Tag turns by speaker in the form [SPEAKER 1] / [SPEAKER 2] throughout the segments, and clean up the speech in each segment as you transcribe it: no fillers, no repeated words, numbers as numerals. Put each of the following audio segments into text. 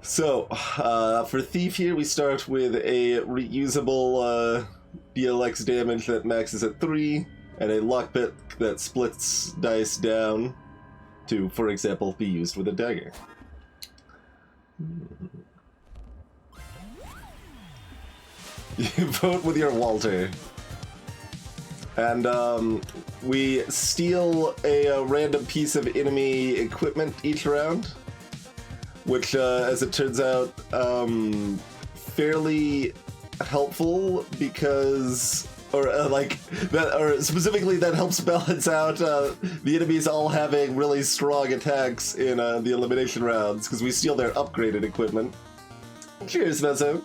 [SPEAKER 1] So, for Thief here, we start with a reusable DLX damage that maxes at 3, and a lockpick that splits dice down to, for example, be used with a dagger. You vote with your Walter. And we steal a random piece of enemy equipment each round, which, as it turns out, fairly helpful because, or specifically that helps balance out the enemies all having really strong attacks in the elimination rounds because we steal their upgraded equipment. Cheers, Mezzo.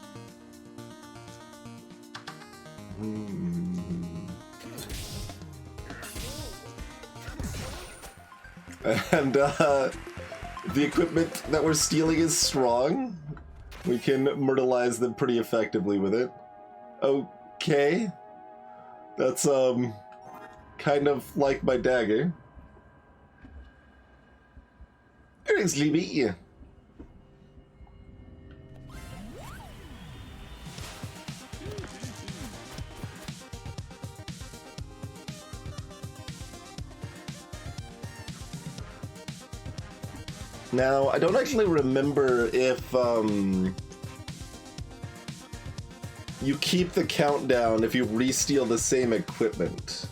[SPEAKER 1] And the equipment that we're stealing is strong. We can myrtleize them pretty effectively with it. Okay. That's kind of like my dagger. Greetings, Libby. Now, I don't actually remember if you keep the countdown if you re-steal the same equipment.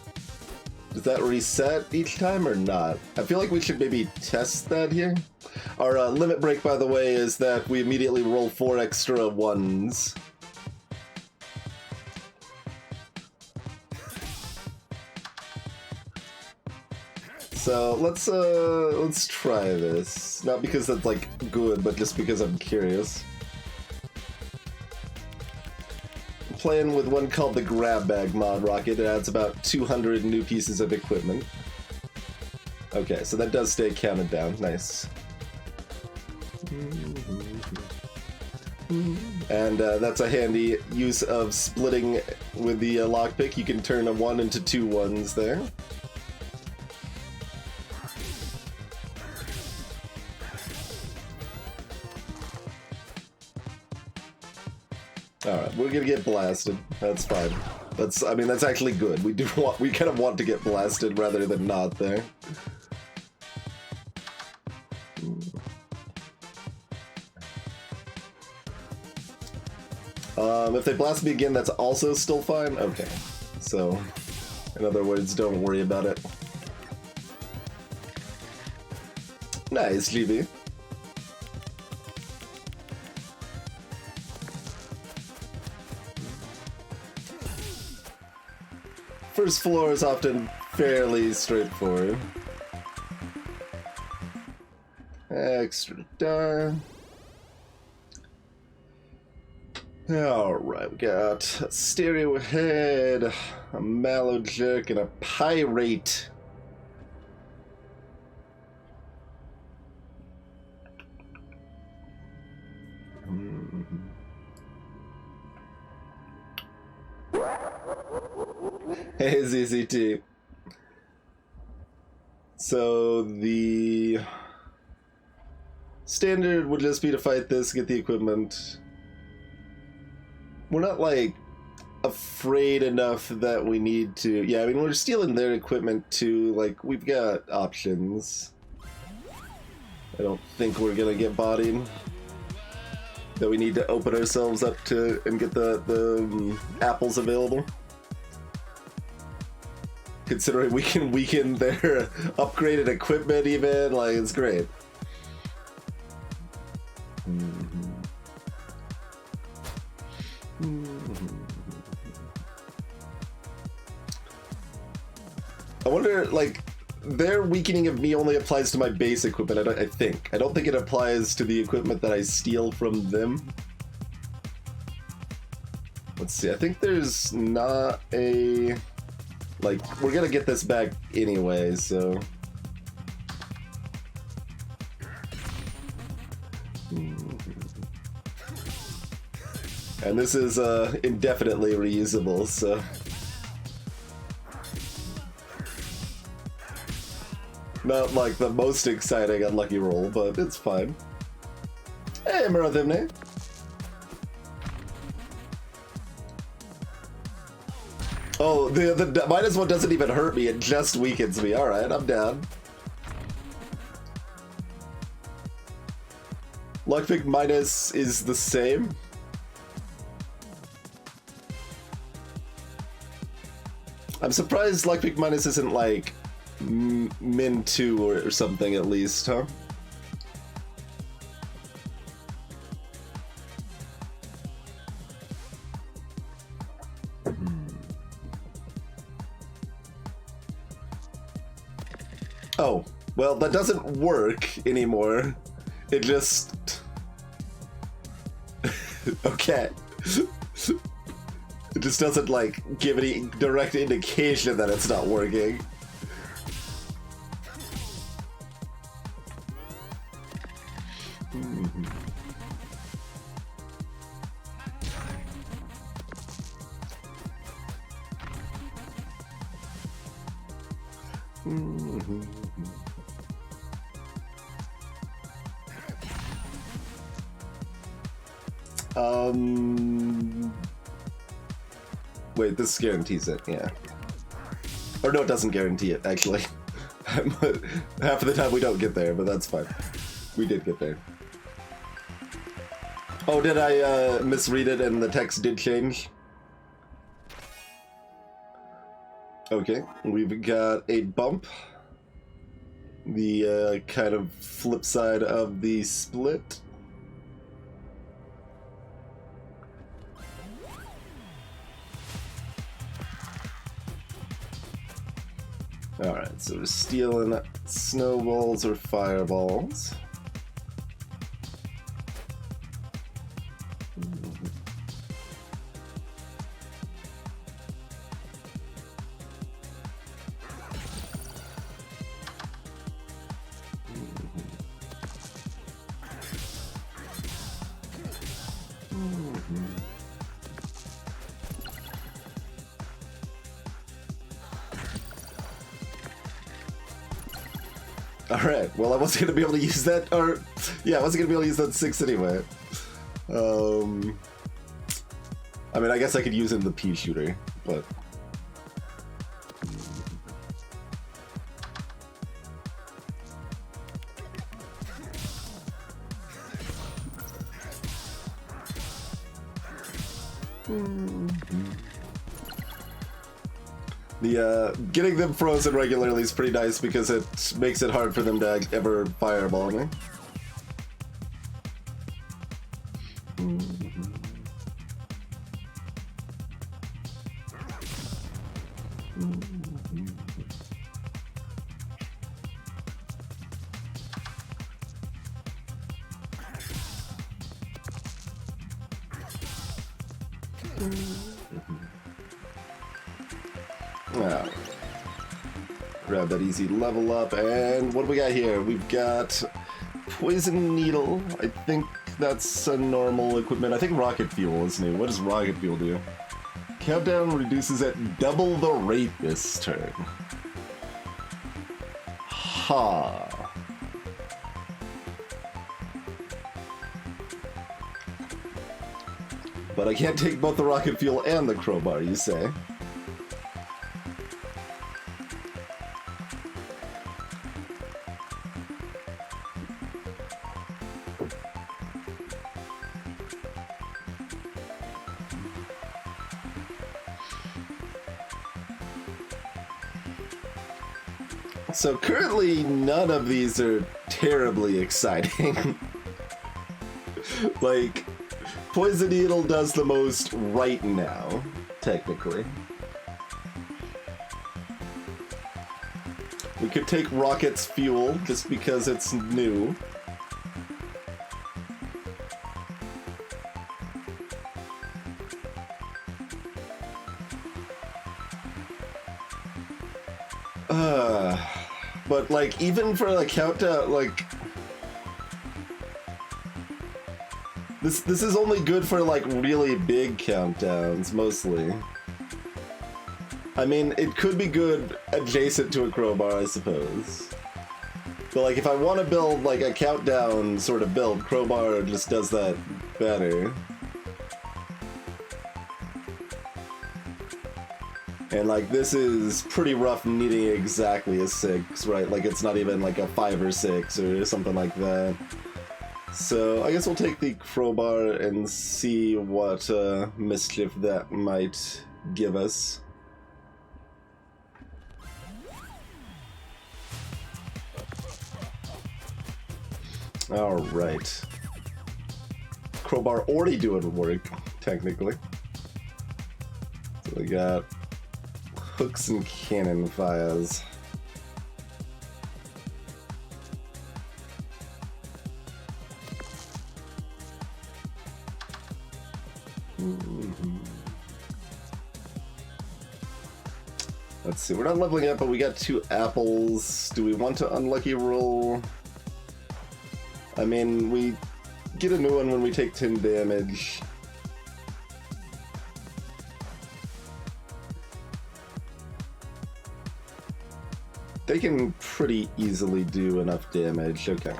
[SPEAKER 1] Does that reset each time or not? I feel like we should maybe test that here. Our limit break, by the way, is that we immediately roll 4 extra 1s. So let's try this. Not because that's like good, but just because I'm curious. I'm playing with one called the Grab Bag mod rocket. It adds about 200 new pieces of equipment. Okay, so that does stay counted down. Nice. And that's a handy use of splitting with the lockpick. You can turn a 1 into 2 1s there. Alright, we're gonna get blasted. That's fine. I mean, that's actually good. We kind of want to get blasted rather than not there. If they blast me again, that's also still fine? Okay. So, in other words, don't worry about it. Nice, GB. First floor is often fairly straightforward. Extra die. Alright, we got a stereo head, a mallow jerk, and a pirate. Hey, ZZT. So the standard would just be to fight this, get the equipment. We're not, like, afraid enough that we need to... Yeah, I mean, we're stealing their equipment too. Like, we've got options. I don't think we're gonna get bodied. That we need to open ourselves up to and get the apples available. Considering we can weaken their upgraded equipment even, like, it's great. I wonder, like, their weakening of me only applies to my base equipment, I think. I don't think it applies to the equipment that I steal from them. Let's see, I think there's not a... Like, we're gonna get this back anyway, so... And this is indefinitely reusable, so... Not like the most exciting unlucky roll, but it's fine. Hey, Murathimne. Oh, the minus one doesn't even hurt me, it just weakens me. Alright, I'm down. Lockpick minus is the same. I'm surprised Lockpick minus isn't like min 2 or something at least, huh? Oh, well, that doesn't work anymore. It just... okay. It just doesn't, like, give any direct indication that it's not working. Wait, this guarantees it, yeah. Or no, it doesn't guarantee it, actually. Half of the time we don't get there, but that's fine. We did get there. Oh, did I misread it and the text did change? Okay, we've got a bump. The kind of flip side of the split. Alright, so we're stealing snowballs or fireballs. Alright, well I wasn't going to be able to use that, or... yeah, I wasn't going to be able to use that 6 anyway. I mean, I guess I could use it in the pea shooter, but... getting them frozen regularly is pretty nice because it makes it hard for them to ever fireball me. Grab that easy level up, and what do we got here? We've got Poison Needle. I think that's a normal equipment. I think Rocket Fuel is new. What does Rocket Fuel do? Countdown reduces at double the rate this turn. Ha. But I can't take both the Rocket Fuel and the Crowbar, you say? So currently, none of these are terribly exciting. Like, Poison Needle does the most right now, technically. We could take Rocket's Fuel, just because it's new. But, like, even for the countdown, like... This is only good for, like, really big countdowns, mostly. I mean, it could be good adjacent to a crowbar, I suppose. But like if I want to build like a countdown sort of build, Crowbar just does that better. And like this is pretty rough needing exactly a 6, right? Like it's not even like a 5 or 6 or something like that. So I guess we'll take the Crowbar and see what mischief that might give us. Alright. Crowbar already doing work, technically. So we got hooks and cannon fires. Let's see, we're not leveling up, but we got 2 apples. Do we want to unlucky roll? I mean, we get a new one when we take 10 damage. They can pretty easily do enough damage. Okay.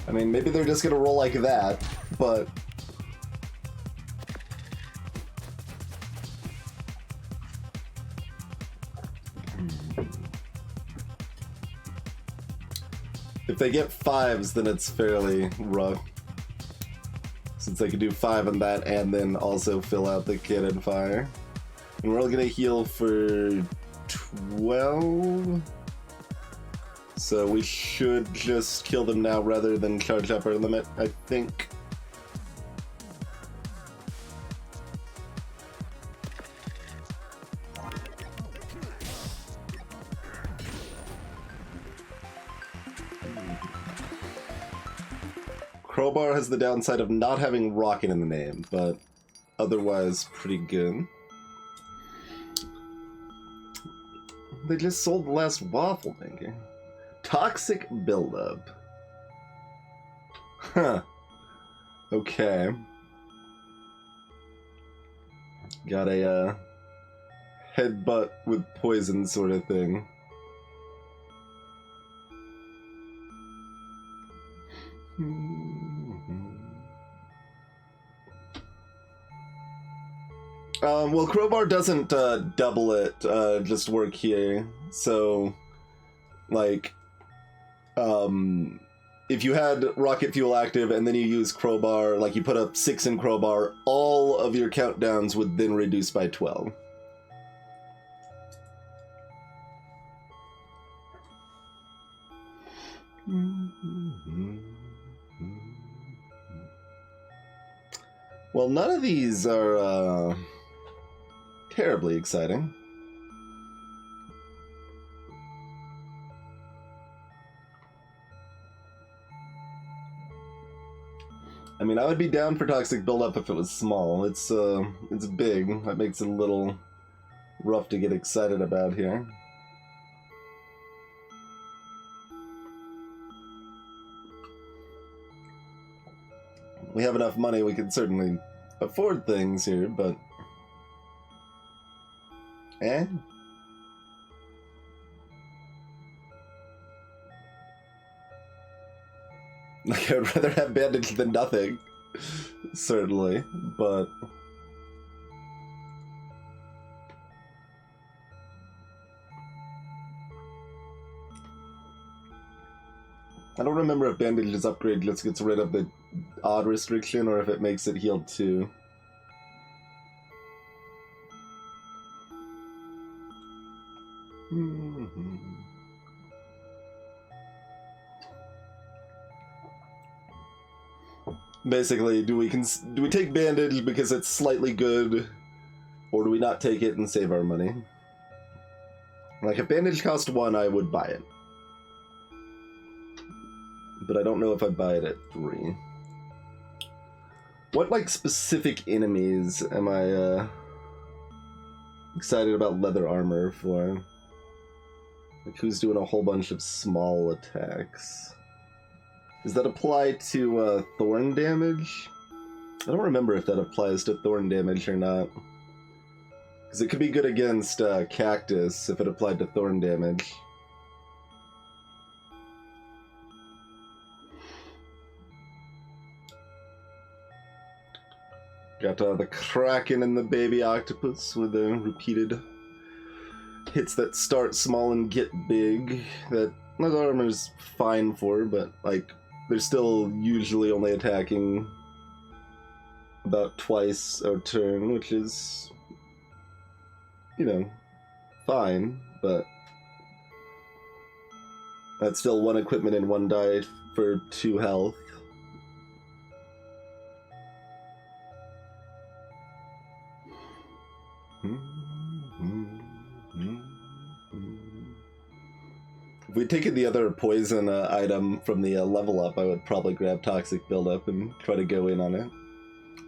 [SPEAKER 1] I mean, maybe they're just gonna roll like that, but... if they get 5s, then it's fairly rough. Since they can do 5 on that and then also fill out the cannon fire. And we're all gonna heal for 12? So we should just kill them now rather than charge up our limit, I think. Crowbar has the downside of not having rocket in the name, but otherwise pretty good. They just sold the last waffle maker. Toxic buildup. Huh. Okay. Got a headbutt with poison sort of thing. Well, Crowbar doesn't double it, just work here. So, like, if you had rocket fuel active and then you use Crowbar, like you put up 6 in Crowbar, all of your countdowns would then reduce by 12. Well, none of these are terribly exciting. I mean, I would be down for toxic buildup if it was small. It's big. That makes it a little rough to get excited about here. We have enough money, we could certainly afford things here, but... Eh? Like, I'd rather have bandage than nothing. Certainly, but... I don't remember if bandage's upgrade just gets rid of the odd restriction or if it makes it heal too. Basically, do we take bandage because it's slightly good, or do we not take it and save our money? Like, if bandage cost 1, I would buy it. But I don't know if I'd buy it at 3. What, like, specific enemies am I, excited about leather armor for? Like, who's doing a whole bunch of small attacks? Does that apply to, thorn damage? I don't remember if that applies to thorn damage or not. Because it could be good against, cactus if it applied to thorn damage. Got the Kraken and the baby octopus with the repeated hits that start small and get big. That leather armor's fine for, but like they're still usually only attacking about twice a turn, which is, you know, fine, but that's still 1 equipment and 1 die for 2 health. If we'd taken the other poison item from the level up, I would probably grab Toxic Buildup and try to go in on it.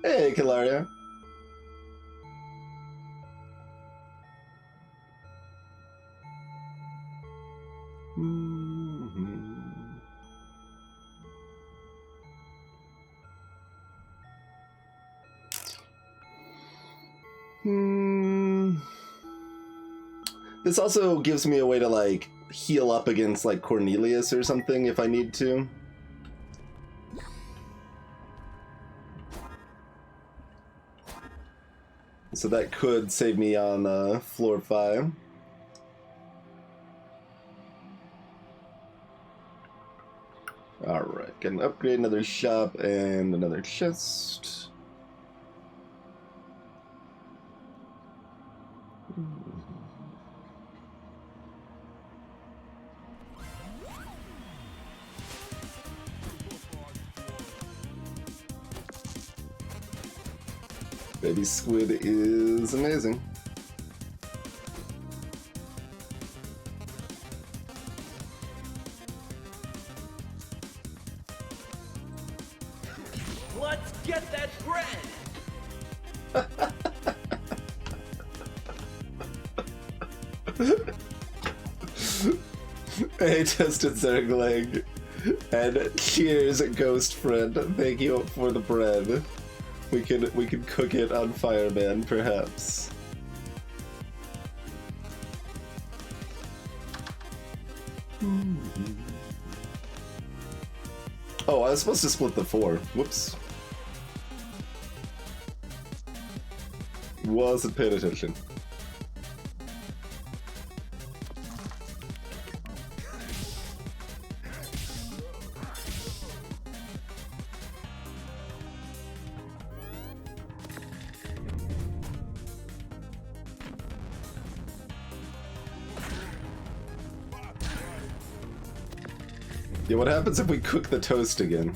[SPEAKER 1] Hey, Kilaria! This also gives me a way to, like, heal up against, like, Cornelius or something if I need to. So that could save me on floor 5. Alright, can upgrade another shop and another chest. Baby squid is amazing.
[SPEAKER 2] Let's get that bread!
[SPEAKER 1] Hey, Tested Zergling. And cheers, ghost friend. Thank you for the bread. We can cook it on Fireman, perhaps. Oh, I was supposed to split the 4. Whoops. Wasn't paying attention. Yeah, what happens if we cook the toast again?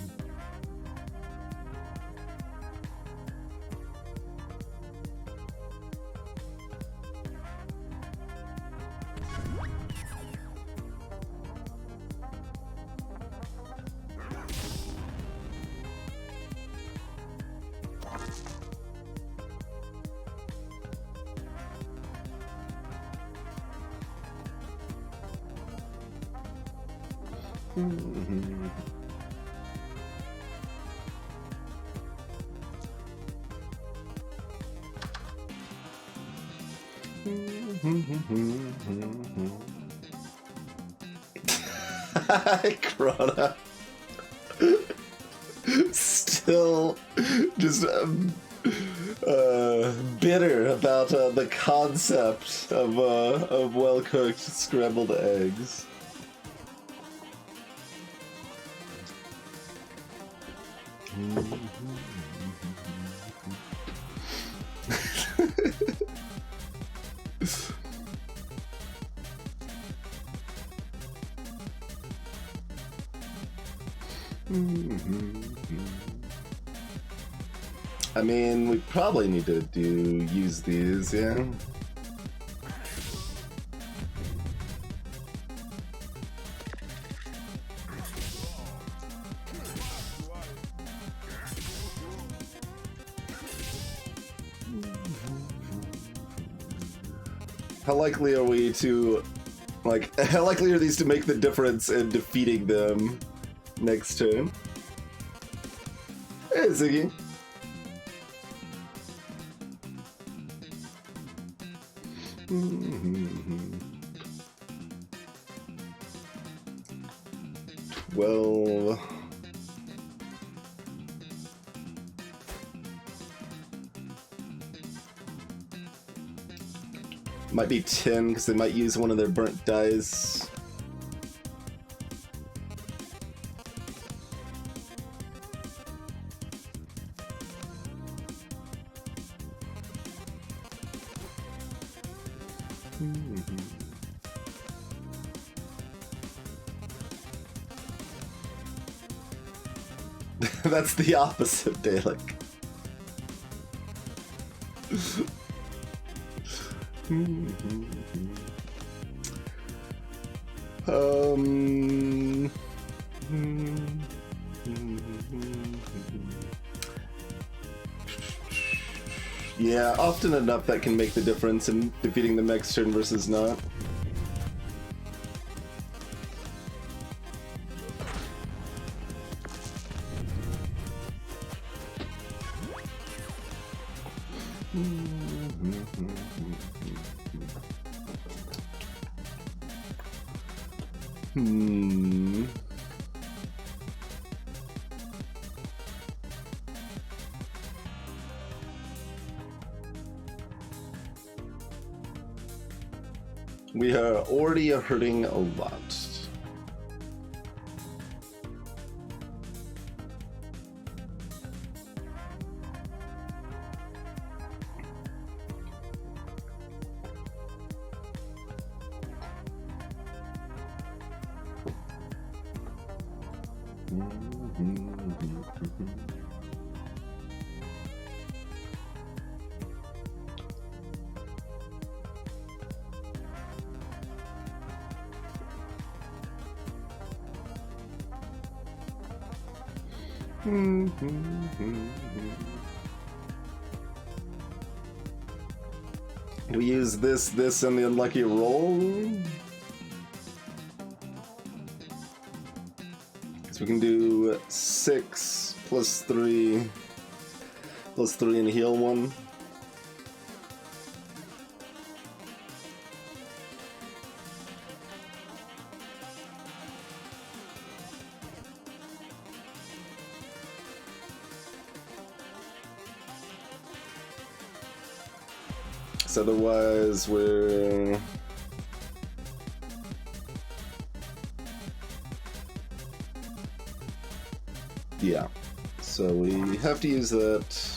[SPEAKER 1] Krona. Still just bitter about the concept of well-cooked scrambled eggs. I mean, we probably need to use these, yeah. How likely are we to, like, how likely are these to make the difference in defeating them next turn? Hey, Ziggy. Well... Might be 10, because they might use one of their burnt dice. That's the opposite, Dalek. Yeah, often enough that can make the difference in defeating them next turn versus not. We are already hurting a lot. Do we use this, and the unlucky roll? So we can do 6 plus 3 and heal 1. Otherwise, we're... Yeah. So we have to use that.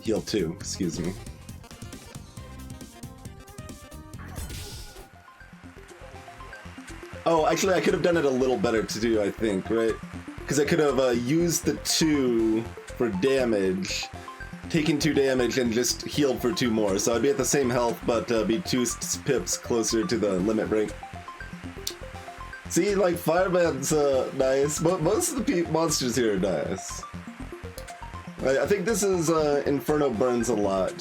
[SPEAKER 1] Heal 2, excuse me. Oh, actually, I could have done it a little better to do, I think, right? Because I could have used the 2 for damage, taken 2 damage, and just healed for 2 more. So I'd be at the same health, but be 2 pips closer to the limit break. See, like, Fireman's nice. Most of the monsters here are nice. I think this is Inferno burns a lot,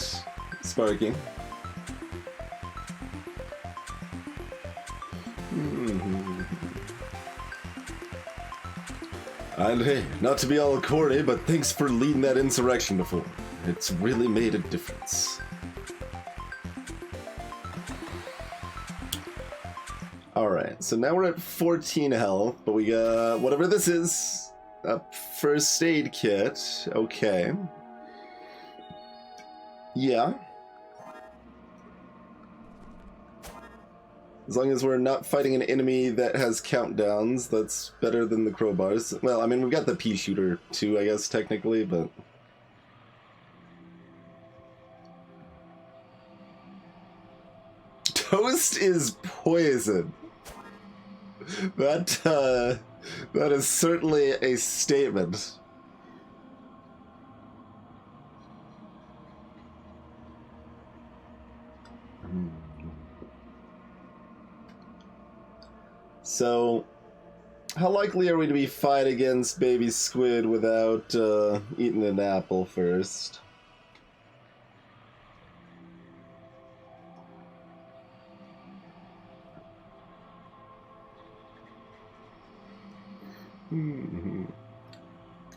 [SPEAKER 1] Sparky. And hey, not to be all corny, but thanks for leading that insurrection before. It's really made a difference. Alright, so now we're at 14 health, but we got whatever this is. A first aid kit. Okay. Yeah. As long as we're not fighting an enemy that has countdowns, that's better than the crowbars. Well, I mean, we've got the pea shooter too, I guess, technically, but... Toast is poison. That is certainly a statement. So, how likely are we to be fight against baby squid without eating an apple first?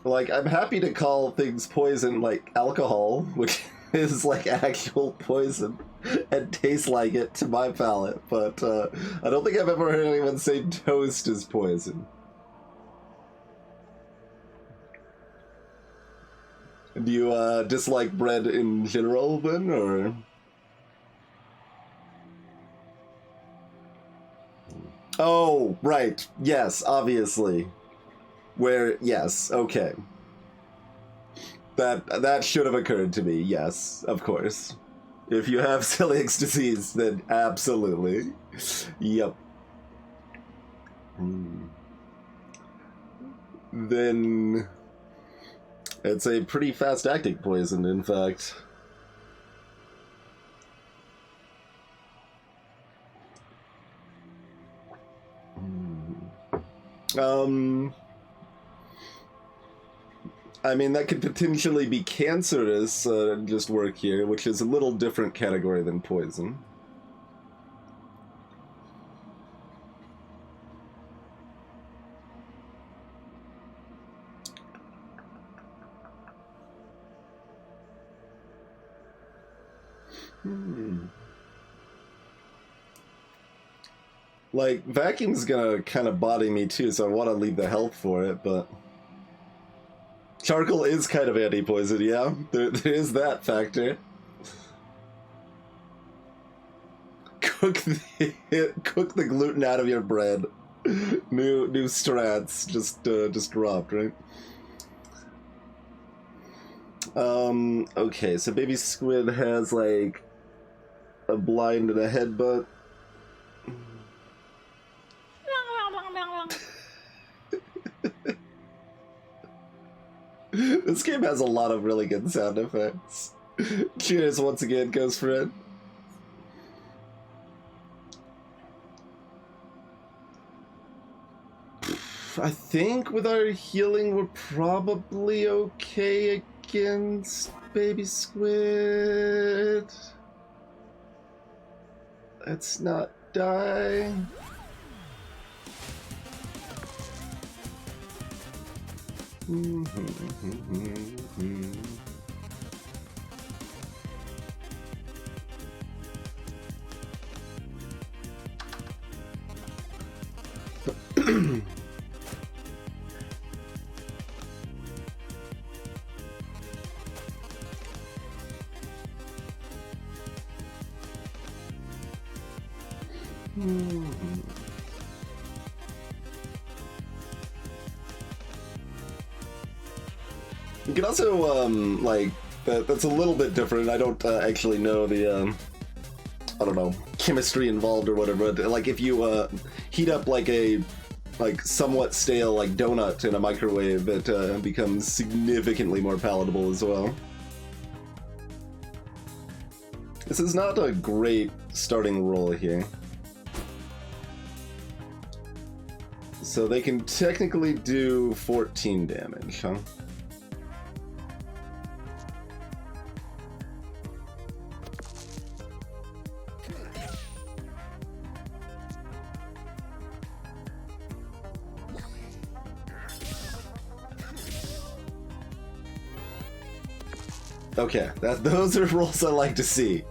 [SPEAKER 1] Like, I'm happy to call things poison, like alcohol, which is like actual poison and tastes like it to my palate, but I don't think I've ever heard anyone say toast is poison. Do you dislike bread in general then, or? Oh, right. Yes, obviously. Where, yes, okay. That should have occurred to me, yes, of course. If you have celiac disease, then absolutely. Yep. Then it's a pretty fast-acting poison, in fact. I mean, that could potentially be cancerous, just work here, which is a little different category than poison. Like, vacuum's gonna kind of body me too, so I want to leave the health for it, but... Charcoal is kind of anti-poison, yeah. There is that factor. Cook the gluten out of your bread. New strats just dropped, right? Okay, so baby squid has like a blind and a headbutt. This game has a lot of really good sound effects. Cheers once again, Ghost Friend. I think with our healing we're probably okay against baby squid. Let's not die. You can also, like, that's a little bit different. I don't actually know the, I don't know, chemistry involved or whatever, but, like, if you heat up, like, a, like, somewhat stale, like, donut in a microwave, it becomes significantly more palatable as well. This is not a great starting roll here. So they can technically do 14 damage, huh? Okay, those are rolls I like to see.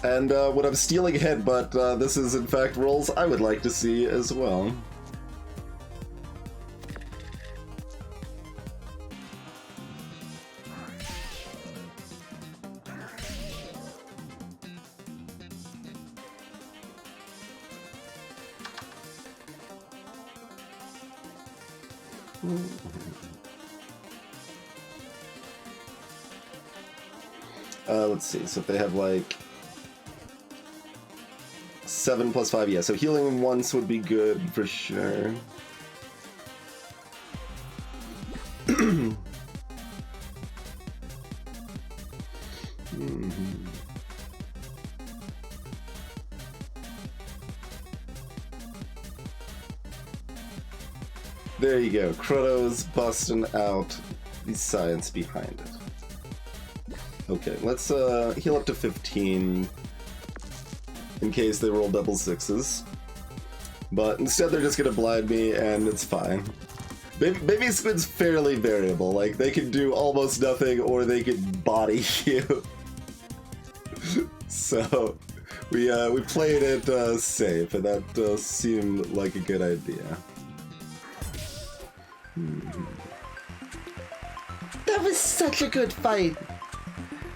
[SPEAKER 1] And when I'm stealing headbutt, this is in fact rolls I would like to see as well. Let's see, so if they have like 7 plus 5, yeah, so healing once would be good for sure. There you go. Kronos busting out the science behind it. Okay, let's heal up to 15 in case they roll double sixes. But instead they're just gonna blind me and it's fine. Baby Squid's fairly variable. Like, they can do almost nothing or they can body you. So we played it safe, and that seemed like a good idea. That was such a good fight!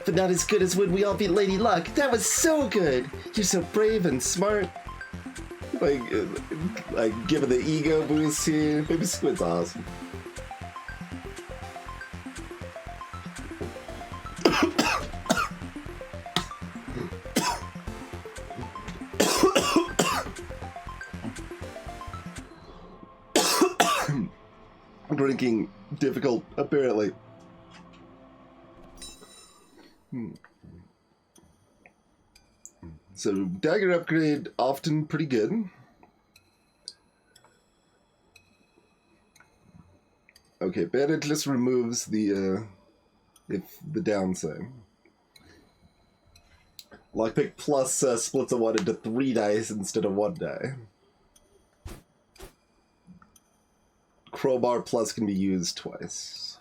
[SPEAKER 1] But not as good as when we all beat Lady Luck. That was so good! You're so brave and smart. Like giving the ego boost here. Baby Squid's awesome. Drinking difficult, apparently. So, dagger upgrade, often pretty good. Okay, bandage just removes the downside. Lockpick plus splits a 1 into 3 dice instead of 1 die. Crowbar plus can be used twice.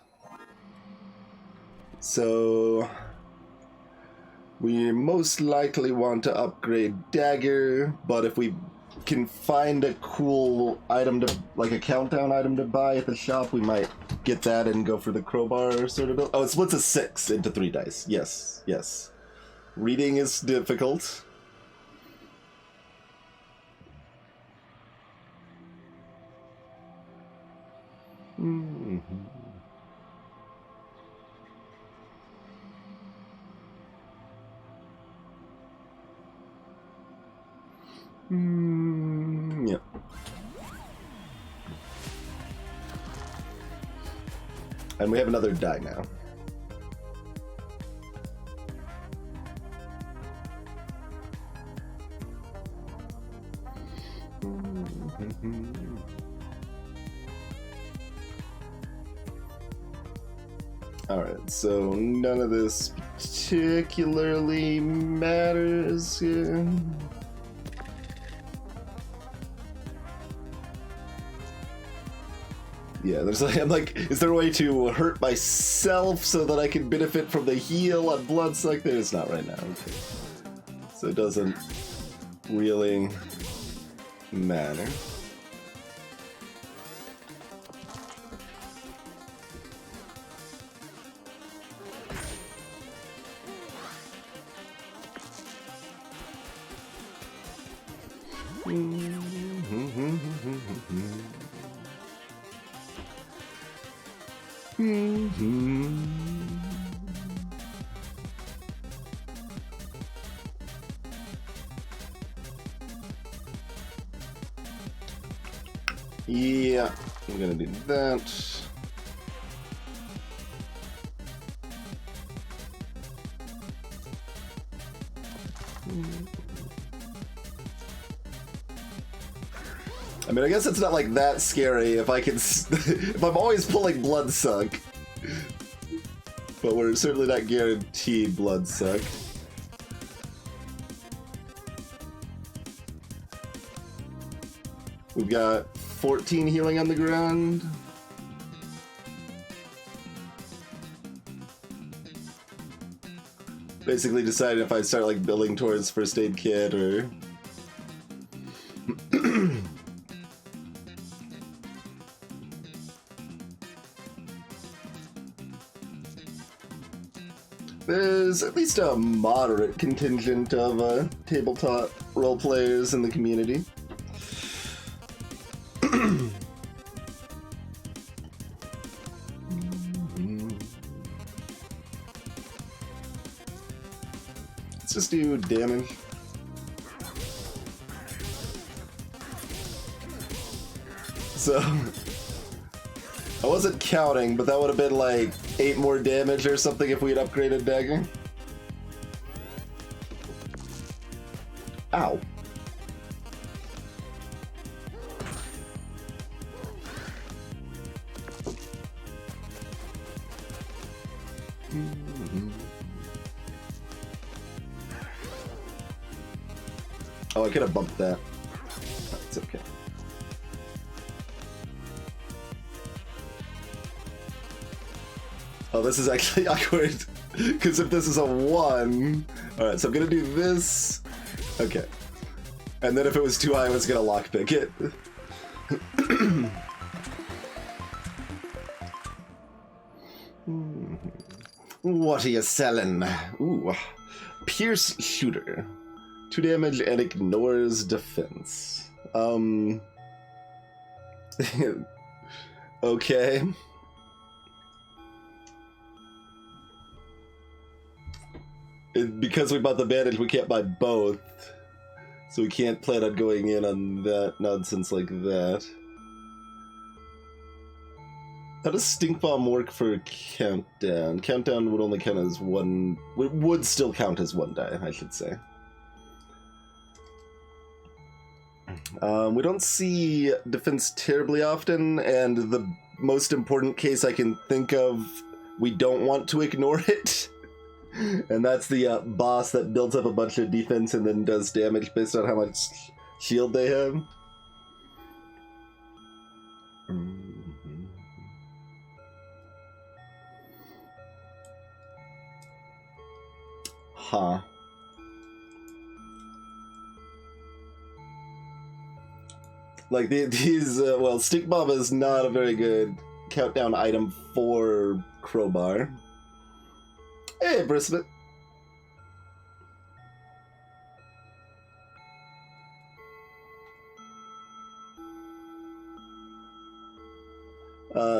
[SPEAKER 1] So we most likely want to upgrade dagger, but if we can find a cool item to, like a countdown item to buy at the shop, we might get that and go for the crowbar sort of build. Oh, it splits a 6 into 3 dice. Yes, yes. Reading is difficult. Yeah. And we have another die now. Alright, so none of this particularly matters here. Yeah, there's like, I'm like, is there a way to hurt myself so that I can benefit from the heal on Bloodsuck? There's not right now. Okay. So it doesn't really matter. Yeah, I'm gonna do that. I mean, I guess it's not like that scary if I can, if I'm always pulling Bloodsuck. But we're certainly not guaranteed Bloodsuck. We've got 14 healing on the ground. Basically deciding if I start like building towards first aid kit or... There's at least a moderate contingent of tabletop role players in the community. Let's just do damage. So, I wasn't counting, but that would have been like 8 more damage or something if we had upgraded dagger. Ow. Oh, I could have bumped that. It's okay. Oh, this is actually awkward. Because if this is a 1... Alright, so I'm gonna do this. Okay. And then if it was too high, I was gonna lockpick it. What are you selling? Ooh. Pierce Shooter. 2 damage and ignores defense. Okay. Because we bought the bandage, we can't buy both. So we can't plan on going in on that nonsense like that. How does Stink Bomb work for Countdown? Countdown would only count as 1... would still count as 1 die, I should say. We don't see defense terribly often, and the most important case I can think of, we don't want to ignore it. And that's the boss that builds up a bunch of defense and then does damage based on how much shield they have. Huh. Like, these, well, Stick Bomb is not a very good countdown item for Crowbar. Hey, Brisbane.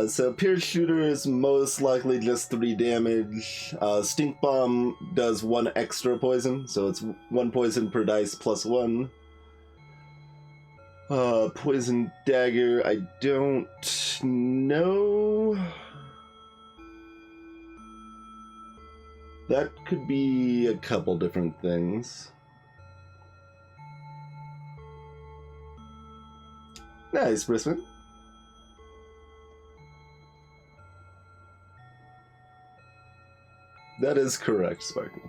[SPEAKER 1] So Pierce Shooter is most likely just 3 damage. Stink Bomb does 1 extra poison, so it's 1 poison per dice plus 1. Poison Dagger, I don't know. That could be a couple different things. Nice, Brisbane. That is correct, Sparky.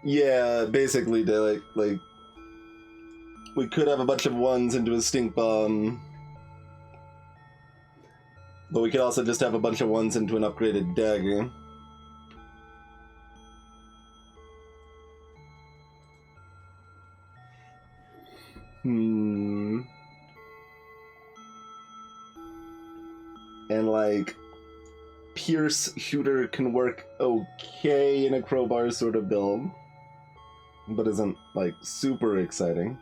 [SPEAKER 1] Yeah, basically, like we could have a bunch of 1s into a Stink Bomb, but we could also just have a bunch of 1s into an upgraded dagger. And like, Pierce Shooter can work okay in a Crowbar sort of build, but isn't like super exciting.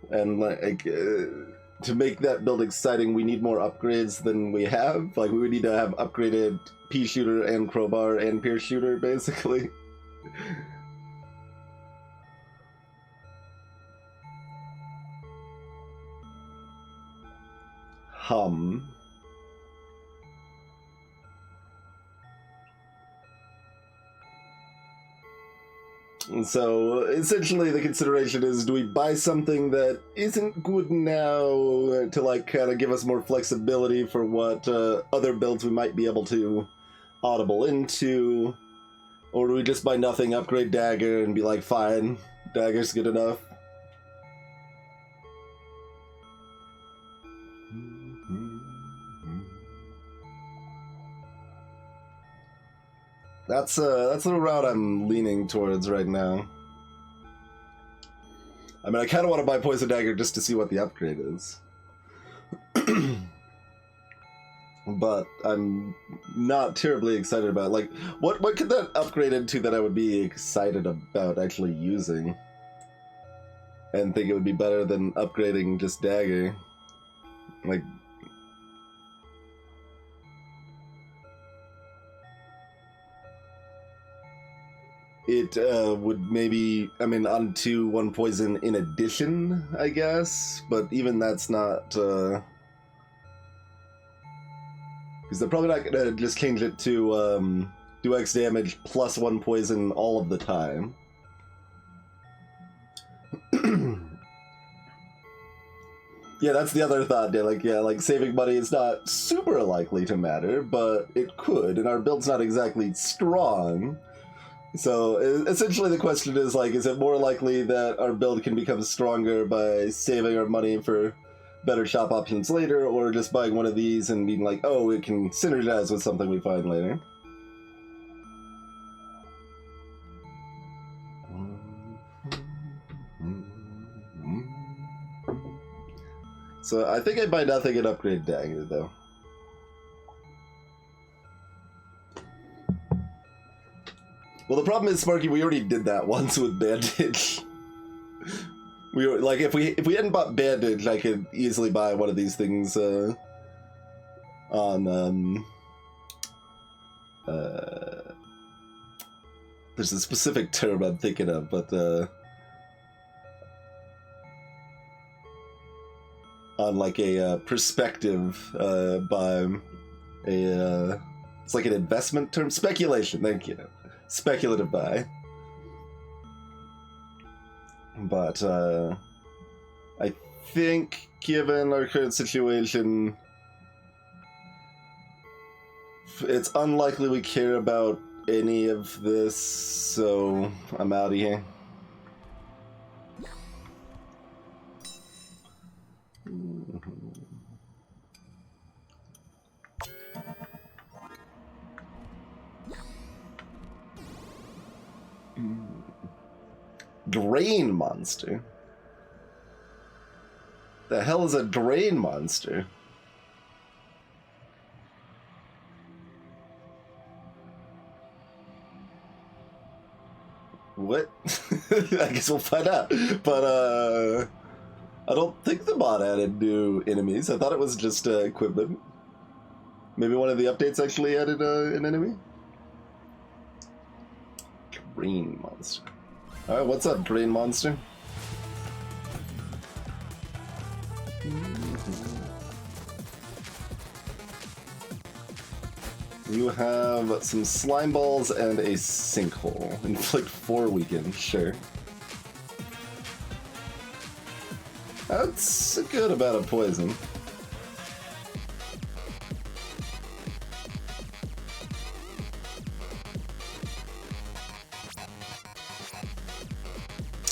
[SPEAKER 1] And like, to make that build exciting, we need more upgrades than we have. Like, we would need to have upgraded Pea Shooter and Crowbar and Pierce Shooter, basically. So essentially the consideration is, do we buy something that isn't good now to like kind of give us more flexibility for what other builds we might be able to audible into, or do we just buy nothing, upgrade Dagger, and be like, fine, Dagger's good enough? That's the route I'm leaning towards right now. I mean, I kind of want to buy Poison Dagger just to see what the upgrade is. But I'm not terribly excited about it. Like, what could that upgrade into that I would be excited about actually using? And think it would be better than upgrading just Dagger. Like, it would maybe, I mean, onto 1 poison in addition, I guess, but even that's not, because they're probably not gonna just change it to do X damage plus 1 poison all of the time. Yeah, that's the other thought, dude. Like, yeah, like saving money is not super likely to matter, but it could, and our build's not exactly strong. So essentially the question is, like, is it more likely that our build can become stronger by saving our money for better shop options later, or just buying one of these and being like, oh, it can synergize with something we find later? So I think I buy nothing and upgrade Dagger, though. Well, the problem is, Sparky, we already did that once with Bandage. We were like, if we hadn't bought Bandage, I could easily buy one of these things on there's a specific term I'm thinking of, but on like a perspective by a it's like an investment term, speculation. Thank you, speculative buy. But I think, given our current situation, it's unlikely we care about any of this, so I'm out of here. Drain monster? The hell is a drain monster? What? I guess we'll find out. But I don't think the mod added new enemies. I thought it was just equipment. Maybe one of the updates actually added an enemy? Drain monster. Alright, what's up, Drain Monster? You have some slime balls and a sinkhole. Inflict 4 weaken, sure. That's a good amount of poison.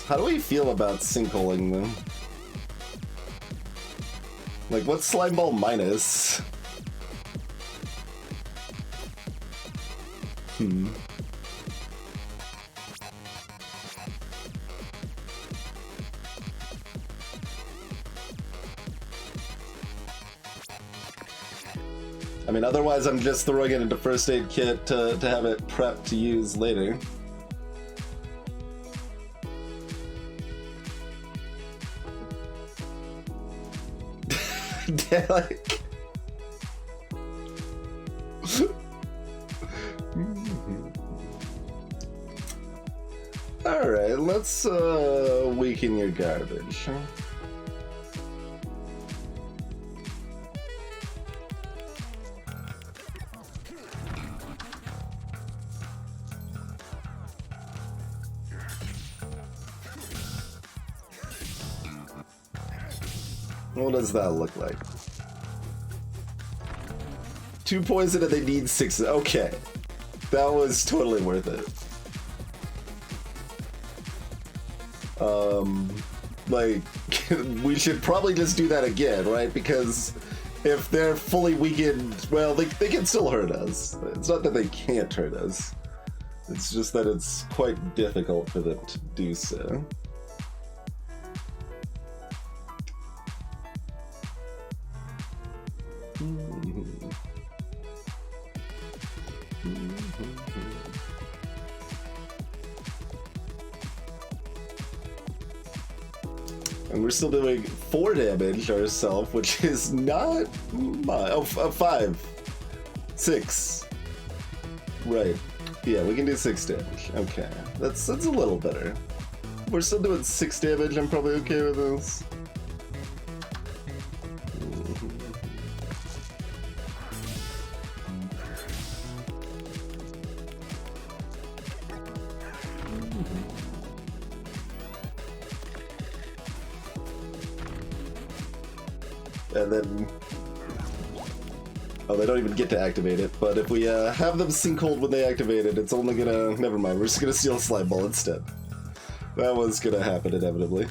[SPEAKER 1] How do we feel about sinkholing them? Like, what's slime ball minus? I mean, otherwise I'm just throwing it into first aid kit to have it prepped to use later. Like... Alright, let's weaken your garbage. What does that look like? 2 poison and they need 6. Okay. That was totally worth it. Like, we should probably just do that again, right? Because if they're fully weakened, well, they can still hurt us. It's not that they can't hurt us. It's just that it's quite difficult for them to do so. And we're still doing 4 damage ourselves, which is not much. Oh, 5. 6. Right. Yeah, we can do 6 damage. Okay. That's a little better. We're still doing 6 damage. I'm probably okay with this. and then... Oh, they don't even get to activate it, but if we have them Sinkhold when they activate it, it's only gonna... Never mind, we're just gonna steal Slime Ball instead. That was gonna happen inevitably.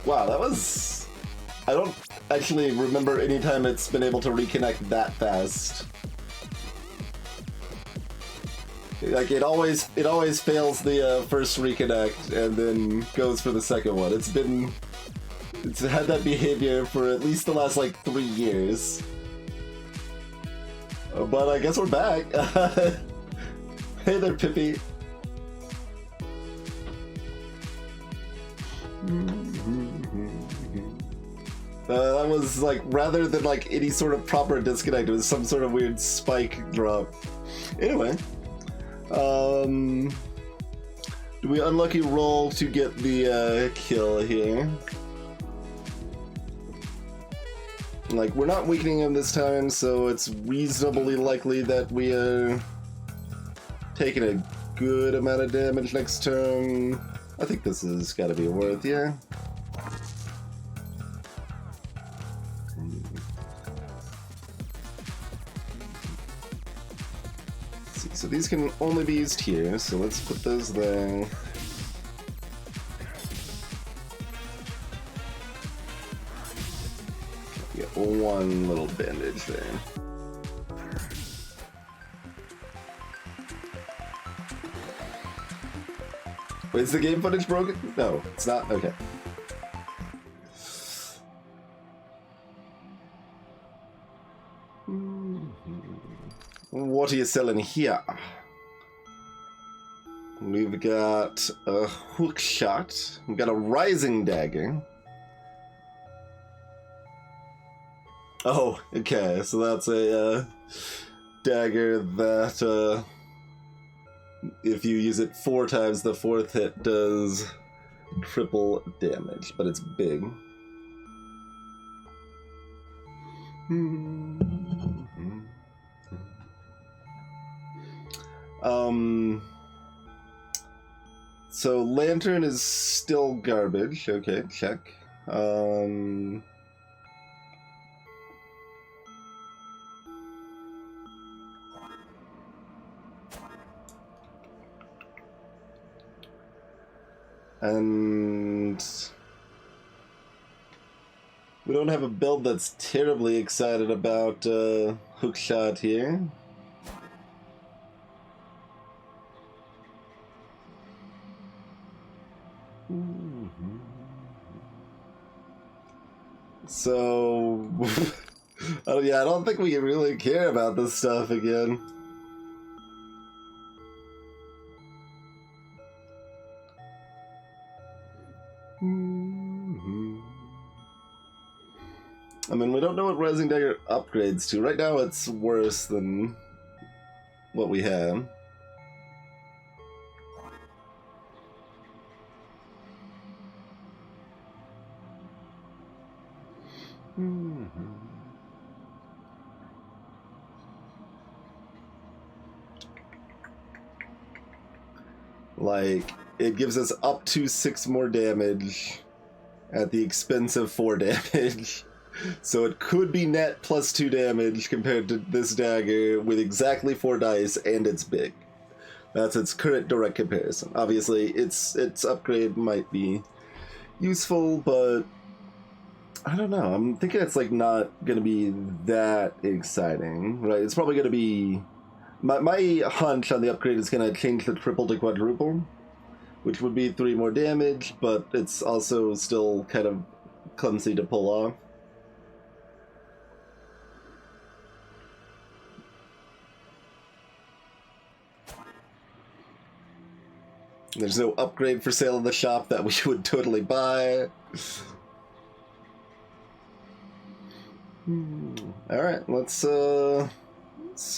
[SPEAKER 1] Wow, that was... I don't actually remember any time it's been able to reconnect that fast. Like, it always fails the first reconnect and then goes for the second one. It's had that behavior for at least the last, like, 3 years. But I guess we're back. Hey there, Pippi. That was like, rather than like any sort of proper disconnect, it was some sort of weird spike drop. Anyway, do we unlucky roll to get the kill here? Like, we're not weakening him this time, so it's reasonably likely that we are taking a good amount of damage next turn. I think this has got to be worth, yeah. Let's see, so these can only be used here, so let's put those there. Get one little bandage there. Wait, is the game footage broken? No, it's not? Okay. What are you selling here? We've got a hook shot. We've got a rising dagger. Oh, okay, so that's a dagger that if you use it 4 times, the 4th hit does triple damage, but it's big. So Lantern is still garbage. Okay, check. And we don't have a build that's terribly excited about hookshot here. So, oh yeah, I don't think we really care about this stuff again. I mean, we don't know what Rising Dagger upgrades to. Right now it's worse than what we have. Like, it gives us up to 6 more damage at the expense of 4 damage. So it could be net plus 2 damage compared to this dagger with exactly 4 dice, and it's big. That's its current direct comparison. Obviously, its upgrade might be useful, but I don't know. I'm thinking it's like not gonna be that exciting, right? It's probably gonna be... My hunch on the upgrade is gonna change the triple to quadruple, which would be 3 more damage, but it's also still kind of clumsy to pull off. There's no upgrade for sale in the shop that we would totally buy. Alright, let's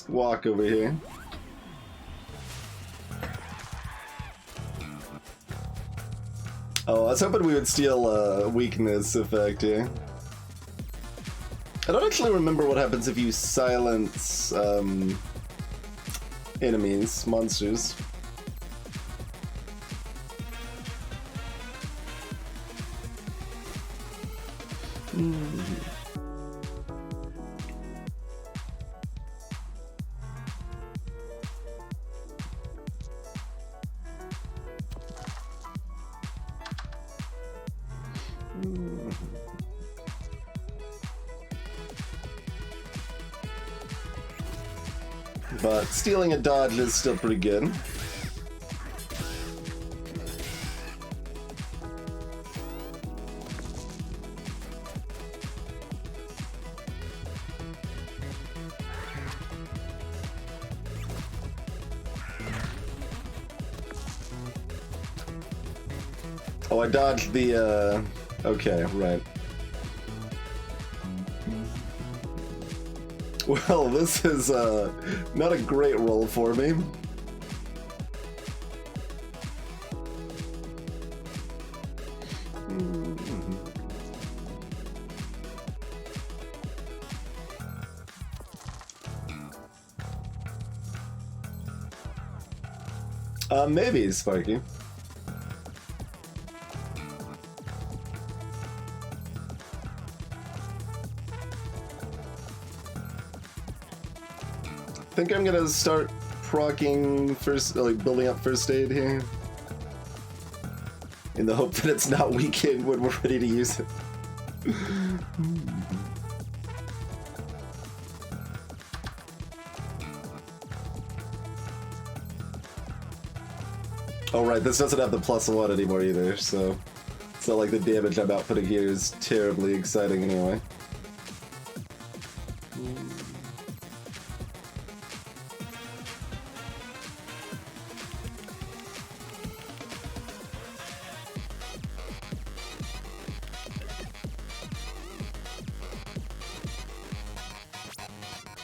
[SPEAKER 1] walk over here. Oh, I was hoping we would steal a weakness effect here. I don't actually remember what happens if you silence enemies, monsters. But stealing a dodge is still pretty good. Oh, I dodged the, okay, right. Well, this is, not a great roll for me. Maybe, Sparky. I think I'm gonna start proccing first, like building up first aid here, in the hope that it's not weakened when we're ready to use it. Oh right, this doesn't have the +1 anymore either, so it's not like the damage I'm outputting here is terribly exciting anyway.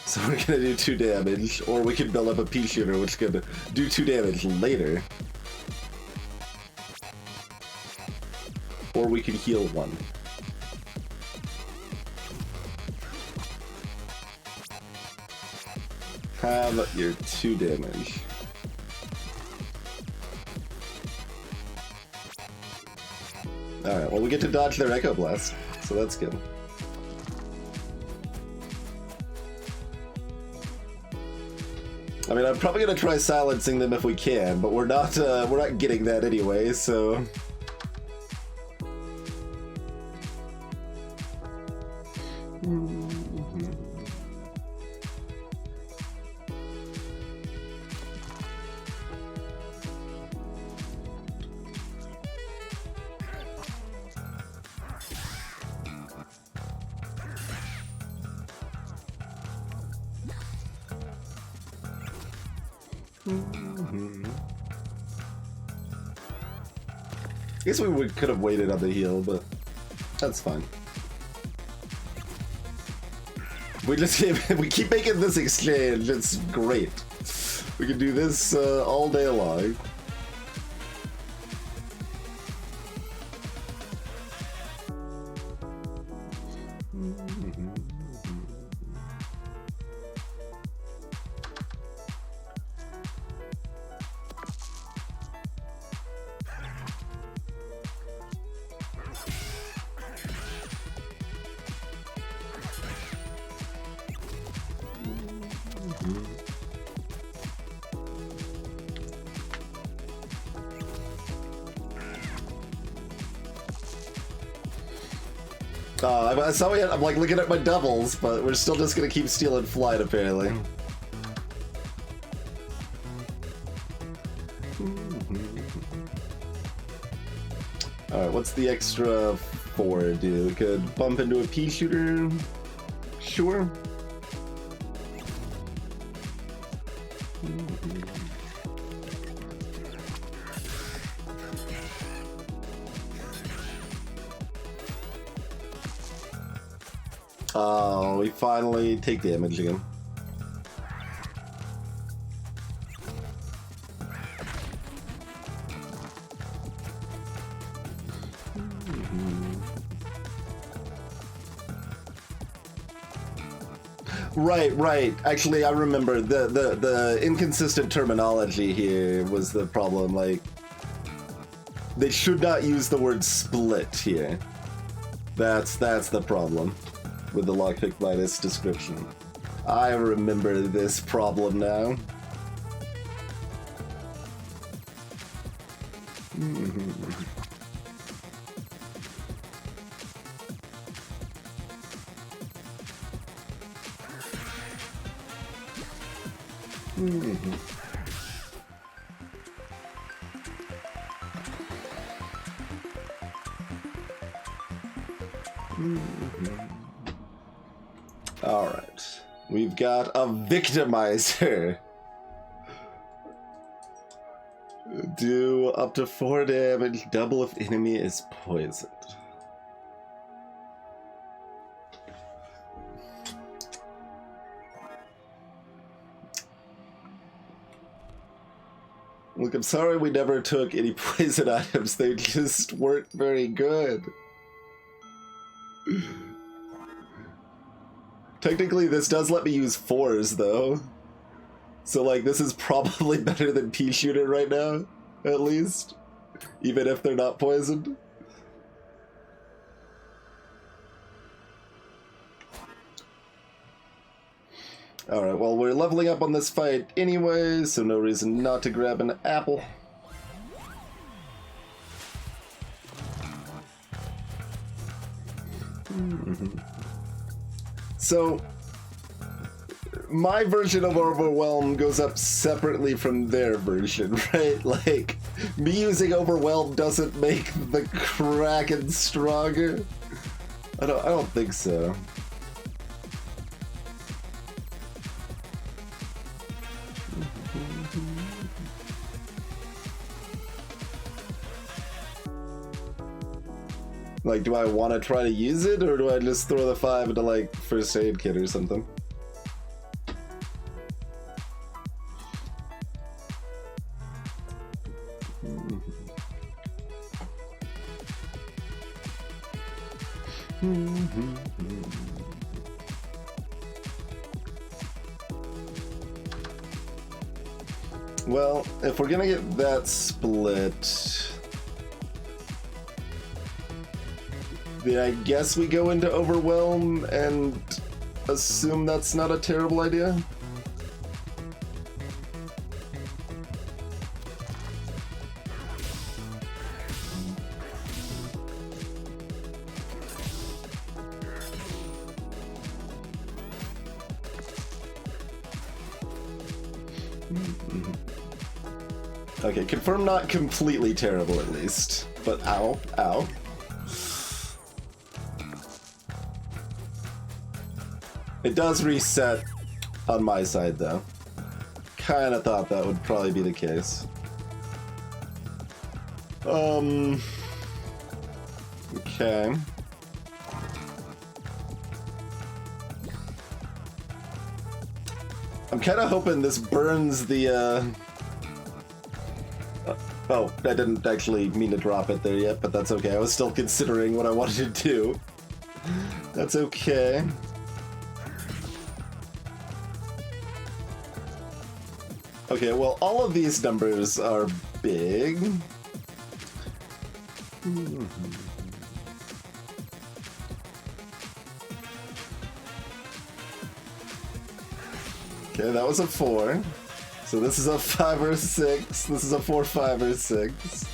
[SPEAKER 1] So we're gonna do 2 damage, or we can build up a pea shooter which could do 2 damage later. Or we can heal 1. Have your 2 damage. Alright, well we get to dodge their Echo Blast, so that's good. I mean, I'm probably gonna try silencing them if we can, but we're not getting that anyway, so... I guess we could have waited on the heal, but that's fine. We keep making this exchange. It's great. We can do this all day long. I saw I'm like looking at my doubles, but we're still just gonna keep stealing flight apparently. Alright, what's the extra 4 do? We could bump into a pea shooter? Sure. Oh, we finally take damage again. Right. Actually, I remember the inconsistent terminology here was the problem. Like, they should not use the word split here. That's the problem with the lockpick minus description. I remember this problem now. Alright. We've got a victimizer. Do up to 4 damage, double if enemy is poisoned. Look, I'm sorry we never took any poison items. They just weren't very good. Technically, this does let me use 4s, though. So, like, this is probably better than pea shooter right now, at least. Even if they're not poisoned. Alright, well, we're leveling up on this fight anyway, so no reason not to grab an apple. So, my version of Overwhelm goes up separately from their version, right? Like, me using Overwhelm doesn't make the Kraken stronger. I don't think so. Like, do I want to try to use it, or do I just throw the 5 into, like, first aid kit or something? Well, if we're gonna get that split, then I guess we go into Overwhelm and assume that's not a terrible idea. Okay, confirm not completely terrible at least. But ow, ow. It does reset on my side though. Kinda thought that would probably be the case. Okay. I'm kinda hoping this burns the, oh, I didn't actually mean to drop it there yet, but that's okay. I was still considering what I wanted to do. That's okay. Okay, well, all of these numbers are big. Okay, that was a 4. So this is a 5 or 6. This is a 4, 5, or 6.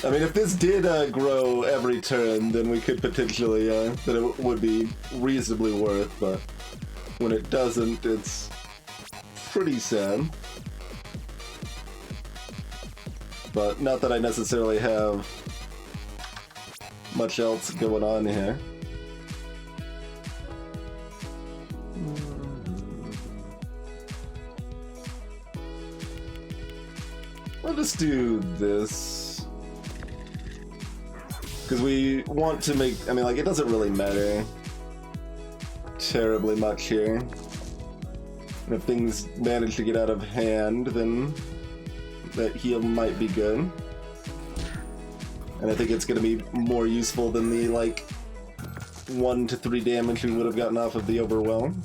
[SPEAKER 1] I mean, if this did grow every turn, then we could potentially, then it would be reasonably worth, but when it doesn't, it's pretty sad. But not that I necessarily have much else going on here. We'll just do this. Because we want to make, I mean, like, it doesn't really matter terribly much here. And if things manage to get out of hand, then that heal might be good. And I think it's going to be more useful than the, like, 1 to 3 damage we would have gotten off of the Overwhelm.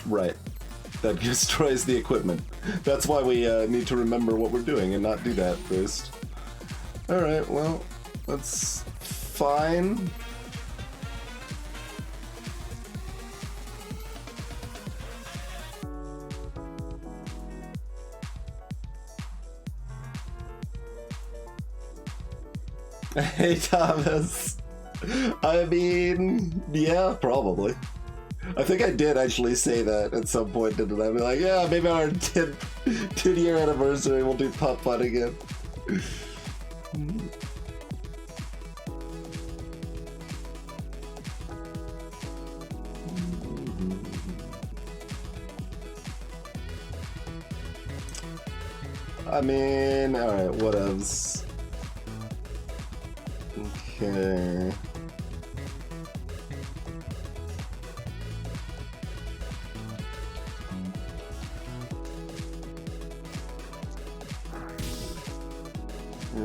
[SPEAKER 1] Right. That destroys the equipment. That's why we need to remember what we're doing and not do that first. Alright, well, that's fine. Hey, Thomas. I mean, yeah, probably. I think I did actually say that at some point, didn't I? Be like, yeah, maybe our 10-year anniversary we'll do Pop Fun again. I mean, alright, what else? Okay.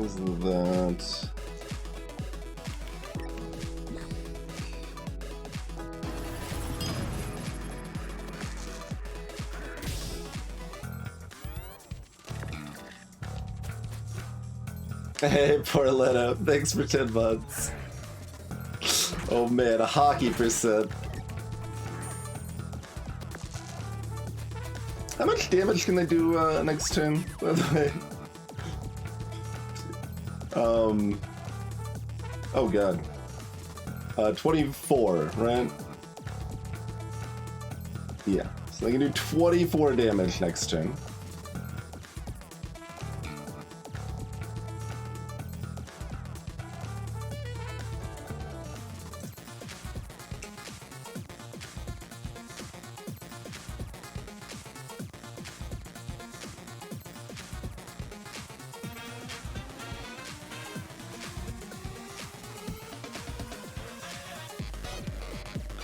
[SPEAKER 1] Is that? Hey, poor Leno. Thanks for 10 months. Oh man, a hockey percent. How much damage can they do next turn, by the way? Oh god. 24, right? Yeah, so they can do 24 damage next turn.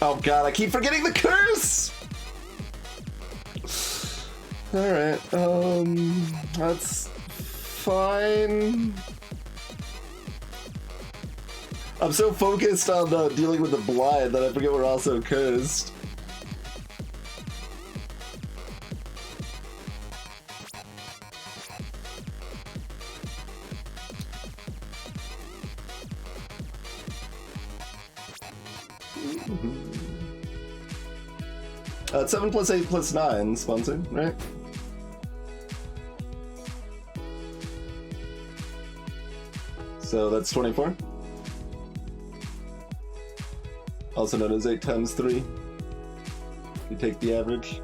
[SPEAKER 1] Oh god, I keep forgetting the curse! Alright, that's fine. I'm so focused on dealing with the blind that I forget we're also cursed. It's 7 plus 8 plus 9, sponsored, right? So that's 24. Also known as 8 times 3. You take the average.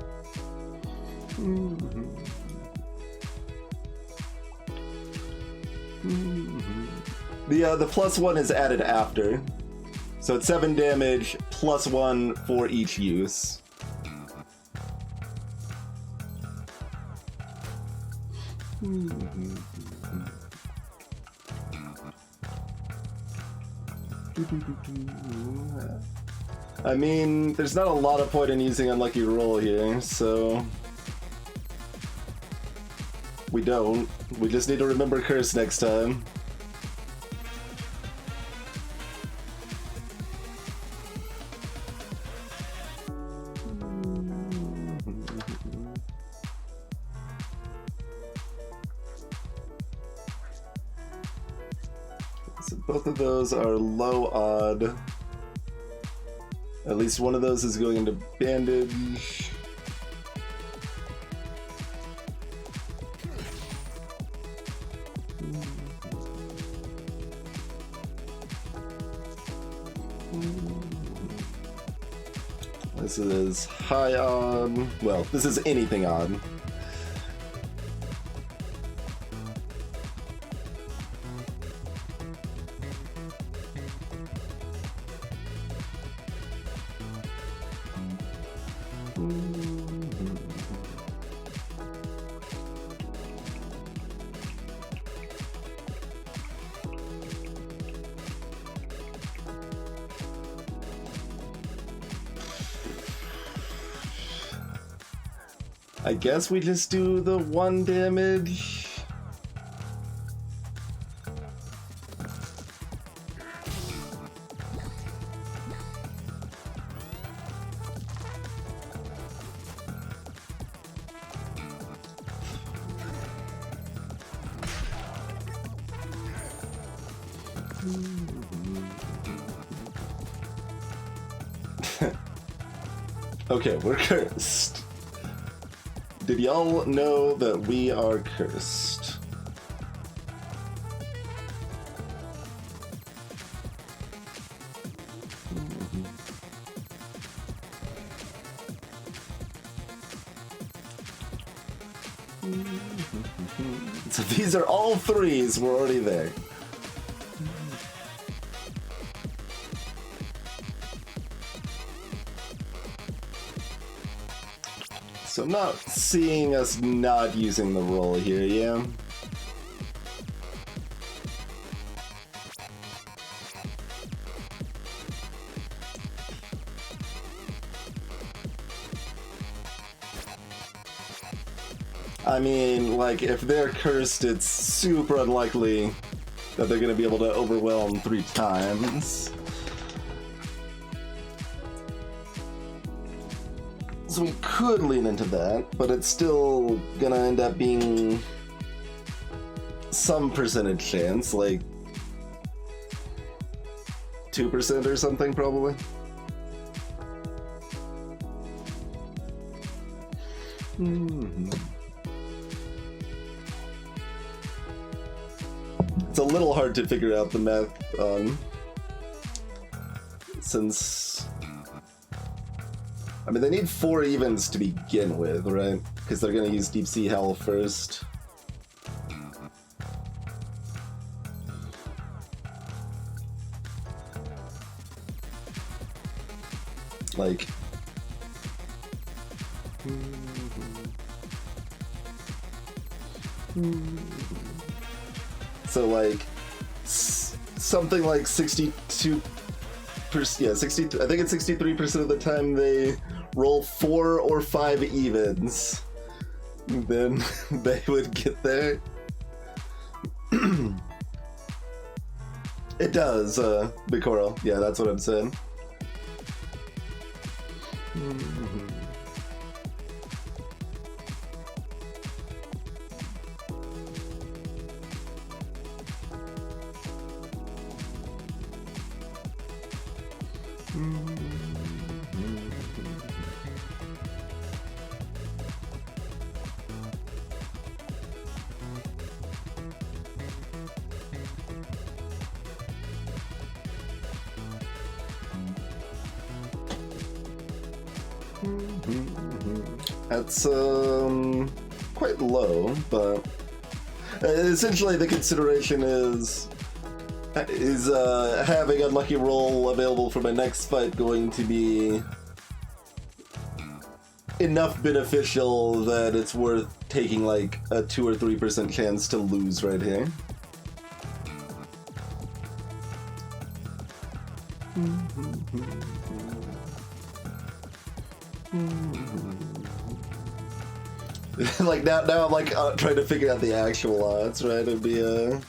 [SPEAKER 1] The plus 1 is added after. So it's 7 damage plus 1 for each use. I mean, there's not a lot of point in using Unlucky Roll here, so we don't. We just need to remember Curse next time. So both of those are low odd. At least one of those is going into bandage. This is high odd. Well, this is anything odd. I guess we just do the 1 damage. Okay, we're cursed. Did y'all know that we are cursed? So these are all 3s, we're already there. So I'm not seeing us not using the roll here, yeah? I mean, like, if they're cursed, it's super unlikely that they're gonna be able to overwhelm 3 times. So we could lean into that, but it's still gonna end up being some percentage chance, like 2% or something, probably. It's a little hard to figure out the math on, since, I mean, they need 4 evens to begin with, right? Because they're gonna use Deep Sea Howl first. Like, so like something like 62%, yeah, 60. I think it's 63% of the time they roll 4 or 5 evens, then they would get there. It does, Bikoral. Yeah, that's what I'm saying. That's quite low, but essentially the consideration is having Unlucky Roll available for my next fight going to be enough beneficial that it's worth taking like a 2 or 3% chance to lose right here. Like now I'm like trying to figure out the actual odds, right? It'd be a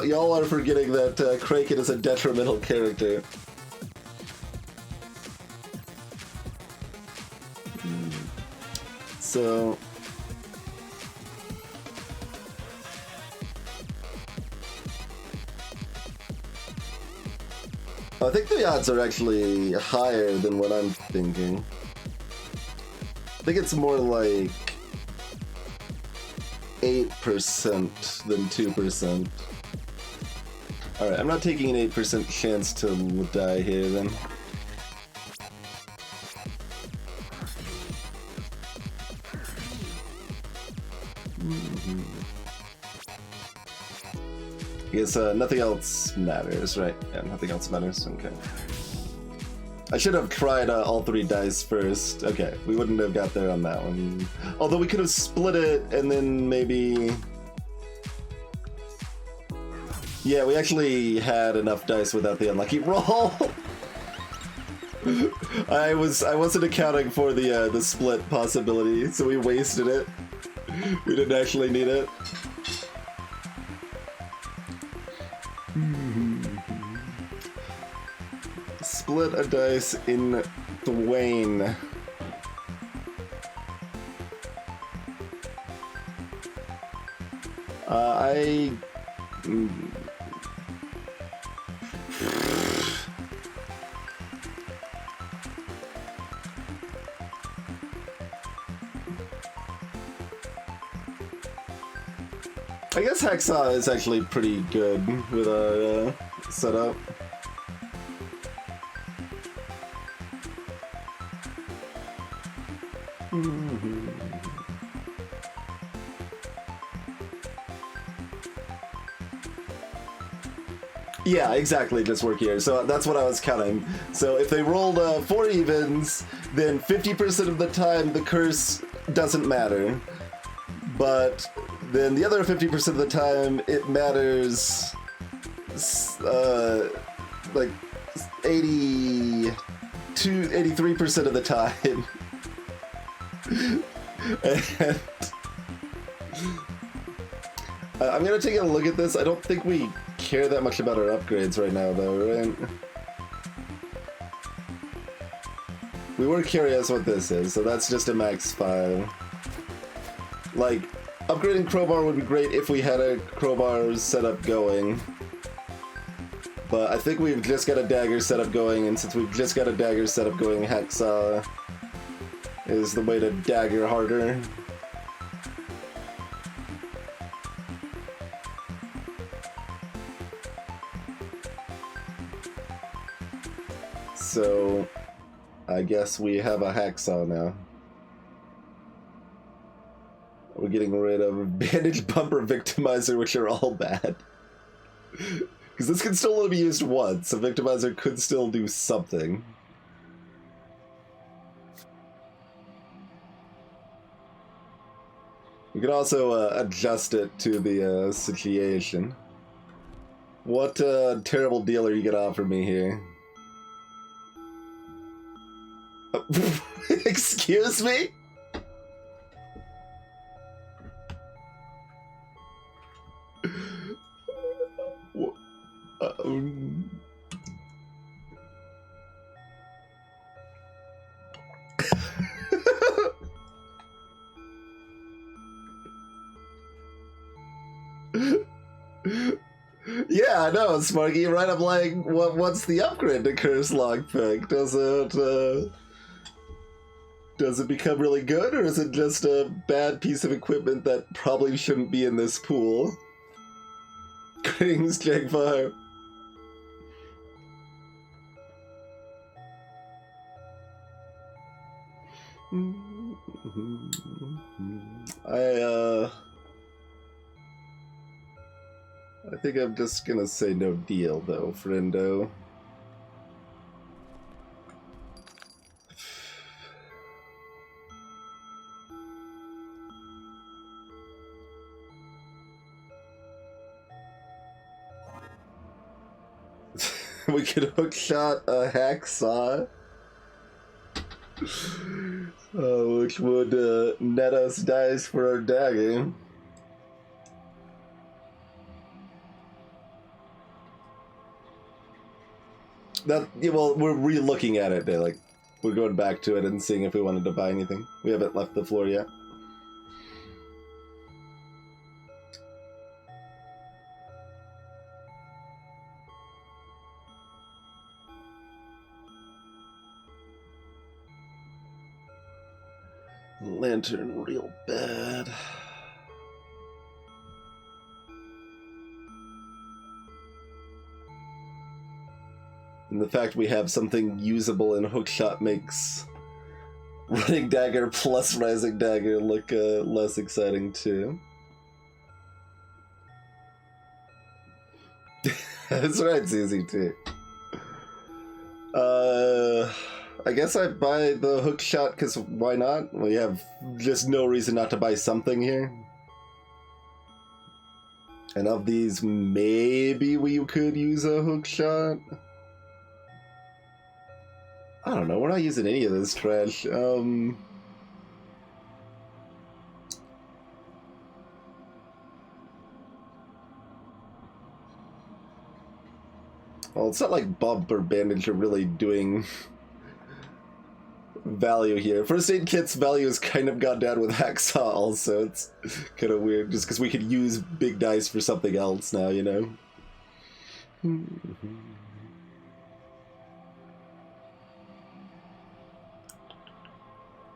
[SPEAKER 1] y'all are forgetting that Kraken is a detrimental character. So I think the odds are actually higher than what I'm thinking. I think it's more like 8% than 2%. Alright, I'm not taking an 8% chance to die here then. I guess nothing else matters, right? Yeah, nothing else matters. Okay. I should have tried all 3 dice first. Okay, we wouldn't have got there on that one. Although we could have split it and then maybe... Yeah, we actually had enough dice without the unlucky roll. I wasn't accounting for the split possibility, so we wasted it. We didn't actually need it. Split a dice in Dwayne. I guess Hacksaw is actually pretty good with our setup. Yeah, exactly, just work here. So that's what I was counting. So if they rolled 4 evens, then 50% of the time the curse doesn't matter. But then the other 50% of the time it matters, like 83% of the time. And I'm gonna take a look at this. I don't think we care that much about our upgrades right now, though, right? We were curious what this is, so that's just a max 5. Like, upgrading crowbar would be great if we had a crowbar setup going. But I think we've just got a dagger setup going, and since we've just got a dagger setup going, Hacksaw is the way to dagger harder. So, I guess we have a Hacksaw now. We're getting rid of Bandage, Bumper, Victimizer, which are all bad. Because this can still only be used once, so Victimizer could still do something. We could also adjust it to the situation. What terrible deal are you gonna offer me here? Excuse me? Yeah, I know, Sparky, right? I'm like, what's the upgrade to Curse Lockpick? Does it become really good, or is it just a bad piece of equipment that probably shouldn't be in this pool? Greetings, Jagfire. I think I'm just gonna say no deal, though, friendo. We could hookshot a Hacksaw, which would net us dice for our dagger. Yeah, well, we're re-looking at it. Like, we're going back to it and seeing if we wanted to buy anything. We haven't left the floor yet. Lantern real bad. And the fact we have something usable in hookshot makes running dagger plus rising dagger look less exciting too. That's right, CCT. I guess I buy the hook shot because why not? We have just no reason not to buy something here. And of these, maybe we could use a hook shot. I don't know. We're not using any of this trash. Well, it's not like bump or bandage are really doing value here. First aid kit's value has kind of gone down with hacksaw also. It's kind of weird just because we could use big dice for something else now, you know?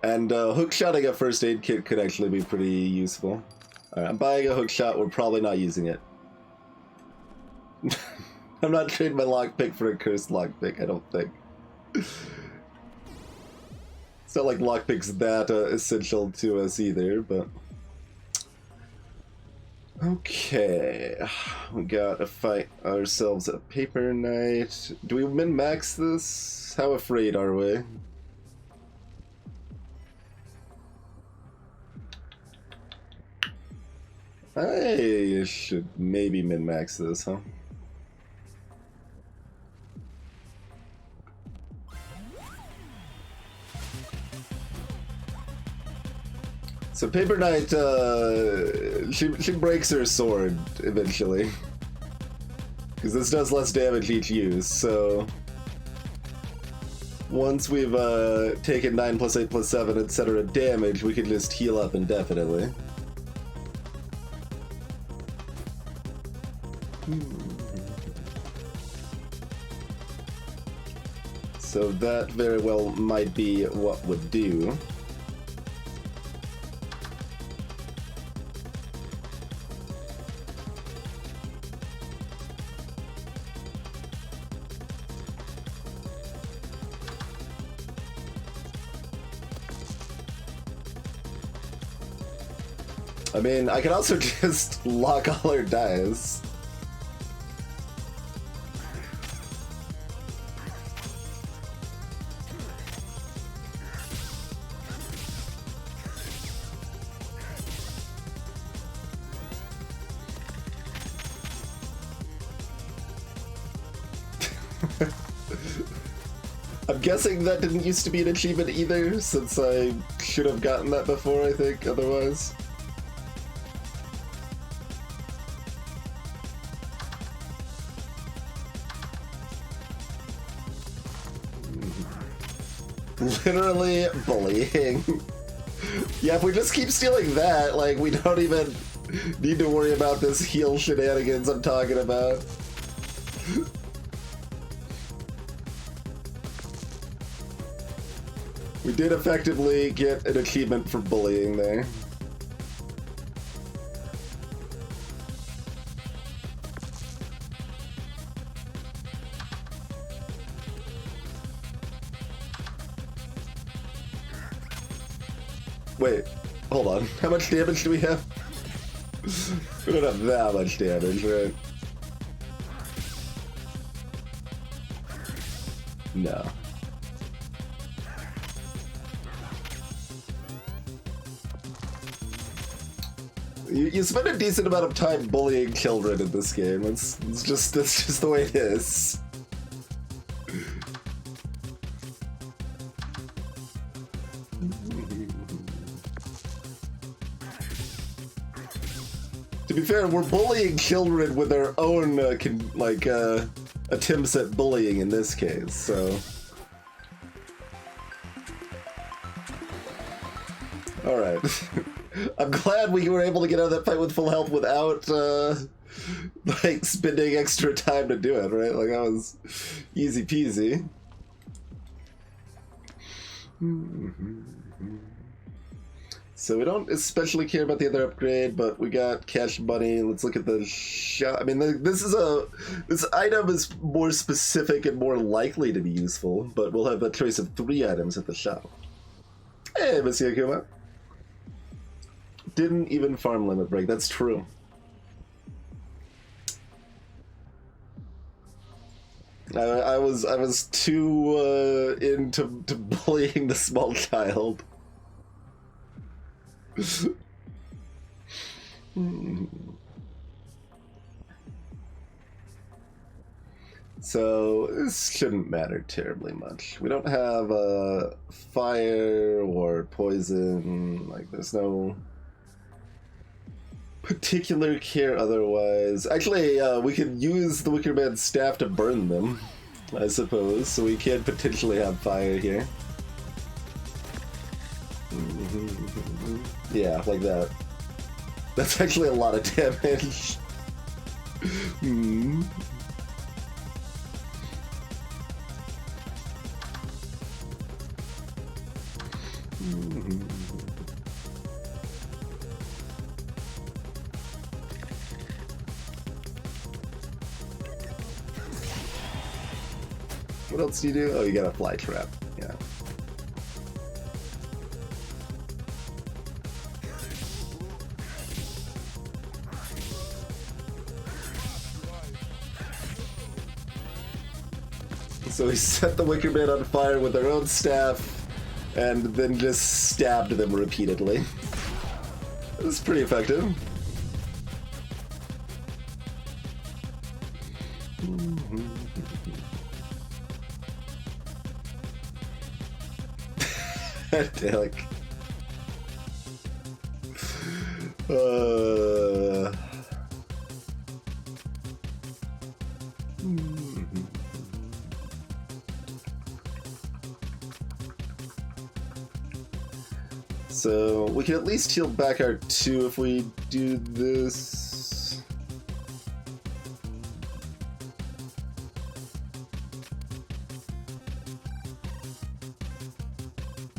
[SPEAKER 1] And hookshotting a first aid kit could actually be pretty useful. Alright, I'm buying a hookshot. We're probably not using it. I'm not trading my lockpick for a cursed lockpick, I don't think. It's not like lockpick's that essential to us either, but... Okay, we gotta fight ourselves a paper knight. Do we min-max this? How afraid are we? I should maybe min-max this, huh? So Paper Knight, she breaks her sword eventually, because this does less damage each use. So once we've taken 9 + 8 + 7, etc. damage, we can just heal up indefinitely. So that very well might be what would do. I mean, I can also just lock all our dice. I'm guessing that didn't used to be an achievement either, since I should have gotten that before, I think, otherwise. Literally bullying. Yeah, if we just keep stealing that, like, we don't even need to worry about this heal shenanigans I'm talking about. We did effectively get an achievement for bullying there. Wait, hold on. How much damage do we have? We don't have that much damage, right? No. You spend a decent amount of time bullying children in this game. That's just the way it is. To be fair, we're bullying children with our own attempts at bullying in this case, so. All right. I'm glad we were able to get out of that fight with full health without, like, spending extra time to do it, right? Like, that was easy peasy. So we don't especially care about the other upgrade, but we got cash money. Let's look at the shop. I mean, this item is more specific and more likely to be useful, but we'll have a choice of 3 items at the shop. Hey, Monsieur Kuma. Didn't even farm limit break. That's true. I was too into bullying the small child. So this shouldn't matter terribly much. We don't have fire or poison. Like, there's no particular care otherwise. Actually, we could use the Wicker Man's staff to burn them, I suppose. So we can potentially have fire here. Yeah, like that. That's actually a lot of damage. What else do you do? Oh, you got a fly trap. Yeah. So we set the Wicker Man on fire with our own staff, and then just stabbed them repeatedly. It was pretty effective. Like, so we can at least heal back our 2 if we do this.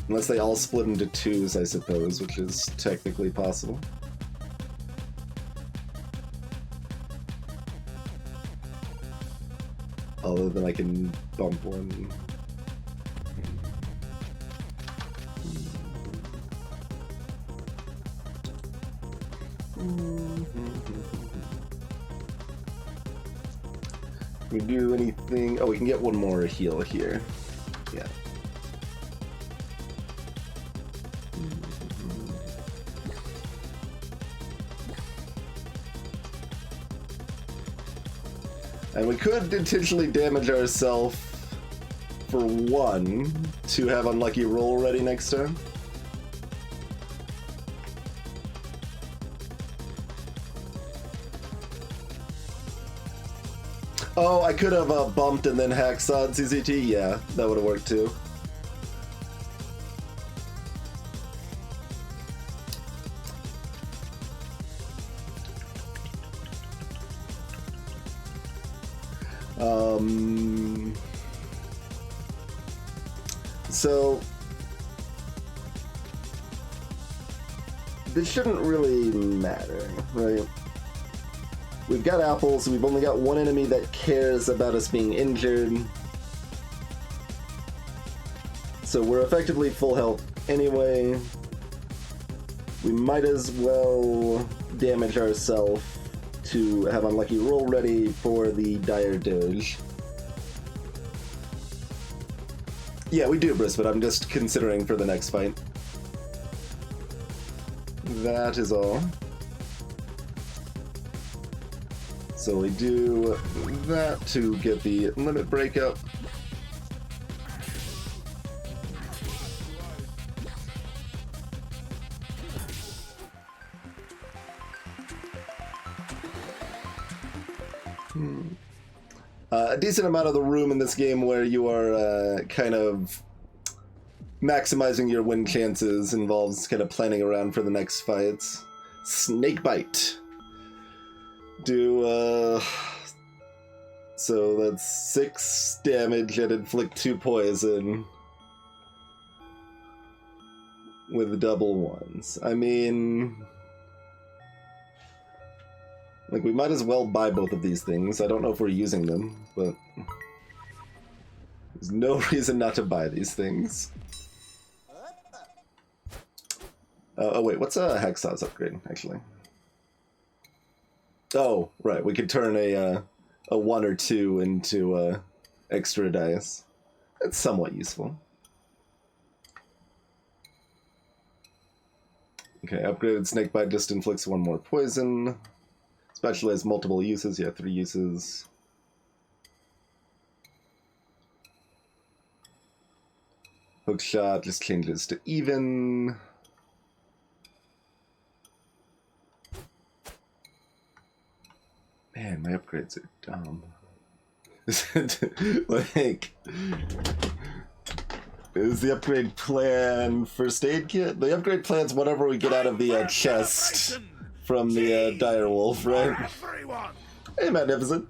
[SPEAKER 1] Unless they all split into 2s, I suppose, which is technically possible. Other than I can bump one. Can we do anything? Oh, we can get one more heal here. Yeah. And we could intentionally damage ourselves for 1 to have unlucky roll ready next turn. Oh, I could have bumped and then hacksawed CCT. Yeah, that would have worked too. So this shouldn't really matter, right? We've got apples, we've only got 1 enemy that cares about us being injured. So we're effectively full health anyway. We might as well damage ourselves to have unlucky roll ready for the dire doge. Yeah, we do, Briss, but I'm just considering for the next fight. That is all. So we do that to get the limit break up. A decent amount of the room in this game where you are kind of maximizing your win chances involves kind of planning around for the next fights. Snakebite. Do, so that's 6 damage and inflict 2 poison with double ones. I mean, like, we might as well buy both of these things. I don't know if we're using them, but there's no reason not to buy these things. Oh wait, what's a Hacksaw's upgrade, actually? Oh, right, we could turn a 1 or 2 into extra dice. It's somewhat useful. Okay, upgraded Snakebite just inflicts 1 more poison. Special has multiple uses, yeah, 3 uses. Hookshot just changes to even. Man, my upgrades are dumb. Like, is the upgrade plan first aid kit? The upgrade plan's whatever we get out of the chest from the direwolf, right? Hey, Magnificent.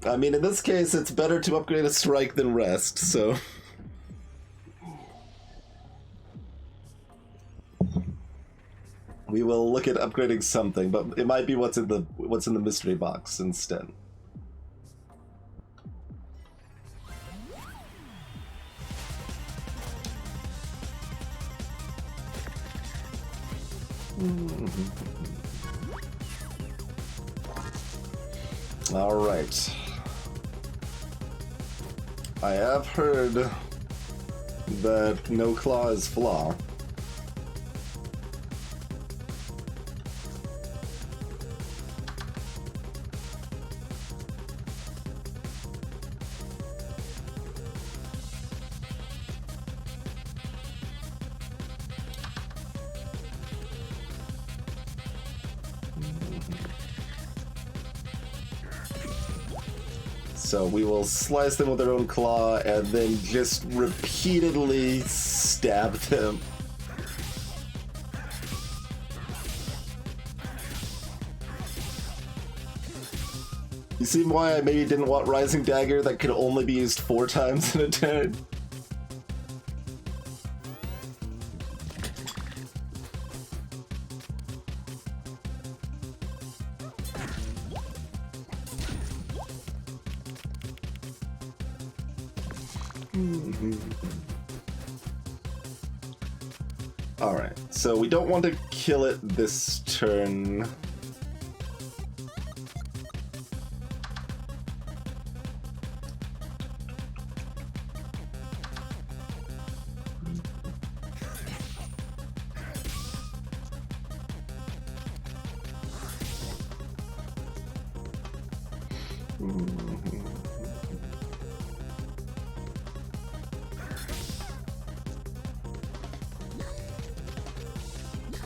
[SPEAKER 1] I mean, in this case, it's better to upgrade a strike than rest, so... We will look at upgrading something, but it might be what's in the mystery box instead. All right. I have heard that no claw is flaw. So we will slice them with their own claw and then just repeatedly stab them. You see why I maybe didn't want Rising Dagger that could only be used 4 times in a turn? Alright, so we don't want to kill it this turn.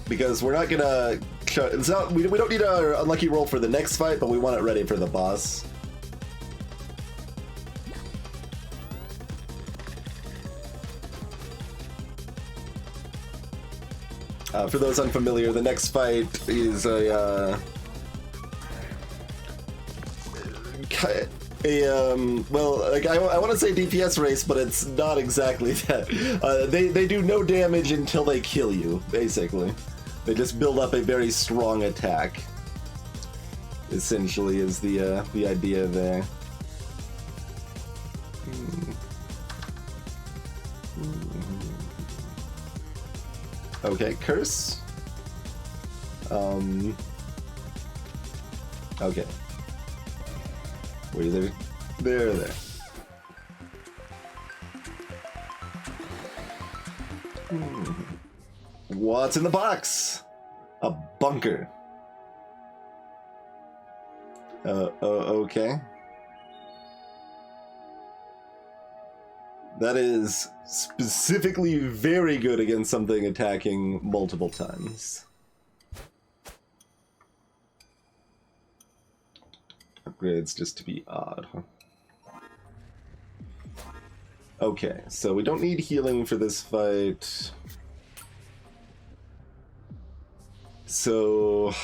[SPEAKER 1] Because we're not gonna... It's not, we don't need our unlucky roll for the next fight, but we want it ready for the boss. For those unfamiliar, the next fight is a well, like I want to say DPS race, but it's not exactly that. They do no damage until they kill you, basically. They just build up a very strong attack. Essentially, is the idea there. Okay, curse. Okay. Were you there? There. What's in the box? A bunker. Okay. That is specifically very good against something attacking multiple times. Upgrades just to be odd, huh? Okay, so we don't need healing for this fight. So...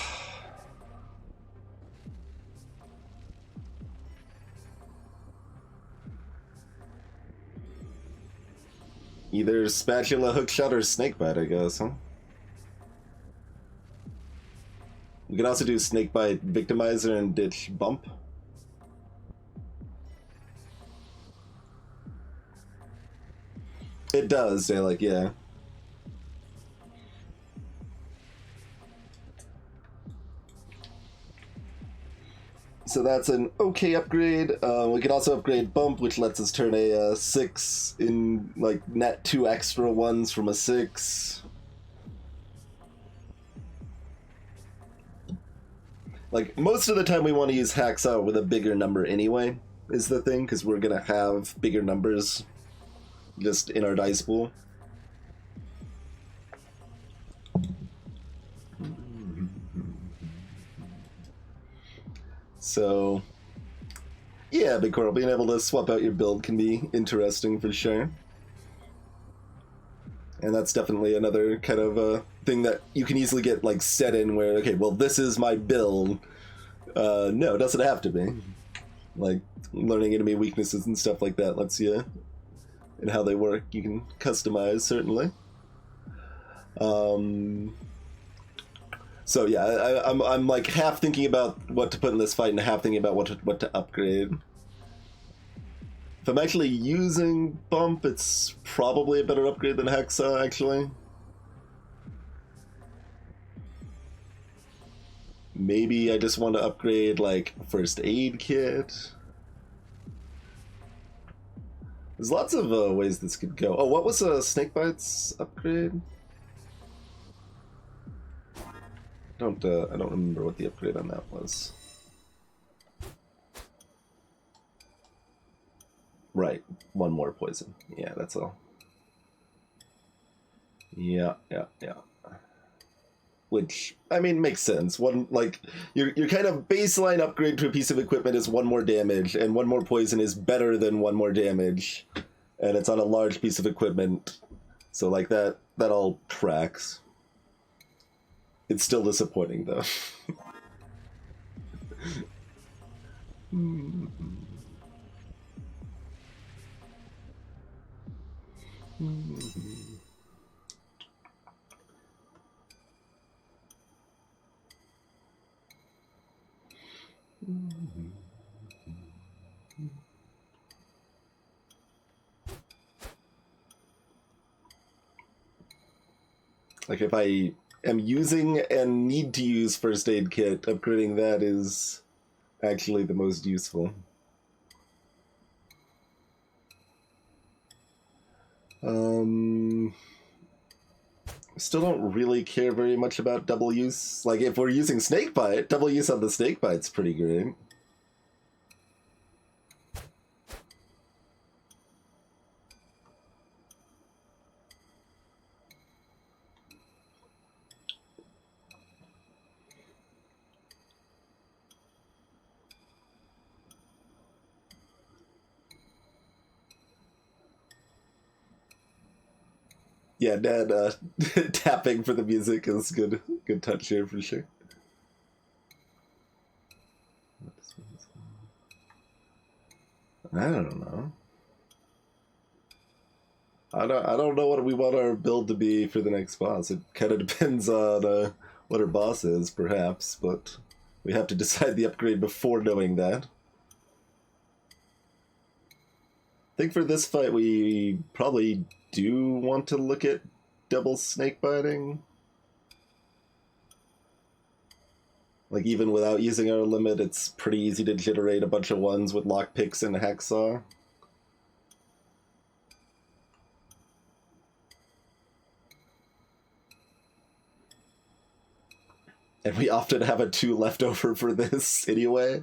[SPEAKER 1] either spatula, hookshot, or snakebite, I guess, huh? We can also do snakebite, victimizer, and ditch bump. It does, yeah, like, yeah. So that's an okay upgrade. We can also upgrade Bump, which lets us turn a 6 in, like, net 2 extra ones from a 6. Like, most of the time we want to use Hacksaw with a bigger number anyway, is the thing, because we're going to have bigger numbers just in our dice pool. So, yeah, Big Coral, being able to swap out your build can be interesting for sure. And that's definitely another kind of thing that you can easily get like set in where, okay, well, this is my build. No, it doesn't have to be. Like, learning enemy weaknesses and stuff like that lets you, and how they work, you can customize, certainly. So yeah, I'm like half thinking about what to put in this fight and half thinking about what to upgrade. If I'm actually using Bump, it's probably a better upgrade than Hexa, actually. Maybe I just want to upgrade, like, First Aid Kit. There's lots of ways this could go. Oh, what was Snakebites upgrade? I don't remember what the upgrade on that was. Right, one more poison. Yeah, that's all. Yeah. Which, I mean, makes sense. One, like, your kind of baseline upgrade to a piece of equipment is 1 more damage, and 1 more poison is better than 1 more damage, and it's on a large piece of equipment. So, like, that all tracks. It's still disappointing, though. Like, if I am using and need to use First Aid Kit, upgrading that is actually the most useful. Still don't really care very much about double use. Like, if we're using Snakebite, double use on the Snakebite's pretty great. Yeah, Dad, tapping for the music is good. Good touch here for sure. I don't know. I don't know what we want our build to be for the next boss. It kind of depends on what our boss is, perhaps, but we have to decide the upgrade before knowing that. I think for this fight we probably do want to look at double snake biting. Like, even without using our limit, it's pretty easy to generate a bunch of ones with lockpicks and hacksaw. And we often have a 2 left over for this anyway.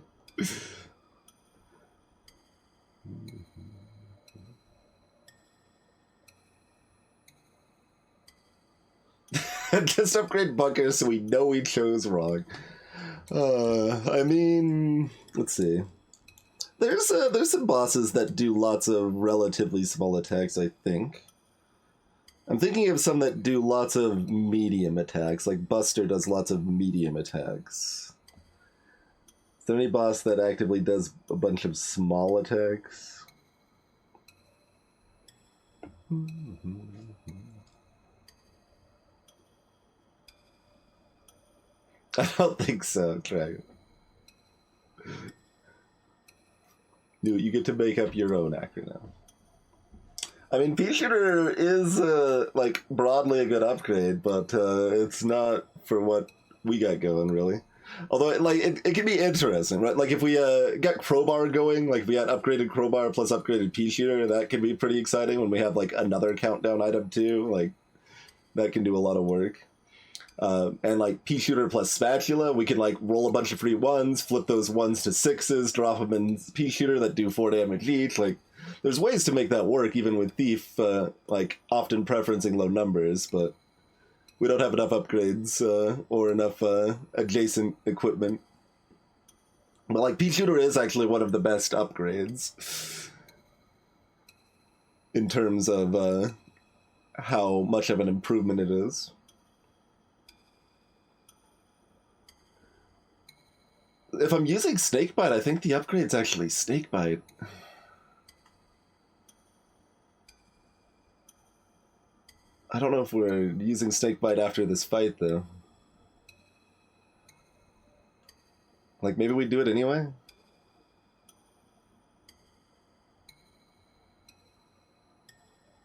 [SPEAKER 1] Just upgrade Bunker so we know we chose wrong. I mean, let's see. There's some bosses that do lots of relatively small attacks, I think. I'm thinking of some that do lots of medium attacks, like Buster does lots of medium attacks. Is there any boss that actively does a bunch of small attacks? I don't think so, Dragon. You get to make up your own actor now. I mean, Pea Shooter is, like, broadly a good upgrade, but it's not for what we got going, really. Although, like, it can be interesting, right? Like, if we got Crowbar going, like, if we had upgraded Crowbar plus upgraded Pea Shooter, that could be pretty exciting when we have, like, another countdown item, too. Like, that can do a lot of work. And, like, Pea Shooter plus Spatula, we can, like, roll a bunch of free 1s, flip those 1s to 6s, drop them in Pea Shooter that do 4 damage each, like... There's ways to make that work, even with Thief, like, often preferencing low numbers, but we don't have enough upgrades or enough adjacent equipment. But, like, Pea Shooter is actually one of the best upgrades in terms of how much of an improvement it is. If I'm using Snakebite, I think the upgrade's actually Snakebite. I don't know if we're using Snakebite after this fight, though. Like, maybe we do it anyway?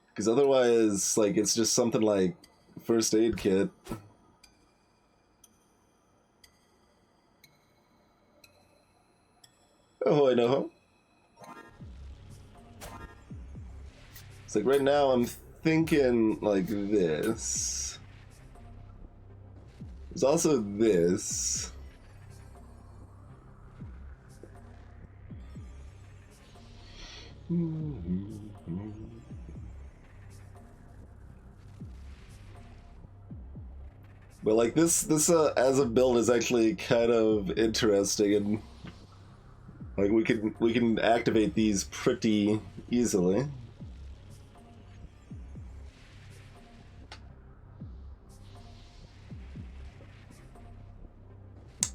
[SPEAKER 1] Because otherwise, like, it's just something like First Aid Kit. Oh, I know. It's like, right now, I'm thinking like this. There's also this. But like this as a build is actually kind of interesting, and like we can activate these pretty easily.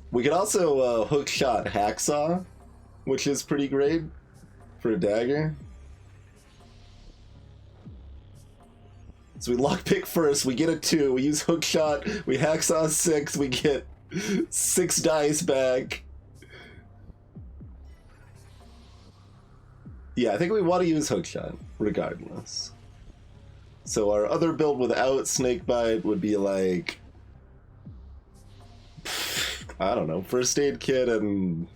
[SPEAKER 1] We can also hookshot Hacksaw, which is pretty great for a dagger. So we lockpick first, we get a 2, we use hookshot, we Hacksaw 6, we get 6 dice back. Yeah, I think we want to use hookshot, regardless. So our other build without Snakebite would be like... I don't know, First Aid Kit and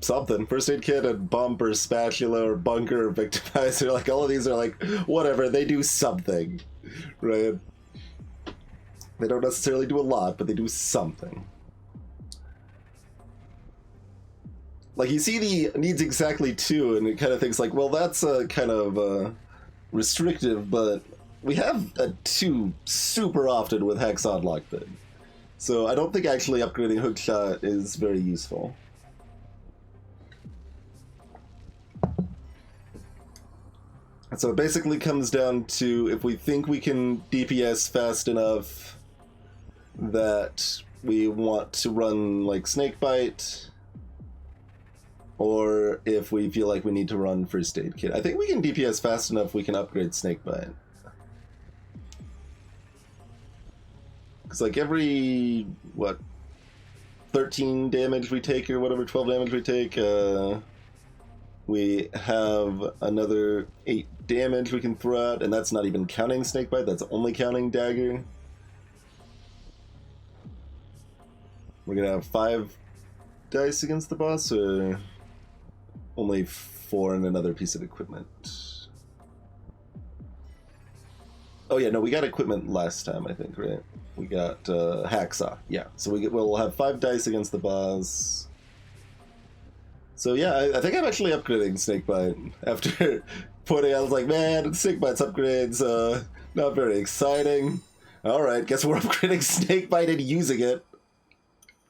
[SPEAKER 1] something. First Aid Kit and Bump or Spatula or Bunker or Victimizer. Like, all of these are like, whatever, they do something, right? They don't necessarily do a lot, but they do something. Like, you see the needs exactly 2, and it kind of thinks like, well, that's kind of restrictive, but we have a 2 super often with Hacksaw Lockpick. So I don't think actually upgrading Hookshot is very useful. So it basically comes down to if we think we can DPS fast enough that we want to run like Snakebite, or if we feel like we need to run First Aid Kit. I think we can DPS fast enough we can upgrade Snakebite. Because like every, what, 13 damage we take or whatever, 12 damage we take, we have another 8 damage we can throw out, and that's not even counting Snakebite, that's only counting Dagger. We're gonna have 5 dice against the boss, or only 4 and another piece of equipment? Oh yeah, no, we got equipment last time, I think, right? We got Hacksaw, yeah. So we'll have 5 dice against the boss. So yeah, I think I'm actually upgrading Snakebite. After I was like, man, Snakebite's upgrades, not very exciting. Alright, guess we're upgrading Snakebite and using it.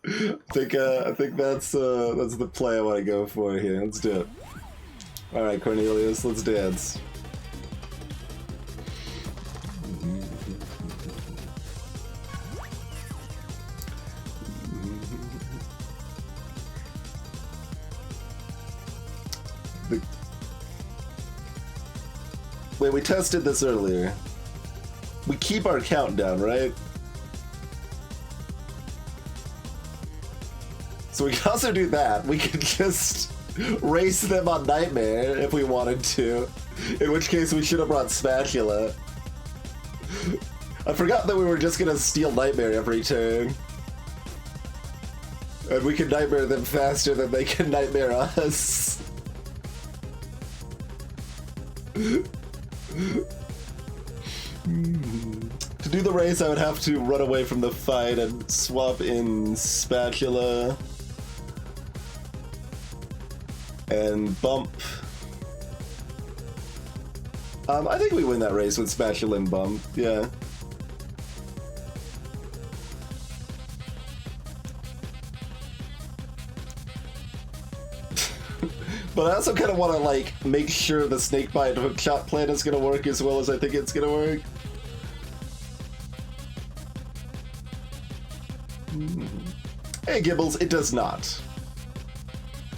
[SPEAKER 1] I think that's the play I want to go for here. Let's do it. Alright, Cornelius, let's dance. Wait, we tested this earlier. We keep our countdown, right? So we can also do that. We could just race them on Nightmare if we wanted to. In which case we should have brought Spatula. I forgot that we were just gonna steal Nightmare every turn. And we can Nightmare them faster than they can Nightmare us. To do the race, I would have to run away from the fight and swap in Spatula. And Bump. I think we win that race with Spatula and Bump, yeah. But I also kind of want to, like, make sure the Snakebite Hookshot plan is going to work as well as I think it's going to work. Hey, Gibbles, it does not.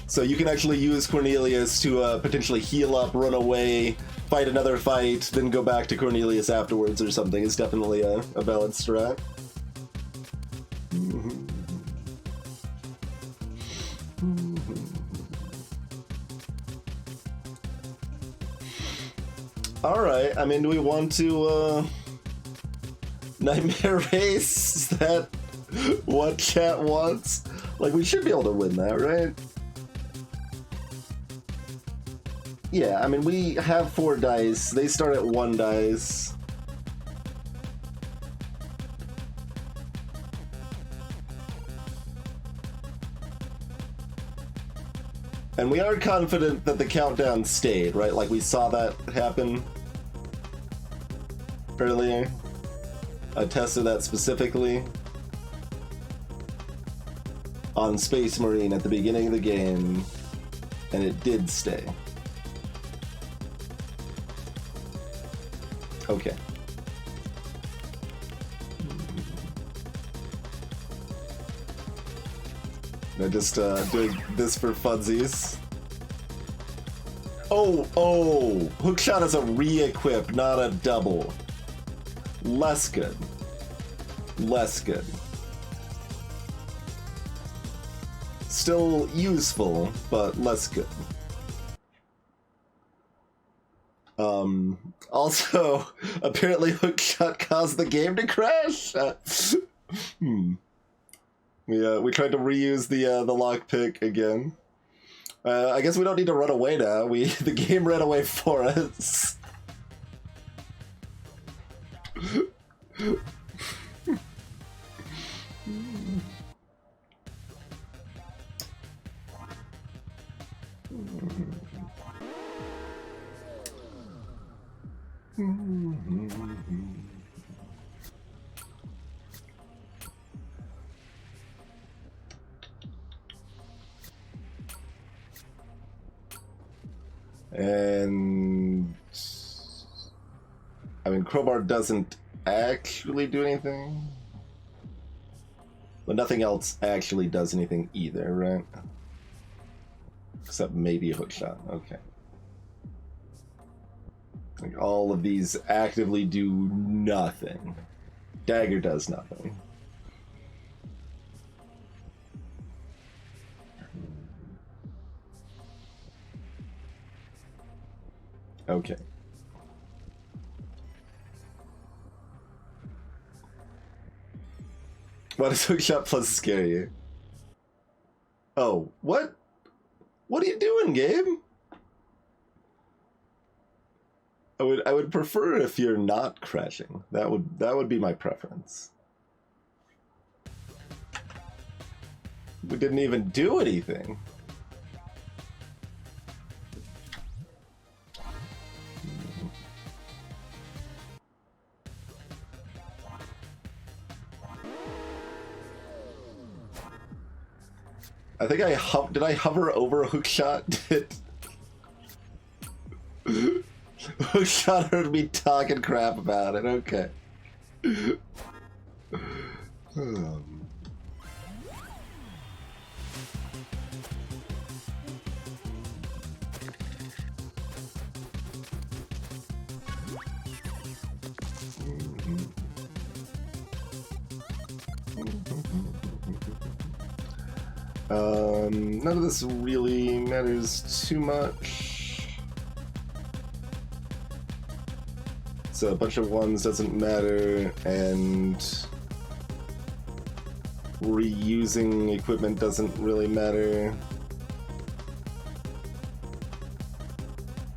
[SPEAKER 1] So you can actually use Cornelius to potentially heal up, run away, fight another fight, then go back to Cornelius afterwards or something. It's definitely a valid strat. Alright, I mean, do we want to, Nightmare Race? Is that what chat wants? Like, we should be able to win that, right? Yeah, I mean, we have 4 dice. They start at 1 dice. And we are confident that the countdown stayed, right? Like, we saw that happen earlier. I tested that specifically on Space Marine at the beginning of the game, and it did stay. Okay. I'm just doing this for funsies. Oh, Hookshot is a re-equip, not a double. Less good. Less good. Still useful, but less good. Also, apparently Hookshot caused the game to crash. We tried to reuse the lockpick again. I guess we don't need to run away now. The game ran away for us. And I mean, Crowbar doesn't actually do anything, but nothing else actually does anything either, right? Except maybe a Hookshot. Okay. Like, all of these actively do nothing. Dagger does nothing. Okay. Why does Hookshot Plus scare you? Oh, what? What are you doing, Gabe? I would prefer if you're not crashing. That would be my preference. We didn't even do anything. I think did I hover over a Hookshot? Hookshot heard me talking crap about it, okay. None of this really matters too much. So a bunch of ones doesn't matter, and reusing equipment doesn't really matter.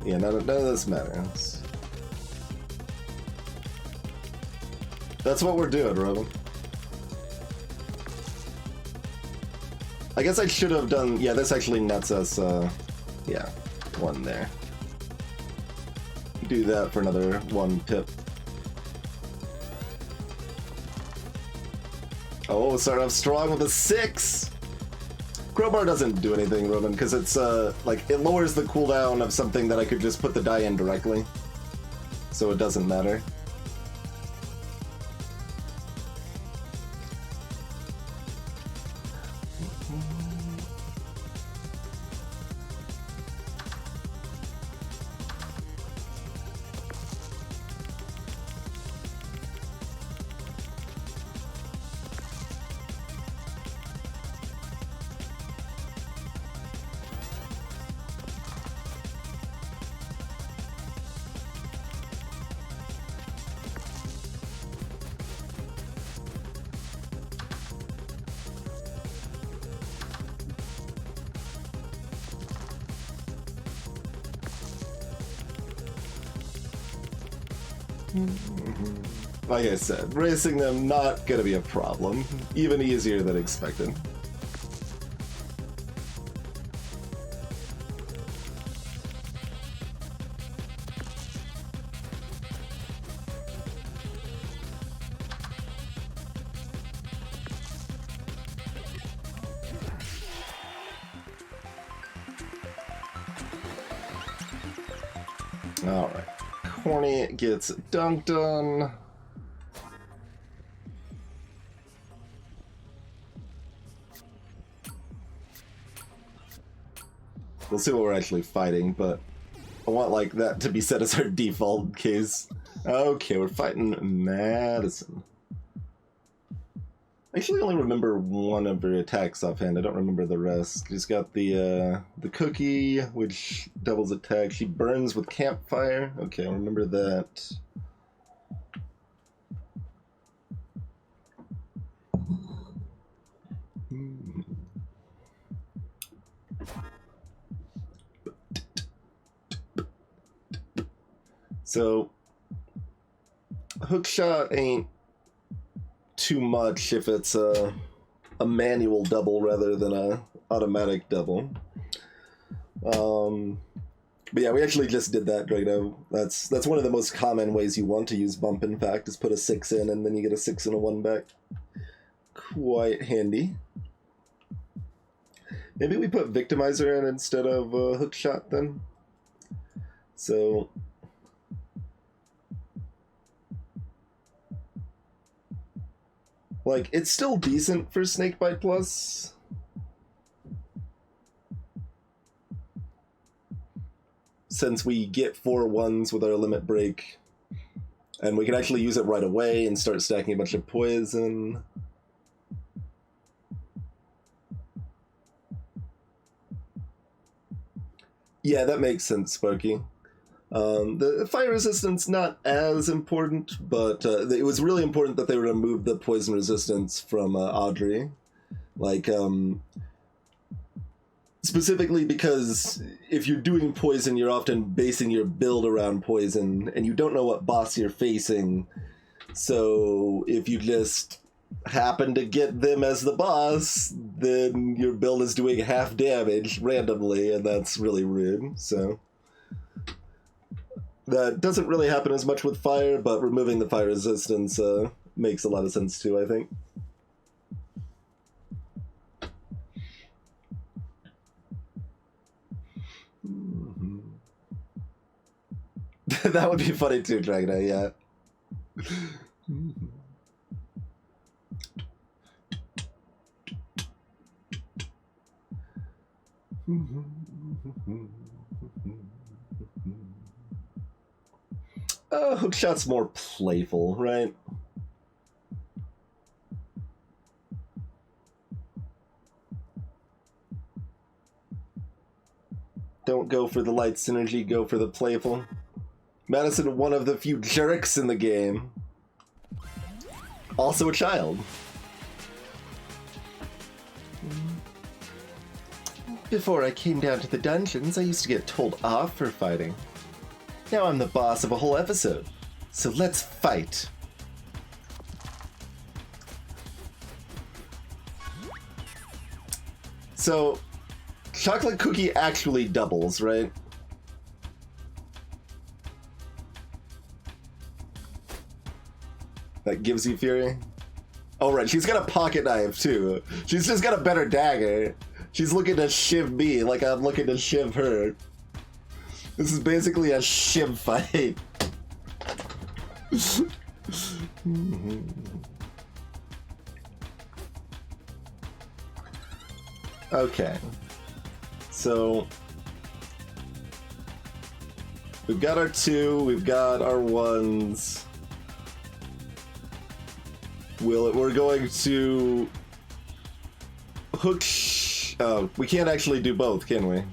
[SPEAKER 1] Yeah, none of this matters. That's what we're doing, Robin. I guess I should have done... Yeah, this actually nets us, yeah, 1 there. Do that for another 1 pip. Oh, starting off strong with a 6! Crowbar doesn't do anything, Roman, because it's, like, it lowers the cooldown of something that I could just put the die in directly. So it doesn't matter. Like I said, racing them not gonna be a problem. Even easier than expected. Alright. Corny gets dunked on. We'll see what we're actually fighting, but I want like that to be set as our default case. Okay, we're fighting Madison. I actually only remember 1 of her attacks offhand. I don't remember the rest. She's got the cookie, which doubles attack. She burns with campfire. Okay, I remember that. So, hookshot ain't too much if it's a manual double rather than a automatic double. But yeah, we actually just did that right now. That's one of the most common ways you want to use bump, in fact, is put a 6 in and then you get a 6 and a 1 back. Quite handy. Maybe we put Victimizer in instead of hookshot then. So... like, it's still decent for Snakebite Plus. Since we get 4 1s with our limit break. And we can actually use it right away and start stacking a bunch of poison. Yeah, that makes sense, Sparky. The fire resistance, not as important, but it was really important that they removed the poison resistance from Audrey. Like, specifically because if you're doing poison, you're often basing your build around poison, and you don't know what boss you're facing. So if you just happen to get them as the boss, then your build is doing half damage randomly, and that's really rude, so... that doesn't really happen as much with fire, but removing the fire resistance makes a lot of sense too, I think. That would be funny too, Dragonite, yeah. Hookshot's more playful, right? Don't go for the light synergy, go for the playful. Madison, one of the few jerks in the game. Also a child. Before I came down to the dungeons, I used to get told off for fighting. Now I'm the boss of a whole episode. So let's fight. So, chocolate cookie actually doubles, right? That gives you fury? Oh, right, she's got a pocket knife, too. She's just got a better dagger. She's looking to shiv me like I'm looking to shiv her. This is basically a shiv fight. Okay. So we've got our 2, we've got our 1s. We're going to hook. Oh, we can't actually do both, can we?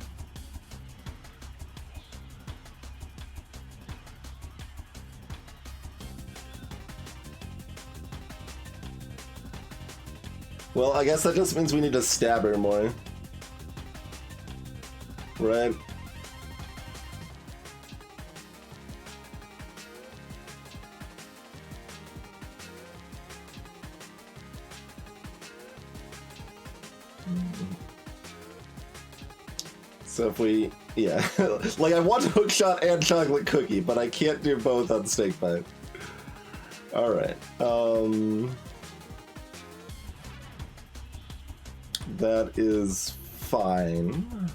[SPEAKER 1] Well, I guess that just means we need to stab her more. Right? So if we, yeah, like I want hookshot and chocolate cookie, but I can't do both on snakebite. All right. That is fine.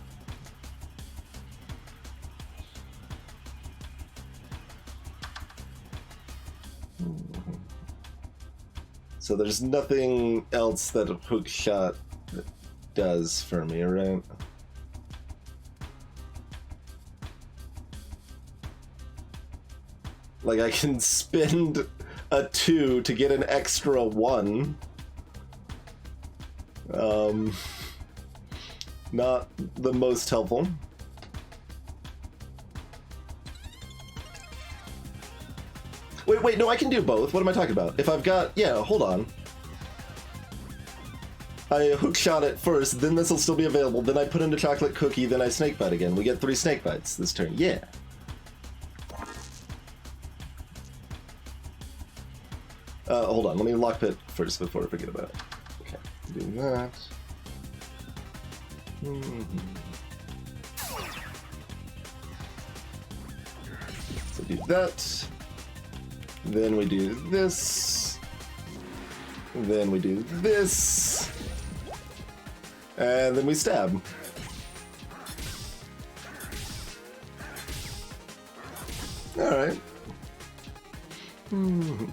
[SPEAKER 1] So there's nothing else that a hookshot does for me, right? Like I can spend a 2 to get an extra 1. Not the most helpful. Wait, no, I can do both. What am I talking about? If I've got, yeah, hold on. I hookshot it first, then this will still be available, then I put in the chocolate cookie, then I snakebite again. We get 3 snakebites this turn, yeah. Hold on, let me lockpit first before I forget about it. Okay, do that. So do that. Then we do this. Then we do this. And then we stab. Alright.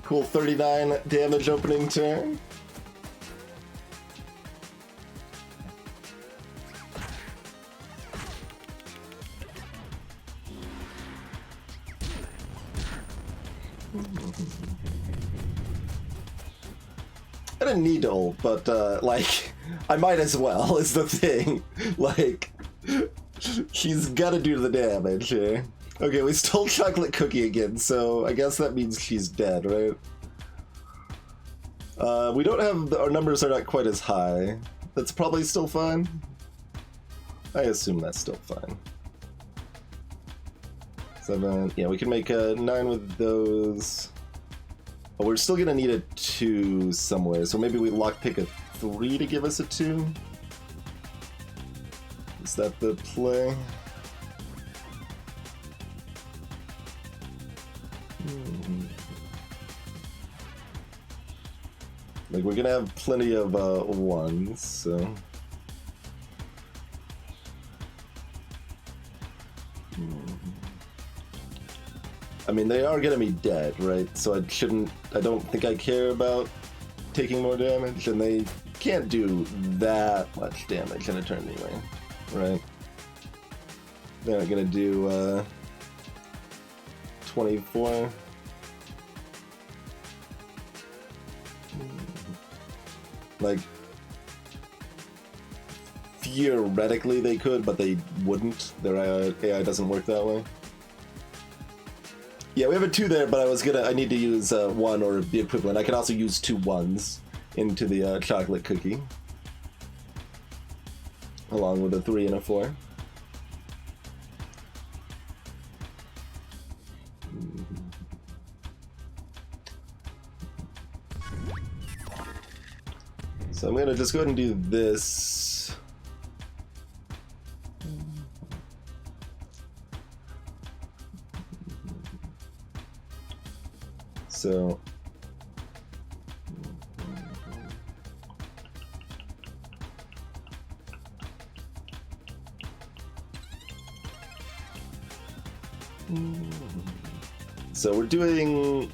[SPEAKER 1] Cool, 39 damage opening turn. I didn't need to ult, but like, I might as well, is the thing. Like, she's gotta do the damage here. Okay, we stole chocolate cookie again, so I guess that means she's dead, right? We don't have, our numbers are not quite as high. That's probably still fine. I assume that's still fine. 7, yeah, we can make a 9 with those. But we're still gonna need a 2 somewhere, so maybe we lockpick a 3 to give us a 2? Is that the play? Like, we're gonna have plenty of 1s, so... I mean, they are gonna be dead, right? So I don't think I care about taking more damage, and they can't do that much damage in a turn anyway, right? They're not gonna do 24. Like, theoretically they could, but they wouldn't. Their AI doesn't work that way. Yeah, we have a 2 there, but I need to use 1 or the equivalent. I can also use 2 1s into the chocolate cookie. Along with a 3 and a 4. So I'm gonna just go ahead and do this. So we're doing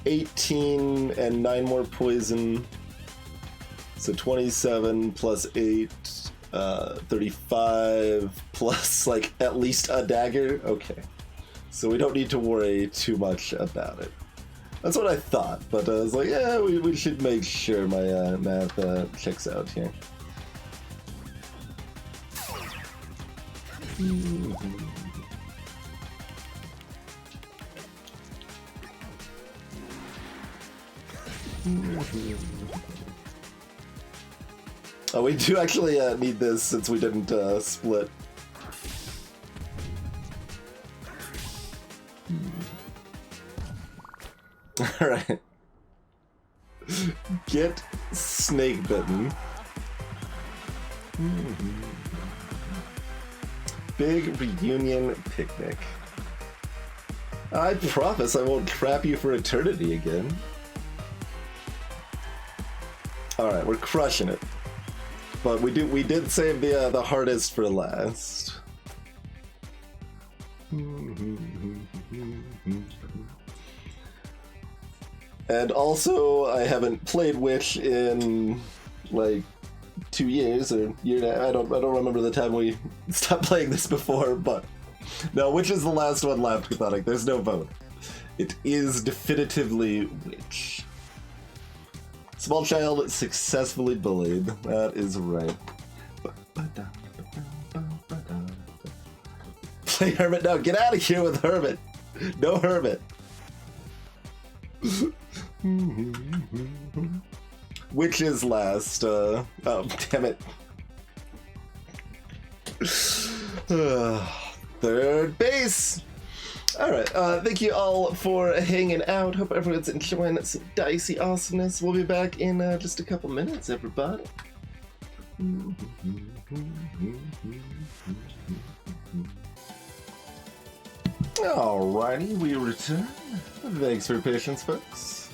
[SPEAKER 1] 18 and 9 more poison, so 27 plus 8, 35 plus like at least a dagger. Okay, so we don't need to worry too much about it. That's what I thought, but I was like, yeah, we should make sure my math checks out here. Oh, we do actually need this since we didn't split. Alright. Get snake bitten. Big reunion picnic. I promise I won't trap you for eternity again. Alright, we're crushing it. But we did save the hardest for last. And also, I haven't played Witch in like 2 years or year. I don't remember the time we stopped playing this before. But no, Witch is the last one left. Pathetic. There's no vote. It is definitively Witch. Small child successfully bullied. That is right. Play Hermit now. Get out of here with Hermit. No Hermit. Which is last? Oh, damn it. Third base. Alright, thank you all for hanging out. Hope everyone's enjoying some Dicey awesomeness. We'll be back in just a couple minutes, everybody. Alrighty, we return. Thanks for your patience, folks.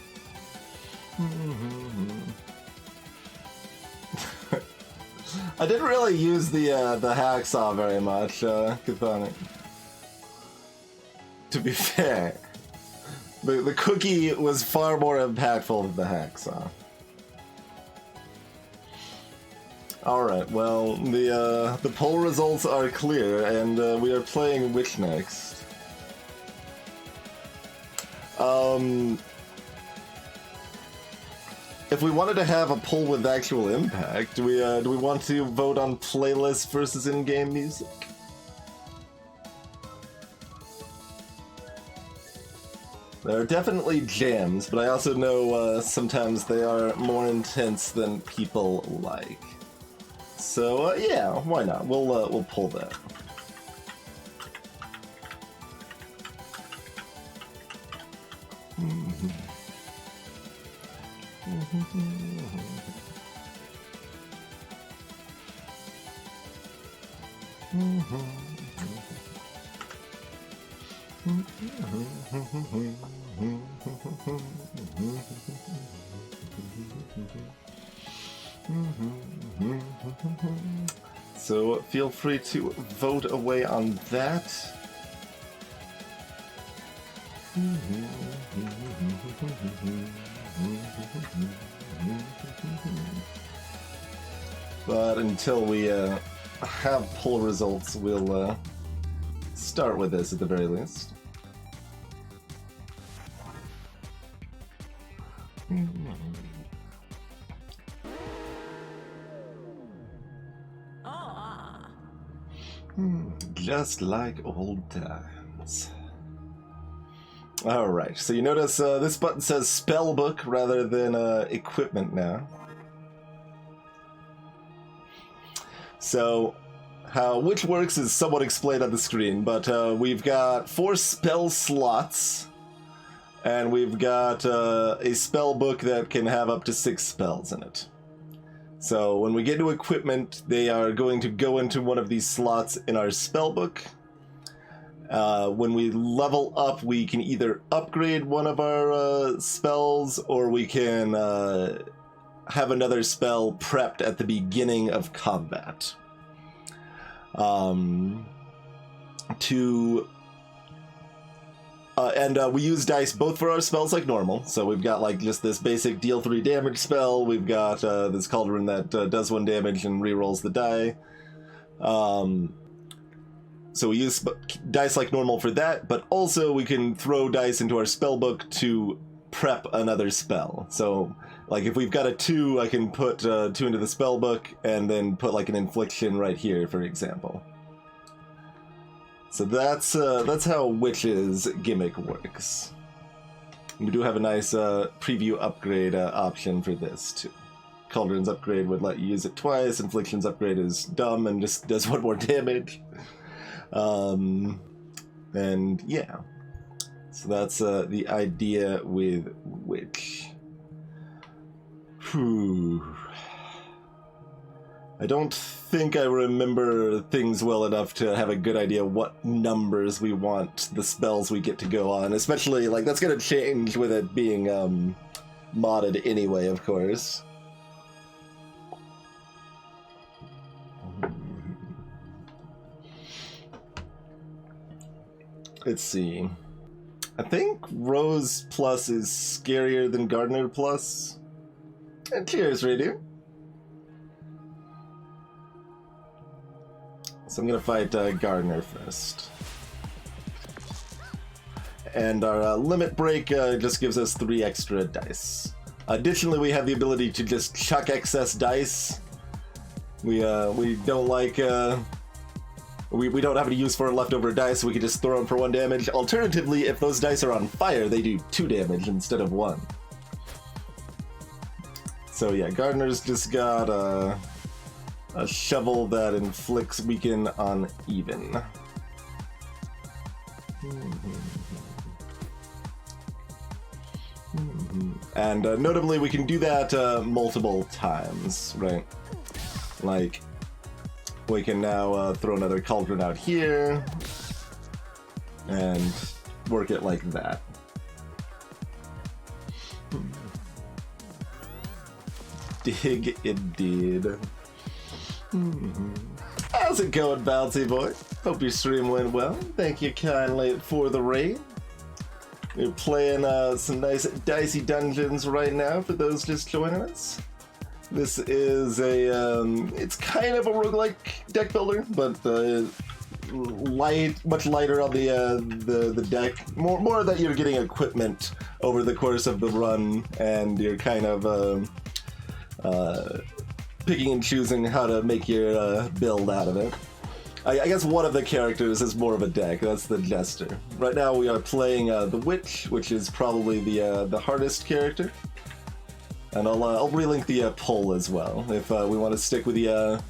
[SPEAKER 1] I didn't really use the hacksaw very much, Cathonic. To be fair, the cookie was far more impactful than the hacksaw. Alright, well, the poll results are clear, and we are playing Witch next. If we wanted to have a poll with actual impact, do we want to vote on playlist versus in-game music? There are definitely jams, but I also know sometimes they are more intense than people like. So yeah, why not? We'll pull that. So feel free to vote away on that. But until we have poll results, we'll start with this at the very least. Just like old times. Alright, so you notice this button says spellbook rather than equipment now. So, which works is somewhat explained on the screen, but we've got 4 spell slots, and we've got a spell book that can have up to 6 spells in it. So when we get to equipment, they are going to go into one of these slots in our spell book. When we level up, we can either upgrade one of our spells, or we can have another spell prepped at the beginning of combat. We use dice both for our spells like normal. So we've got like just this basic deal 3 damage spell. We've got this cauldron that does 1 damage and rerolls the die. So we use dice like normal for that, but also we can throw dice into our spell book to prep another spell. So like if we've got a 2, I can put 2 into the spell book and then put like an infliction right here, for example. So that's how Witch's gimmick works. We do have a nice preview upgrade option for this too. Cauldron's upgrade would let you use it twice. Infliction's upgrade is dumb and just does 1 more damage. And yeah, so that's the idea with Witch. I don't think I remember things well enough to have a good idea what numbers we want the spells we get to go on, especially, like, that's gonna change with it being, modded anyway, of course. Let's see. I think Rose Plus is scarier than Gardener Plus. And cheers, Radio. So I'm gonna fight Gardener first. And our limit break just gives us 3 extra dice. Additionally, we have the ability to just chuck excess dice. We don't like... We don't have any use for leftover dice, so we can just throw them for 1 damage. Alternatively, if those dice are on fire, they do 2 damage instead of 1. So yeah, Gardener's just got a shovel that inflicts weaken on even. And notably, we can do that multiple times, right? Like, we can now throw another cauldron out here and work it like that. Dig indeed. How's it going, Bouncy Boy? Hope your stream went well. Thank you kindly for the raid. We're playing some nice Dicey dungeons right now for those just joining us. This is a, it's kind of a roguelike deck builder, but much lighter on the deck. More that you're getting equipment over the course of the run, and you're kind of picking and choosing how to make your build out of it. I guess one of the characters is more of a deck. That's the Jester. Right now we are playing the Witch, which is probably the hardest character. And I'll relink the poll as well, if we want to stick with the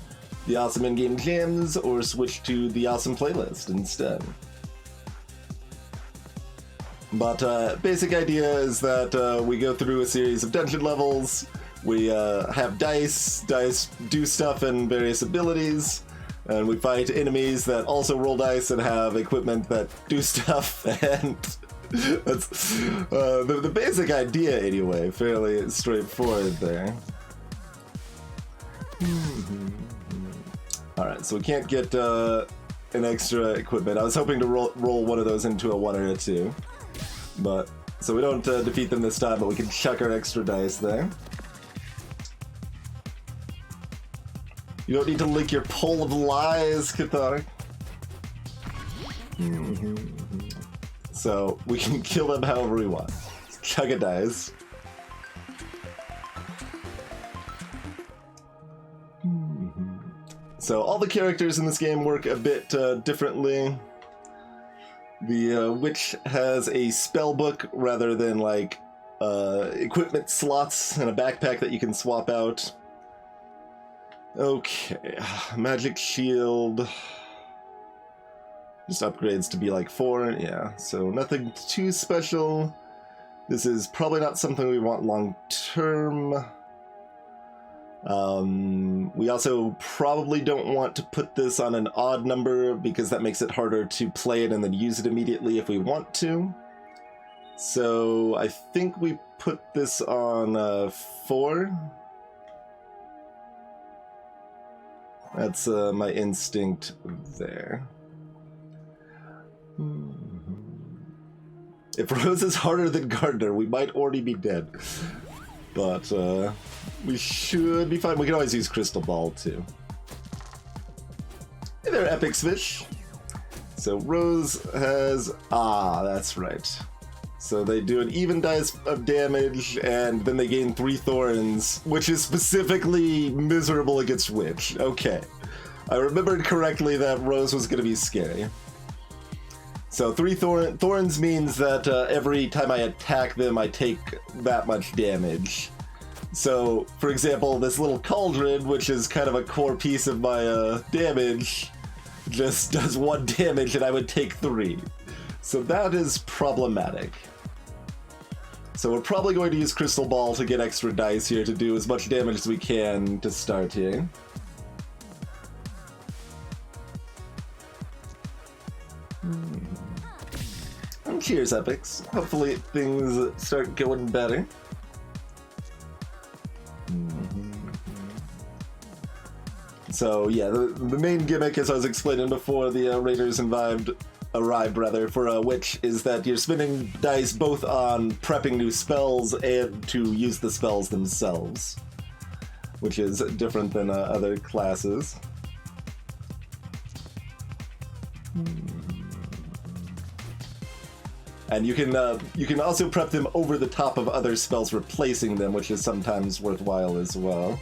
[SPEAKER 1] awesome in-game gems, or switch to the awesome playlist instead. But basic idea is that we go through a series of dungeon levels, we have dice do stuff and various abilities, and we fight enemies that also roll dice and have equipment that do stuff, and... That's the basic idea anyway, fairly straightforward there. Alright, so we can't get an extra equipment. I was hoping to roll one of those into a 1 or a 2. But, so we don't defeat them this time, but we can chuck our extra dice there. You don't need to lick your pole of lies, Cathar. So we can kill them however we want. Chug a dice. So all the characters in this game work a bit differently. The witch has a spell book rather than like equipment slots and a backpack that you can swap out. Okay, magic shield. Just upgrades to be like 4, yeah, so nothing too special. This is probably not something we want long term. We also probably don't want to put this on an odd number because that makes it harder to play it and then use it immediately if we want to. So I think we put this on 4. That's my instinct there. If Rose is harder than Gardner, we might already be dead. But we should be fine. We can always use Crystal Ball too. Hey there, Epic Fish. So Rose has... Ah, that's right. So they do an even dice of damage, and then they gain 3 thorns, which is specifically miserable against Witch. Okay. I remembered correctly that Rose was going to be scary. So 3 thorns means that every time I attack them, I take that much damage. So, for example, this little cauldron, which is kind of a core piece of my damage, just does 1 damage and I would take 3. So that is problematic. So we're probably going to use Crystal Ball to get extra dice here to do as much damage as we can to start here. And cheers, Epics. Hopefully things start going better. So yeah, the main gimmick, as I was explaining before the Raiders arrived rather, for a Witch is that you're spending dice both on prepping new spells and to use the spells themselves, which is different than other classes. And you can also prep them over the top of other spells replacing them, which is sometimes worthwhile as well.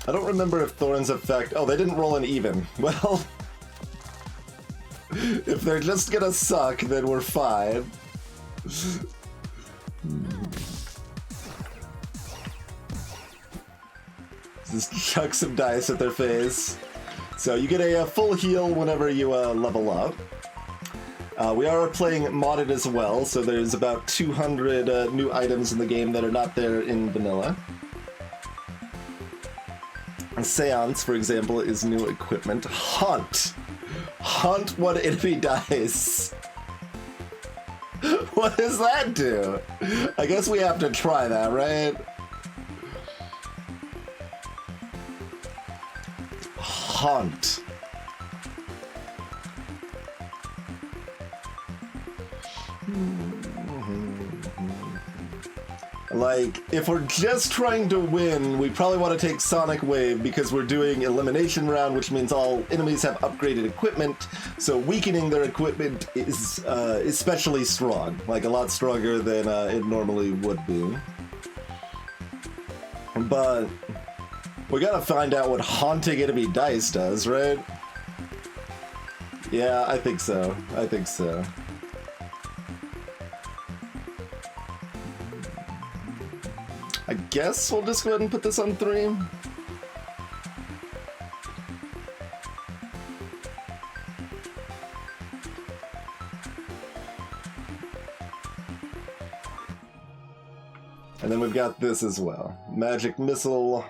[SPEAKER 1] I don't remember if thorns affect... Oh, they didn't roll an even. Well, if they're just gonna suck, then we're fine. Just chuck some dice at their face. So you get a full heal whenever you level up. We are playing modded as well, so there's about 200 new items in the game that are not there in vanilla. Seance, for example, is new equipment. Hunt! Hunt 1 enemy dice. What does that do? I guess we have to try that, right? Hunt. Like, if we're just trying to win, we probably want to take Sonic Wave because we're doing elimination round, which means all enemies have upgraded equipment, so weakening their equipment is especially strong, like a lot stronger than it normally would be. But we gotta find out what haunting enemy dice does, right? Yeah, I think so. I think so. I guess we'll just go ahead and put this on 3. And then we've got this as well. Magic Missile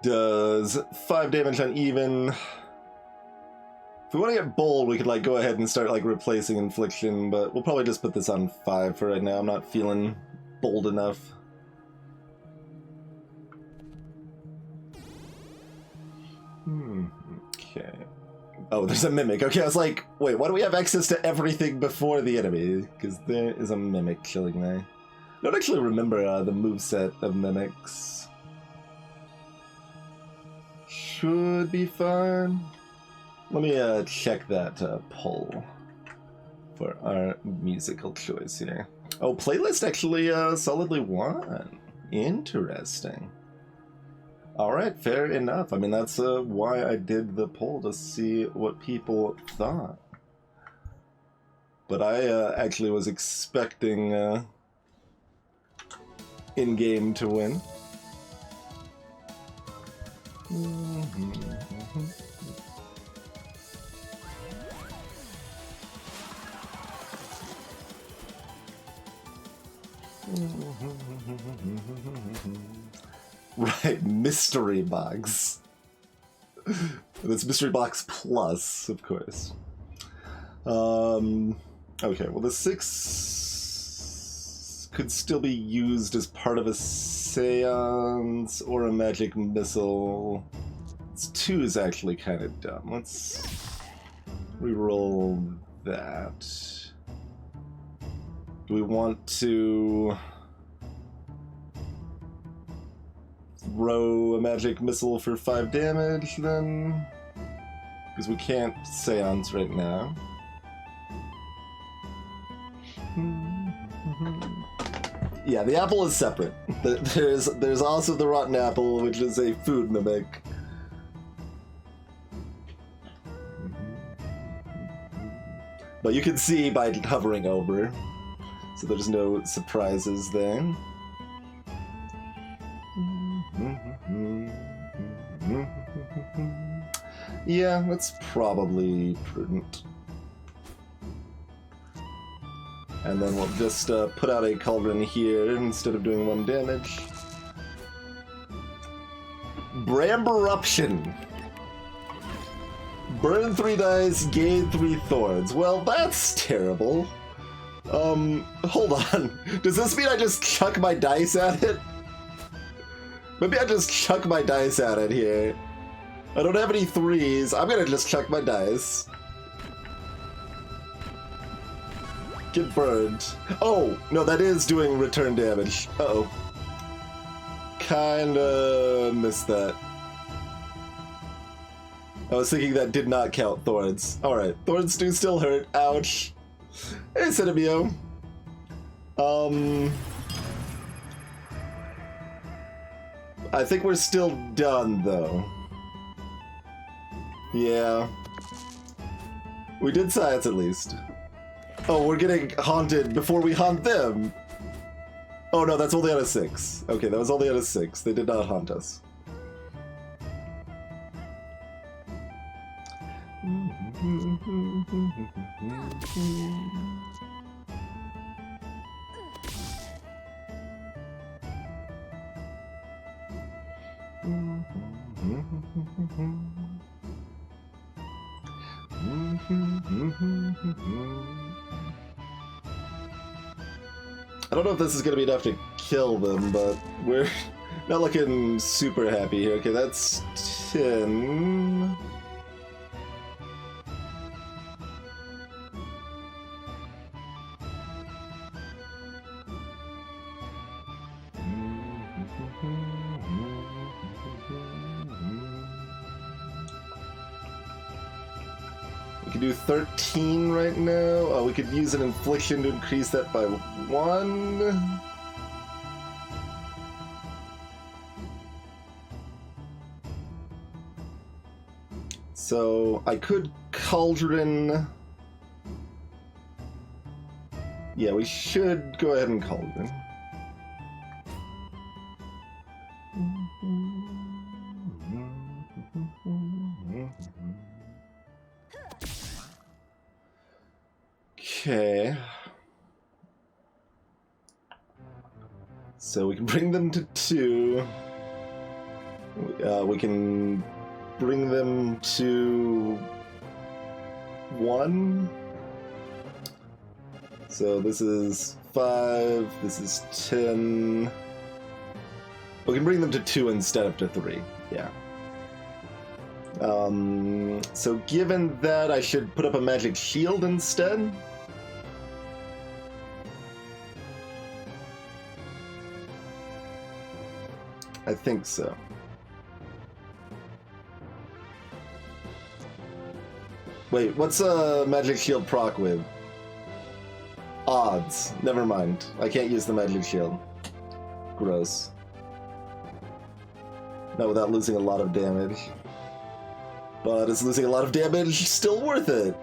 [SPEAKER 1] does 5 damage on even. If we want to get bold, we could like go ahead and start like replacing Infliction, but we'll probably just put this on 5 for right now. I'm not feeling bold enough. Okay. Oh, there's a mimic. Okay, I was like, wait, why do we have access to everything before the enemy? Because there is a mimic chilling me. I don't actually remember the moveset of mimics. Should be fine. Let me check that poll for our musical choice here. Oh, playlist actually solidly won. Interesting. All right, fair enough. I mean, that's why I did the poll, to see what people thought. But I actually was expecting in-game to win. Right, mystery box. That's mystery box plus, of course. Okay, well the 6 could still be used as part of a seance or a magic missile. 2 is actually kind of dumb. Let's reroll that. Do we want to throw a magic missile for 5 damage then? Because we can't seance right now. Yeah, the apple is separate. There's also the rotten apple, which is a food mimic. But you can see by hovering over, so there's no surprises there. Yeah, that's probably prudent. And then we'll just put out a cauldron here instead of doing 1 damage. Bramberuption. Burn 3 dice, gain 3 thorns. Well, that's terrible. Hold on. Does this mean I just chuck my dice at it? Maybe I just chuck my dice at it here. I don't have any 3s. I'm gonna just chuck my dice. Get burned. Oh, no, that is doing return damage. Uh-oh. Kinda missed that. I was thinking that did not count thorns. Alright, thorns do still hurt. Ouch. Hey, Cinnamio. I think we're still done, though. Yeah. We did science, at least. Oh, we're getting haunted before we haunt them. Oh no, that's only on a 6. Okay, that was only on a 6. They did not haunt us. I don't know if this is going to be enough to kill them, but we're not looking super happy here. Okay, that's 10. We can do 13 right now. Oh, we could use an infliction to increase that by 1. So I could cauldron. Yeah, we should go ahead and cauldron. Okay. So we can bring them to 2. We can bring them to 1. So this is 5, this is 10. We can bring them to 2 instead of to 3, yeah. So given that, I should put up a magic shield instead. I think so. Wait, what's Magic Shield proc with? Odds. Never mind. I can't use the Magic Shield. Gross. Not without losing a lot of damage. But is losing a lot of damage still worth it?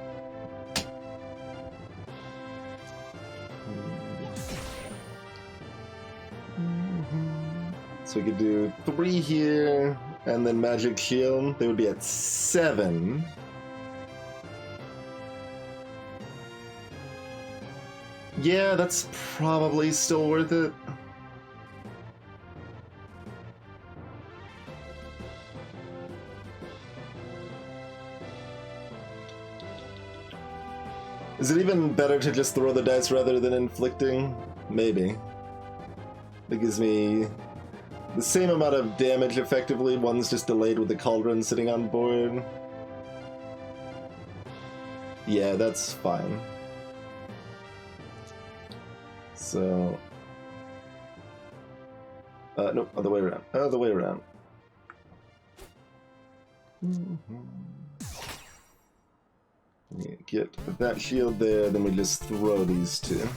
[SPEAKER 1] So we could do 3 here, and then Magic Shield. They would be at 7. Yeah, that's probably still worth it. Is it even better to just throw the dice rather than inflicting? Maybe. That gives me the same amount of damage effectively. One's just delayed with the cauldron sitting on board. Yeah, that's fine. So... nope, other way around. Other way around. Get that shield there, then we just throw these two.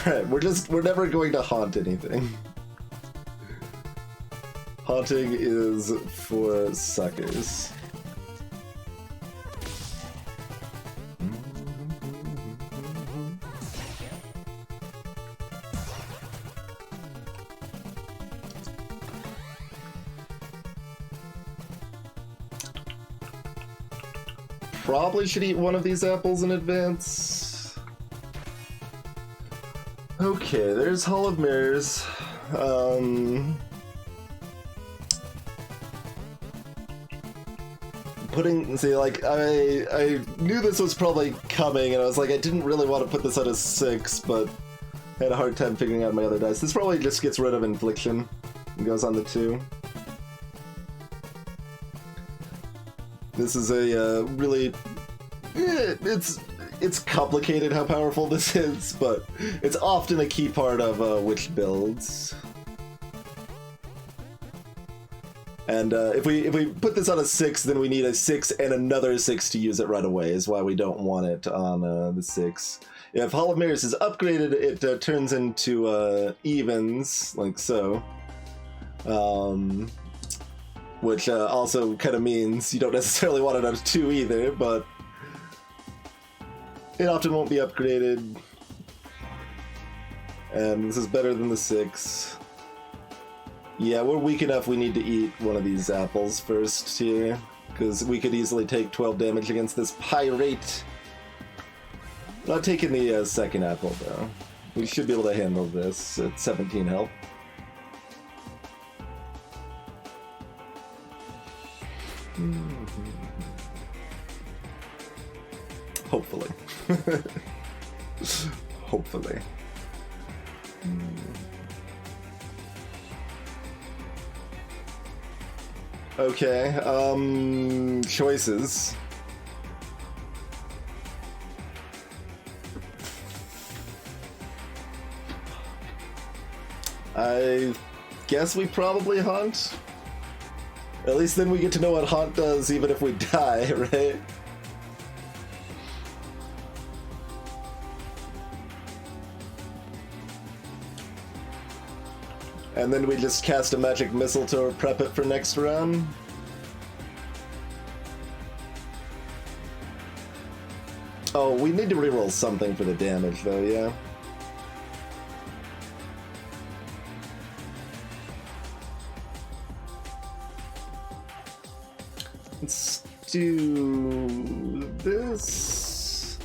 [SPEAKER 1] Alright, we're never going to haunt anything. Haunting is for suckers. Probably should eat one of these apples in advance. Okay, there's Hall of Mirrors. See, like, I knew this was probably coming, and I was like, I didn't really want to put this at a 6, but I had a hard time figuring out my other dice. This probably just gets rid of Infliction and goes on the 2. This is a really... it's complicated how powerful this is, but it's often a key part of witch builds. And if we put this on a 6, then we need a 6 and another 6 to use it right away, is why we don't want it on the 6. If Hall of Mirrors is upgraded, it turns into evens, like so. Which also kind of means you don't necessarily want it on a 2 either, but it often won't be upgraded. And this is better than the 6. Yeah, we're weak enough we need to eat one of these apples first here, because we could easily take 12 damage against this pirate. Not taking the second apple, though. We should be able to handle this at 17 health. Hopefully. Hopefully. Okay, choices. I guess we probably haunt. At least then we get to know what haunt does even if we die, right? And then we just cast a magic missile to prep it for next round. Oh, we need to reroll something for the damage though, yeah. Let's do this.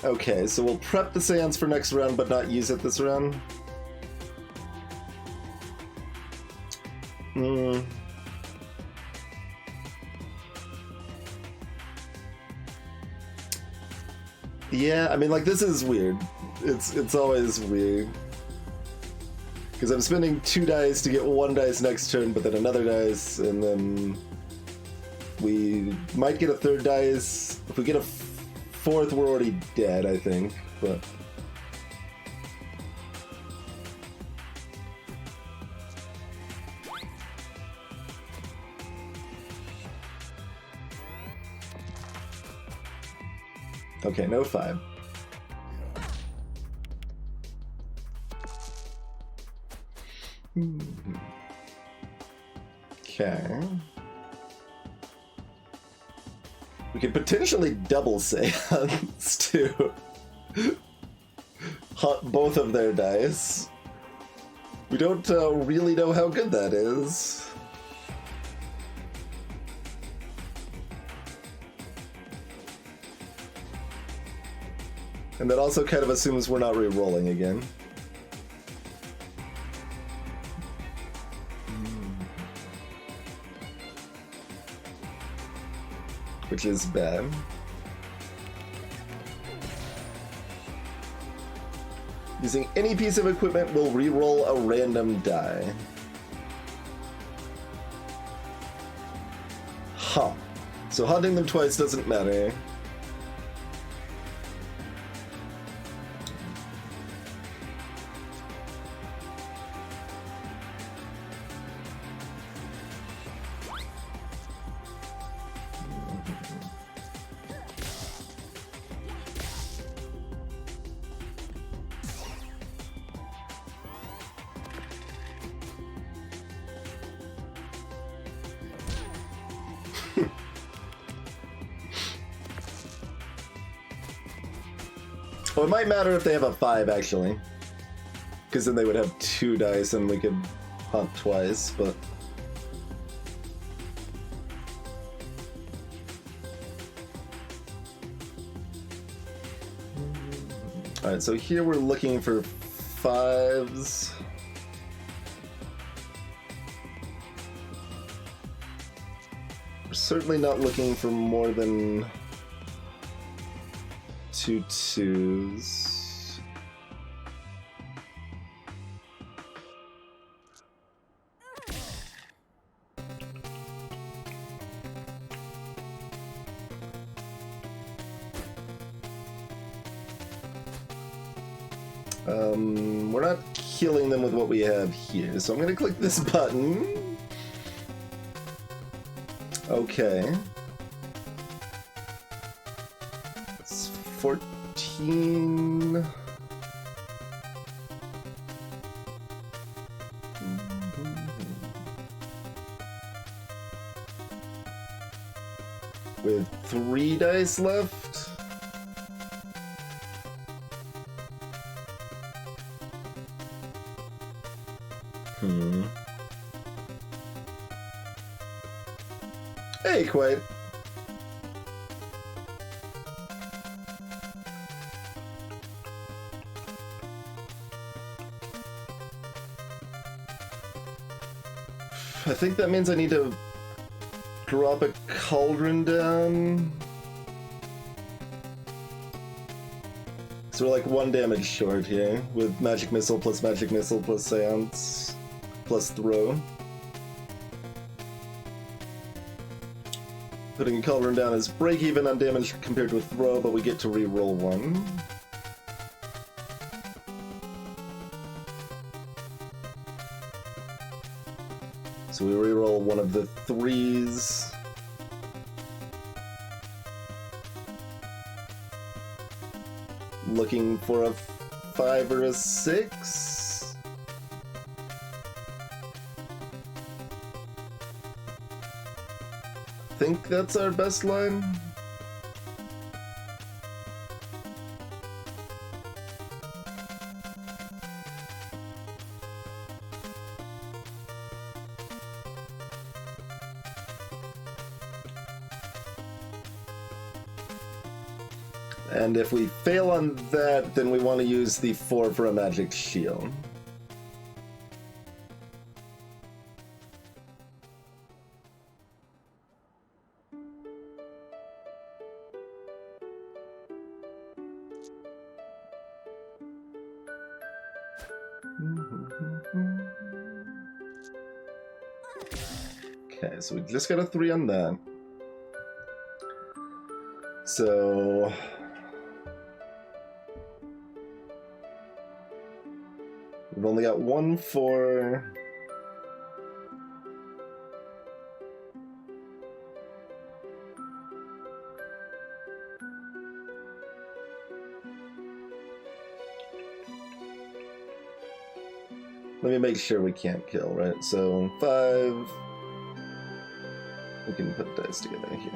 [SPEAKER 1] Okay, so we'll prep the seance for next round, but not use it this round. Yeah, I mean, like, this is weird. It's always weird. Because I'm spending 2 dice to get 1 dice next turn, but then another dice, and then we might get a 3rd dice. If we get a fourth, we're already dead, I think, but... Okay, no 5. Okay. We could potentially double seance to hunt both of their dice. We don't really know how good that is. And that also kind of assumes we're not re-rolling again. Which is bad. Using any piece of equipment will re-roll a random die. Huh. So hunting them twice doesn't matter. Well, it might matter if they have a 5, actually. Because then they would have 2 dice and we could hunt twice, but... Alright, so here we're looking for 5s. We're certainly not looking for more than 2 2s. We're not killing them with what we have here, so I'm gonna click this button. Okay. It's 14. With 3 dice left. Hey, quite. I think that means I need to drop a cauldron down. So we're like 1 damage short here with magic missile plus seance plus throw. Putting a cauldron down is break even on damage compared with throw, but we get to re-roll 1. So we re-roll one of the 3s. Looking for a 5 or a 6. I think that's our best line. And if we fail on that, then we want to use the 4 for a magic shield. Okay, so we just got a 3 on that. So We've only got 1 4. Let me make sure we can't kill, right? So 5. We can put dice together here.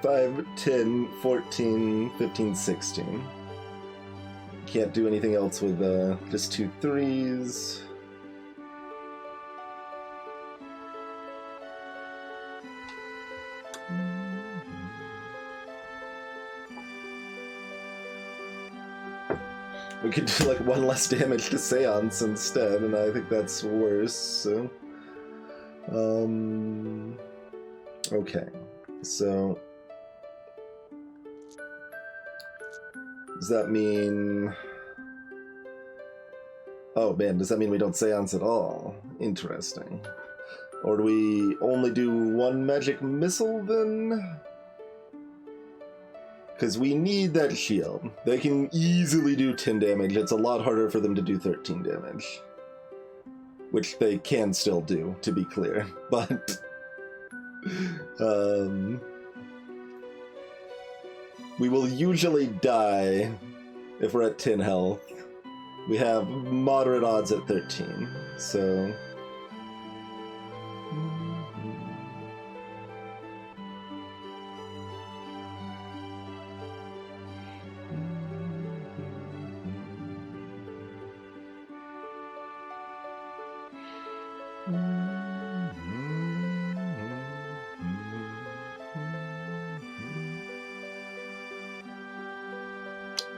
[SPEAKER 1] 5, 10, 14, 15, 16. Can't do anything else with just 2 3s. We could do like 1 less damage to Seance instead, and I think that's worse, so... Okay, so... Does that mean... Oh man, does that mean we don't Seance at all? Interesting. Or do we only do 1 magic missile then? Because we need that shield. They can easily do 10 damage. It's a lot harder for them to do 13 damage. Which they can still do, to be clear. But... we will usually die if we're at 10 health. We have moderate odds at 13, so...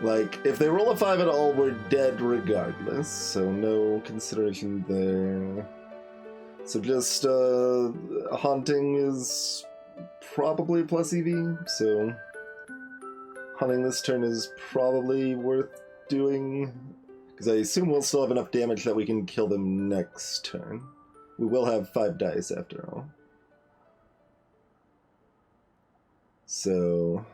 [SPEAKER 1] Like, if they roll a 5 at all, we're dead regardless, so no consideration there. So just, haunting is probably plus EV, so hunting this turn is probably worth doing, because I assume we'll still have enough damage that we can kill them next turn. We will have 5 dice after all. So...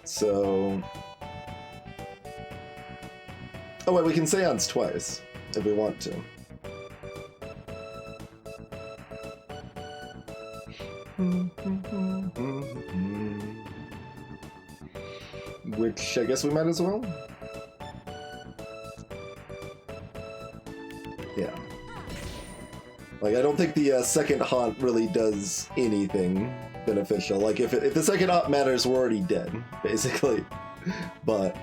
[SPEAKER 1] So... Oh wait, we can Seance twice, if we want to. Which I guess we might as well. Yeah. Like, I don't think the second haunt really does anything beneficial. Like, if the second haunt matters, we're already dead, basically. But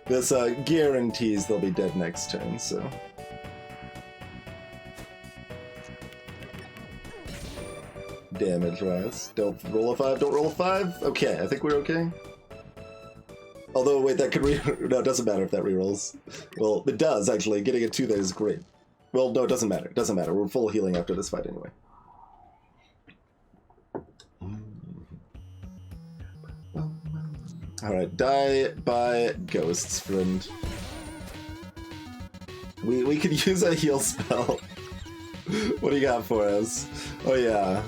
[SPEAKER 1] this guarantees they'll be dead next turn, so... Damage-wise. Don't roll a 5, don't roll a 5? Okay, I think we're okay. Although, wait, that could no, it doesn't matter if that rerolls. Well, it does, actually. Getting a 2 there is great. Well, no, it doesn't matter. It doesn't matter. We're full healing after this fight anyway. Alright, die by ghosts, friend. We could use a heal spell. What do you got for us? Oh yeah,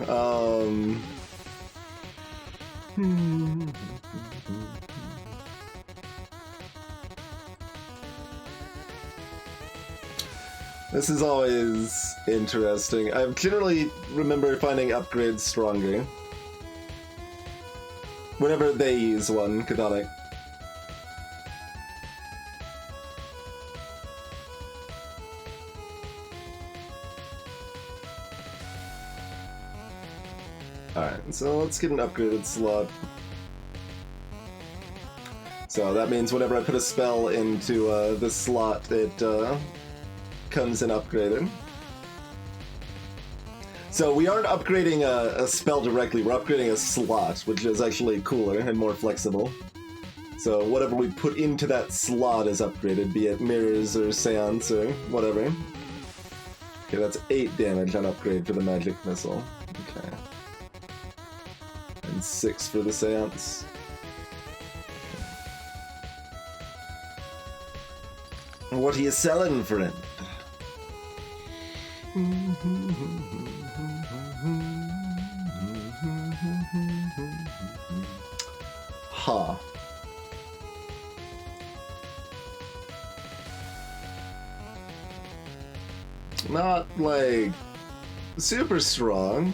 [SPEAKER 1] This is always interesting. I generally remember finding upgrades stronger whenever they use one, Catholic. Alright, so let's get an upgraded slot. So that means whenever I put a spell into this slot, it comes in upgraded. So we aren't upgrading a spell directly, we're upgrading a slot, which is actually cooler and more flexible. So whatever we put into that slot is upgraded, be it mirrors or seance or whatever. Okay, that's 8 damage on upgrade for the magic missile. Okay. And 6 for the seance. What are you selling, friend? Huh. Not, like, super strong.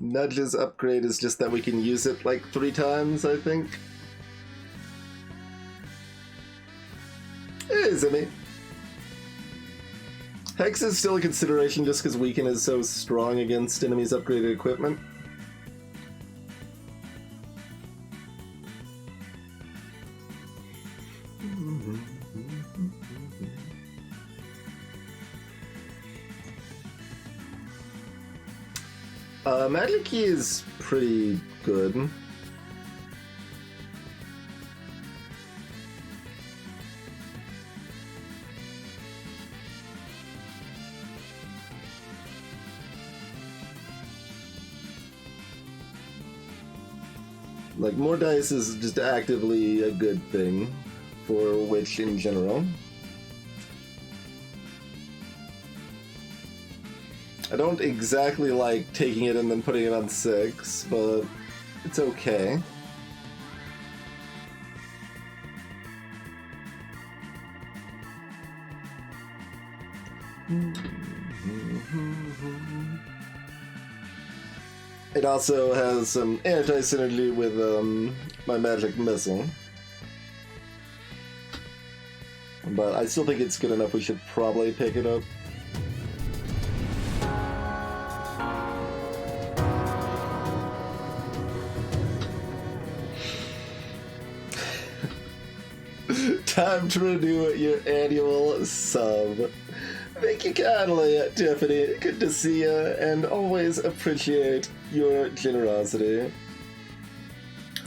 [SPEAKER 1] Nudge's upgrade is just that we can use it like 3 times, I think. Isn't it? Hex is still a consideration just because Weaken is so strong against enemies' upgraded equipment. Magic Key is pretty good. Like, more dice is just actively a good thing for Witch in general. I don't exactly like taking it and then putting it on 6, but it's okay. It also has some anti-synergy with my magic missile. But I still think it's good enough, we should probably pick it up. Time to renew your annual sub. Thank you kindly, Tiffany. Good to see you, and always appreciate your generosity.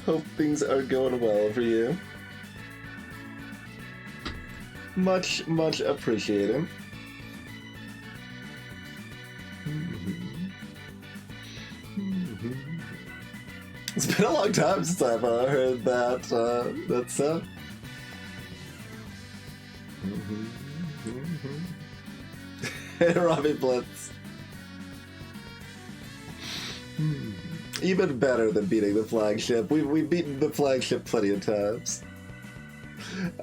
[SPEAKER 1] Hope things are going well for you. Much, much appreciated. It's been a long time since I've heard that sound. Robbie Blitz. Even better than beating the flagship. We've beaten the flagship plenty of times.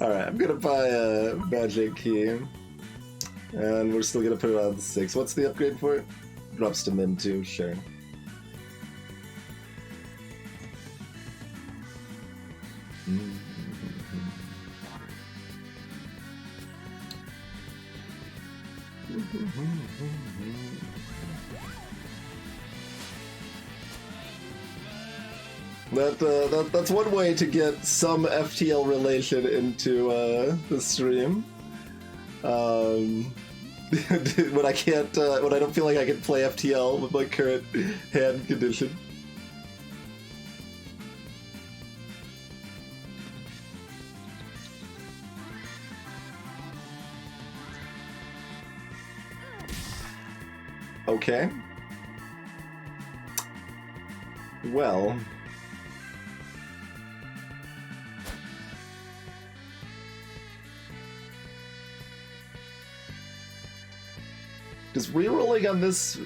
[SPEAKER 1] Alright, I'm gonna buy a magic key. And we're still gonna put it on 6. What's the upgrade for it? Drops to min 2, sure. That's one way to get some FTL relation into the stream. When I can't, when I don't feel like I can play FTL with my current hand condition. Okay. Well. Does rerolling on this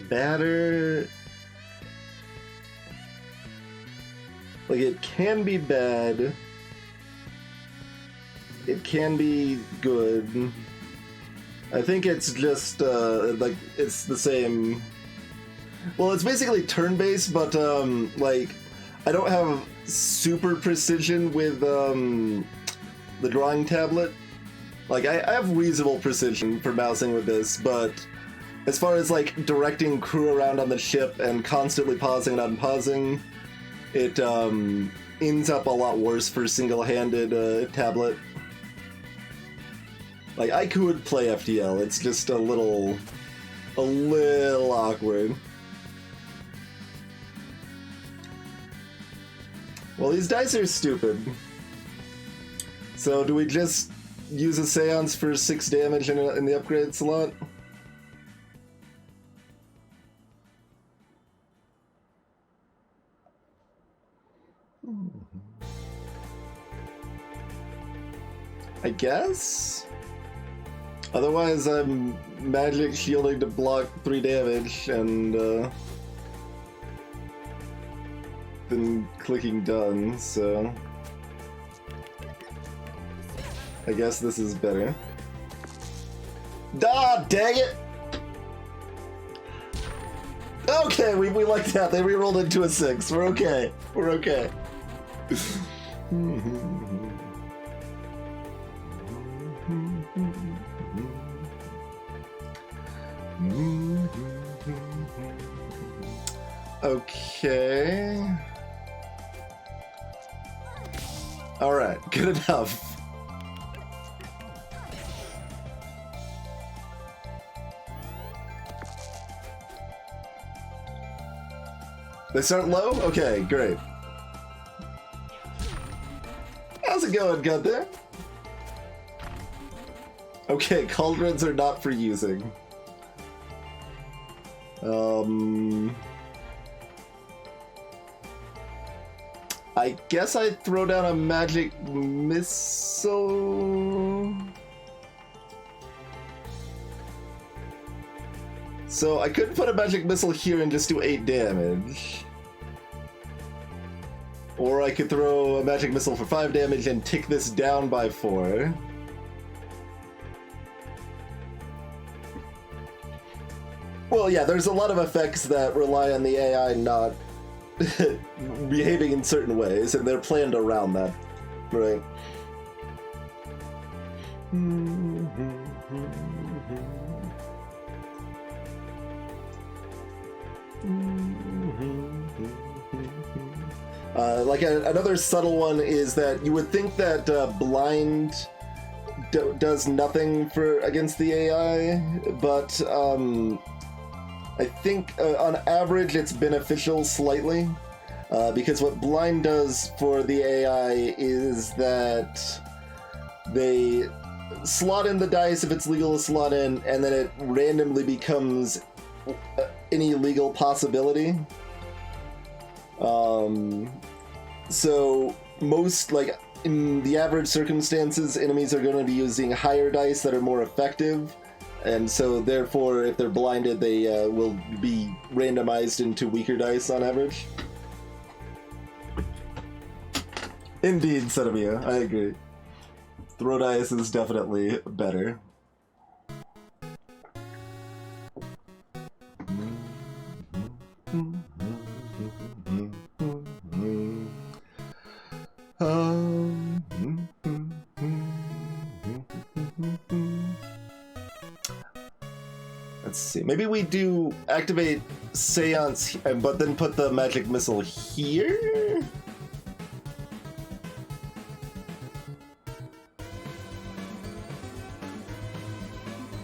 [SPEAKER 1] matter? Like, it can be bad. It can be good. I think it's just, like, it's the same... Well, it's basically turn-based, but, like, I don't have super precision with, the drawing tablet. Like, I have reasonable precision for mousing with this, but as far as like directing crew around on the ship and constantly pausing and unpausing, it ends up a lot worse for single-handed tablet. Like, I could play FTL, it's just a little awkward. Well, these dice are stupid. So do we just use a Seance for 6 damage in the upgrade slot? I guess? Otherwise, I'm magic shielding to block 3 damage and then clicking done, so I guess this is better. Ah, dang it! Okay, we like that. They rerolled into a 6. We're okay. We're okay. Okay. Alright, good enough. They start low? Okay, great. How's it going, Gunther? Okay, cauldrons are not for using. I guess I'd throw down a magic missile. So I could put a magic missile here and just do 8 damage. Or I could throw a magic missile for 5 damage and tick this down by 4. Well, yeah, there's a lot of effects that rely on the AI not behaving in certain ways, and they're planned around that, right? Like another subtle one is that you would think that blind does nothing against the AI, but I think on average it's beneficial slightly, because what blind does for the AI is that they slot in the dice if it's legal to slot in, and then it randomly becomes any legal possibility. So most, like, in the average circumstances, enemies are going to be using higher dice that are more effective, and so therefore if they're blinded they will be randomized into weaker dice on average. Indeed, Setamia, I agree. Throw dice is definitely better. Let's see. Maybe we do activate Seance, but then put the magic missile here?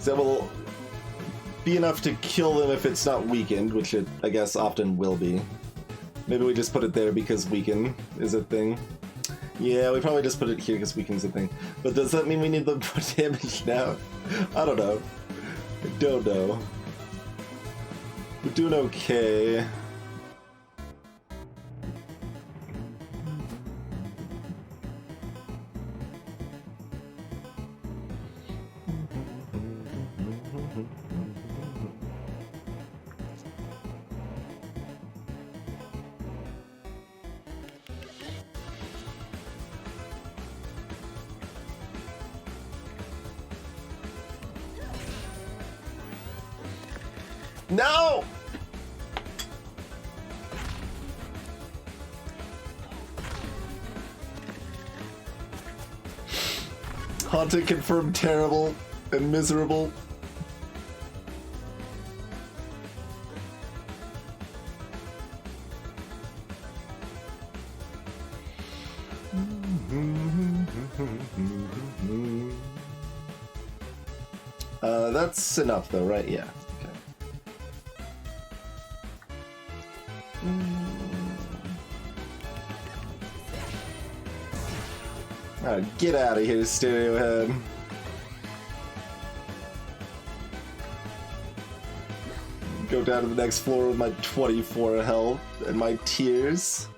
[SPEAKER 1] That will be enough to kill them if it's not weakened, which it, I guess, often will be. Maybe we just put it there because weaken is a thing. Yeah, we probably just put it here because weaken's a thing. But does that mean we need the damage now? I don't know. I don't know. We're doing okay. No! Haunted confirmed terrible and miserable. That's enough though, right? Yeah. Alright, get out of here, Stereo Head. Go down to the next floor with my 24 health and my tears.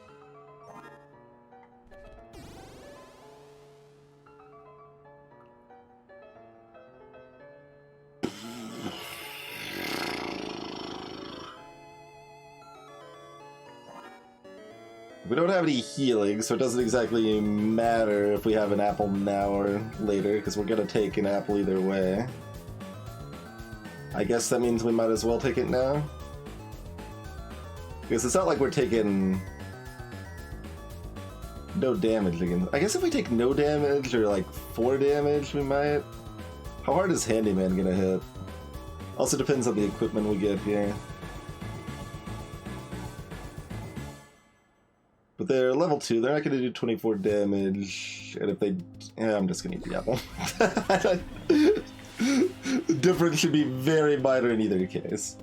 [SPEAKER 1] We don't have any healing, so it doesn't exactly matter if we have an apple now or later, because we're gonna take an apple either way. I guess that means we might as well take it now. Because it's not like we're taking no damage again. I guess if we take no damage or like 4 damage, we might. How hard is Handyman gonna hit? Also depends on the equipment we get here. But they're level 2, they're not going to do 24 damage, and if they... Yeah, I'm just going to eat the apple. The difference should be very minor in either case.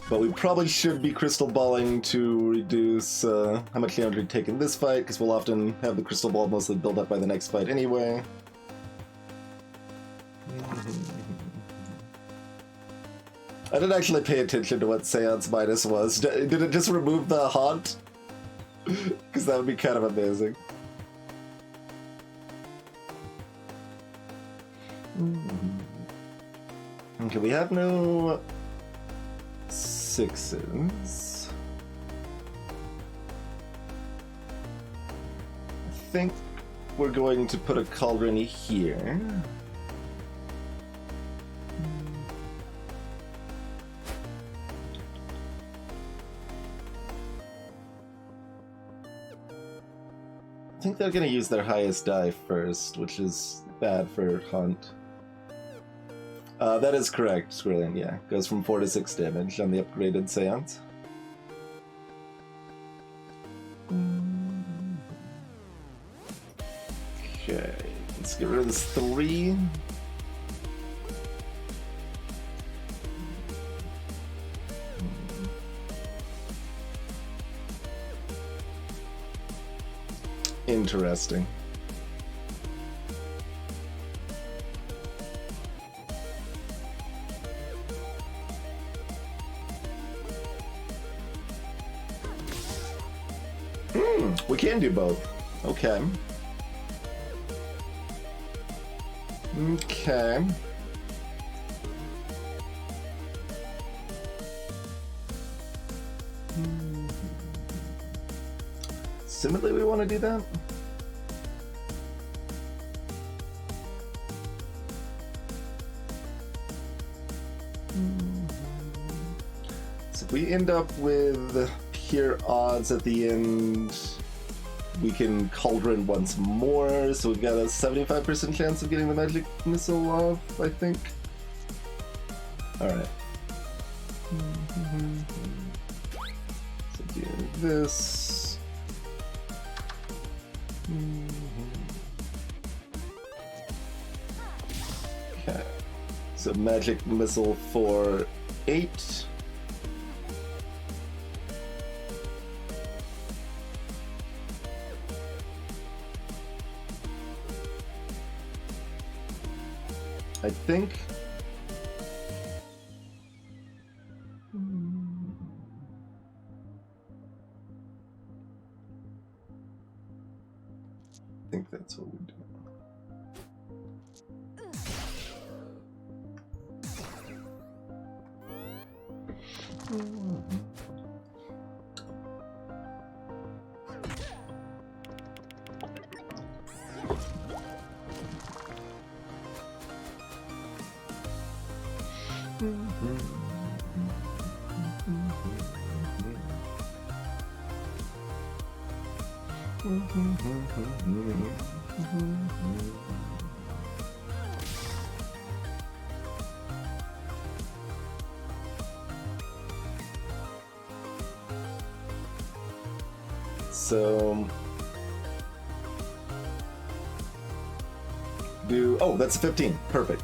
[SPEAKER 1] But we probably should be crystal balling to reduce how much damage we take in this fight, because we'll often have the crystal ball mostly build up by the next fight anyway. I didn't actually pay attention to what Seance Minus was. Did it just remove the haunt? Because that would be kind of amazing. Okay, we have no 6s. I think we're going to put a cauldron here. I think they're gonna use their highest die first, which is bad for Hunt. That is correct, Squirrelian, yeah. Goes from 4 to 6 damage on the upgraded Seance. Okay, let's get rid of this 3. Interesting. We can do both. Okay. Okay. Similarly, we want to do that? So if we end up with pure odds at the end, we can Cauldron once more, so we've got a 75% chance of getting the magic missile off, I think. Alright. So do this. Okay. So magic missile for 8. I think. I think that's what we do. So do... Oh, that's a 15. Perfect.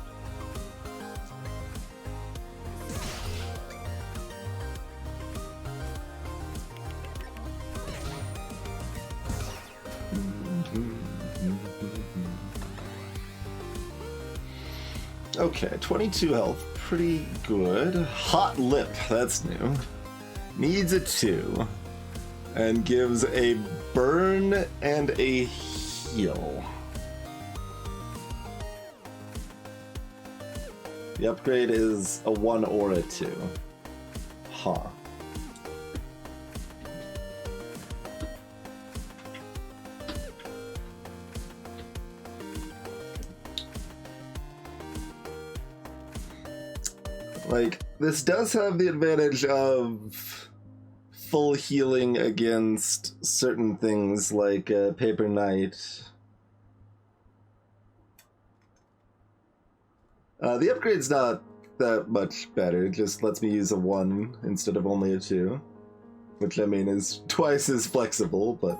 [SPEAKER 1] Okay, 22 health. Pretty good. Hot Lip. That's new. Needs a 2. And gives a burn and a heal. The upgrade is a 1 or a 2. Huh. Like, this does have the advantage of full healing against certain things like Paper Knight. The upgrade's not that much better, it just lets me use a 1 instead of only a 2. Which, I mean, is twice as flexible, but...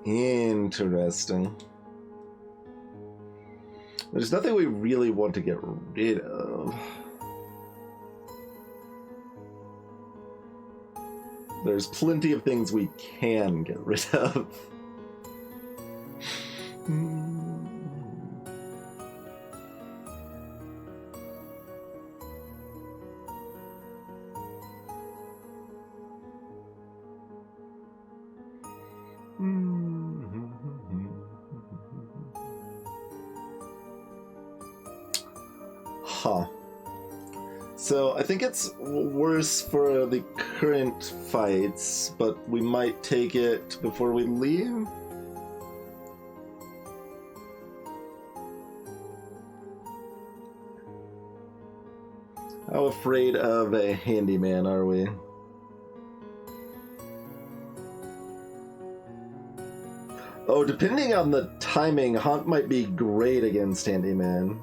[SPEAKER 1] Interesting. There's nothing we really want to get rid of. There's plenty of things we can get rid of. Huh. So I think it's worse for the current fights, but we might take it before we leave. How afraid of a handyman are we? Oh, depending on the timing, Haunt might be great against handyman.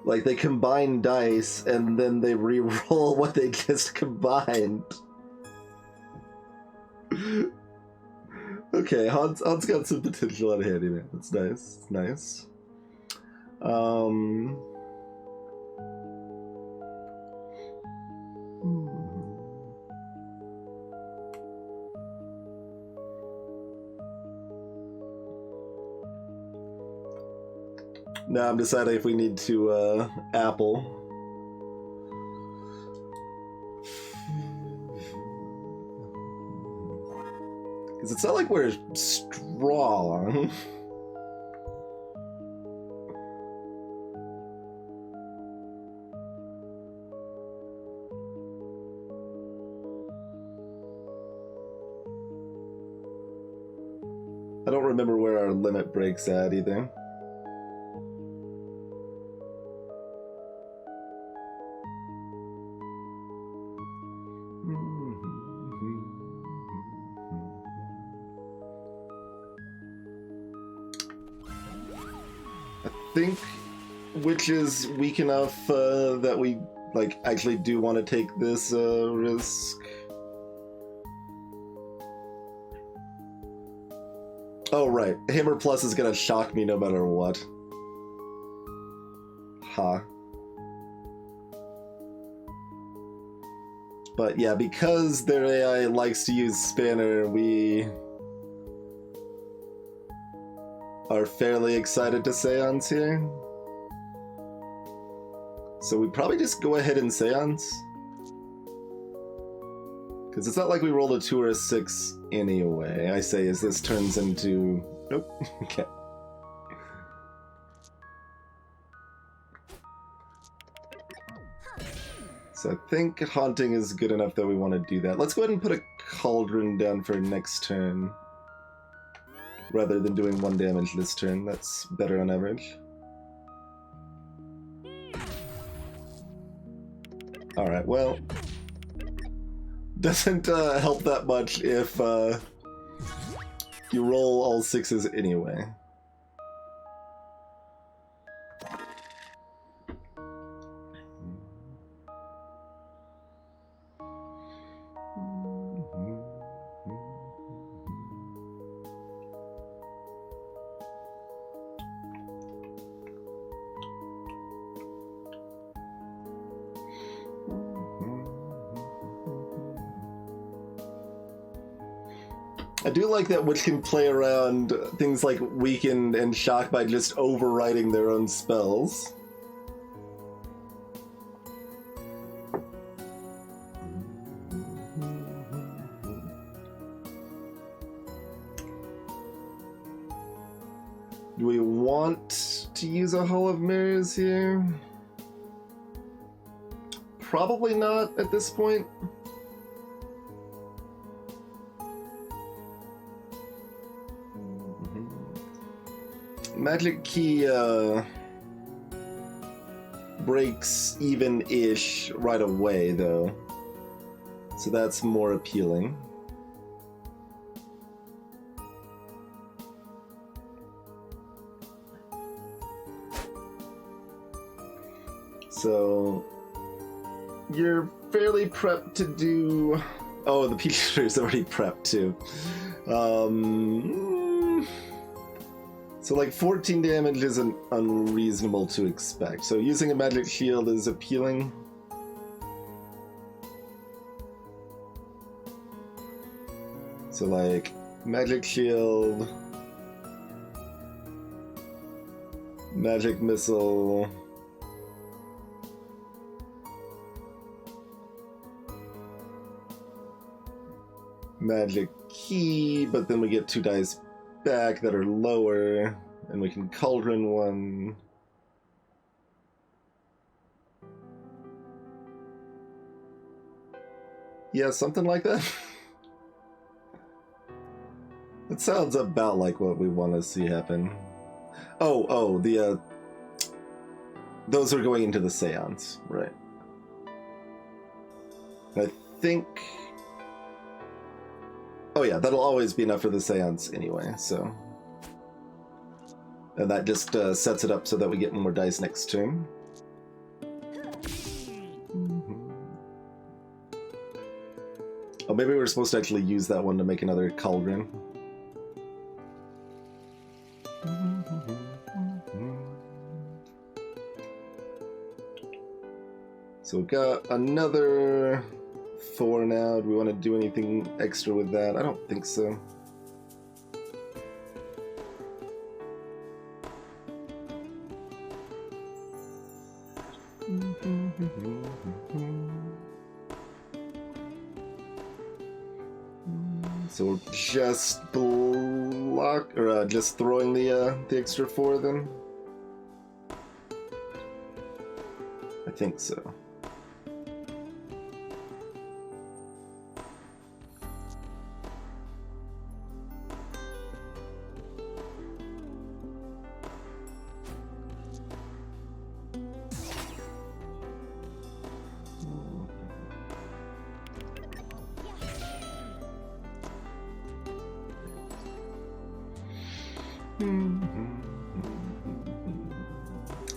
[SPEAKER 1] Like, they combine dice, and then they re-roll what they just combined. Okay, Haunt's got some potential on handyman. That's nice. It's nice. Now I'm deciding if we need to, apple. Because it's not like we're strong. I don't remember where our limit breaks at either. Think which is weak enough that we like actually do want to take this risk. Oh right, Hammer Plus is gonna shock me no matter what. Ha. But yeah, because their AI likes to use Spanner, we are fairly excited to Seance here. So we probably just go ahead and Seance. Because it's not like we rolled a 2 or a 6 anyway. I say as this turns into... Nope. Okay. So I think Haunting is good enough that we want to do that. Let's go ahead and put a Cauldron down for next turn. Rather than doing 1 damage this turn. That's better on average. Alright, well... Doesn't help that much if you roll all 6s anyway. I do like that Witch can play around things like Weakened and Shock by just overriding their own spells. Do we want to use a Hall of Mirrors here? Probably not at this point. Magic Key breaks even-ish right away, though. So that's more appealing. So you're fairly prepped to do... Oh, the Peachtree already prepped too. So like 14 damage isn't unreasonable to expect. So using a magic shield is appealing. So like magic shield, magic missile, magic key, but then we get 2 dice back that are lower, and we can cauldron one. Yeah, something like that. It sounds about like what we want to see happen. Oh, the those are going into the seance, right? I think. Oh yeah, that'll always be enough for the seance anyway, so. And that just sets it up so that we get more dice next turn. Oh, maybe we're supposed to actually use that one to make another cauldron. So we've got another 4 now. Do we want to do anything extra with that? I don't think so. So we're just just throwing the extra 4 then? I think so.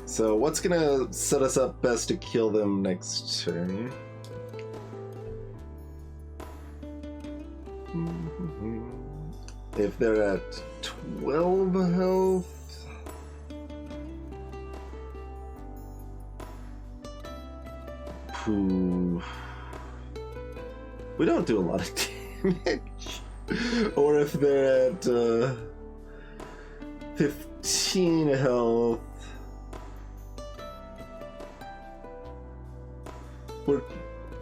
[SPEAKER 1] So what's gonna set us up best to kill them next turn? If they're at 12 health... Pooh. We don't do a lot of damage. Or if they're at 15 health...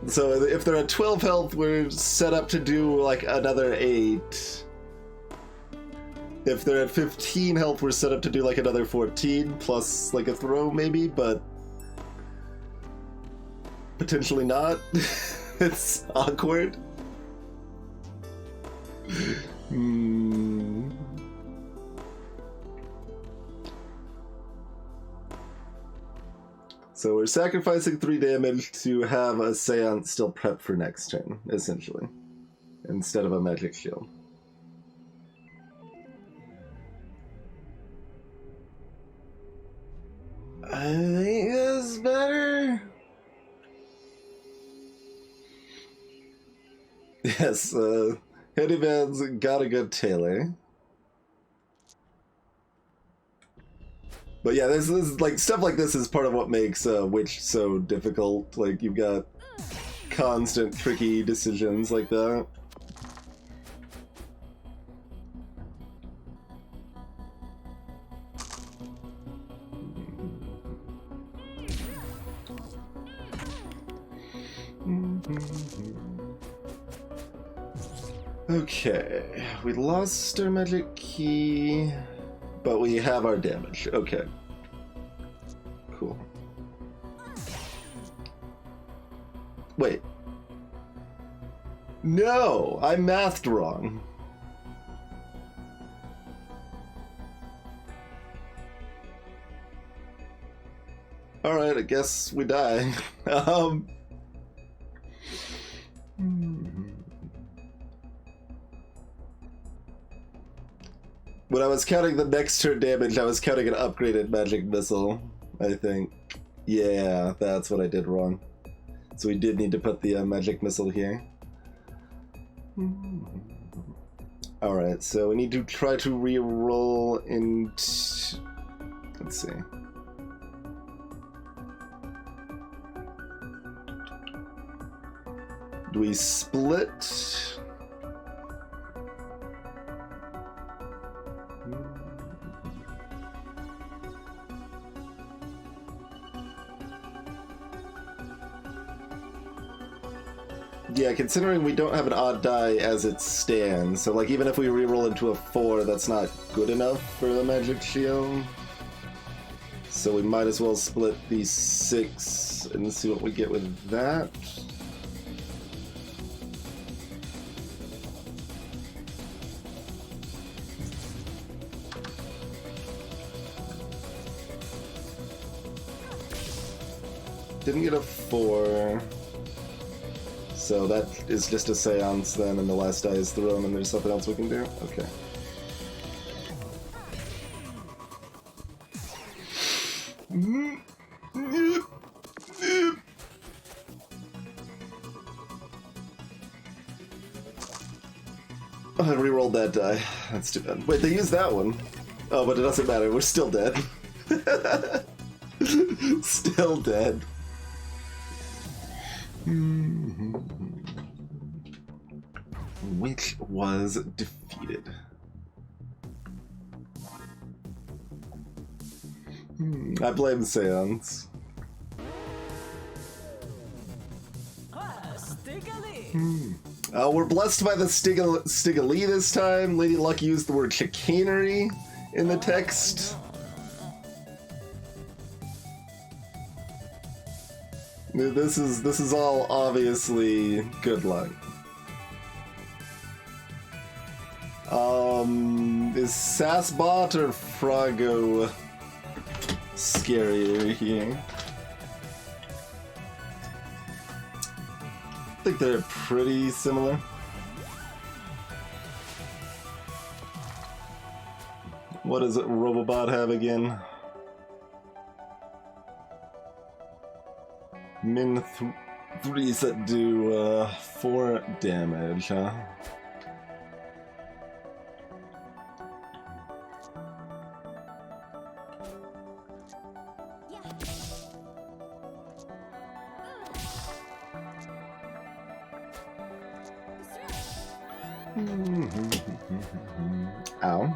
[SPEAKER 1] So if they're at 12 health, we're set up to do like another 8. If they're at 15 health, we're set up to do like another 14, plus like a throw maybe, but potentially not. It's awkward. So we're sacrificing 3 damage to have a Seance still prepped for next turn, essentially. Instead of a magic shield. I think that's better. Yes, Headyman's got a good tailor. But yeah, this is like stuff like this is part of what makes Witch so difficult. Like you've got constant tricky decisions like that. Okay, we lost our magic key, but we have our damage. Okay. Cool. Wait. No, I mathed wrong. Alright, I guess we die. When I was counting the next turn damage, I was counting an upgraded magic missile, I think. Yeah, that's what I did wrong. So we did need to put the magic missile here. Alright, so we need to try to re-roll into... Let's see. Do we split? Yeah, considering we don't have an odd die as it stands, so like even if we reroll into a 4, that's not good enough for the magic shield. So we might as well split these 6 and see what we get with that. Didn't get a 4. So that is just a seance then, and the last die is thrown, and there's something else we can do? Okay. I rerolled that die. That's too bad. Wait, they used that one. Oh, but it doesn't matter. We're still dead. Still dead. Which was defeated. I blame Seance. We're blessed by the Stigalee this time. Lady Luck used the word chicanery in the text. This is all obviously good luck. Is Sassbot or Froggo scarier here? I think they're pretty similar. What does Robobot have again? Min 3s that do 4 damage, huh? Ow.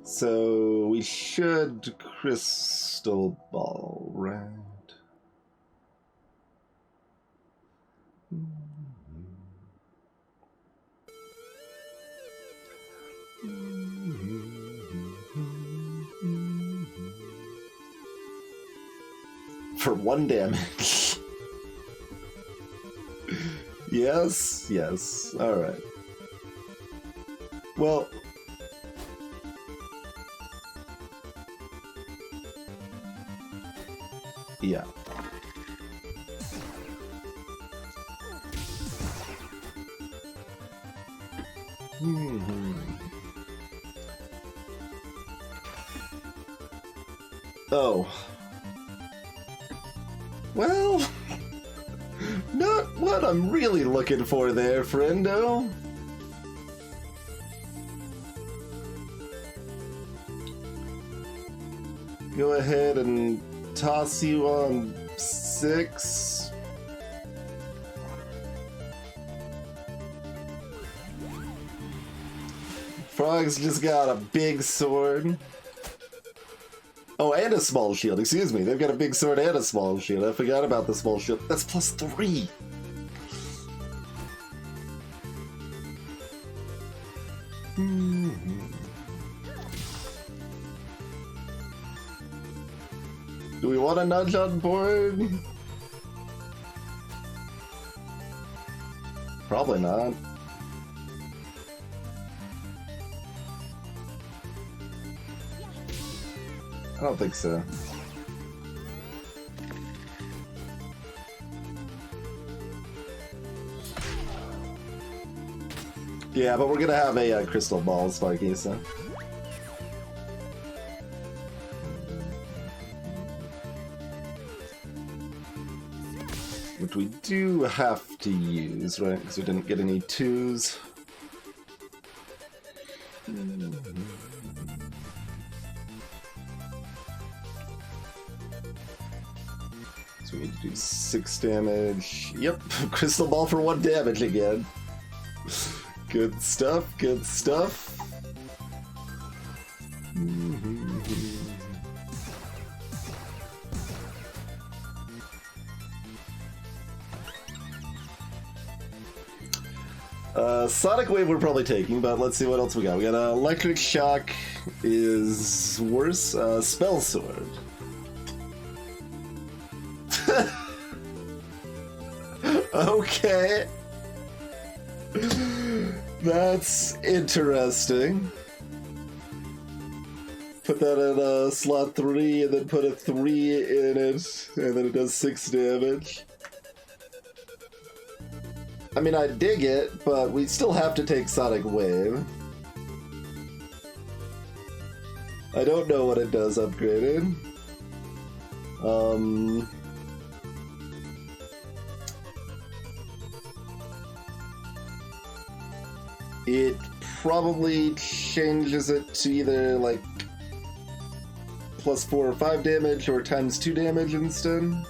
[SPEAKER 1] So we should crystal ball, right? for 1 damage. Yes, yes. Alright. Well... yeah. Oh. Well, not what I'm really looking for there, friendo. Go ahead and toss you on 6. Frog's just got a big sword. Oh, and a small shield. Excuse me. They've got a big sword and a small shield. I forgot about the small shield. That's +3. Do we want a nudge on board? Probably not. I don't think so. Yeah, but we're gonna have a crystal ball, Sparky, so. Which we do have to use, right? Because we didn't get any 2s. So we need to do 6 damage. Yep, crystal ball for 1 damage again. Good stuff, good stuff. Sonic Wave we're probably taking, but let's see what else we got. We got Electric Shock is worse. Spell Sword. Okay. That's interesting. Put that in slot 3 and then put a 3 in it, and then it does 6 damage. I mean, I dig it, but we still have to take Sonic Wave. I don't know what it does upgraded. It probably changes it to either like +4 or 5 damage or ×2 damage instead.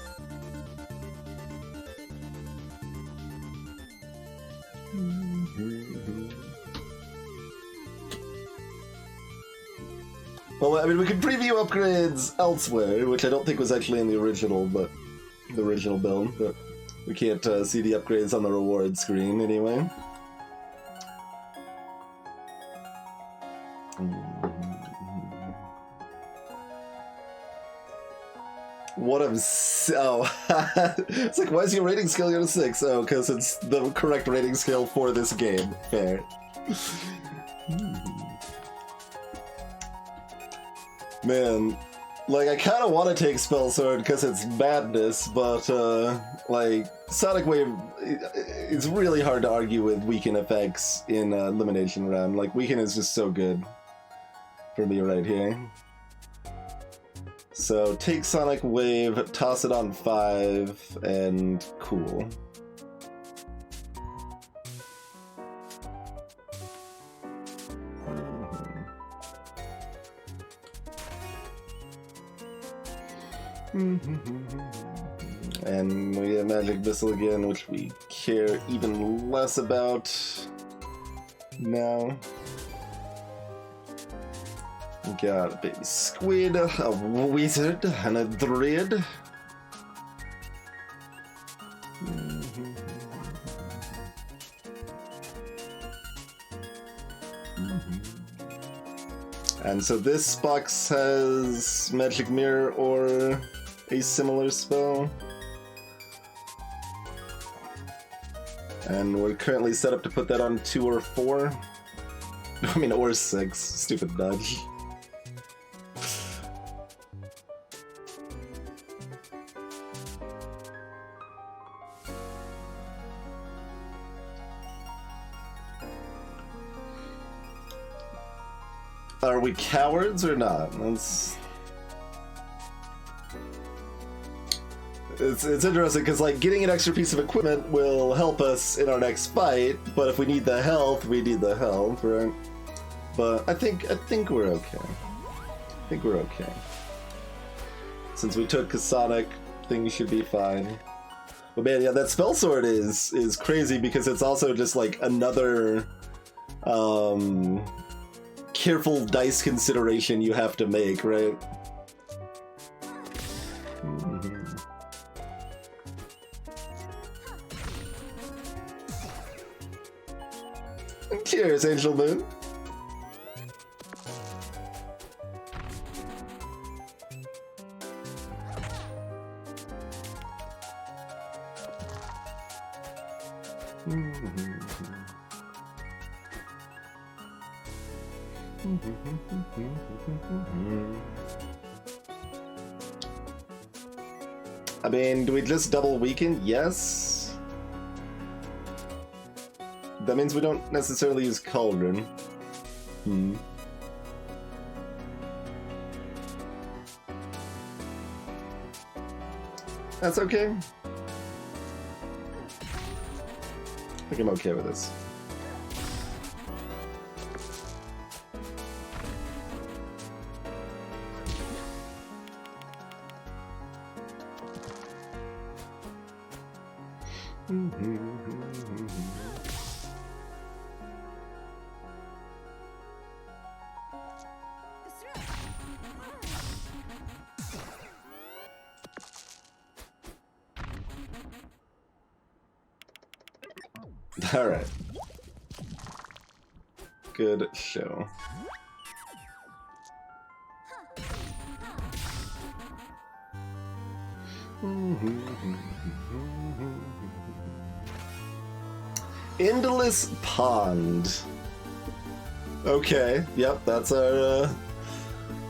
[SPEAKER 1] Well, I mean, we can preview upgrades elsewhere, which I don't think was actually in the original, but the original build, but we can't see the upgrades on the reward screen anyway. What I'm it's like, why is your rating scale a 6? Oh, because it's the correct rating scale for this game. Fair. Man, like, I kind of want to take Spell Sword because it's madness, but, like, Sonic Wave, it's really hard to argue with Weaken effects in Elimination Round. Like, Weaken is just so good for me right here. So, take Sonic Wave, toss it on 5, and cool. And we get Magic Missile again, which we care even less about now. We got a baby squid, a wizard, and a druid. And so this box has Magic Mirror or a similar spell. And we're currently set up to put that on 2 or 4. I mean, or 6. Stupid nudge. Are we cowards or not? It's interesting because like getting an extra piece of equipment will help us in our next fight, but if we need the health, we need the health, right? But I think we're okay. I think we're okay. Since we took Kasonic, things should be fine. But man, yeah, that spell sword is crazy because it's also just like another careful dice consideration you have to make, right? Cheers, Angel Moon. I mean, do we just double weaken? Yes. That means we don't necessarily use Cauldron. That's okay. I think I'm okay with this. All right. Good show. Endless Pond. Okay, yep, that's our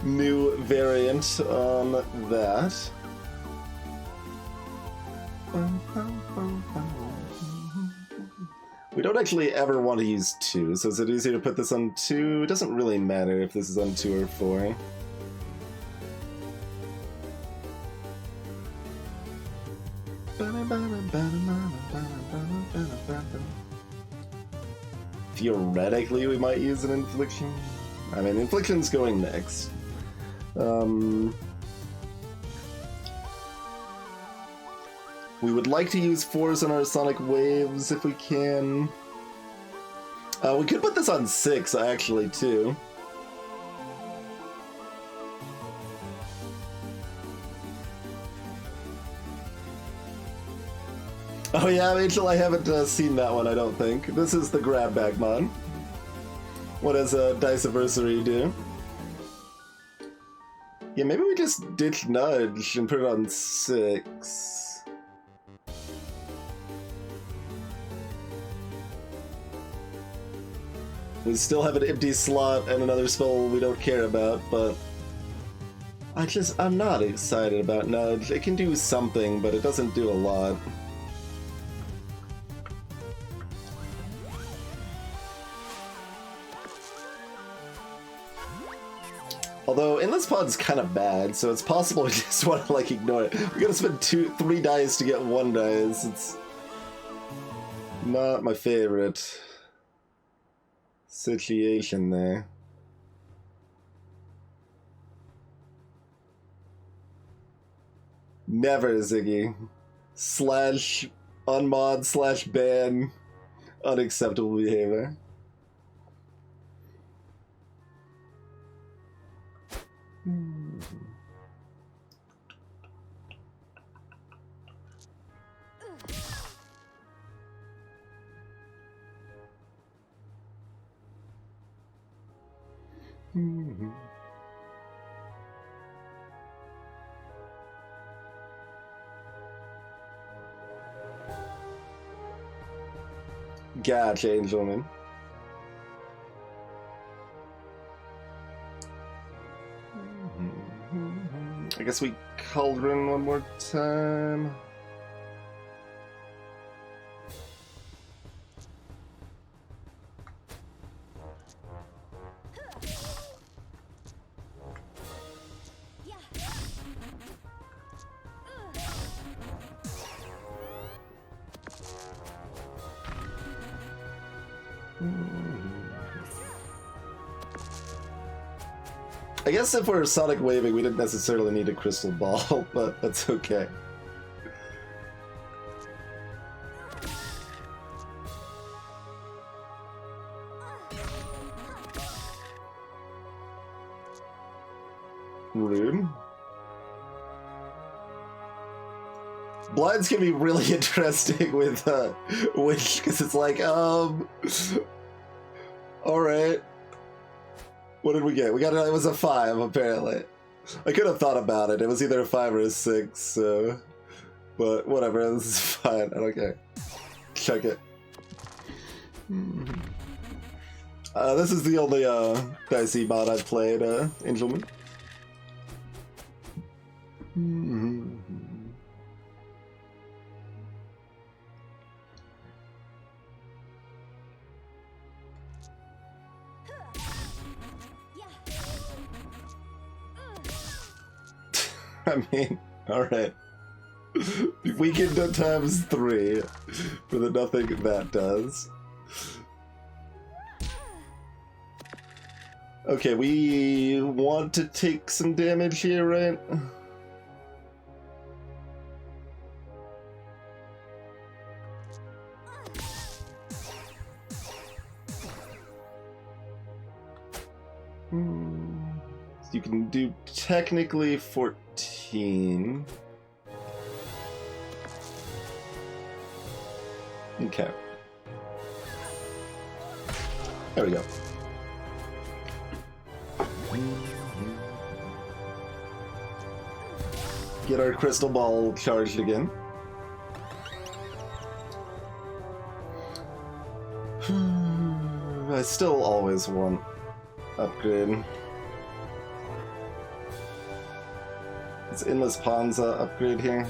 [SPEAKER 1] new variant on that. We don't actually ever want to use 2, so is it easier to put this on 2? It doesn't really matter if this is on 2 or 4. Theoretically, we might use an Infliction. I mean, Infliction's going next. We would like to use Force on our Sonic Waves if we can. We could put this on 6, actually, too. Oh yeah, Rachel, I haven't seen that one, I don't think. This is the Grab Bag Mon. What does Diceversary do? Yeah, maybe we just ditch Nudge and put it on 6. We still have an empty slot and another spell we don't care about, but I'm not excited about Nudge. It can do something, but it doesn't do a lot. Although Endless Pod's kind of bad, so it's possible we just want to like ignore it. We gotta spend 3 dice to get 1 dice. It's not my favorite situation there. Never, Ziggy. / unmod / ban unacceptable behavior. Gotcha, Angelman. I guess we cauldron one more time. I guess if we're Sonic Waving, we didn't necessarily need a crystal ball, but that's okay. Rude. Blinds can be really interesting with Wish, because it's like, alright. What did we get? It was a 5, apparently. I could have thought about it. It was either a 5 or a 6, so... But whatever, this is fine. I don't care. Check it. This is the only Dicey mod I've played, Angelman. I mean, alright. Weakened at times 3 for the nothing that does. Okay, we want to take some damage here, right? You can do technically 14. Okay. There we go. Get our crystal ball charged again. I still always want upgrade. It's Endless Ponds upgrade here.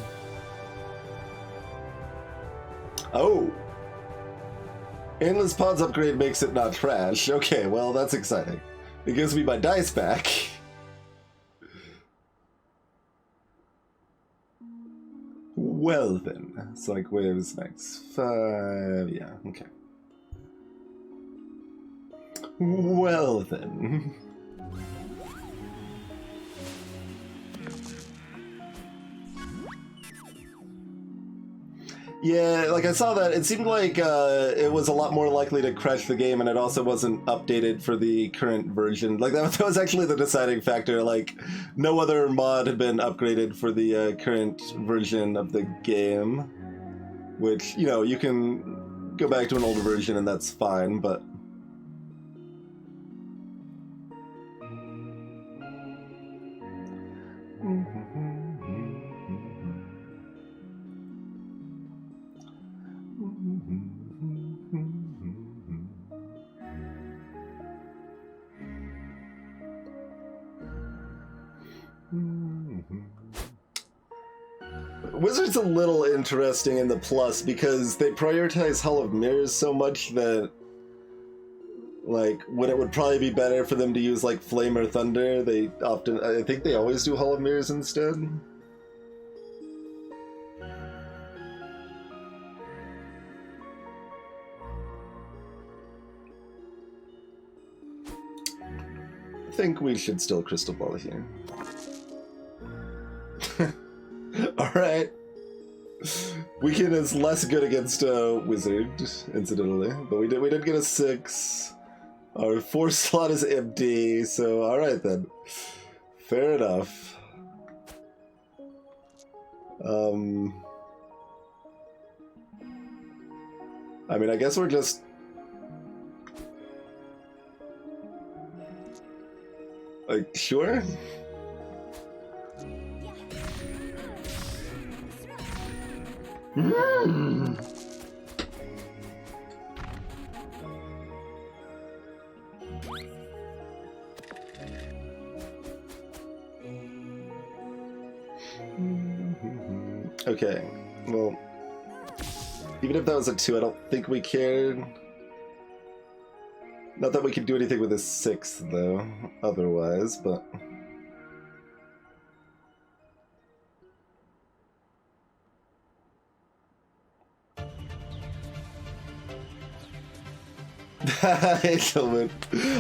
[SPEAKER 1] Oh! Endless Ponds upgrade makes it not trash. Okay, well, that's exciting. It gives me my dice back. Well then. Sonic Waves max 5. Yeah, okay. Well then. Yeah, like I saw that, it seemed like it was a lot more likely to crash the game, and it also wasn't updated for the current version. Like that was actually the deciding factor, like no other mod had been upgraded for the current version of the game. Which, you know, you can go back to an older version and that's fine, but... Wizard's a little interesting in the plus because they prioritize Hall of Mirrors so much that, like, when it would probably be better for them to use, like, Flame or Thunder, they often, I think they always do Hall of Mirrors instead. I think we should still Crystal Ball here. Alright. Weekend is less good against Wizard, incidentally, but we did get a 6. Our 4 slot is empty, so alright then. Fair enough. I mean, I guess we're just... like, sure? Okay, well, even if that was a 2, I don't think we cared. Not that we could do anything with a 6th, though, otherwise, but... Gentlemen,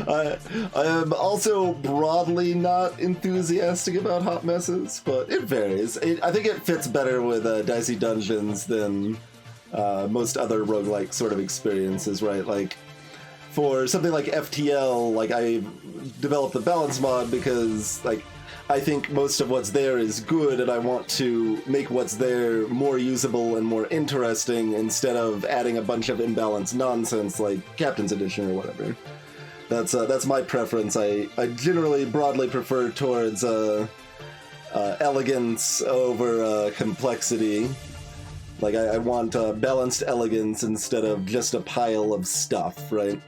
[SPEAKER 1] I am also broadly not enthusiastic about hot messes, but it varies. I think it fits better with Dicey Dungeons than most other roguelike sort of experiences, right? Like, for something like FTL, like, I developed the balance mod because, like, I think most of what's there is good, and I want to make what's there more usable and more interesting instead of adding a bunch of imbalanced nonsense like Captain's Edition or whatever. That's my preference. I generally broadly prefer towards elegance over complexity. Like, I want balanced elegance instead of just a pile of stuff, right?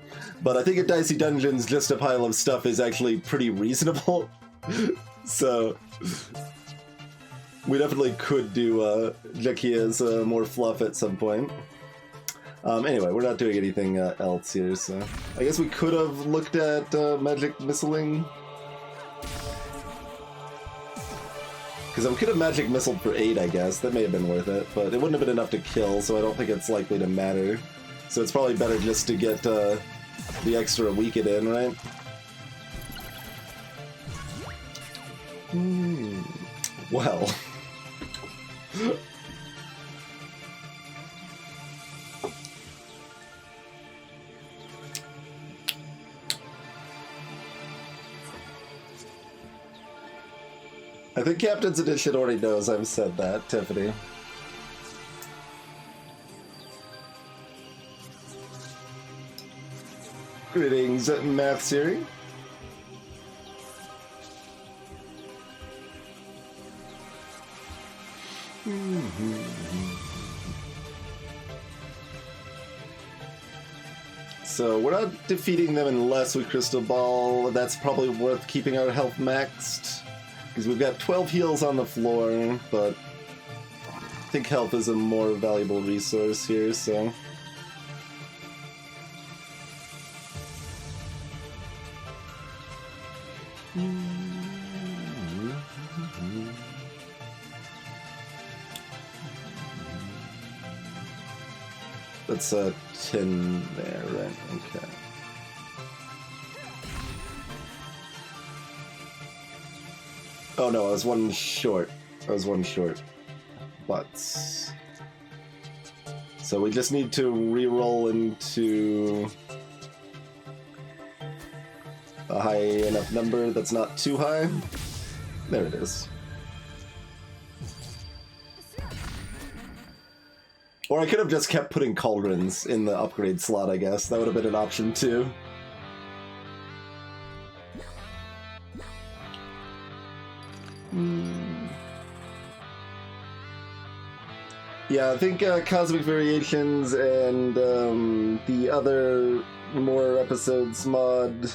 [SPEAKER 1] But I think at Dicey Dungeons, just a pile of stuff is actually pretty reasonable. So, we definitely could do Jakia's more fluff at some point. Anyway, we're not doing anything else here, so... I guess we could have looked at magic missiling. Because we could have magic missiled for 8, I guess. That may have been worth it, but it wouldn't have been enough to kill, so I don't think it's likely to matter. So it's probably better just to get the extra weaken in, right? Well. I think Captain's Edition already knows I've said that, Tiffany. Greetings, Math Siri. So we're not defeating them unless we Crystal Ball. That's probably worth keeping our health maxed. Because we've got 12 heals on the floor, but I think health is a more valuable resource here, so... That's 10 there, right? Okay. Oh no, I was one short. But... So we just need to re-roll into a high enough number that's not too high. There it is. Or I could have just kept putting cauldrons in the upgrade slot, I guess. That would have been an option too. Yeah, I think Cosmic Variations and the other more episodes mod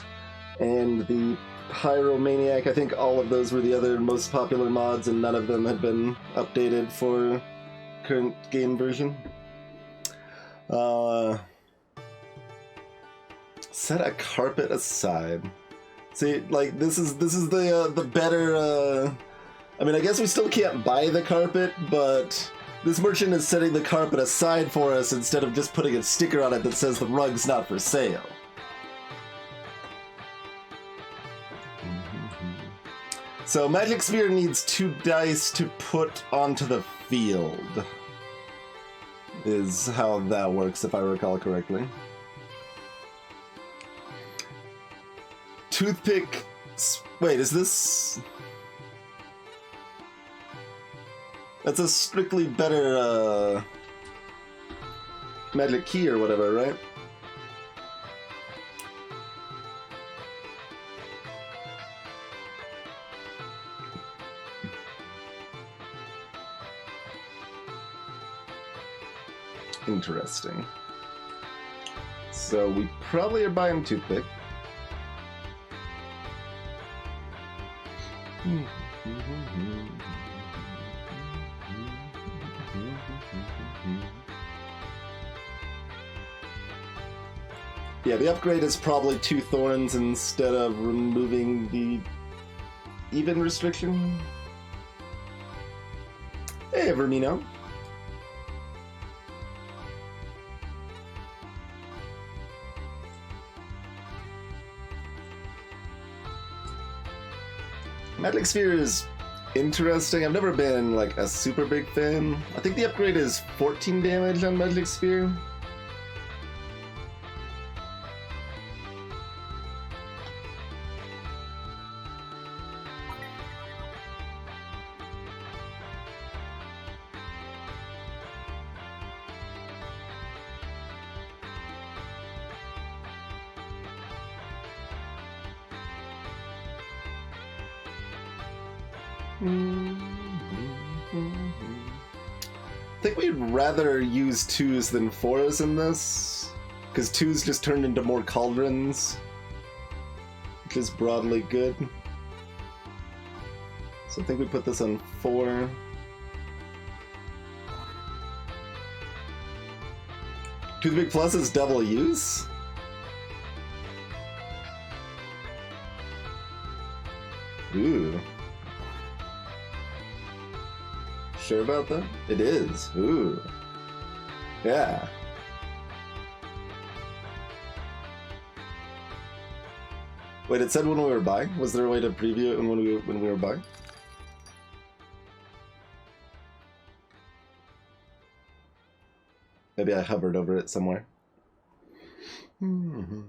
[SPEAKER 1] and the Pyromaniac, I think all of those were the other most popular mods, and none of them had been updated for current game version. Set a carpet aside. See, like, this is the better, I mean, I guess we still can't buy the carpet, but this merchant is setting the carpet aside for us instead of just putting a sticker on it that says the rug's not for sale. So Magic Sphere needs 2 dice to put onto the field, is how that works, if I recall correctly. Toothpick... Wait, is this... That's a strictly better, magic key or whatever, right? Interesting. So we probably are buying Toothpick. Yeah, the upgrade is probably 2 thorns instead of removing the even restriction. Hey, Vermino. Magic Sphere is interesting. I've never been like a super big fan. I think the upgrade is 14 damage on Magic Sphere. I think we'd rather use 2s than 4s in this, because 2s just turned into more cauldrons, which is broadly good. So I think we put this on 4. Two big pluses double use? Ooh. Sure about that? It is. Ooh. Yeah. Wait, it said when we were buying? Was there a way to preview it when we were buying? Maybe I hovered over it somewhere. When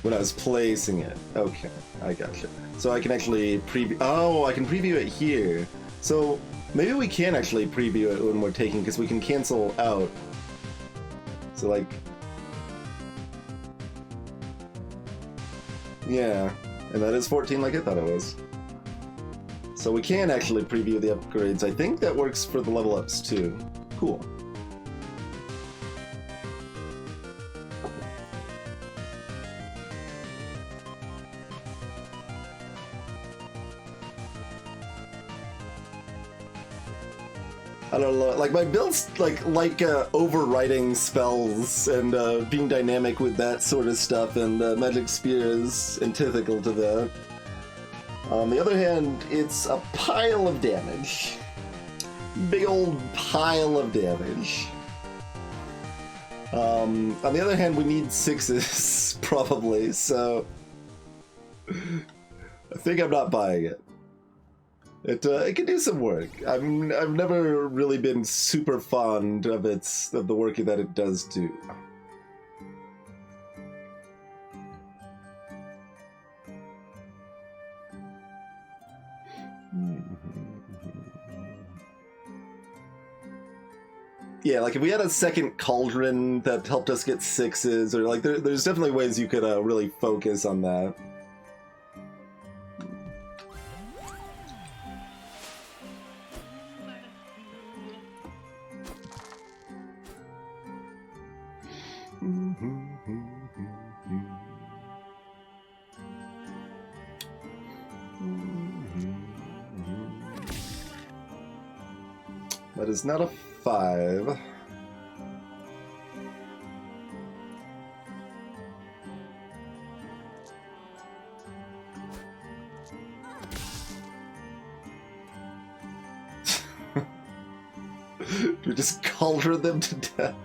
[SPEAKER 1] I was placing it. Okay, I gotcha. So I can actually preview. Oh, I can preview it here. So maybe we can actually preview it when we're taking, because we can cancel out. So like, yeah, and that is 14 like I thought it was. So we can actually preview the upgrades. I think that works for the level ups too. Cool. I don't know, like my build's like overwriting spells and being dynamic with that sort of stuff, and Magic Spear is antithetical to that. On the other hand, it's a pile of damage. Big old pile of damage. On the other hand, we need 6s, probably, so I think I'm not buying it. It can do some work. I've never really been super fond of the work that it does do. Yeah, like if we had a second cauldron that helped us get 6s, or like there's definitely ways you could really focus on that. That is not a 5. We just cauldron them to death.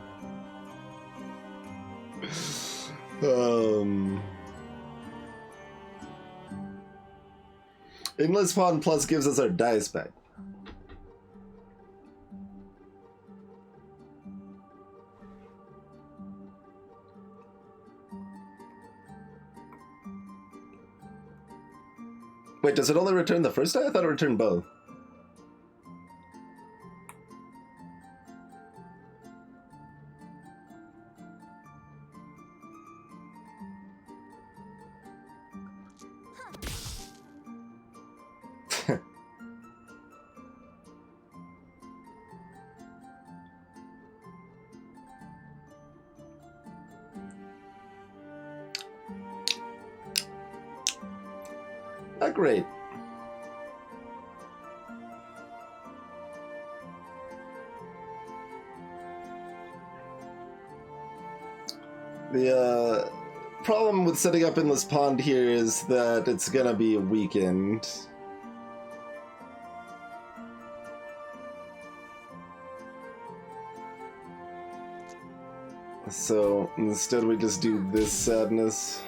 [SPEAKER 1] Endless Pawn Plus gives us our dice back. Wait, does it only return the first die? I thought it returned both. Not great. The problem with setting up Endless Pond here is that it's gonna be a weekend. So instead we just do this sadness.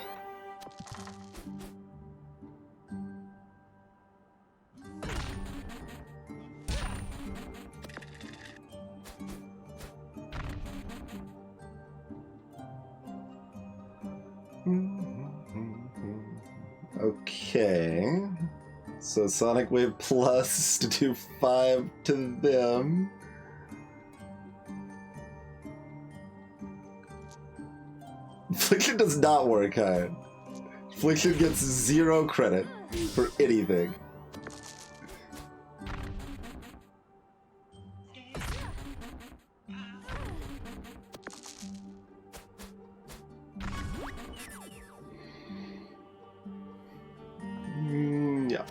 [SPEAKER 1] Okay. So Sonic Wave Plus to do 5 to them. Affliction does not work hard. Affliction gets 0 credit for anything. Yeah.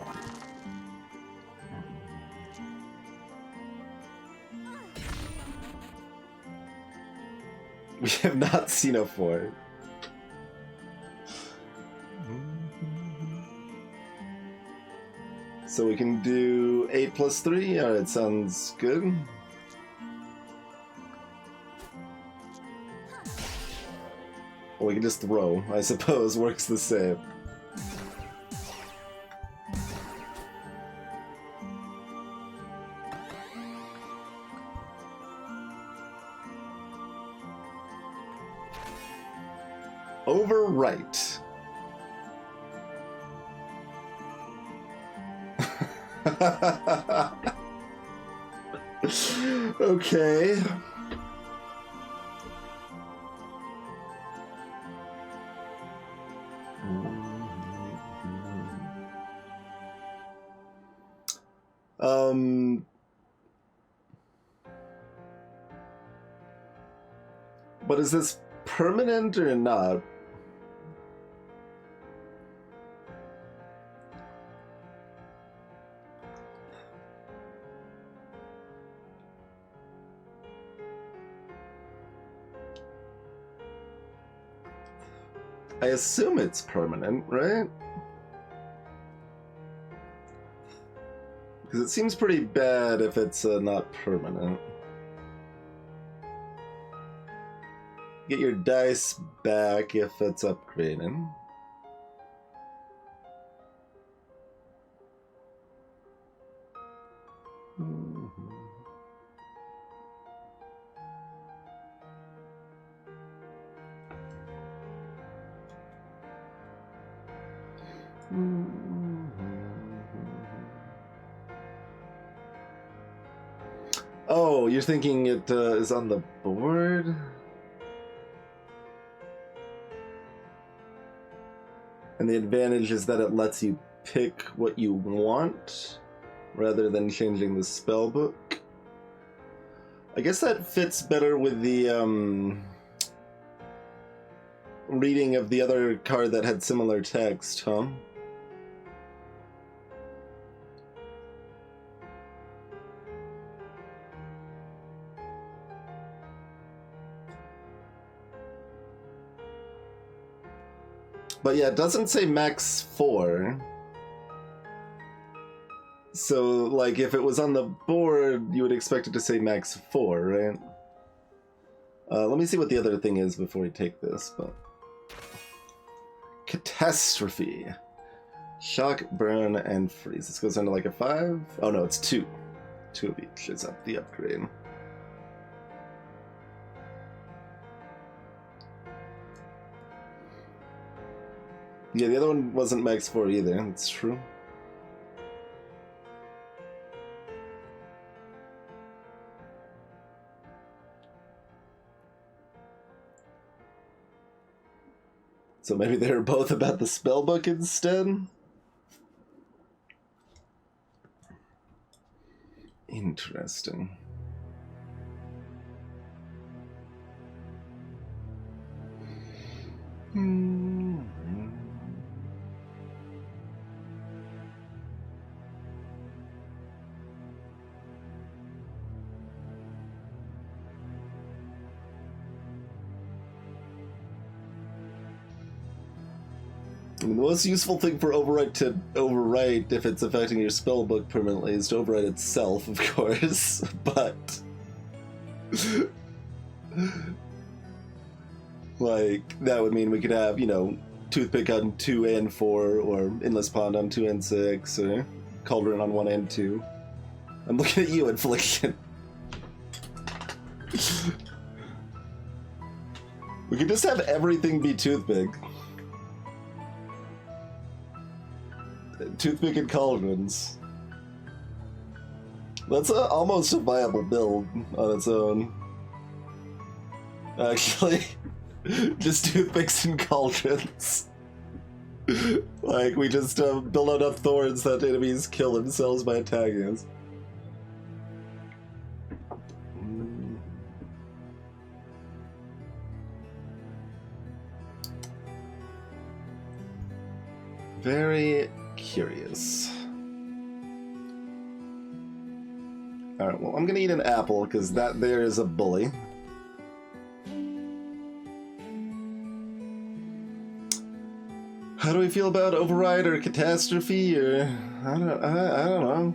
[SPEAKER 1] We have not seen a 4. So we can do 8 plus 3? Alright, sounds good. Or we can just throw, I suppose, works the same. Overwrite. Okay. But is this permanent or not? I assume it's permanent, right? Because it seems pretty bad if it's not permanent. Get your dice back if it's upgraded. Oh, you're thinking it is on the board? And the advantage is that it lets you pick what you want rather than changing the spell book. I guess that fits better with the reading of the other card that had similar text, huh? But yeah, it doesn't say max 4. So, like, if it was on the board, you would expect it to say max 4, right? Let me see what the other thing is before we take this, but... Catastrophe. Shock, burn, and freeze. This goes down to like a 5? Oh no, it's 2. 2 of each is up the upgrade. Yeah, the other one wasn't max 4 either, that's true. So maybe they were both about the spellbook instead? Interesting. I mean, the most useful thing for overwrite to overwrite if it's affecting your spellbook permanently is to overwrite itself, of course, but... like, that would mean we could have, you know, Toothpick on 2 and 4, or Endless Pond on 2 and 6, or Cauldron on 1 and 2. I'm looking at you, Infliction. We could just have everything be Toothpick. Toothpick and Cauldrons. That's almost a viable build on its own. Actually, just Toothpicks and Cauldrons. Like, we just build enough thorns that enemies kill themselves by attacking us. Very curious. Alright, well, I'm gonna eat an apple, because that there is a bully. How do we feel about Override or Catastrophe, or... I don't know.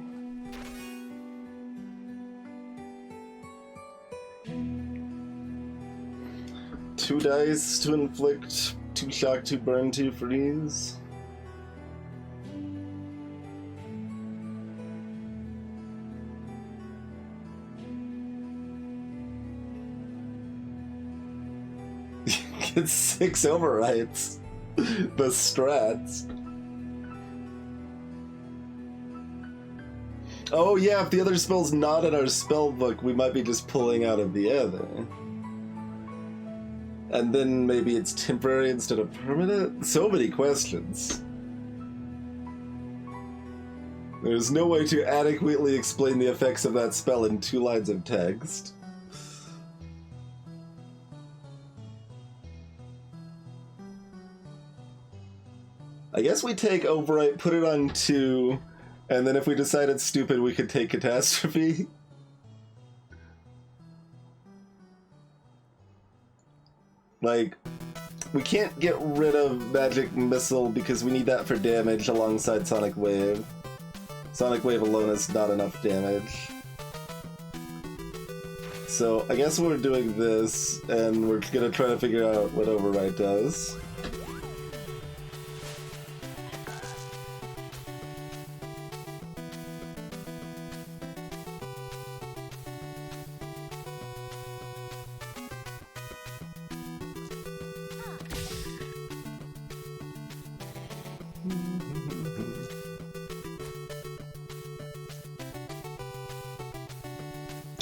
[SPEAKER 1] Two dice to inflict, 2 shock, 2 burn, 2 freeze. Get 6 overrides. The strats. Oh yeah, if the other spell's not in our spell book, we might be just pulling out of the other. And then maybe it's temporary instead of permanent? So many questions. There's no way to adequately explain the effects of that spell in 2 lines of text. I guess we take Overwrite, put it on 2, and then if we decide it's stupid, we could take Catastrophe. Like, we can't get rid of Magic Missile because we need that for damage alongside Sonic Wave. Sonic Wave alone is not enough damage. So I guess we're doing this, and we're gonna try to figure out what Overwrite does.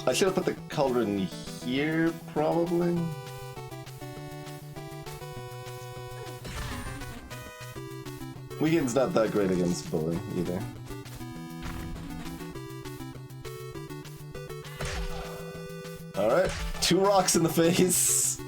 [SPEAKER 1] I should have put the cauldron here, probably. Weekend's not that great against bully, either. Alright, 2 rocks in the face.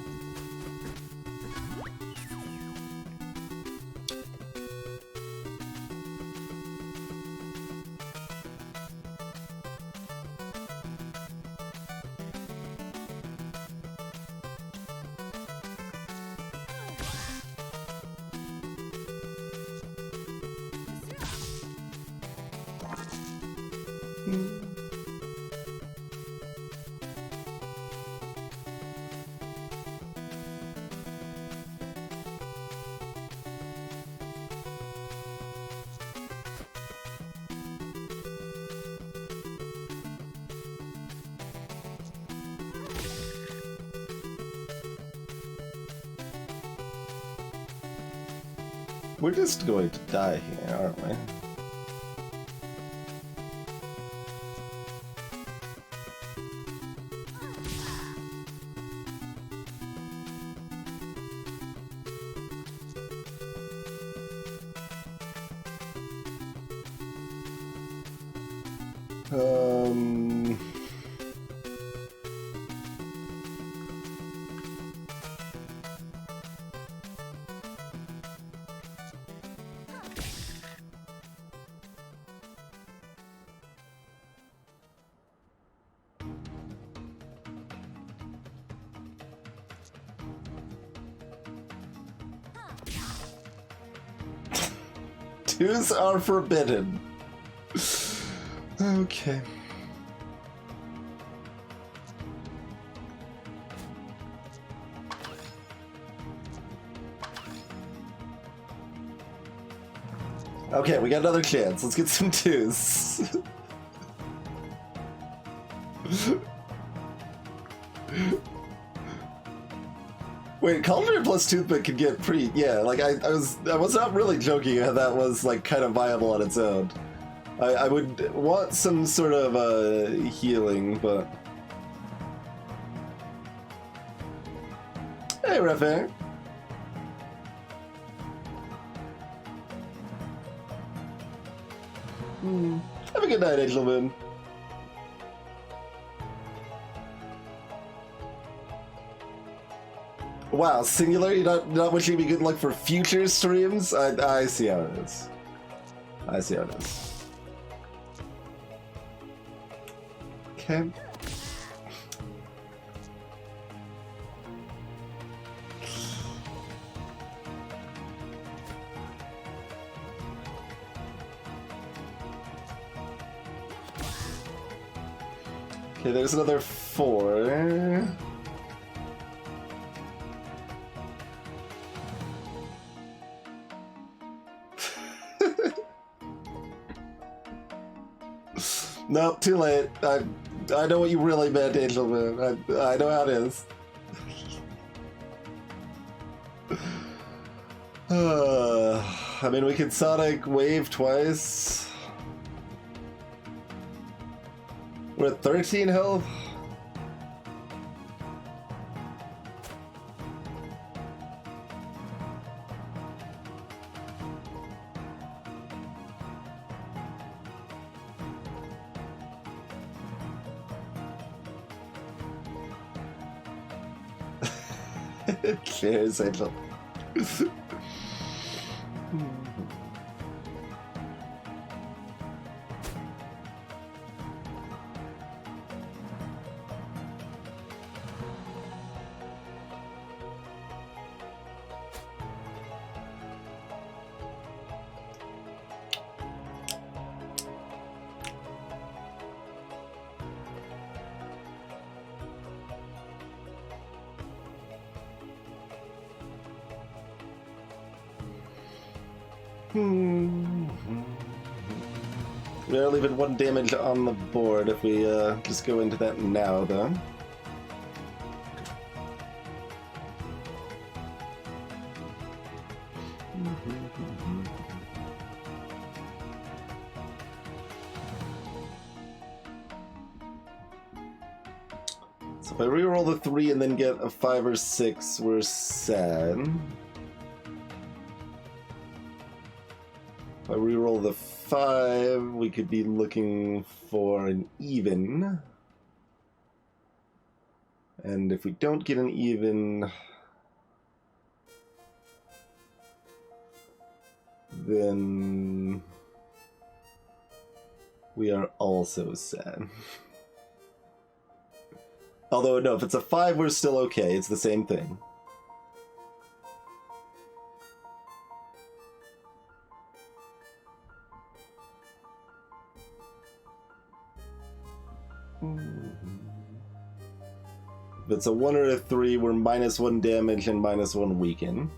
[SPEAKER 1] We're just going to die here, aren't we? Twos are forbidden. Okay. Okay, we got another chance. Let's get some twos. Wait, Cauldron plus Toothpick could get pretty... Yeah, like, I was not really joking how that was, like, kind of viable on its own. I would want some sort of, healing, but... Hey, Refair. Have a good night, Angel Moon. Wow, Singular, you're not wishing me good luck for future streams? I see how it is. I see how it is. Okay. Okay, there's another 4. Nope, too late. I know what you really meant, Angel Moon. I know how it is. I mean, we could Sonic Wave twice. We're at 13 health. Cheers, Angel. We're leaving 1 damage on the board if we just go into that now, though. So if I reroll the 3 and then get a 5 or 6, we're sad. If I reroll the 5, we could be looking for an even. And if we don't get an even, then we are also sad. Although, no, if it's a 5, we're still okay. It's the same thing. If it's a 1 or a 3, we're -1 damage and -1 weaken.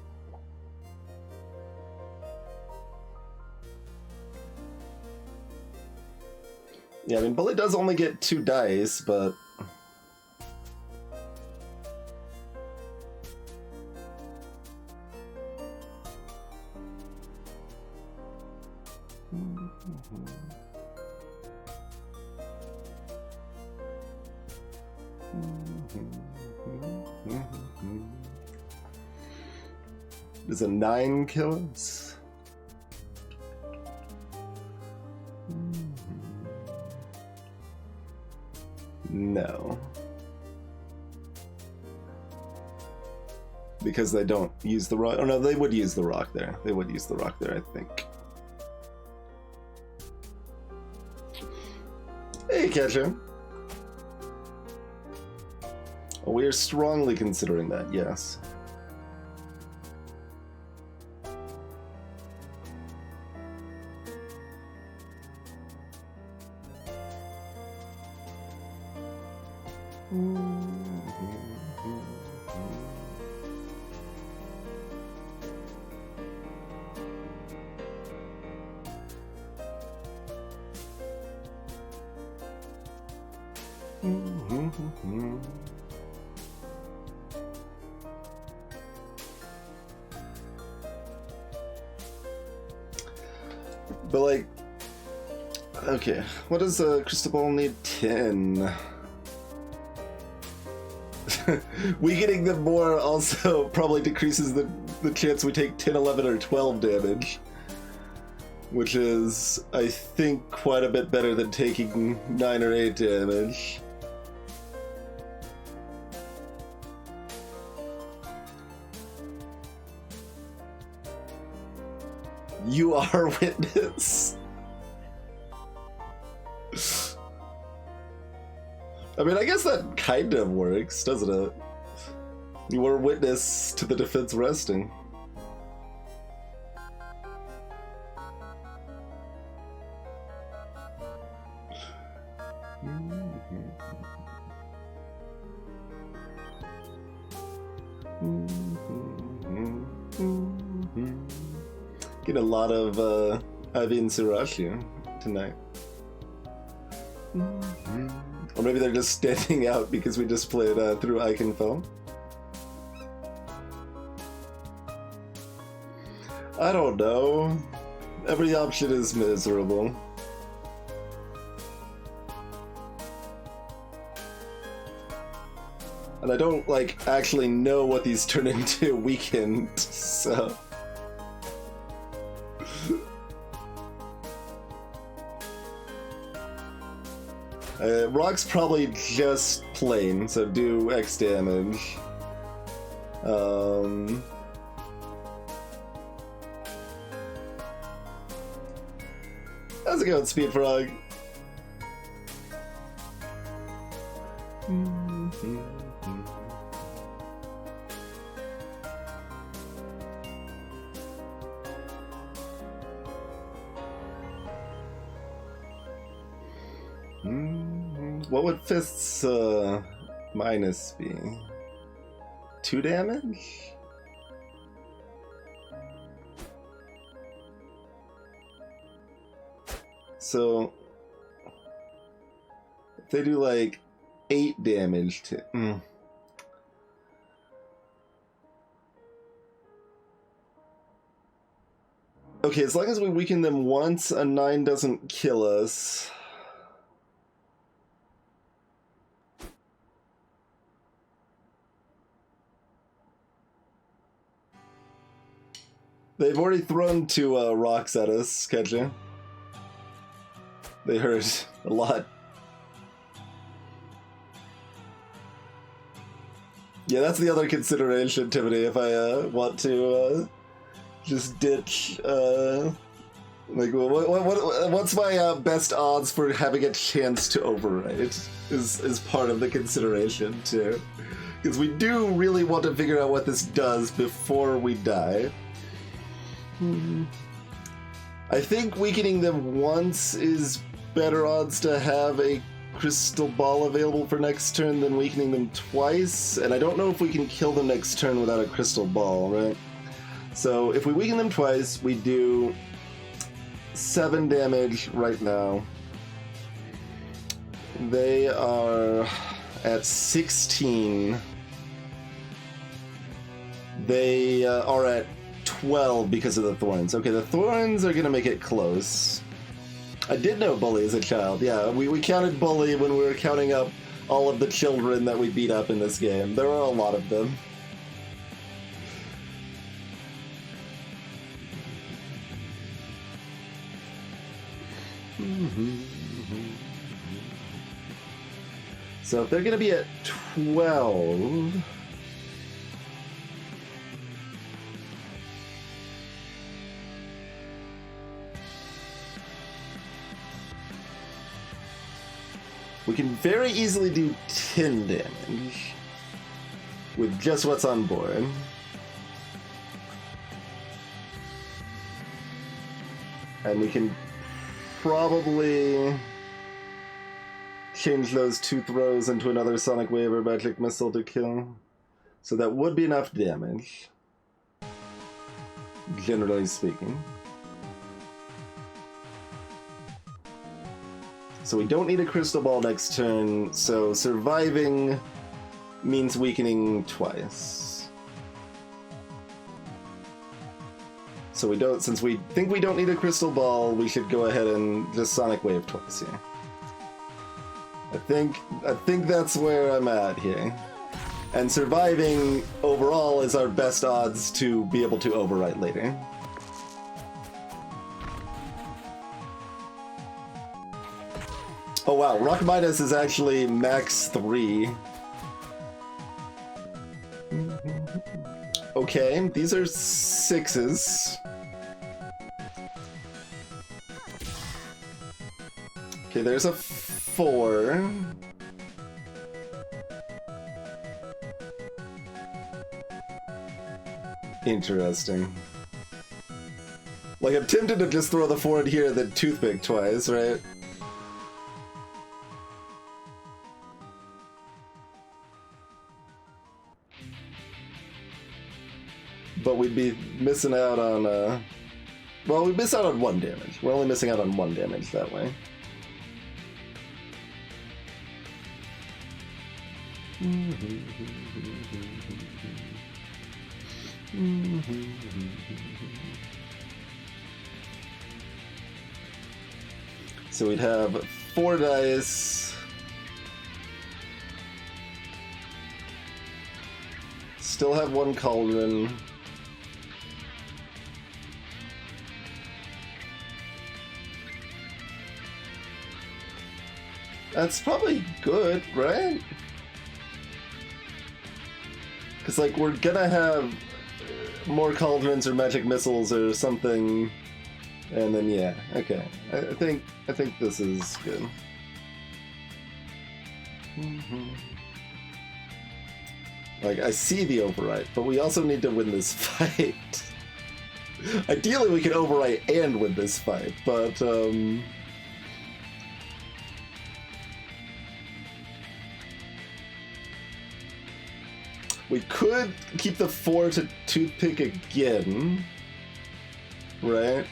[SPEAKER 1] Yeah, I mean, Bullet does only get 2 dice, but... Does a 9 kill us? No. Because they don't use the rock. Oh no, they would use the rock there. They would use the rock there, I think. Hey, Ketchum. Oh, we are strongly considering that, yes. But like, okay, what does a crystal ball need? 10. Weakening them more also probably decreases the chance we take 10, 11, or 12 damage. Which is, I think, quite a bit better than taking 9 or 8 damage. You are witness. I mean, I guess that kind of works, doesn't it? You were witness to the defense resting. Get a lot of Ivy and Sriracha tonight. Or maybe they're just standing out because we just played through Icon Phone. I don't know. Every option is miserable. And I don't, like, actually know what these turn into weekend, so... Rock's probably just plain, so do X damage. How's it going, Speed Frog? What would Fist's minus be? 2 damage? So if they do like 8 damage to Okay, as long as we weaken them once, a 9 doesn't kill us. They've already thrown 2 rocks at us, Ketcha. They hurt a lot. Yeah, that's the other consideration, Tiffany, if I want to just ditch, like, what's my best odds for having a chance to overwrite is part of the consideration, too. Because we do really want to figure out what this does before we die. I think weakening them once is better odds to have a crystal ball available for next turn than weakening them twice, and I don't know if we can kill them next turn without a crystal ball, right? So if we weaken them twice, we do 7 damage right now. They are at 16. They are at 12 because of the thorns. Okay, the thorns are gonna make it close. I did know Bully as a child. Yeah, we counted Bully when we were counting up all of the children that we beat up in this game. There were a lot of them. So if they're gonna be at 12... we can very easily do 10 damage with just what's on board. And we can probably change those 2 throws into another Sonic Wave or Magic Missile to kill. So that would be enough damage, generally speaking. So we don't need a Crystal Ball next turn, so surviving means weakening twice. So we don't, since we think we don't need a Crystal Ball, we should go ahead and just Sonic Wave twice here. I think that's where I'm at here. And surviving overall is our best odds to be able to overwrite later. Oh wow, Rock Midas is actually max 3. Okay, these are 6s. Okay, there's a 4. Interesting. Like, I'm tempted to just throw the 4 in here and then Toothpick twice, right? But we'd be missing out on, well, we miss out on 1 damage. We're only missing out on 1 damage that way. So we'd have 4 dice. Still have 1 cauldron. That's probably good, right? Because, like, we're gonna have more cauldrons or magic missiles or something, and then yeah, okay. I think this is good. Like, I see the overwrite, but we also need to win this fight. Ideally, we can overwrite and win this fight, but we could keep the 4 to Toothpick again, right?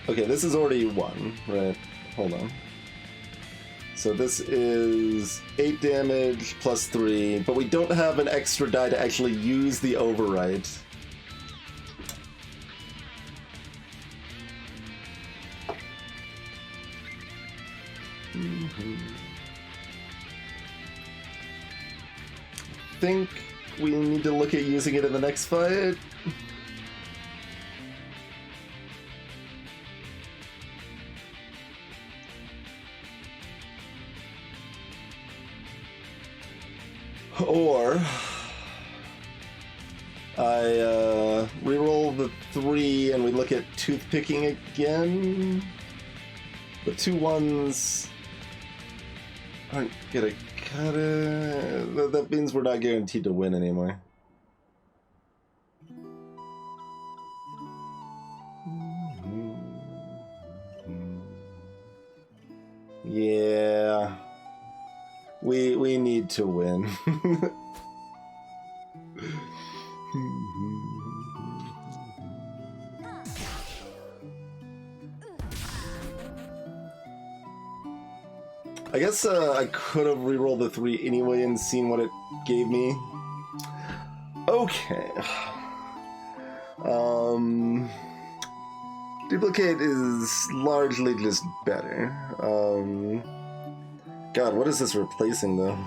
[SPEAKER 1] Okay, this is already 1, right? Hold on. So this is 8 damage plus 3, but we don't have an extra die to actually use the overwrite. I think we need to look at using it in the next fight. Or I reroll the 3 and we look at toothpicking again. The 2 1s aren't gonna cut it. That means we're not guaranteed to win anymore. Yeah. We need to win. I guess I could have rerolled the 3 anyway and seen what it gave me. Okay. Duplicate is largely just better. God, what is this replacing though?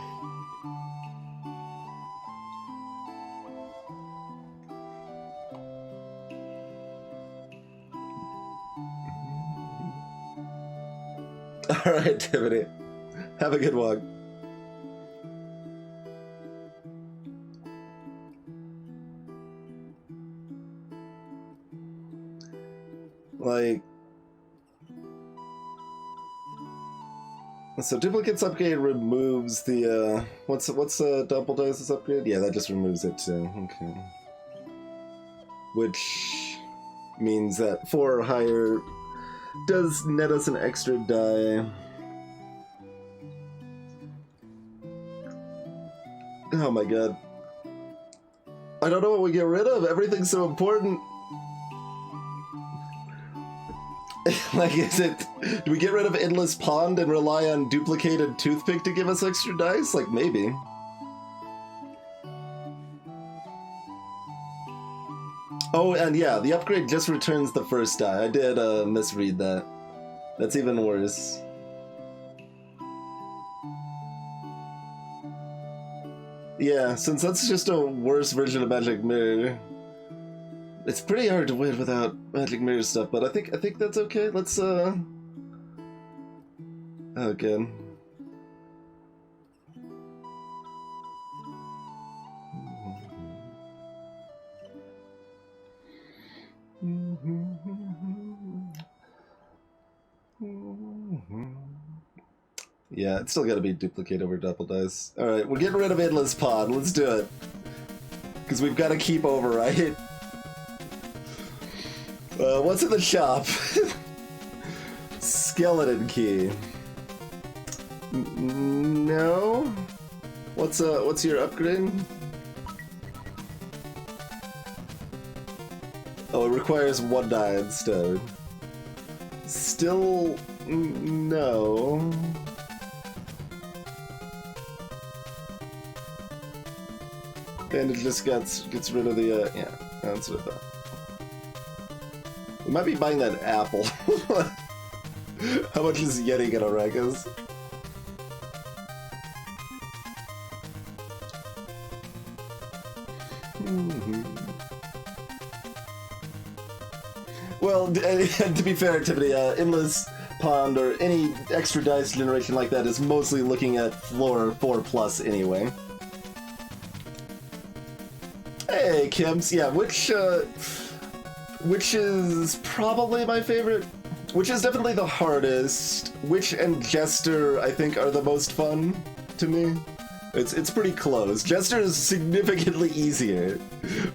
[SPEAKER 1] Alright, Tiffany. Have a good walk. Like, So duplicates upgrade removes the what's double dice upgrade? Yeah, that just removes it too. Okay. Which means that 4 or higher does net us an extra die. Oh my god. I don't know what we get rid of. Everything's so important. Like, is it... Do we get rid of Endless Pond and rely on Duplicated Toothpick to give us extra dice? Like, maybe. Oh, and yeah, the upgrade just returns the first die. I did misread that. That's even worse. Yeah, since that's just a worse version of Magic Mirror, it's pretty hard to win without Magic Mirror stuff, but I think that's okay. Let's oh good. Yeah, it's still gotta be duplicate over double dice. Alright, we're getting rid of Endless Pond. Let's do it. Because we've got to keep over, right? What's in the shop? Skeleton key. No? What's your upgrade? Oh, it requires 1 die instead. Still no. And it just gets rid of the yeah, that's what I thought. We might be buying that apple. How much is Yeti gonna wreck us? Well, to be fair, Tiffany, Endless Pond or any extra dice generation like that is mostly looking at floor 4+ anyway. Hey, Kims. Yeah, which is probably my favorite. Which is definitely the hardest. Witch and Jester, I think, are the most fun to me. It's pretty close. Jester is significantly easier,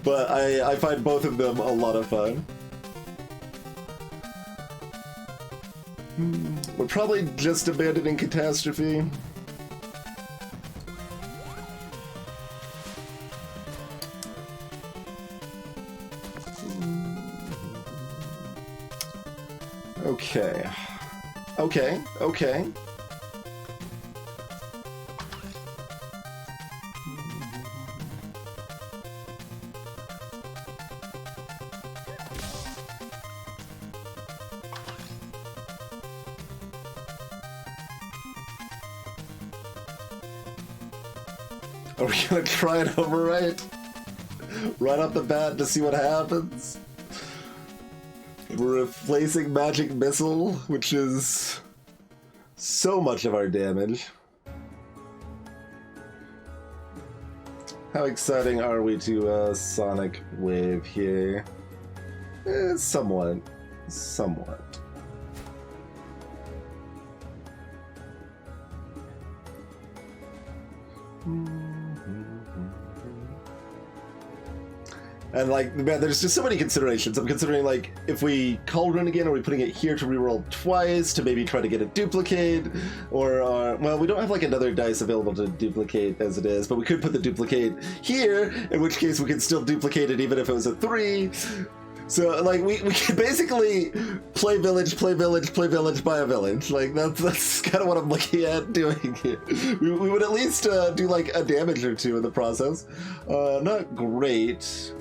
[SPEAKER 1] but I find both of them a lot of fun. We're probably just abandoning Catastrophe. Okay. Okay, okay. Are we gonna try and overwrite? Right off the bat to see what happens? We're replacing Magic Missile, which is so much of our damage. How exciting are we to Sonic Wave here? Somewhat. Somewhat. And like, man, there's just so many considerations. I'm considering like, if we call Rune again, are we putting it here to reroll twice to maybe try to get a duplicate? Or, well, we don't have like another dice available to duplicate as it is, but we could put the duplicate here, in which case we could still duplicate it even if it was a 3. So like, we can basically play village, play village, play village, buy a village. Like, that's kind of what I'm looking at doing here. We would at least do like a damage or 2 in the process. Not great.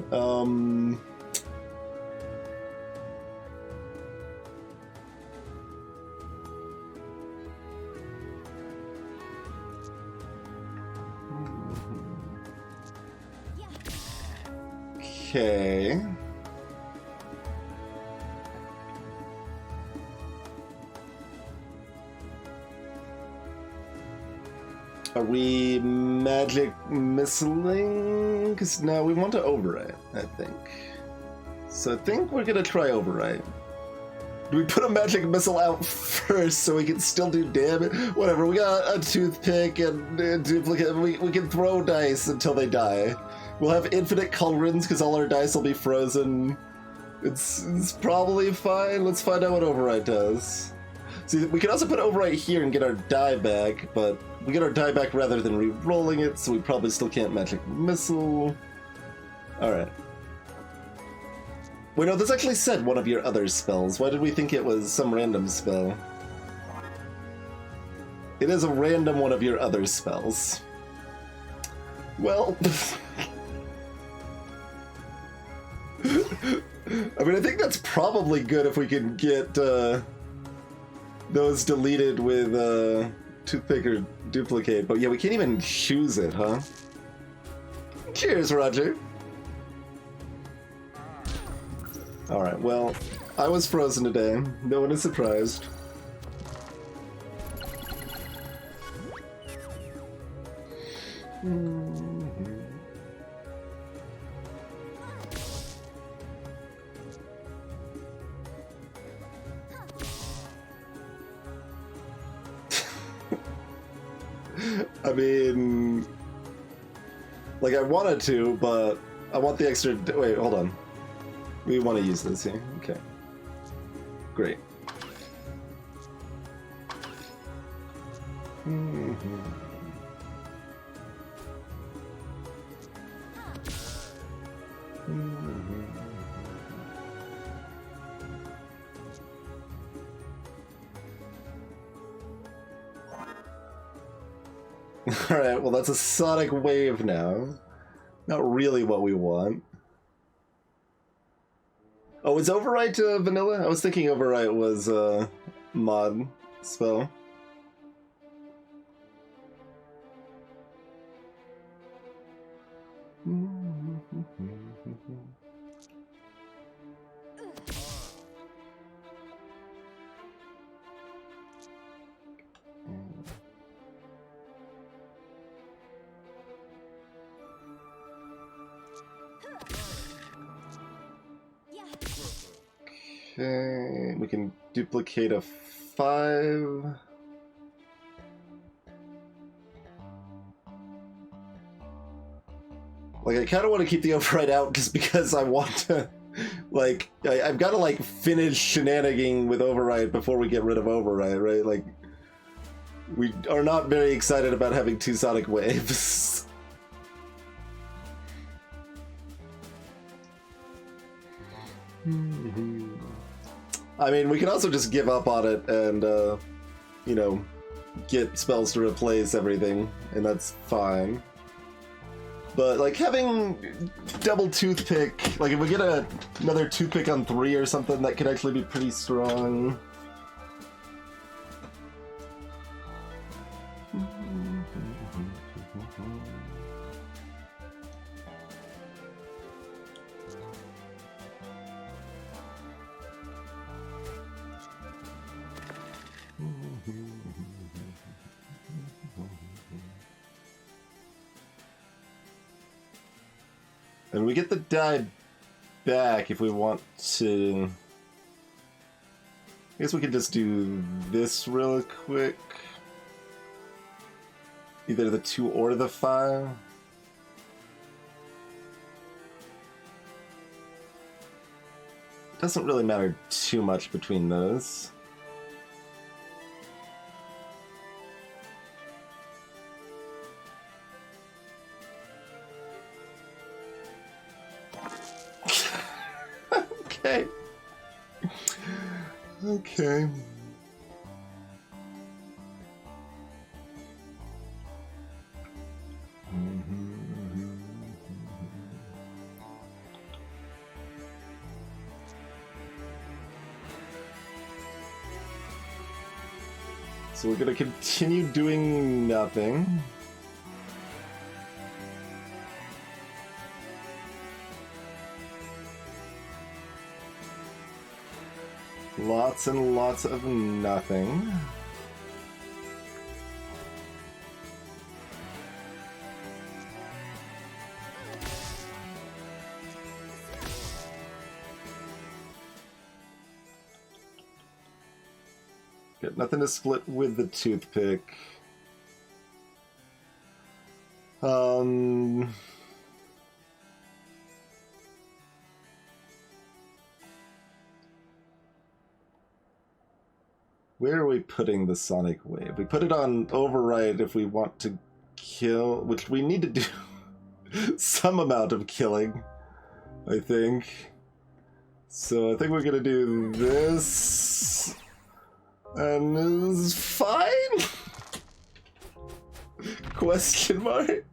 [SPEAKER 1] Okay. Are we magic missiling? Because no, we want to overwrite, I think. So I think we're gonna try overwrite. Do we put a magic missile out first so we can still do damage? Whatever, we got a toothpick and a duplicate. We can throw dice until they die. We'll have infinite cauldrons because all our dice will be frozen. It's probably fine. Let's find out what Override does. See, we can also put Override here and get our die back, but we get our die back rather than re-rolling it, so we probably still can't magic missile. Alright. Wait, no, this actually said one of your other spells. Why did we think it was some random spell? It is a random one of your other spells. Well... I mean, I think that's probably good if we can get those deleted with toothpick or duplicate. But yeah, we can't even choose it, huh? Cheers, Roger. Alright, well, I was frozen today. No one is surprised. I mean, like I wanted to, but I want the extra. Wait, hold on. We want to use this here. Okay. Great. Alright, well that's a sonic wave now. Not really what we want. Oh, is Override vanilla? I was thinking Override was a mod spell. Okay, we can duplicate a 5. Like, I kind of want to keep the Override out just because I want to, like, I've got to, like, finish shenaniganing with Override before we get rid of Override, right? Like, we are not very excited about having 2 sonic waves. I mean, we can also just give up on it and, you know, get spells to replace everything, and that's fine. But, like, having double toothpick, like, if we get another toothpick on 3 or something, that could actually be pretty strong. And we get the die back if we want to... I guess we could just do this real quick. Either the 2 or the 5. Doesn't really matter too much between those. Okay. Okay. So we're gonna continue doing nothing. Lots and lots of nothing. Got nothing to split with the toothpick. Where are we putting the sonic wave? We put it on override if we want to kill, which we need to do some amount of killing, I think. So I think we're gonna do this, and this is fine? Question mark?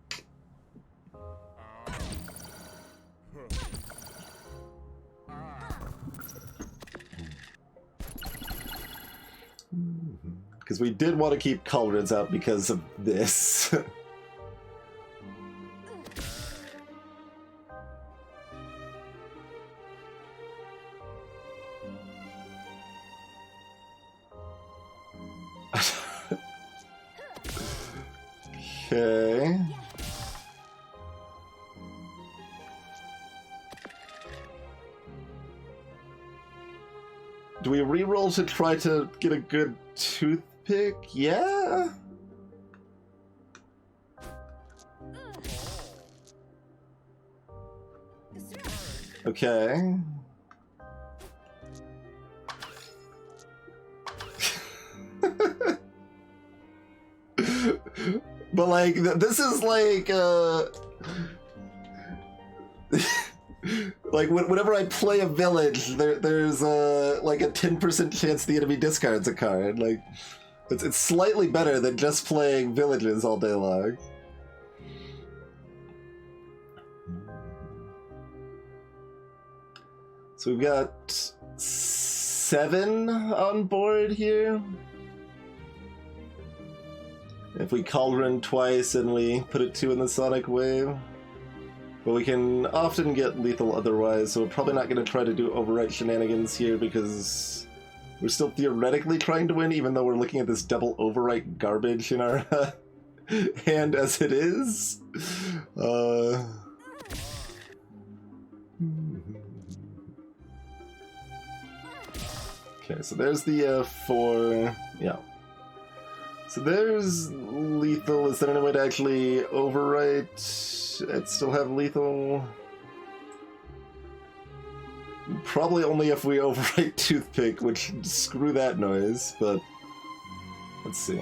[SPEAKER 1] Because we did want to keep culverts out because of this. Okay. Do we reroll to try to get a good toothpick? Yeah? Okay. But like, this is like, like whenever I play a village, there's like a 10% chance the enemy discards a card. Like, it's slightly better than just playing villages all day long. So we've got 7 on board here. If we cauldron twice and we put it 2 in the sonic wave. But we can often get lethal otherwise, so we're probably not going to try to do overwrite shenanigans here because we're still theoretically trying to win, even though we're looking at this double overwrite garbage in our hand as it is. Okay, so there's the 4. Yeah. So there's lethal. Is there any way to actually overwrite and still have lethal? Probably only if we overwrite toothpick, which screw that noise, but let's see.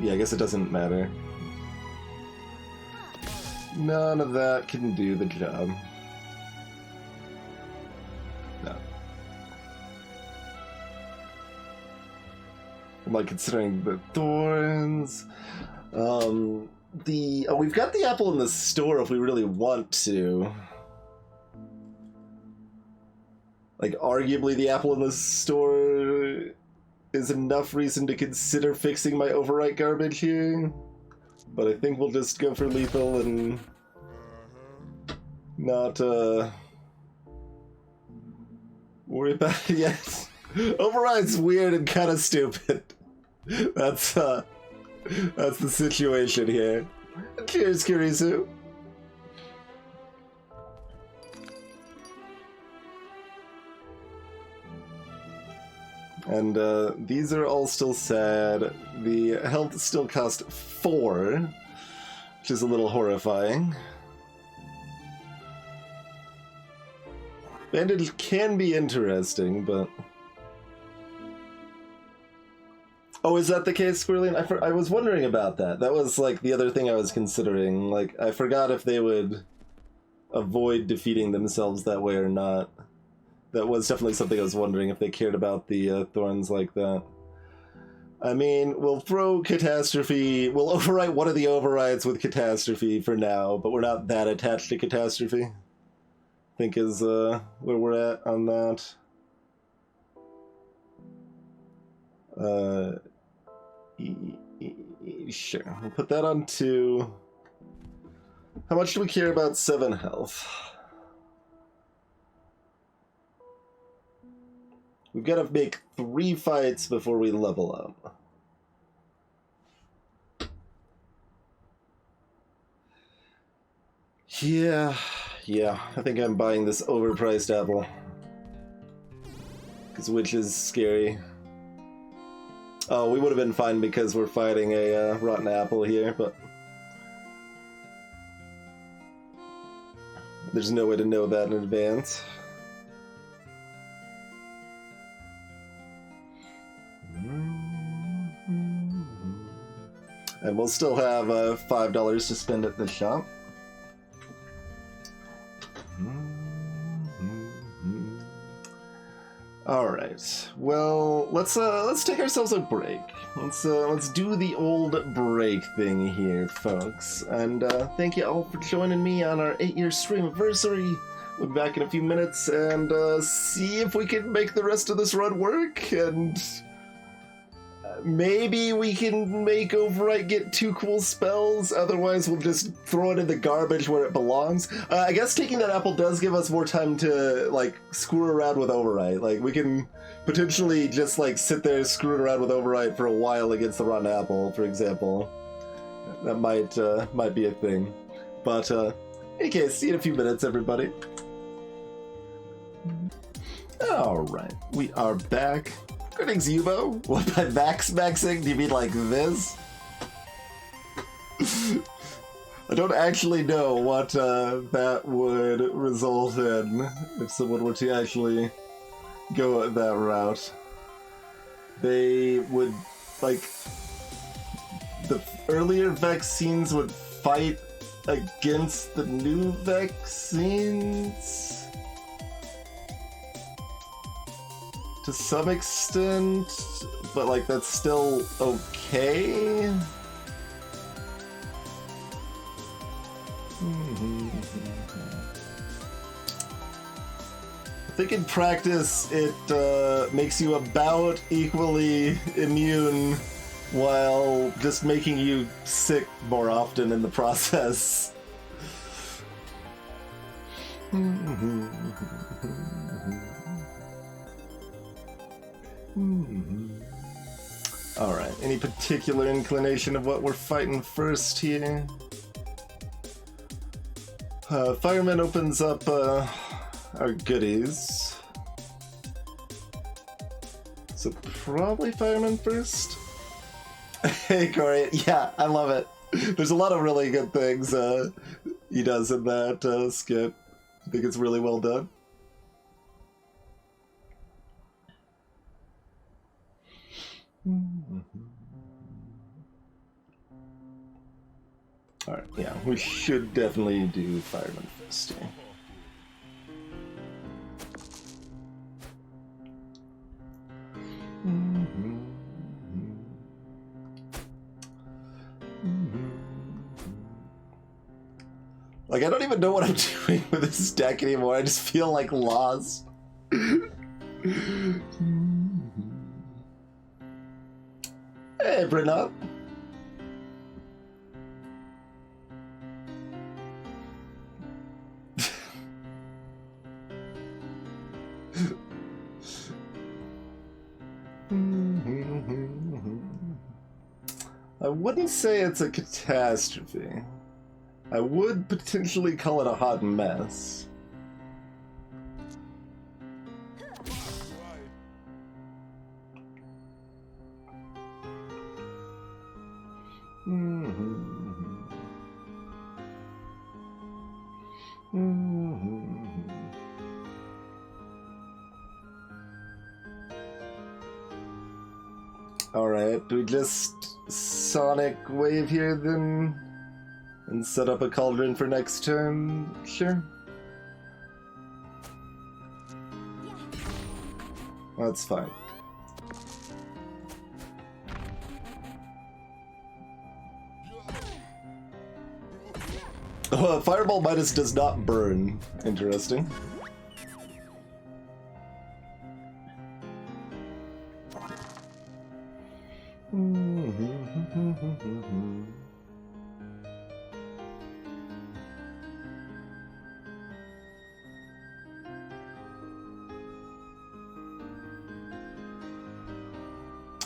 [SPEAKER 1] Yeah, I guess it doesn't matter. None of that can do the job. No. I'm like considering the thorns. We've got the apple in the store if we really want to. Like, arguably the apple in the store is enough reason to consider fixing my overwrite garbage here. But I think we'll just go for lethal and not worry about it yet. Override's weird and kind of stupid. That's the situation here. Cheers, Kurisu. And these are all still sad. The health still cost 4, which is a little horrifying. Bandage can be interesting, but... Oh, is that the case, Squirrelian? I was wondering about that. That was, like, the other thing I was considering. Like, I forgot if they would avoid defeating themselves that way or not. That was definitely something I was wondering, if they cared about the thorns like that. I mean, we'll throw Catastrophe. We'll overwrite one of the overrides with Catastrophe for now, but we're not that attached to Catastrophe. I think is where we're at on that. Sure, we'll put that on 2. How much do we care about 7 health? We've got to make 3 fights before we level up. Yeah, yeah, I think I'm buying this overpriced apple. Because which is scary. Oh, we would have been fine because we're fighting a rotten apple here, but there's no way to know that in advance. And we'll still have $5 to spend at the shop. All right. Well, let's take ourselves a break. Let's do the old break thing here, folks. And thank you all for joining me on our 8-year streamiversary. We'll be back in a few minutes and see if we can make the rest of this run work. And maybe we can make Overwrite get 2 cool spells, otherwise we'll just throw it in the garbage where it belongs. I guess taking that apple does give us more time to, like, screw around with Overwrite. Like, we can potentially just, like, sit there screwing around with Overwrite for a while against the rotten apple, for example. That might be a thing. But, in any case, see you in a few minutes, everybody. Alright, we are back. Greetings, Yubo. What, by maxing, do you mean like this? I don't actually know what that would result in if someone were to actually go that route. They would, like, the earlier vaccines would fight against the new vaccines? To some extent, but like that's still okay. I think in practice it makes you about equally immune while just making you sick more often in the process. Alright, any particular inclination of what we're fighting first here? Fireman opens up our goodies. So probably Fireman first? Hey Corey, yeah, I love it. There's a lot of really good things he does in that skit. I think it's really well done. Alright, yeah, we should definitely do Fireman first. Yeah. Like, I don't even know what I'm doing with this deck anymore. I just feel like lost. Hey, Brenna. I wouldn't say it's a catastrophe. I would potentially call it a hot mess. Alright, do we just Sonic Wave here then? And set up a cauldron for next turn? Sure. That's fine. Oh, Fireball Midas does not burn. Interesting.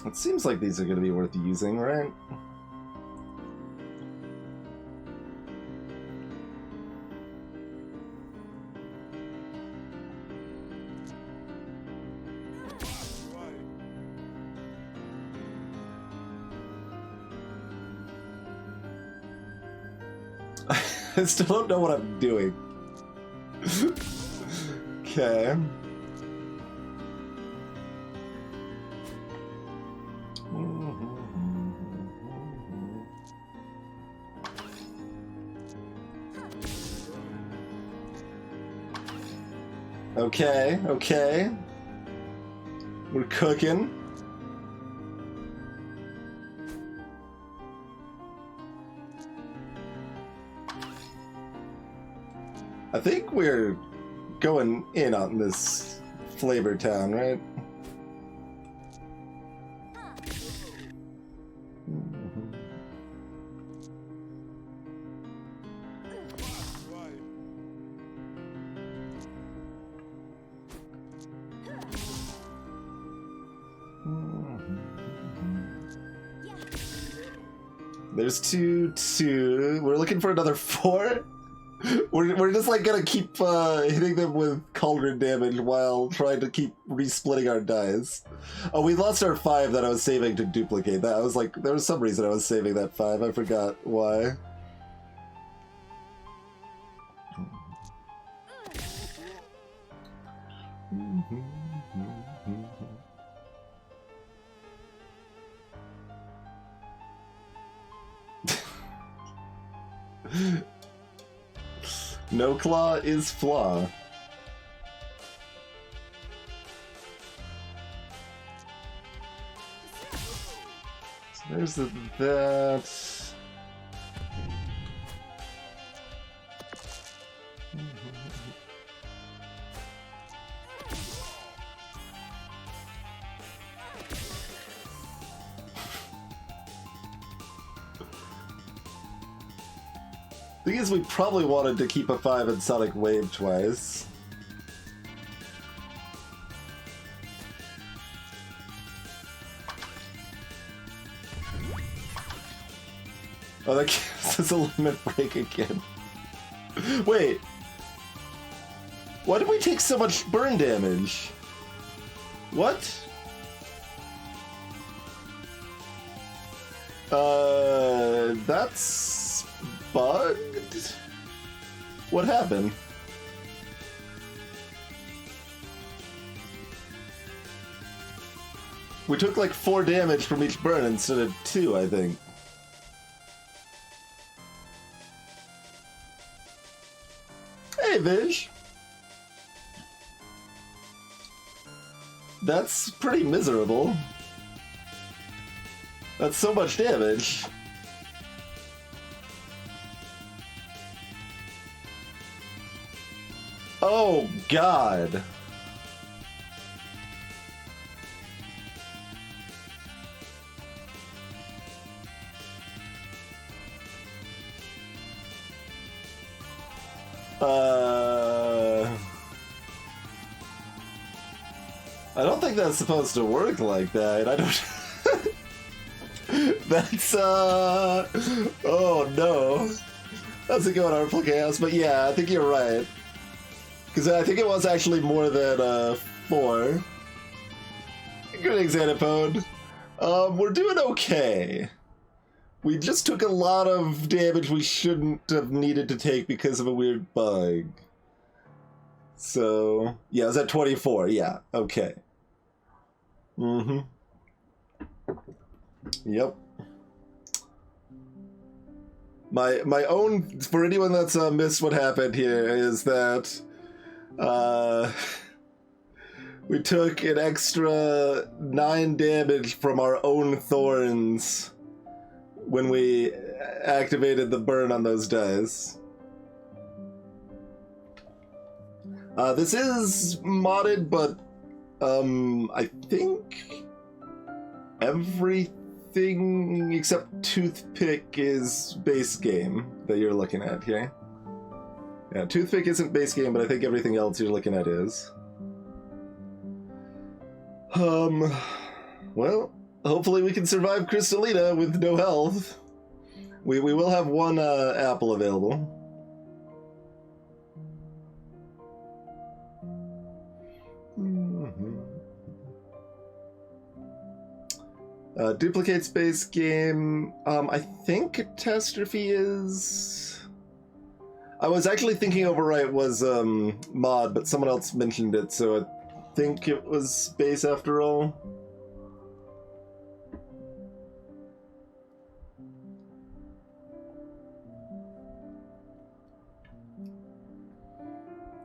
[SPEAKER 1] It seems like these are going to be worth using, right? I still don't know what I'm doing. Okay. Okay, okay. We're cooking. I think we're going in on this flavor town, right? There's two. We're looking for another 4. We're just like gonna keep hitting them with cauldron damage while trying to keep resplitting our dice. Oh, we lost our 5 that I was saving to duplicate that. I was like, there was some reason I was saving that 5. I forgot why. No claw is flaw. So there's that. Thing is, we probably wanted to keep a 5 in Sonic Wave twice. Oh, that gives us a limit break again. Wait. Why did we take so much burn damage? What? That's bugged? What happened? We took like 4 damage from each burn instead of 2, I think. Hey, Vish. That's pretty miserable. That's so much damage. Oh, God. I don't think that's supposed to work like that. I don't... That's, oh, no. How's it going, Artful Chaos? But yeah, I think you're right. Because I think it was actually more than, 4. Good Xanapode. We're doing okay. We just took a lot of damage we shouldn't have needed to take because of a weird bug. So, yeah, I was at 24. Yeah, okay. Mm-hmm. Yep. My own, for anyone that's missed what happened here, is that we took an extra 9 damage from our own thorns when we activated the burn on those dice. This is modded, but I think everything except Toothpick is base game that you're looking at here. Yeah, Toothpick isn't base game, but I think everything else you're looking at is. Well, hopefully we can survive Crystalina with no health. We will have 1 apple available.
[SPEAKER 3] Duplicate space game. I think Catastrophe is
[SPEAKER 1] I was actually thinking overwrite was mod, but someone else mentioned it, so I think it was space after all.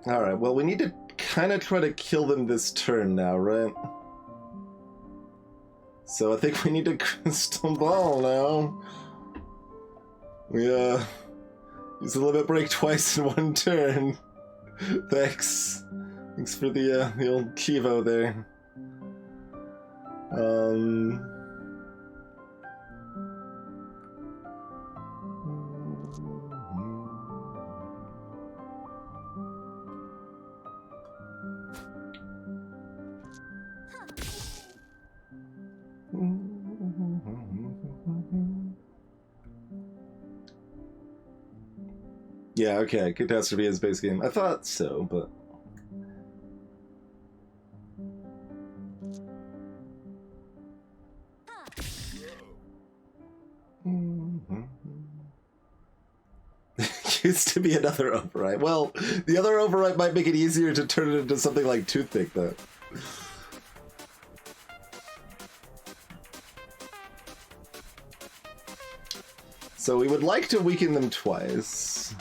[SPEAKER 1] Alright, well we need to kind of try to kill them this turn now, right? So I think we need to crystal ball now. We use the limit break twice in one turn. Thanks. Thanks for the old Chivo there. Yeah, okay, Catastrophe is base game. I thought so, but... Used to be another override. Well, the other override might make it easier to turn it into something like Toothpick, though. So we would like to weaken them twice.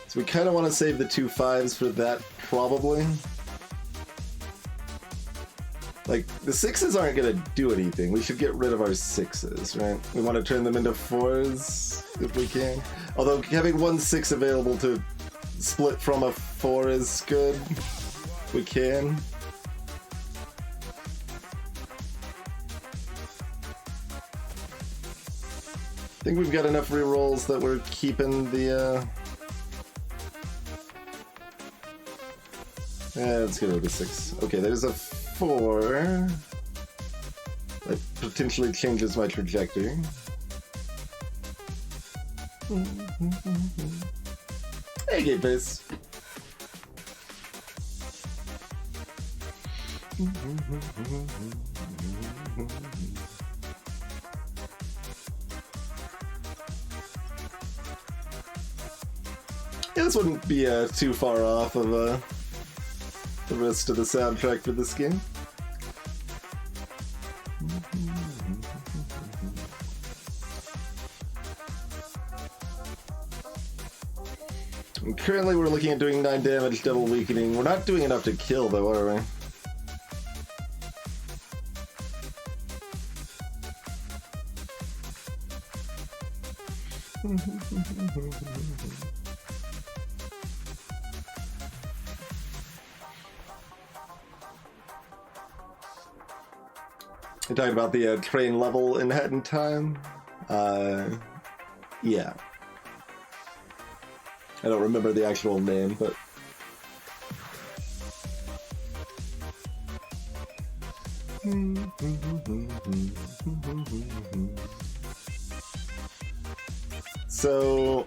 [SPEAKER 1] So we kind of want to save the 2 5s for that, probably. Like, the 6s aren't going to do anything. We should get rid of our 6s, right? We want to turn them into 4s, if we can. Although, having 1 6 available to split from a 4 is good. We can. I think we've got enough rerolls that we're keeping the, let's get rid of the 6. Okay, there's a 4. That potentially changes my trajectory. Hey, Game Face. Yeah, this wouldn't be too far off of the rest of the soundtrack for this game. And currently we're looking at doing 9 damage, double weakening. We're not doing enough to kill though, are we? You're talking about the train level in Head in Time? Yeah. I don't remember the actual name, but... So...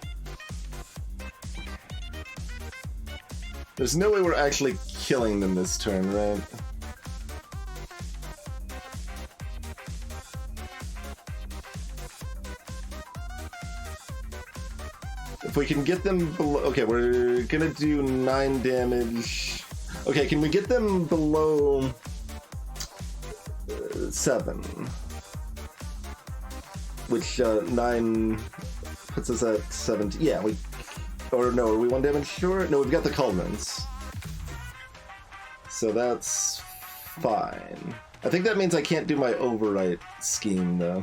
[SPEAKER 1] There's no way we're actually killing them this turn, right? If we can get them below... Okay, we're gonna do 9 damage. Okay, can we get them below 7? Which 9 puts us at 17. Yeah, we... Or no, are we 1 damage short? No, we've got the culminants. So that's fine. I think that means I can't do my overwrite scheme, though.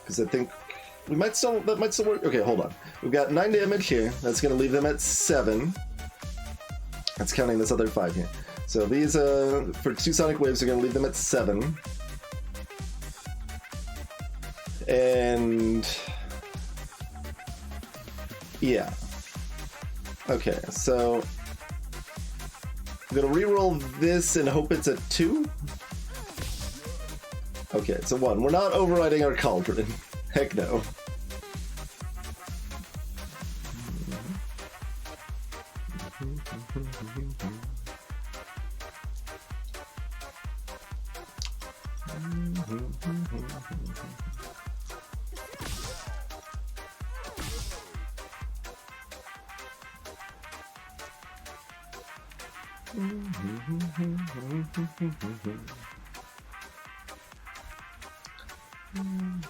[SPEAKER 1] Because I think we might still, that might still work. Okay, hold on. We've got 9 damage here. That's going to leave them at 7. That's counting this other 5 here. So these, for 2 sonic waves, are going to leave them at 7. And... yeah. Okay, so... I'm going to reroll this and hope it's a 2. Okay, it's a 1. We're not overriding our cauldron. Heck no.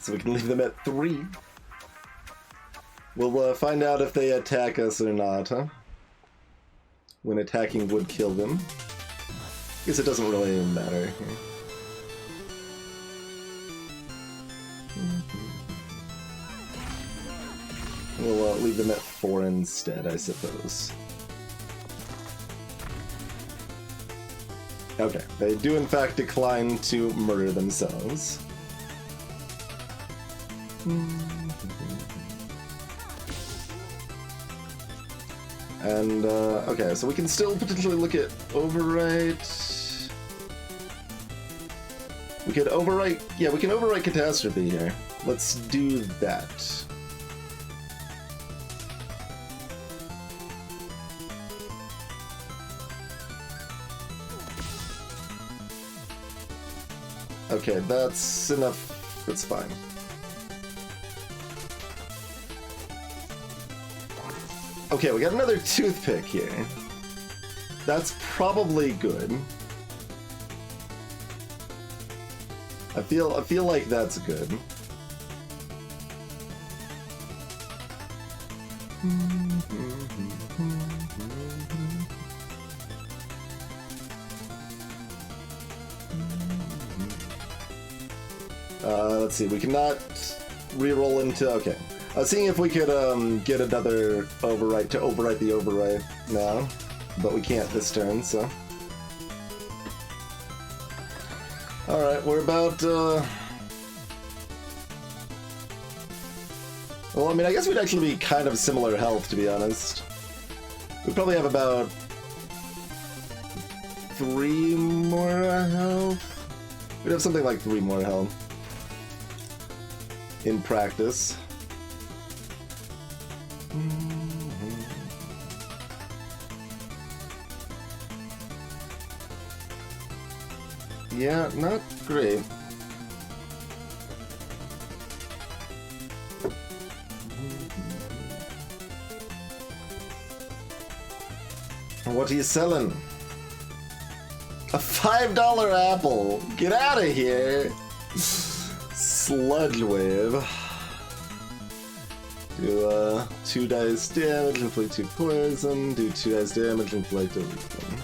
[SPEAKER 1] So we can leave them at 3. We'll find out if they attack us or not, huh? When attacking would kill them. Guess it doesn't really matter. We'll leave them at 4 instead, I suppose. Okay, they do in fact decline to murder themselves. And, okay, so we can still potentially look at overwrite. We could overwrite, yeah, we can overwrite Catastrophe here. Let's do that. Okay, that's enough. That's fine. Okay, we got another toothpick here. That's probably good. I feel like that's good. Let's see, we cannot reroll into... Okay. I was seeing if we could get another overwrite to overwrite the overwrite now, but we can't this turn, so... Alright, we're about... Well, I mean, I guess we'd actually be kind of similar health, to be honest. We probably have about 3 more health? We'd have something like 3 more health. In practice. Yeah, not great. What are you selling? A $5 apple! Get out of here! Sludge Wave. Do 2 dice damage, inflict 2 poison, do 2 dice damage, inflict a weapon.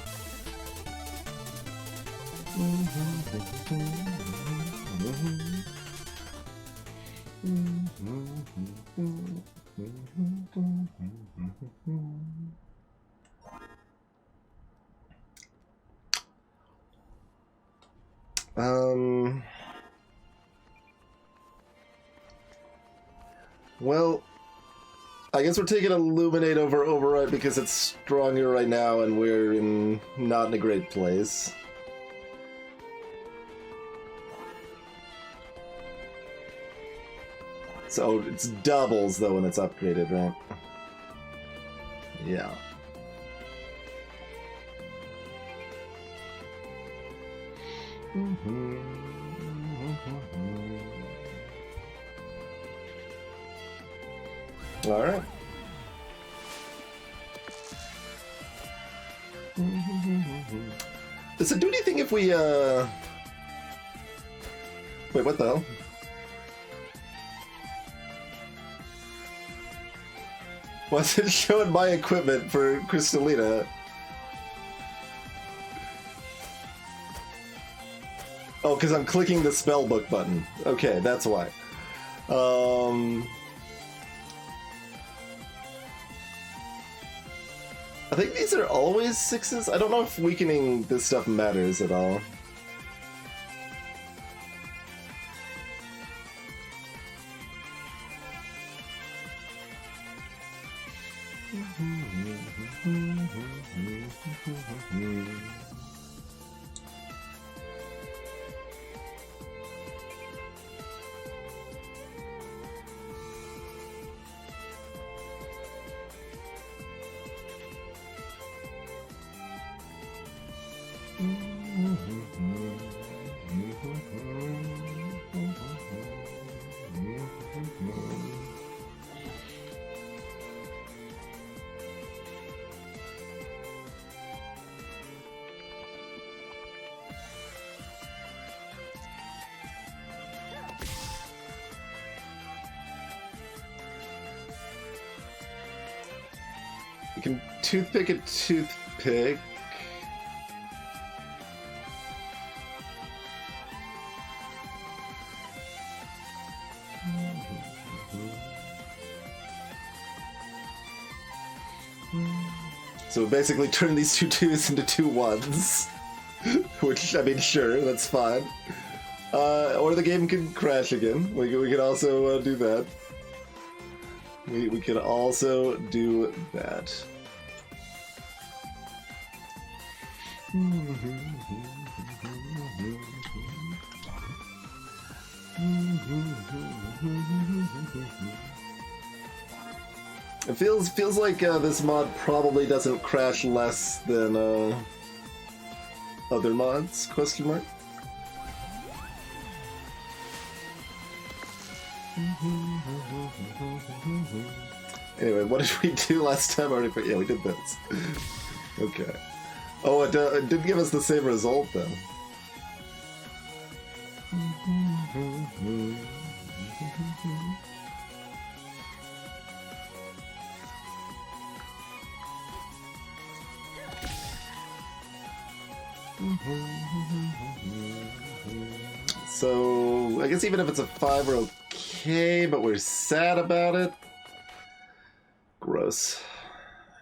[SPEAKER 1] Well, I guess we're taking Illuminate over Override because it's stronger right now and we're not in a great place. So it's doubles though when it's upgraded, right? Yeah. All right. Does it do anything if we, Wait, what the hell? What's it showing my equipment for Crystalina? Oh, because I'm clicking the spellbook button. Okay, that's why. I think these are always 6s. I don't know if weakening this stuff matters at all. We can toothpick a toothpick. So basically turn these two twos into two ones. Which, I mean, sure, that's fine. Or the game can crash again. We can also do that. We can also do that. It feels like this mod probably doesn't crash less than other mods? Question mark. Anyway, what did we do last time? Yeah, we did this. Okay. Oh, it didn't give us the same result though. So, I guess even if it's a 5, we're okay, but we're sad about it. Gross.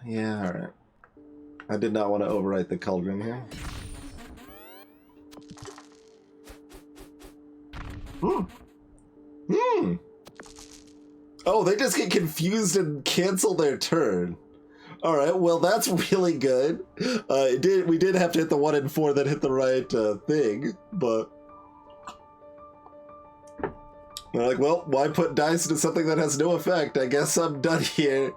[SPEAKER 1] Yeah, alright. I did not want to overwrite the cauldron here. Oh, they just get confused and cancel their turn. Alright, well that's really good. We did have to hit the 1 and 4 that hit the right thing, but... They're like, well, why put dice into something that has no effect? I guess I'm done here.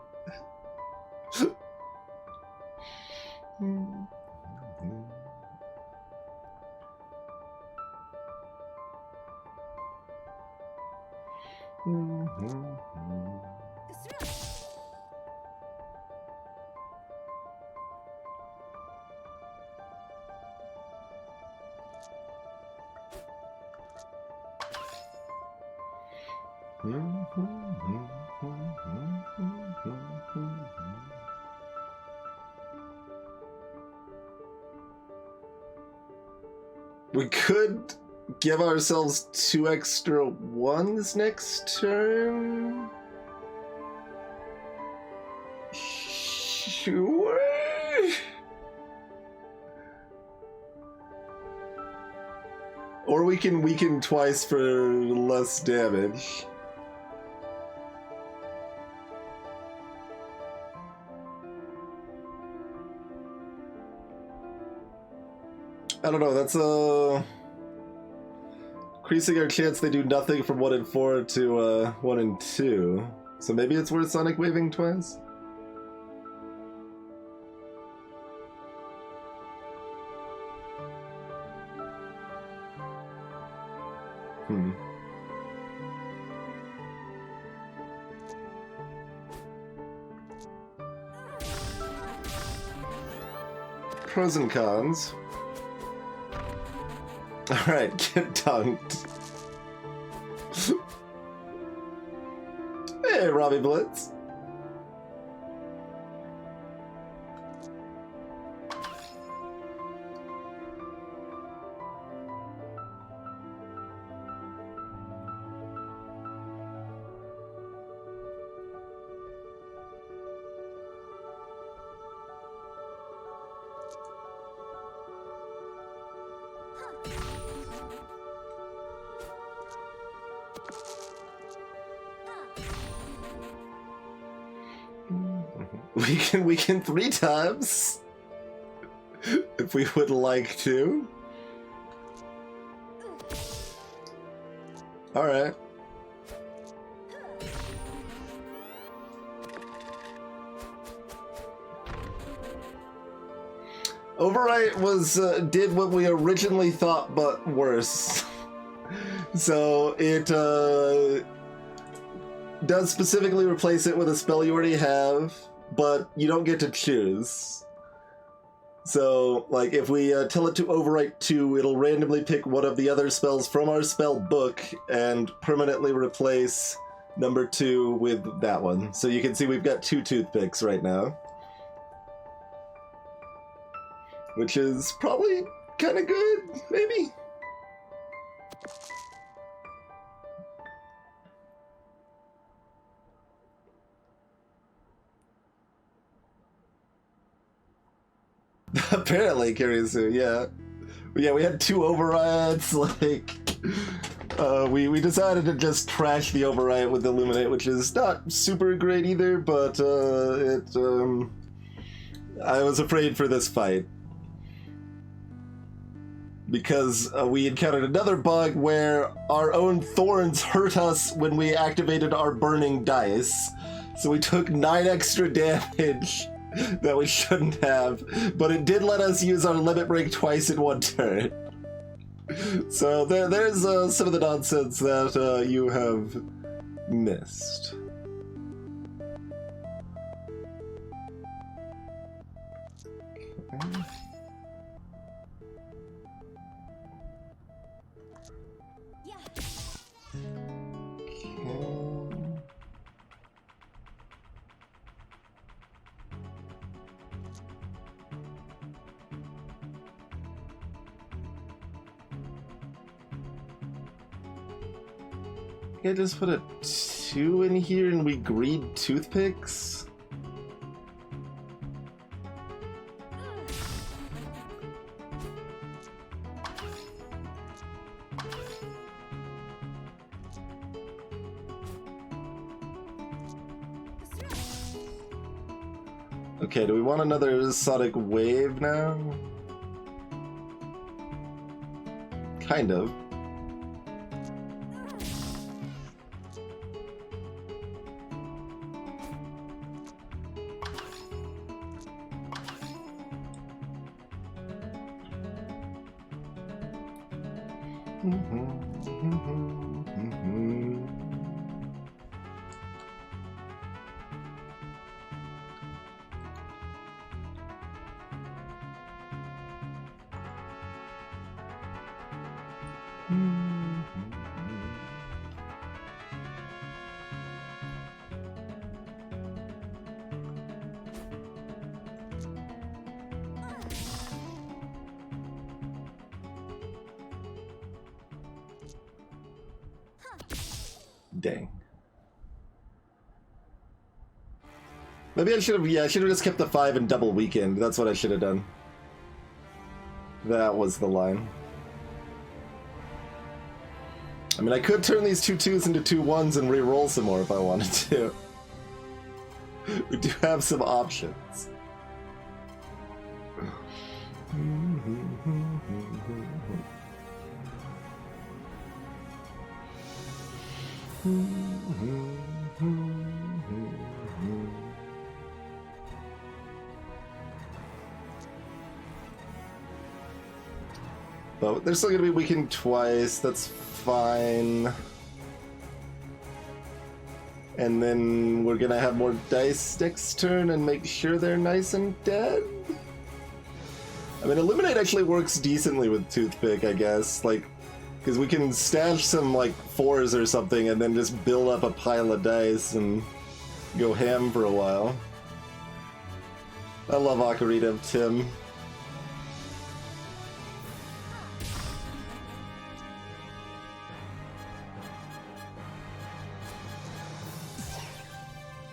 [SPEAKER 1] We could give ourselves 2 extra 1s next turn. Sure. Or we can weaken twice for less damage. I don't know, that's increasing our chance they do nothing from 1 and 4 to 1 and 2. So maybe it's worth Sonic Waving twice? Pros and cons. Alright, get dunked. Hey, Robbie Blitz. We can 3 times if we would like to. All right. Overwrite was did what we originally thought, but worse. So it does specifically replace it with a spell you already have, but you don't get to choose. So, like, if we tell it to overwrite 2, it'll randomly pick one of the other spells from our spell book and permanently replace number 2 with that one. So you can see we've got 2 toothpicks right now. which is probably kind of good, maybe? Apparently, Kirisu, yeah. Yeah, we had 2 overrides, like... we decided to just trash the override with Illuminate, which is not super great either, but I was afraid for this fight. Because we encountered another bug where our own thorns hurt us when we activated our burning dice. So we took 9 extra damage that we shouldn't have, but it did let us use our limit break twice in 1 turn. So there's some of the nonsense that you have missed. Okay. I just put a 2 in here and we greed toothpicks? Okay, do we want another Sonic Wave now? Kind of. Dang. Maybe I should have, yeah, I should have just kept the 5 and double weekend. That's what I should have done. That was the line. I mean, I could turn these 2 2s into 2 1s and re-roll some more if I wanted to. We do have some options. But they're still gonna be weakened twice, that's fine. And then we're gonna have more dice next turn and make sure they're nice and dead. I mean, Illuminate actually works decently with Toothpick, I guess. Like, because we can stash some, like, 4s or something and then just build up a pile of dice and go ham for a while. I love Ocarina of Tim.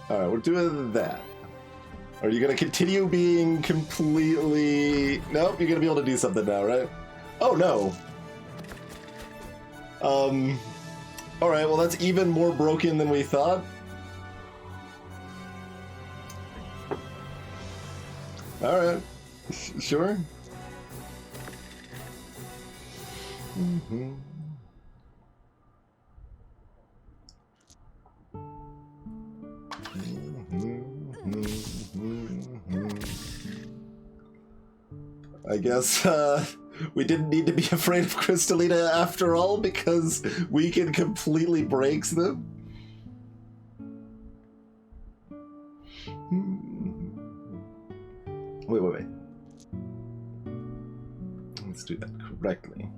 [SPEAKER 1] Alright, we're doing that. Are you gonna continue being completely... Nope, you're gonna be able to do something now, right? Oh, no. Alright, well that's even more broken than we thought. Alright. Sure. Mm-hmm. I guess we didn't need to be afraid of Crystalina after all because Weekend completely breaks them. Wait. Let's do that correctly.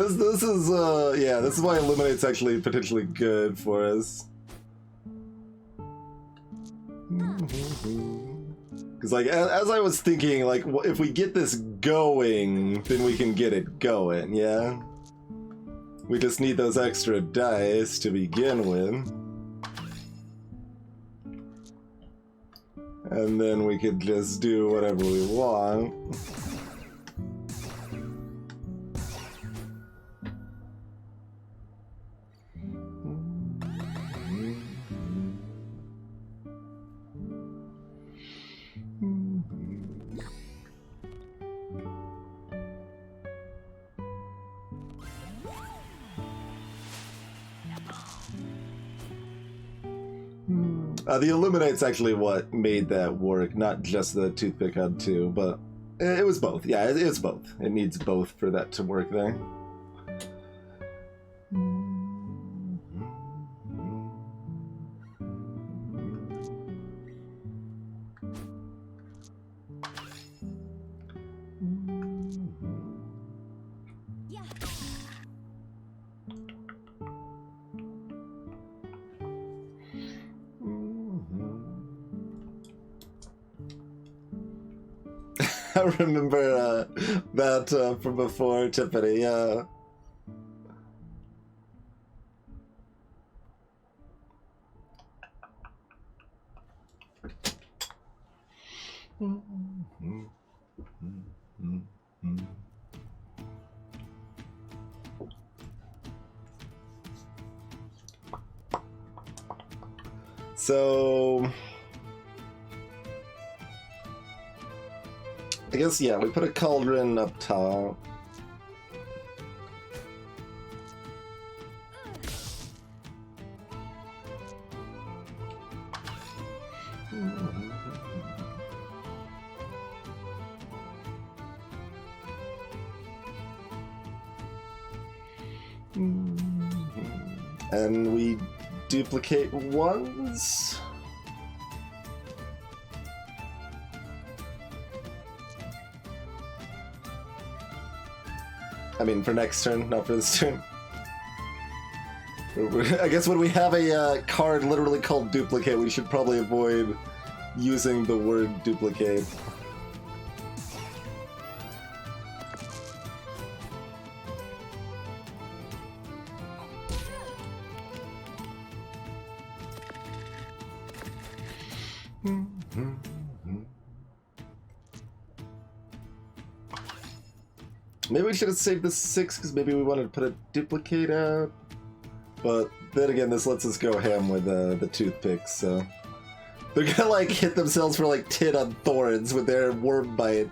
[SPEAKER 1] this is yeah, this is why Illuminate's actually potentially good for us. Because like as I was thinking, like if we get this going, then we can get it going. Yeah. We just need those extra dice to begin with. And then we could just do whatever we want. The Illuminate's actually what made that work, not just the toothpick hub too, but it was both. Yeah, it's both. It needs both for that to work there. I remember that from before, Tiffany. So I guess, yeah, we put a cauldron up top. And we duplicate ones. I mean, for next turn, not for this turn. I guess when we have a card literally called duplicate, we should probably avoid using the word duplicate. Maybe we should have saved the 6 because maybe we wanted to put a duplicate out. But then again, this lets us go ham with the toothpicks, so they're gonna like hit themselves for like 10 on thorns with their worm bite.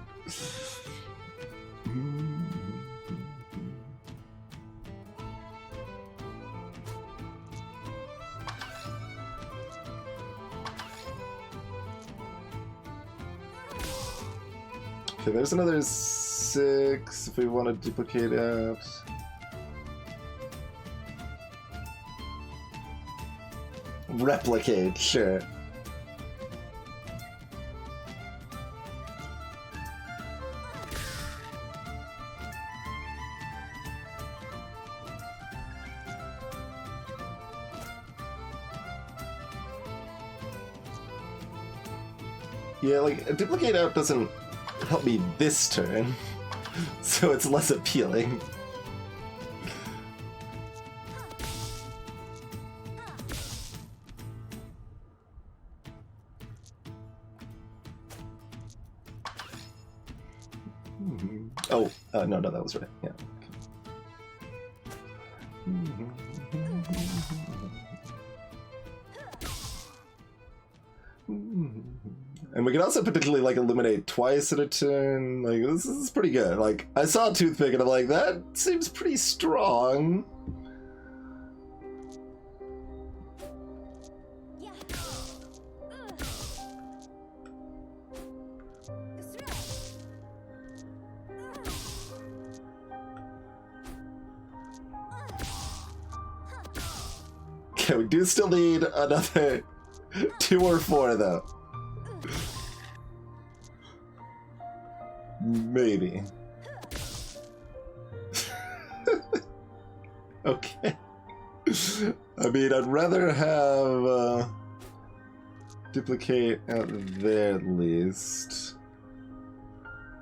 [SPEAKER 1] Okay, there's another 6 if we want to duplicate out. Replicate, sure. Yeah, like, a duplicate out doesn't help me this turn, so it's less appealing. Oh, no, that was right. Yeah. And we can also potentially like illuminate twice at a turn. Like this is pretty good. Like I saw a toothpick and I'm like, that seems pretty strong. Okay, we do still need another 2 or 4 though. Maybe. Okay. I mean, I'd rather have duplicate out there at least.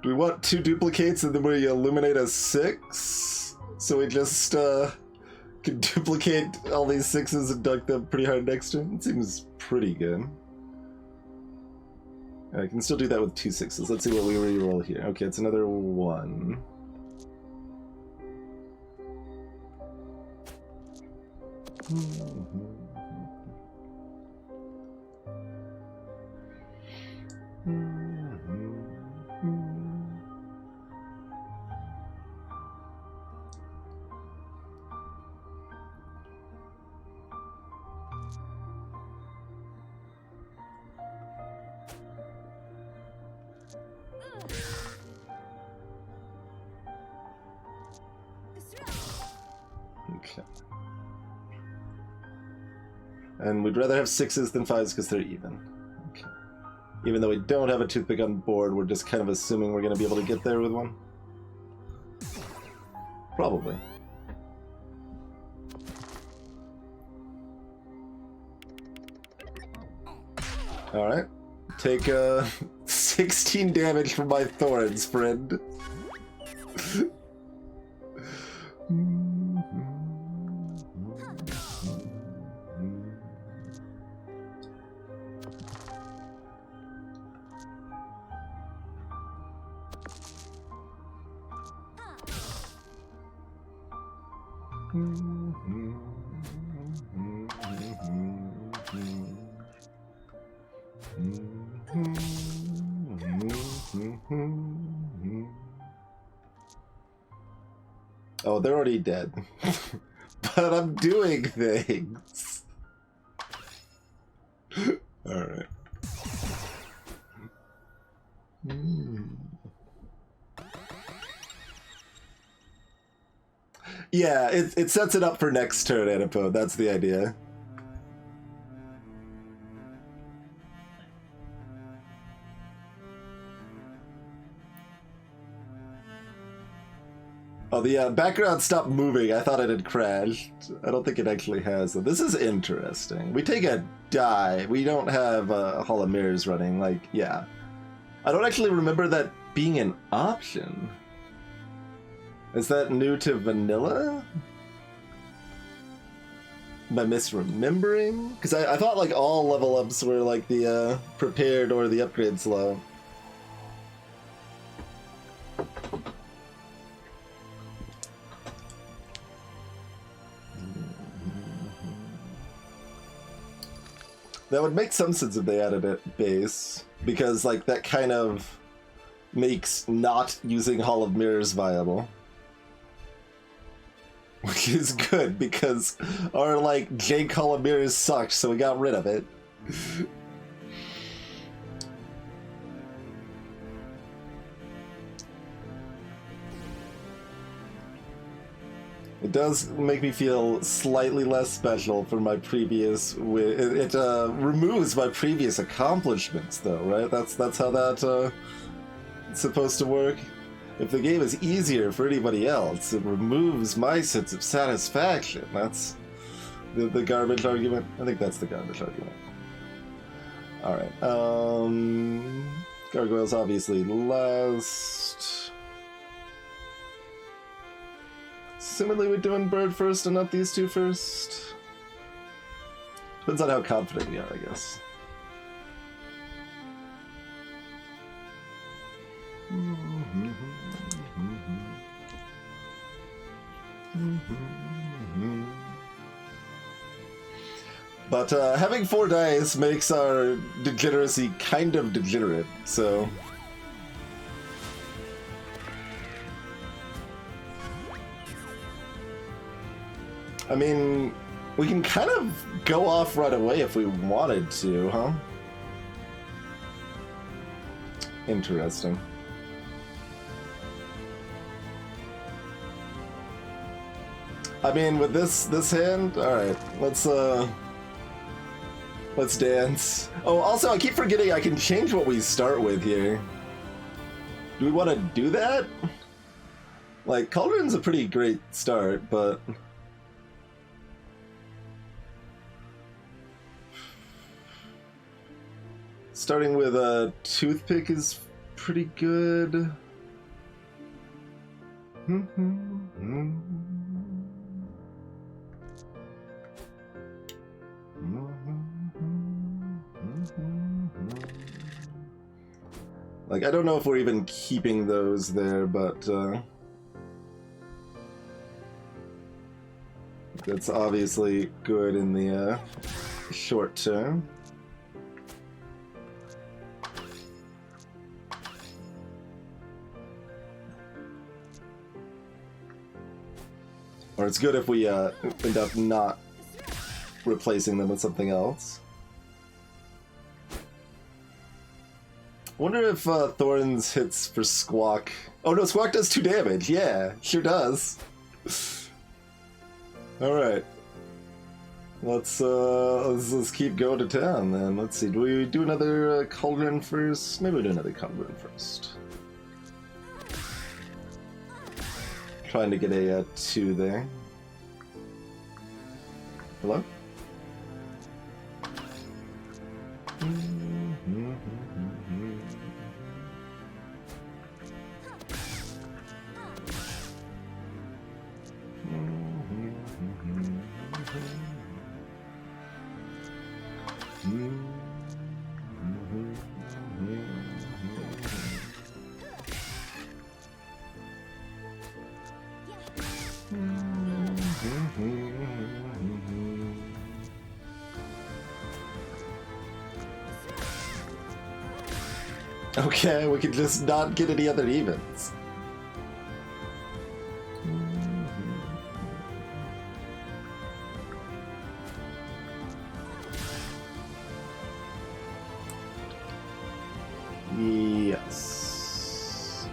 [SPEAKER 1] Do we want 2 duplicates and then we illuminate a 6? So we just can duplicate all these 6s and dunk them pretty hard next turn? It seems pretty good. I can still do that with 2 6s. Let's see what we reroll here. Okay, it's another 1. Okay. And we'd rather have 6s than 5s because they're even. Okay. Even though we don't have a toothpick on board, we're just kind of assuming we're going to be able to get there with one. Probably. Alright. Take 16 damage from my thorns, friend. Oh, they're already dead. But I'm doing things. Alright. Yeah, it sets it up for next turn, Anipo. That's the idea. Oh, the background stopped moving. I thought it had crashed. I don't think it actually has. This is interesting. We take a die. We don't have Hall of Mirrors running. Like, yeah. I don't actually remember that being an option. Is that new to vanilla? Am I misremembering? Because I thought like all level ups were like the prepared or the upgrade slow. That would make some sense if they added it base, because like that kind of makes not using Hall of Mirrors viable. Which is good, because our like Jake Hall of Mirrors sucked, so we got rid of it. It does make me feel slightly less special for my previous. It removes my previous accomplishments, though, right? That's how that it's supposed to work. If the game is easier for anybody else, it removes my sense of satisfaction. That's the garbage argument. I think that's the garbage argument. All right. Gargoyles obviously last. Similarly, we're doing bird first and not these two first. Depends on how confident we are, I guess. But having 4 dice makes our degeneracy kind of degenerate, so... I mean, we can kind of go off right away if we wanted to, huh? Interesting. I mean, with this hand, all right. Let's dance. Oh, also, I keep forgetting I can change what we start with here. Do we want to do that? Like, Cauldron's a pretty great start, but Starting with a toothpick is pretty good. Like, I don't know if we're even keeping those there, but that's obviously good in the short term. Or it's good if we end up not replacing them with something else. I wonder if Thorns hits for Squawk. Oh no, Squawk does 2 damage. Yeah, sure does. Alright. Let's keep going to town then. Let's see, do we do another Cauldron first? Maybe we'll do another Cauldron first. Trying to get a 2 there. Hello? Okay, we can just not get any other evens. Yes.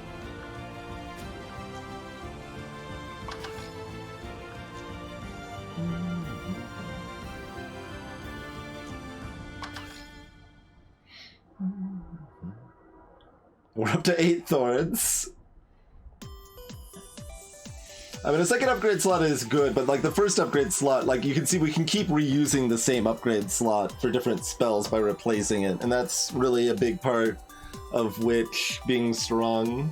[SPEAKER 1] We're up to 8 Thorns. I mean, a second upgrade slot is good, but like the first upgrade slot, like you can see we can keep reusing the same upgrade slot for different spells by replacing it, and that's really a big part of Witch being strong.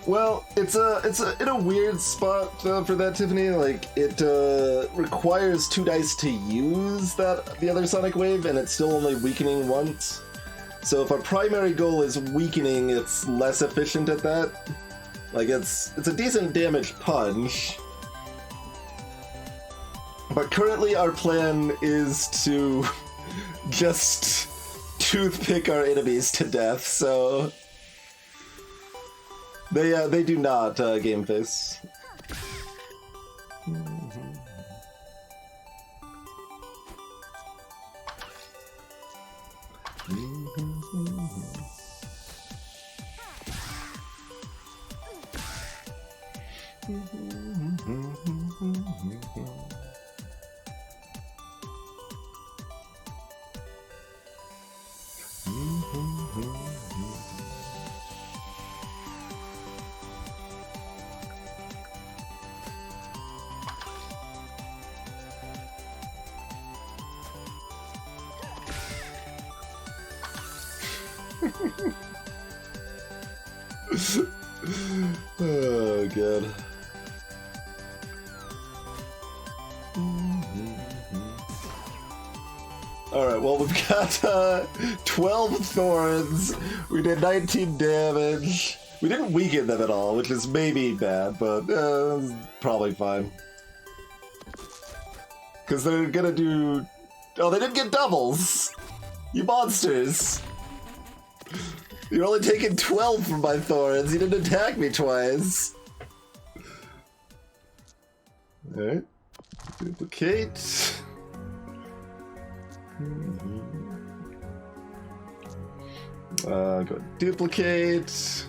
[SPEAKER 1] Well, it's in a weird spot for that, Tiffany. Like, it requires 2 dice to use the other Sonic Wave, and it's still only weakening once. So if our primary goal is weakening, it's less efficient at that. Like, it's a decent damage punch. But currently our plan is to just toothpick our enemies to death, so... They do not game face. Oh, God. Alright, well, we've got 12 Thorns. We did 19 damage. We didn't weaken them at all, which is maybe bad, but probably fine. Because they're gonna do... Oh, they didn't get doubles! You monsters! You're only taking 12 from my Thorns. You didn't attack me twice. Alright. Duplicate. Go duplicate.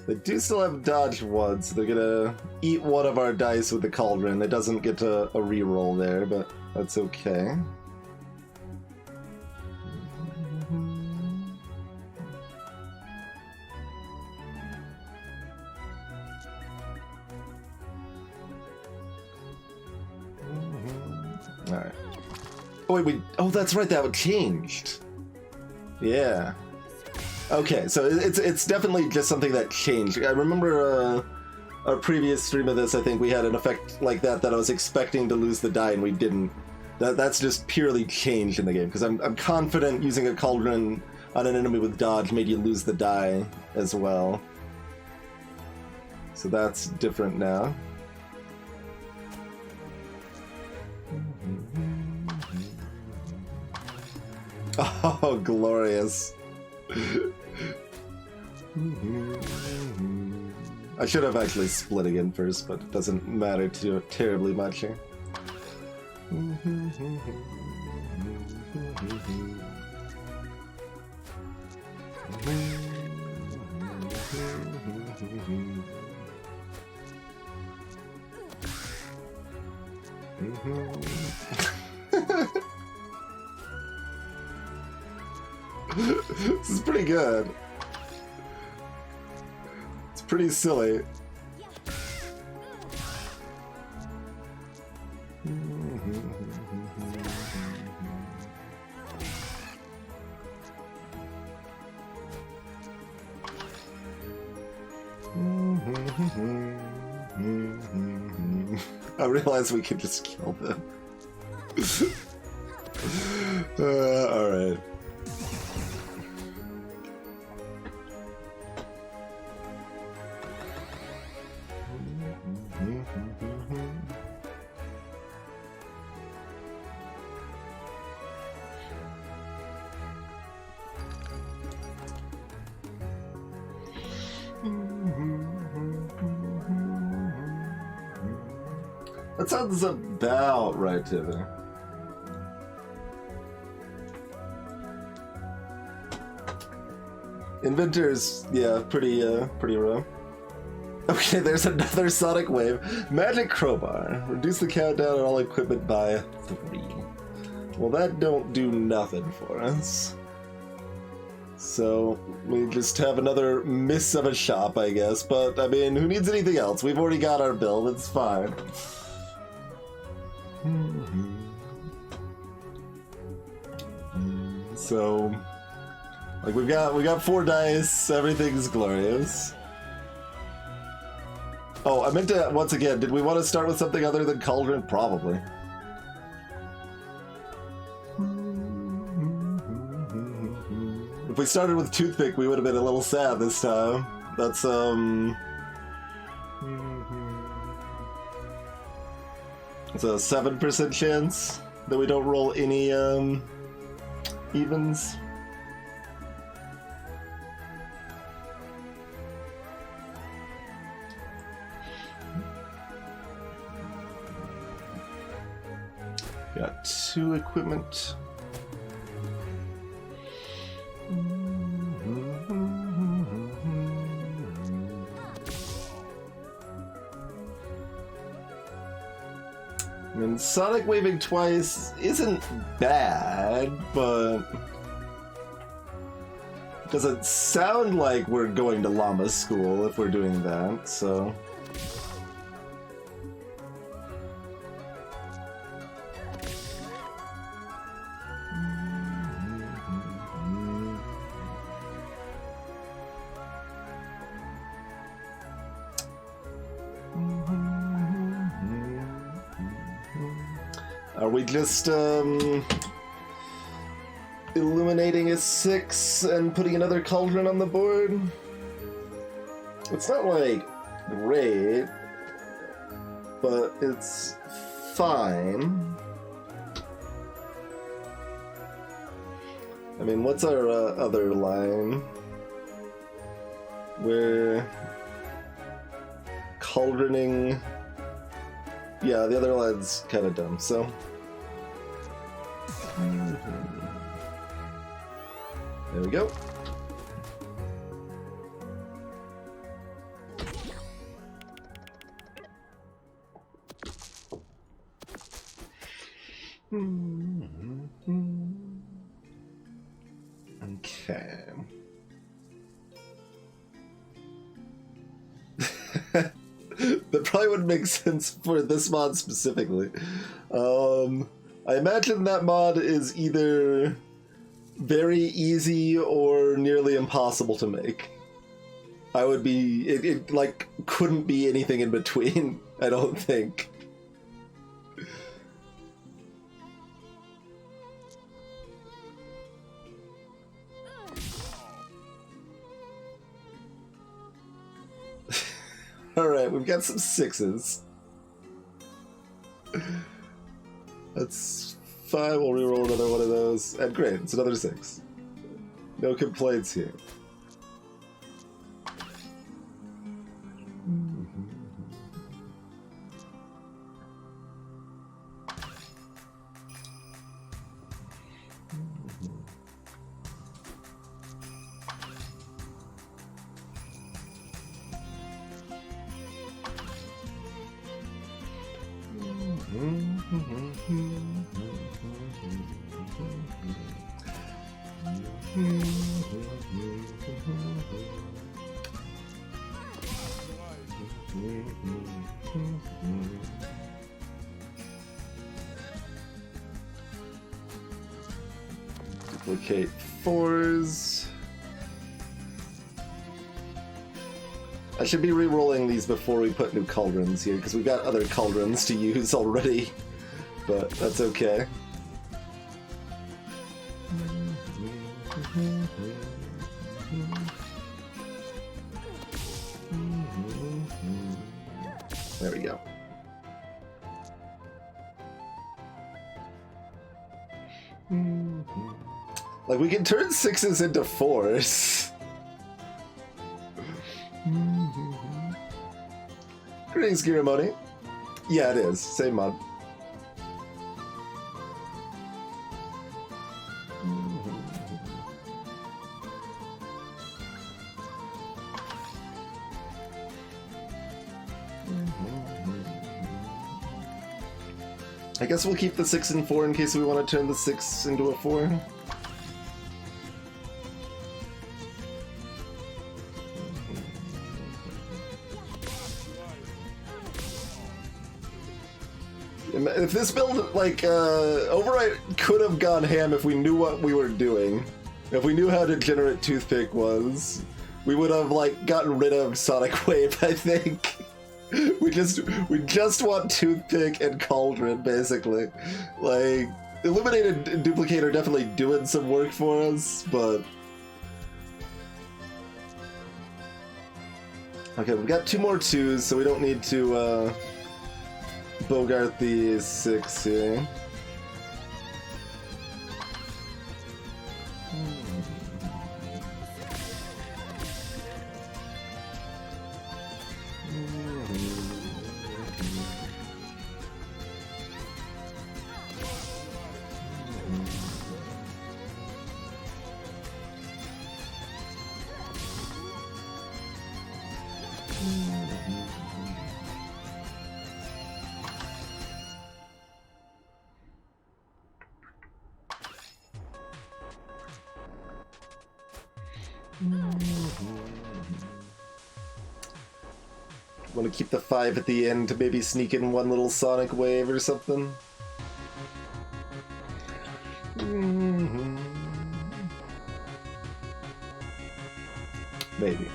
[SPEAKER 1] They do still have dodge one, so they're gonna eat one of our dice with the cauldron. It doesn't get a reroll there, but that's okay. Alright. Oh wait, oh that's right, that changed. Yeah. Okay, so it's definitely just something that changed. I remember our previous stream of this, I think we had an effect like that I was expecting to lose the die and we didn't. That's just purely changed in the game, because I'm confident using a cauldron on an enemy with dodge made you lose the die as well. So that's different now. Oh, glorious. I should have actually split again first, but it doesn't matter too terribly much here. This is pretty good. It's pretty silly. I realized we could just kill them. Alright. That sounds about right to me. Inventors, yeah, pretty raw. Okay, there's another Sonic Wave. Magic Crowbar. Reduce the countdown on all equipment by 3. Well, that don't do nothing for us. So, we just have another miss of a shop, I guess. But, I mean, who needs anything else? We've already got our build, it's fine. So, like we got 4 dice, everything's glorious. Oh, I meant to, once again, did we want to start with something other than Cauldron? Probably. If we started with Toothpick, we would have been a little sad this time. That's, it's a 7% chance that we don't roll any, evens. Got 2 equipment. I mean, Sonic waving twice isn't bad, but it doesn't sound like we're going to Llama School if we're doing that, so... Are we just, illuminating a 6 and putting another cauldron on the board? It's not, like, great, but it's fine. I mean, what's our other line? We're cauldroning... Yeah, the other line's kind of dumb, so... There we go. Okay. That probably wouldn't make sense for this mod specifically. I imagine that mod is either very easy or nearly impossible to make. It like couldn't be anything in between, I don't think. Alright, we've got some 6s. That's 5, we'll reroll another one of those. And great, it's another 6. No complaints here. Duplicate 4s. I should be re-rolling these before we put new cauldrons here, because we've got other cauldrons to use already, but that's okay. There we go. Like, we can turn 6s into 4s. Greetings, Giramoni. Yeah, it is. Same mod. I guess we'll keep the 6 and 4 in case we want to turn the 6 into a 4. If this build, like, Overwrite could have gone ham if we knew what we were doing. If we knew how degenerate Toothpick was, we would have, like, gotten rid of Sonic Wave, I think. We just want Toothpick and Cauldron, basically. Like, Illuminate and Duplicate are definitely doing some work for us, but... Okay, we've got 2 more 2s, so we don't need to, Bogart the 6 here. Want to keep the 5 at the end to maybe sneak in one little Sonic Wave or something? Maybe.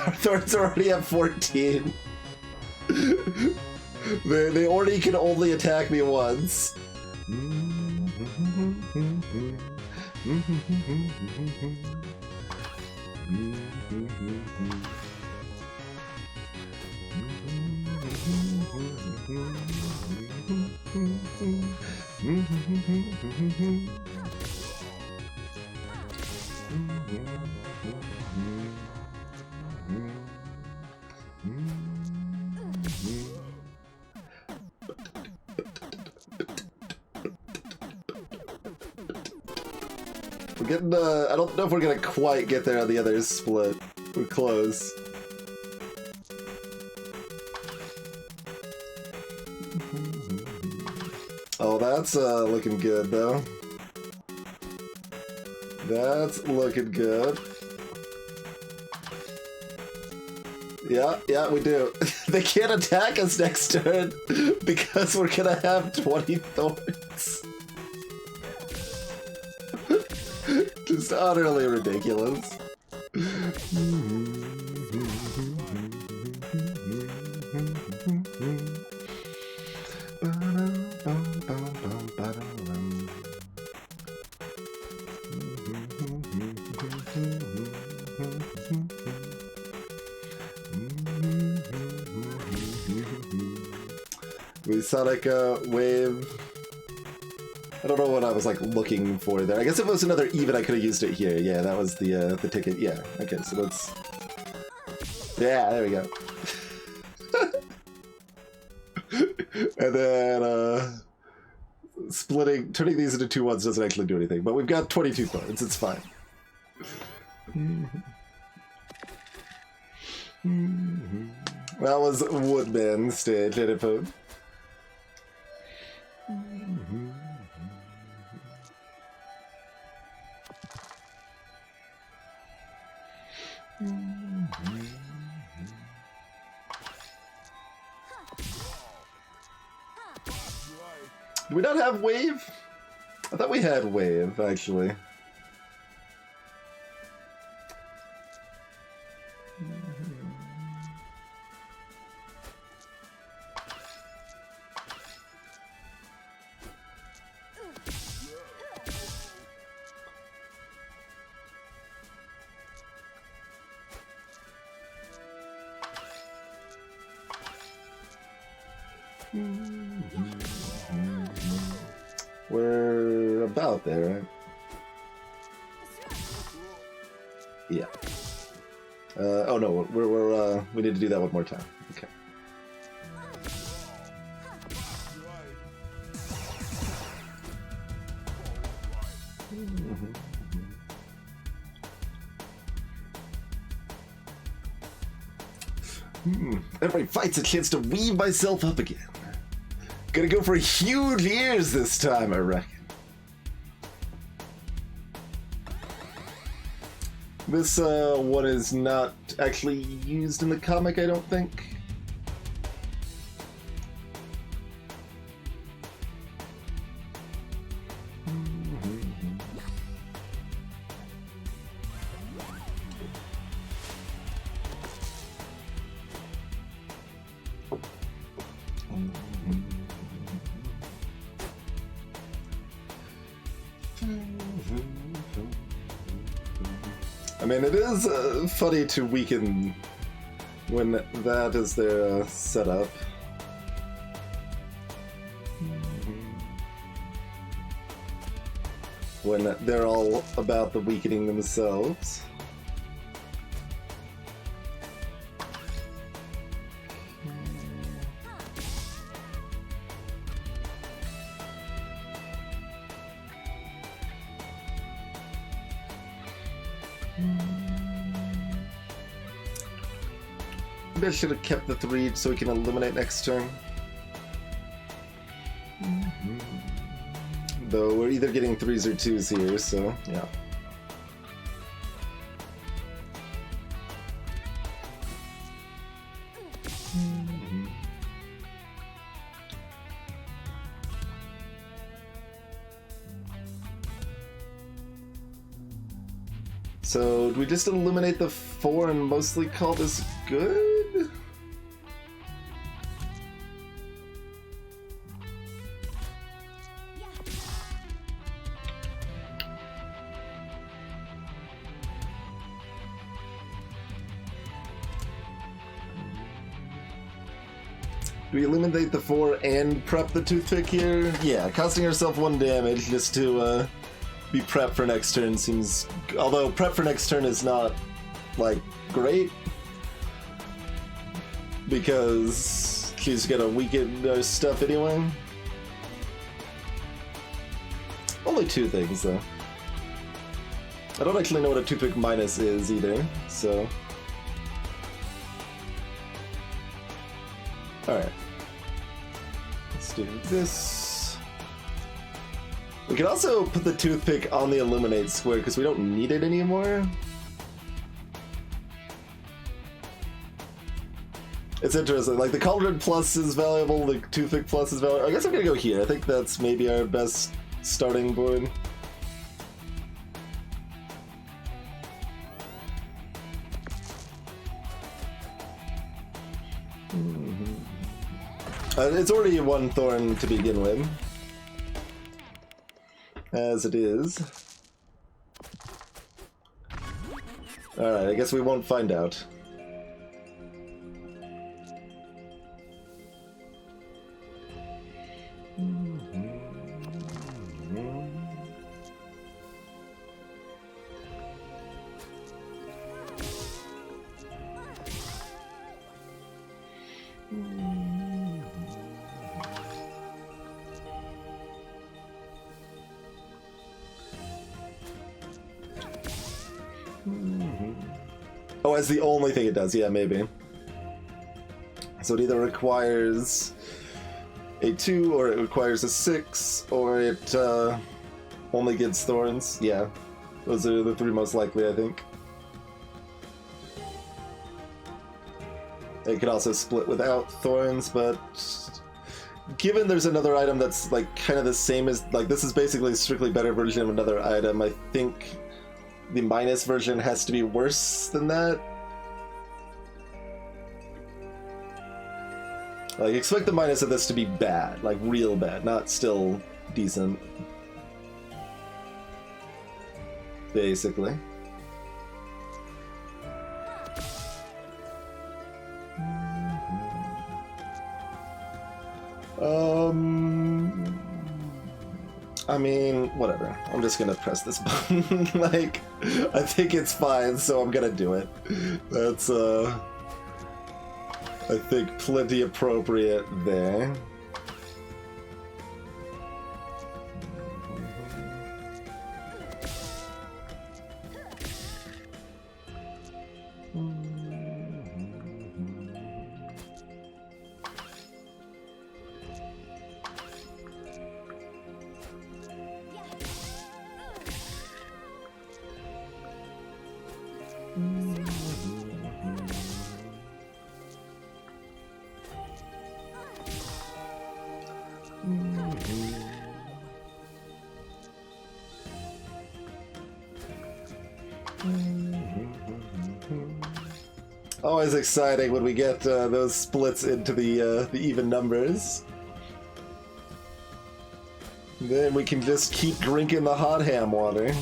[SPEAKER 1] Our thorns are already at 14. They already can only attack me once. We're getting, I don't know if we're gonna quite get there on the other split. We're close. Oh, that's looking good, though. That's looking good. Yeah, we do. They can't attack us next turn because we're gonna have 20 thorns. Just utterly ridiculous. We Sonic wave. I don't know what I was like looking for there. I guess if it was another even, I could have used it here. Yeah, that was the ticket. Yeah. Okay, so let's. Yeah, there we go. And then turning these into 2-1s doesn't actually do anything. But we've got 22 points. It's fine. That was Woodman stage, Edipode. Do we not have wave? I thought we had wave, actually. We're about there, right? Yeah. Oh no, we need to do that one more time. Okay. Every fight's a chance to weave myself up again. Gonna go for huge ears this time, I reckon. This one is not actually used in the comic, I don't think. I mean, it is funny to weaken when that is their setup. When they're all about the weakening themselves. Maybe I should have kept the 3 so we can eliminate next turn. Though we're either getting 3s or 2s here, so yeah. So, do we just eliminate the 4 and mostly call this good? Do we eliminate the 4 and prep the toothpick here? Yeah, costing ourselves 1 damage just to be prepped for next turn seems... Although prep for next turn is not, like, great. Because she's gonna weaken our stuff anyway. Only 2 things, though. I don't actually know what a toothpick minus is either, so... Alright. Let's do this. We can also put the toothpick on the illuminate square because we don't need it anymore. It's interesting. Like the cauldron plus is valuable, the toothpick plus is valuable. I guess I'm gonna go here. I think that's maybe our best starting point. It's already one thorn to begin with, as it is. Alright, I guess we won't find out. Oh, it's the only thing it does. Yeah, maybe. So it either requires a 2, or it requires a 6, or it only gets thorns. Yeah, those are the 3 most likely, I think. It could also split without thorns, but given there's another item that's like kind of the same as, like, this is basically a strictly better version of another item, I think the minus version has to be worse than that. Like, expect the minus of this to be bad, like real bad, not still decent. Basically. I mean, whatever. I'm just gonna press this button. Like, I think it's fine, so I'm gonna do it. That's, I think plenty appropriate there. Always exciting when we get those splits into the even numbers. Then we can just keep drinking the hot ham water.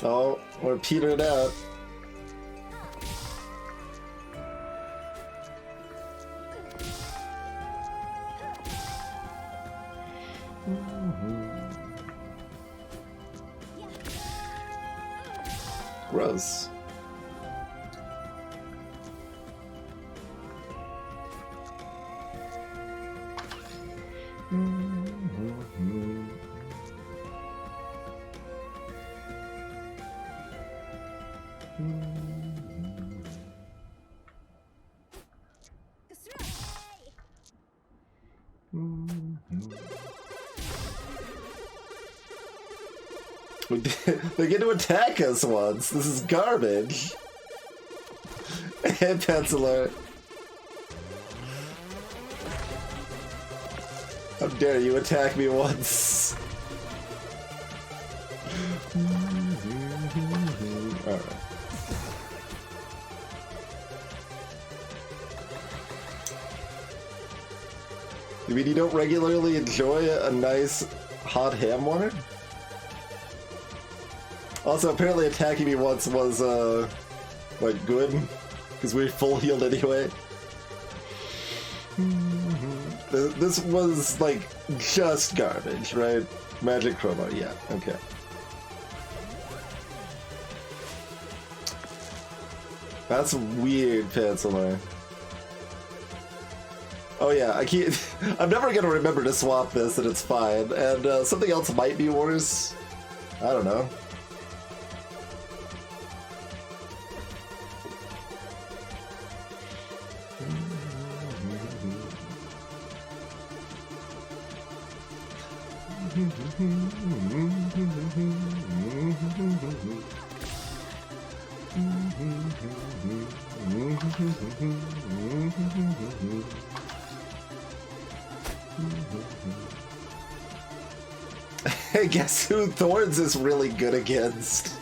[SPEAKER 1] Oh, we're petered out. Gross. They get to attack us once. This is garbage. And penciler. How dare you attack me once? Alright. You mean you don't regularly enjoy a nice hot ham water? Also, apparently attacking me once was, like, good, because we full healed anyway. This was, like, just garbage, right? Magic Crowbar, yeah, okay. That's weird, Pencilmar. Oh yeah, I can't. I'm never gonna remember to swap this, and it's fine. And something else might be worse. I don't know. Hey, guess who Thorns is really good against?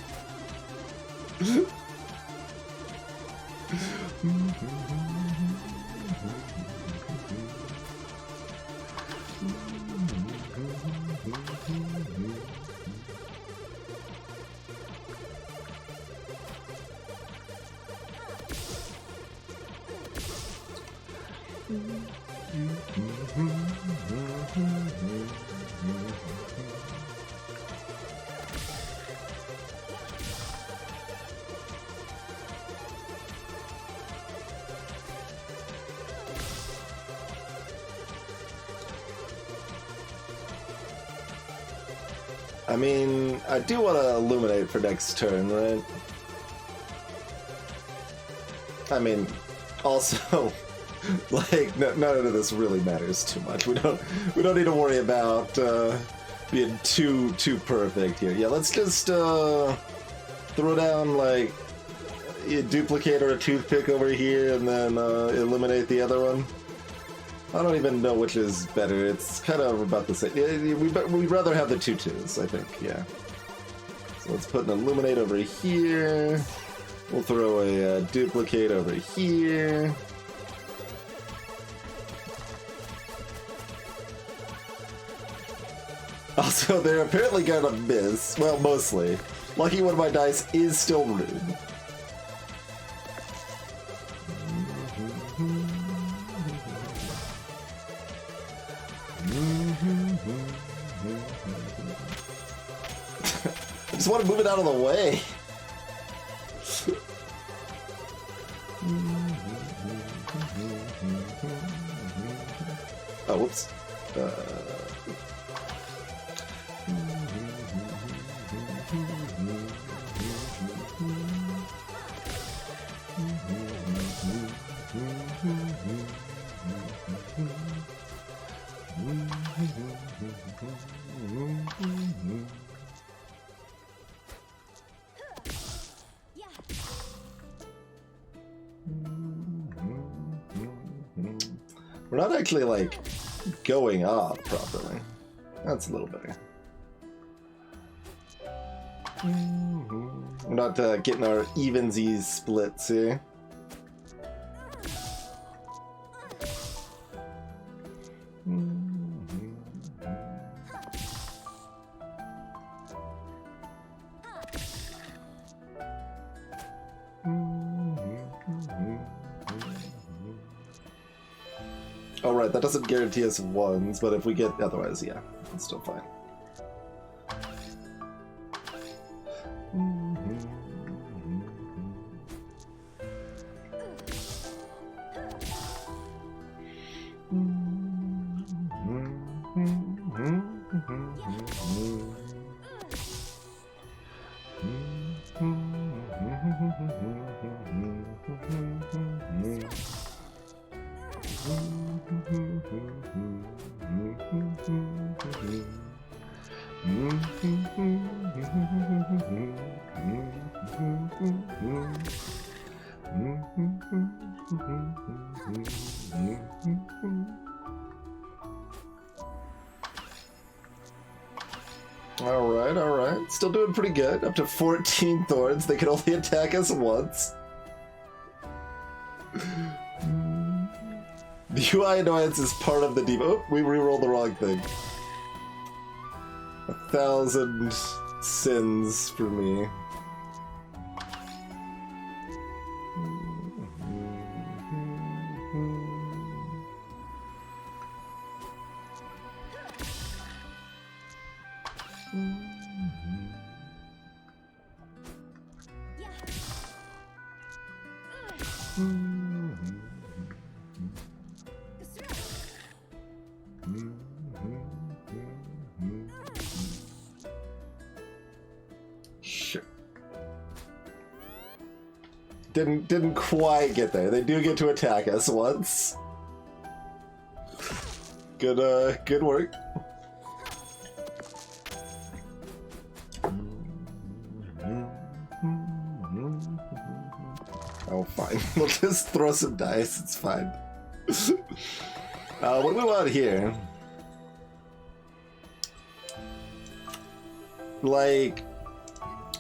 [SPEAKER 1] I mean, I do want to illuminate for next turn, right? I mean, also, like, none of this really matters too much. We don't need to worry about being too perfect here. Yeah, let's just throw down like a duplicate or a toothpick over here, and then eliminate the other one. I don't even know which is better. It's kind of about the same. We'd rather have the 2/2s, I think, yeah. So let's put an illuminate over here. We'll throw a duplicate over here. Also, they're apparently gonna miss. Well, mostly. Lucky one of my dice is still rude. I just want to move it out of the way. Oh, whoops. We're not actually, like, going up properly. That's a little better. We're not getting our evensies splits here. Alright, that doesn't guarantee us ones, but if we get otherwise, yeah, it's still fine. Alright. Still doing pretty good. Up to 14 thorns. They can only attack us once. The UI annoyance is part of the deep. Oh, we re-rolled the wrong thing. 1,000 sins for me. Sure. Didn't quite get there. They do get to attack us once. Good work. Oh, fine. We'll just throw some dice. It's fine. What do we want here? Like,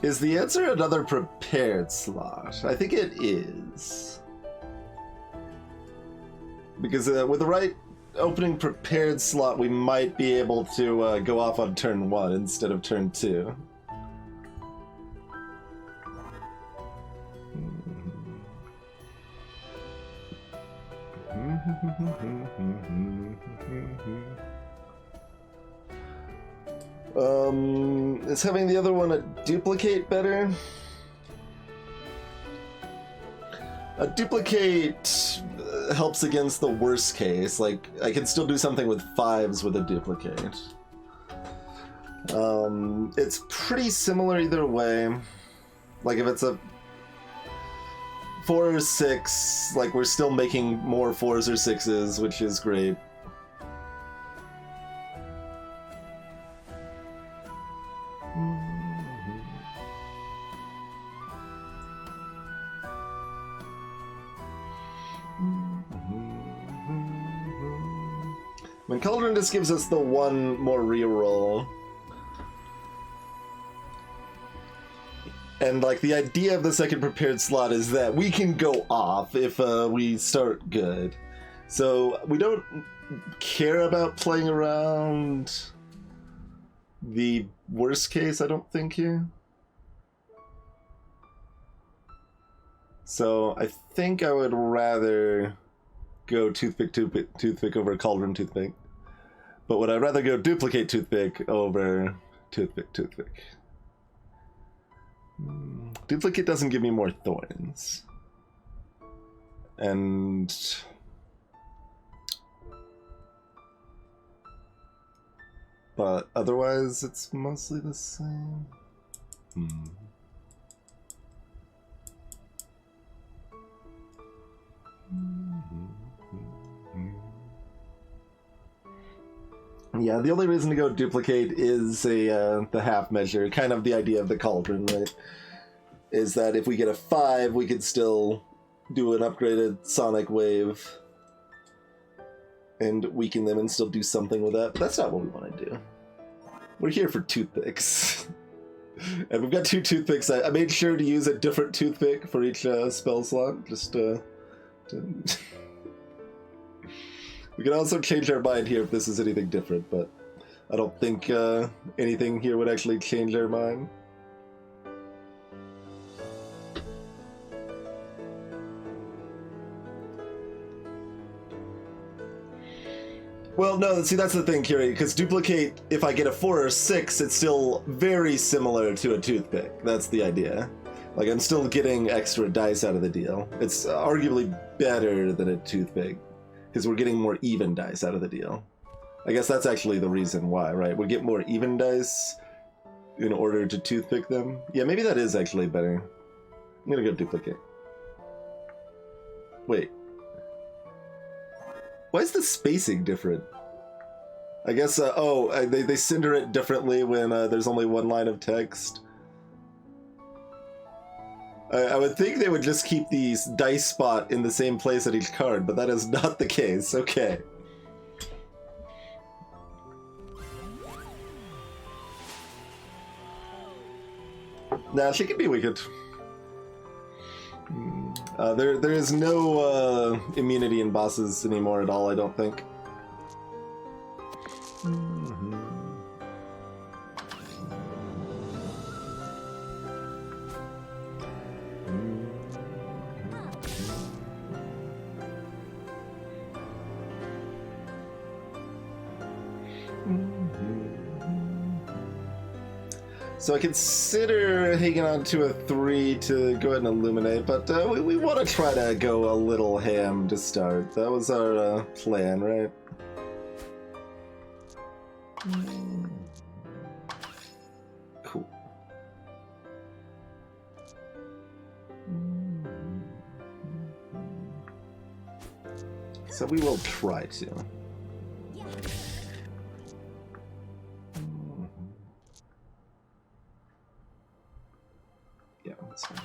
[SPEAKER 1] is the answer another prepared slot? I think it is. Because with the right opening prepared slot, we might be able to go off on turn 1 instead of turn 2. Is having the other one a duplicate better? A duplicate helps against the worst case. Like, I can still do something with 5s with a duplicate. It's pretty similar either way. Like, if it's a 4 or 6, like, we're still making more 4s or 6s, which is great. When Cauldron just gives us the one more reroll. And like the idea of the second prepared slot is that we can go off if we start good. So we don't care about playing around the worst case, I don't think, here. So I think I would rather go toothpick over Cauldron toothpick. But would I rather go duplicate toothpick over toothpick? Duplicate doesn't give me more thorns. And but otherwise it's mostly the same. Yeah, the only reason to go duplicate is the half measure, kind of the idea of the Cauldron, right? Is that if we get a 5, we could still do an upgraded Sonic Wave and weaken them and still do something with that, but that's not what we want to do. We're here for toothpicks. And we've got 2 toothpicks. I made sure to use a different toothpick for each spell slot, just to... We can also change our mind here if this is anything different, but I don't think anything here would actually change our mind. Well, no, see, that's the thing, Curie, because duplicate, if I get a 4 or 6, it's still very similar to a toothpick. That's the idea. Like, I'm still getting extra dice out of the deal. It's arguably better than a toothpick, because we're getting more even dice out of the deal. I guess that's actually the reason why, right? We get more even dice in order to toothpick them. Yeah, maybe that is actually better. I'm gonna go duplicate. Wait. Why is the spacing different? I guess, they cinder it differently when there's only one line of text. I would think they would just keep the dice spot in the same place at each card, but that is not the case. Okay. Nah, she can be wicked. There is no immunity in bosses anymore at all, I don't think. So I consider hanging on to a 3 to go ahead and illuminate, but we want to try to go a little ham to start. That was our plan, right? Cool. So we will try to. Yeah, that's fine.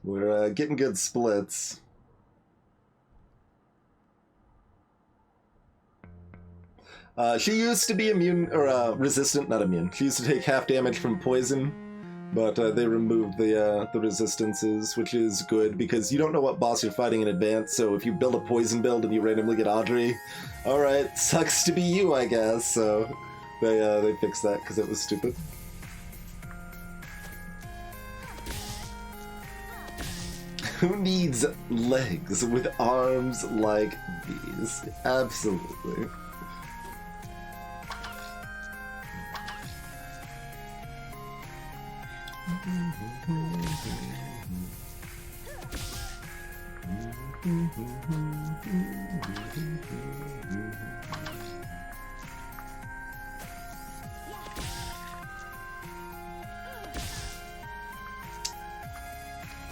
[SPEAKER 1] We're getting good splits. She used to be immune, or resistant, not immune. She used to take half damage from poison, but they removed the resistances, which is good because you don't know what boss you're fighting in advance. So if you build a poison build and you randomly get Audrey, all right, sucks to be you, I guess. So they fixed that because it was stupid. Who needs legs with arms like these? Absolutely.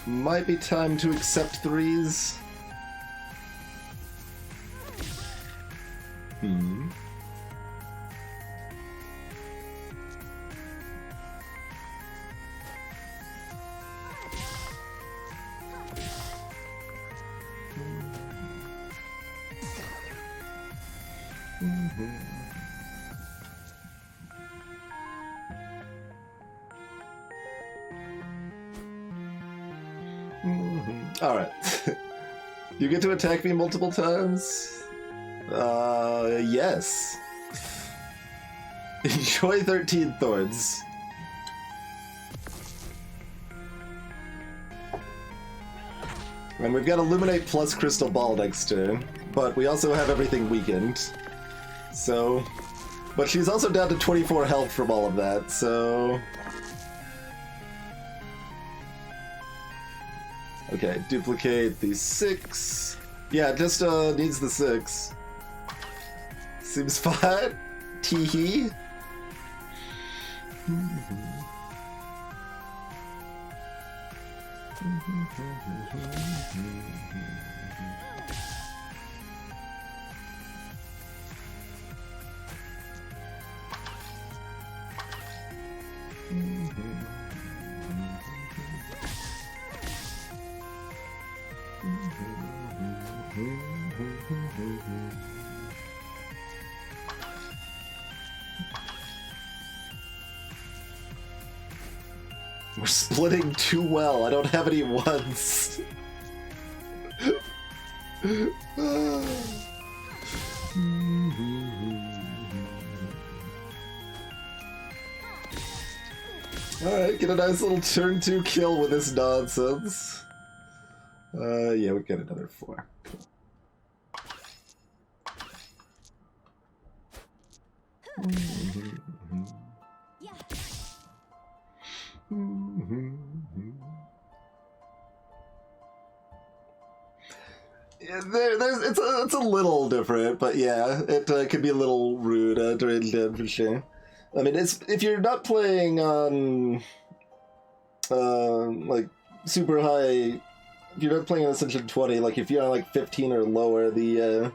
[SPEAKER 1] Might be time to accept 3s. Alright. You get to attack me multiple times? Yes. Enjoy 13 Thorns. And we've got Illuminate plus Crystal Ball next turn, but we also have everything weakened. So... But she's also down to 24 health from all of that, so... Okay, duplicate the 6. Yeah, it just needs the 6. Seems fine. Tee-hee. We're splitting too well. I don't have any ones. Alright, get a nice little turn 2 kill with this nonsense. Yeah, we got another 4. Cool. Yeah, it's a little different, but yeah, it could be a little rude during dead for sure. I mean, if you're not playing on like super high, if you're not playing on Ascension 20, like if you're on like 15 or lower, the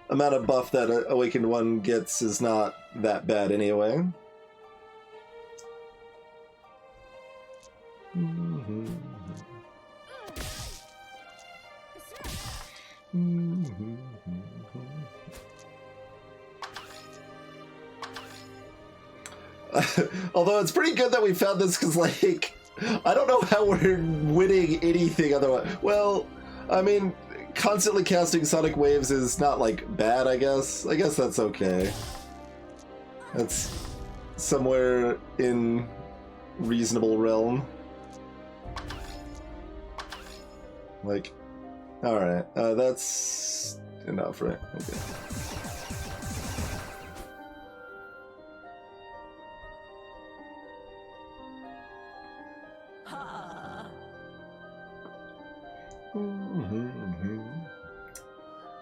[SPEAKER 1] amount of buff that Awakened One gets is not that bad anyway. Although it's pretty good that we found this, because like I don't know how we're winning anything otherwise. Well, I mean, constantly casting Sonic Waves is not, like, bad, I guess. I guess that's okay. That's somewhere in reasonable realm. Like, alright, that's enough, right? Okay.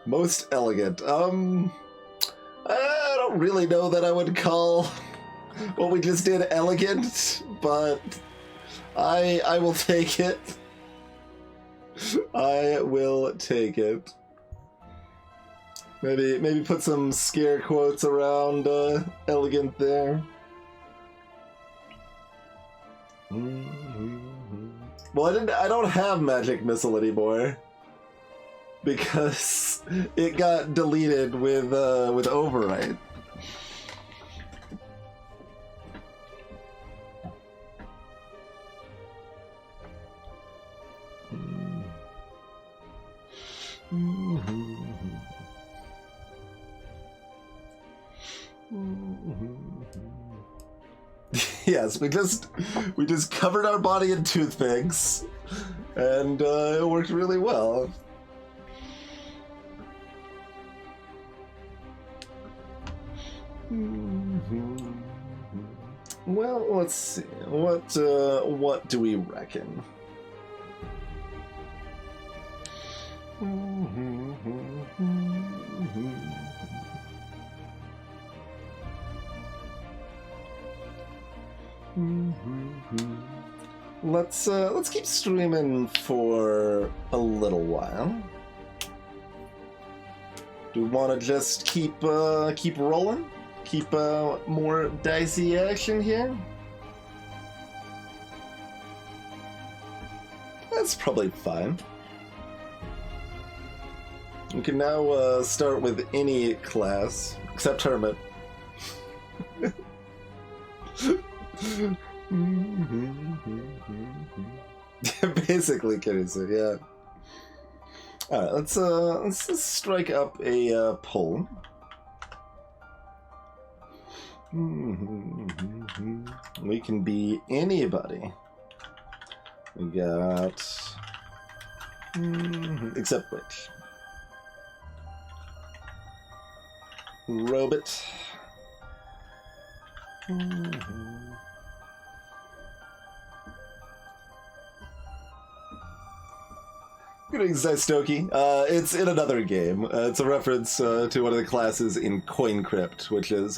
[SPEAKER 1] Most elegant. I don't really know that I would call what we just did elegant, but I will take it. I will take it. Maybe put some scare quotes around elegant there. Well, I don't have Magic Missile anymore because it got deleted with Override. Yes, we just covered our body in toothpicks, and it worked really well. Well, let's see. What do we reckon? Let's keep streaming for a little while. Do we want to just keep rolling? Keep more dicey action here? That's probably fine. We can now start with any class except Hermit. Basically, Kiritsu, yeah. Alright, let's strike up a poll. We can be anybody. We got... except which? Robot. Good Zystoki. It's in another game. It's a reference to one of the classes in Coin Crypt, which is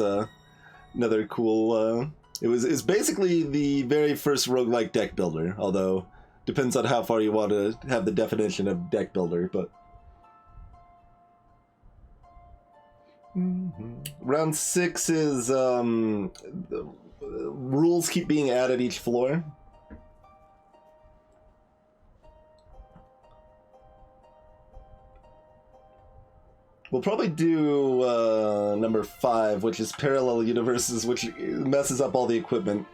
[SPEAKER 1] another cool... It's basically the very first roguelike deck builder, although depends on how far you want to have the definition of deck builder, but... Round 6 is the rules keep being added each floor. We'll probably do number 5, which is parallel universes, which messes up all the equipment.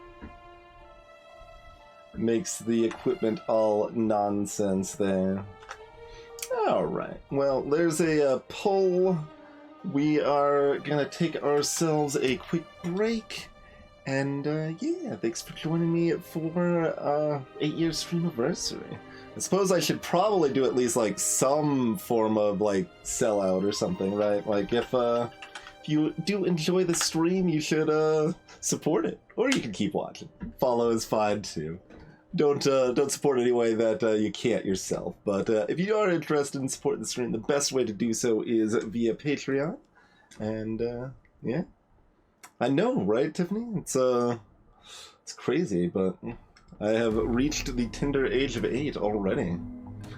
[SPEAKER 1] Makes the equipment all nonsense there. Alright, well, there's a poll. We are gonna take ourselves a quick break. And yeah, thanks for joining me for 8-year streamiversary. I suppose I should probably do at least like some form of like sellout or something, right? Like if you do enjoy the stream, you should support it, or you can keep watching. Follow is fine too. Don't support any way that you can't yourself. But if you are interested in supporting the stream, the best way to do so is via Patreon. And yeah, I know, right, Tiffany? It's crazy, but I have reached the tender age of 8 already.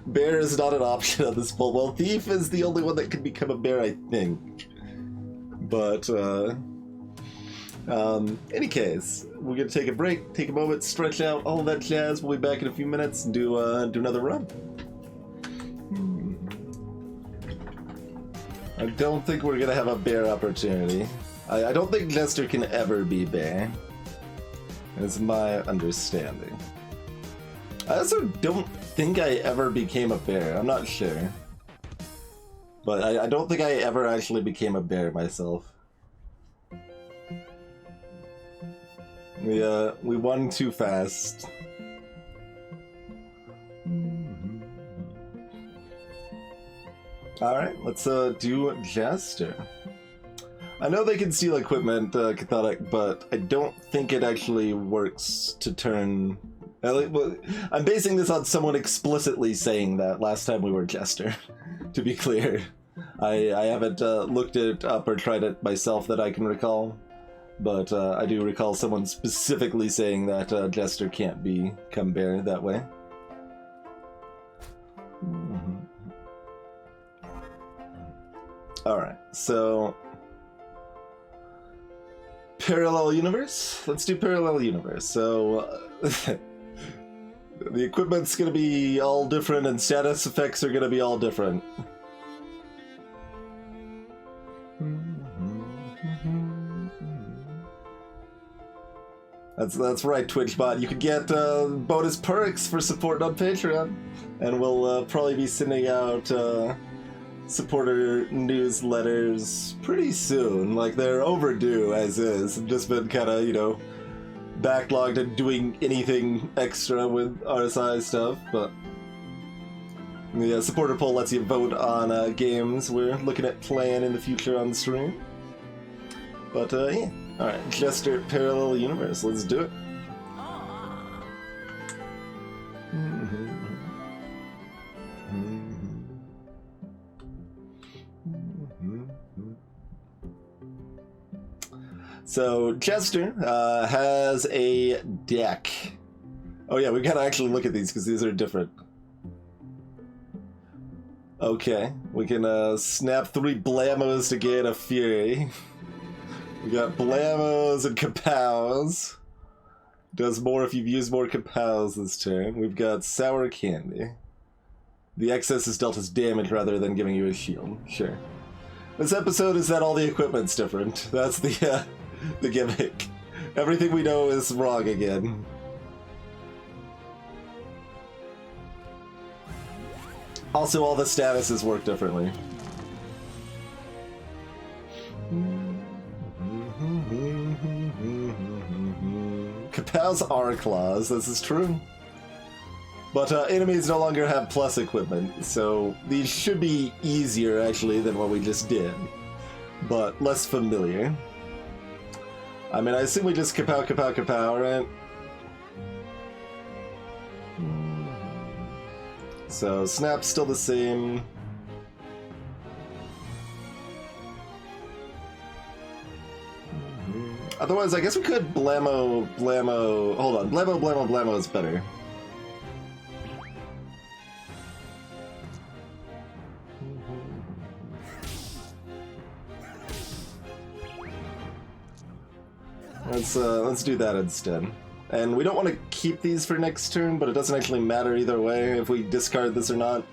[SPEAKER 1] Bear is not an option on this poll. Well, Thief is the only one that can become a bear, I think. But any case, we're gonna take a break, take a moment, stretch out, all that jazz. We'll be back in a few minutes and do another run. I don't think we're gonna have a bear opportunity. I don't think Lester can ever be bear. That's my understanding. I also don't think I ever became a bear. I'm not sure. But I don't think I ever actually became a bear myself. We won too fast. Alright, let's do Jester. I know they can steal equipment, Cathodic, but I don't think it actually works to turn... I'm basing this on someone explicitly saying that last time we were Jester, to be clear. I haven't looked it up or tried it myself that I can recall, but I do recall someone specifically saying that Jester can't become bear that way. Alright, so... Parallel universe? Let's do parallel universe. So... the equipment's gonna be all different and status effects are gonna be all different. That's right, TwitchBot. You can get bonus perks for support on Patreon, and we'll probably be sending out supporter newsletters pretty soon. Like, they're overdue as is. I've just been kind of, you know, backlogged and doing anything extra with RSI stuff, but the supporter poll lets you vote on games we're looking at playing in the future on the stream. But yeah, alright, Jester Parallel Universe, let's do it. So, Jester has a deck. Oh yeah, we gotta actually look at these because these are different. Okay, we can snap 3 Blamos to gain a Fury. We got Blamos and Kapows. Does more if you've used more Kapows this turn. We've got Sour Candy. The excess is dealt as damage rather than giving you a shield. Sure. This episode is that all the equipment's different. That's the gimmick. Everything we know is wrong again. Also, all the statuses work differently. Kapow's are claws, this is true. But enemies no longer have plus equipment, so these should be easier actually than what we just did, but less familiar. I mean, I assume we just kapow, kapow, kapow, right? So, Snap's still the same. Otherwise, I guess we could Blamo, Blamo... Hold on, Blamo, Blamo, Blamo is better. Let's do that instead. And we don't want to keep these for next turn, but it doesn't actually matter either way if we discard this or not.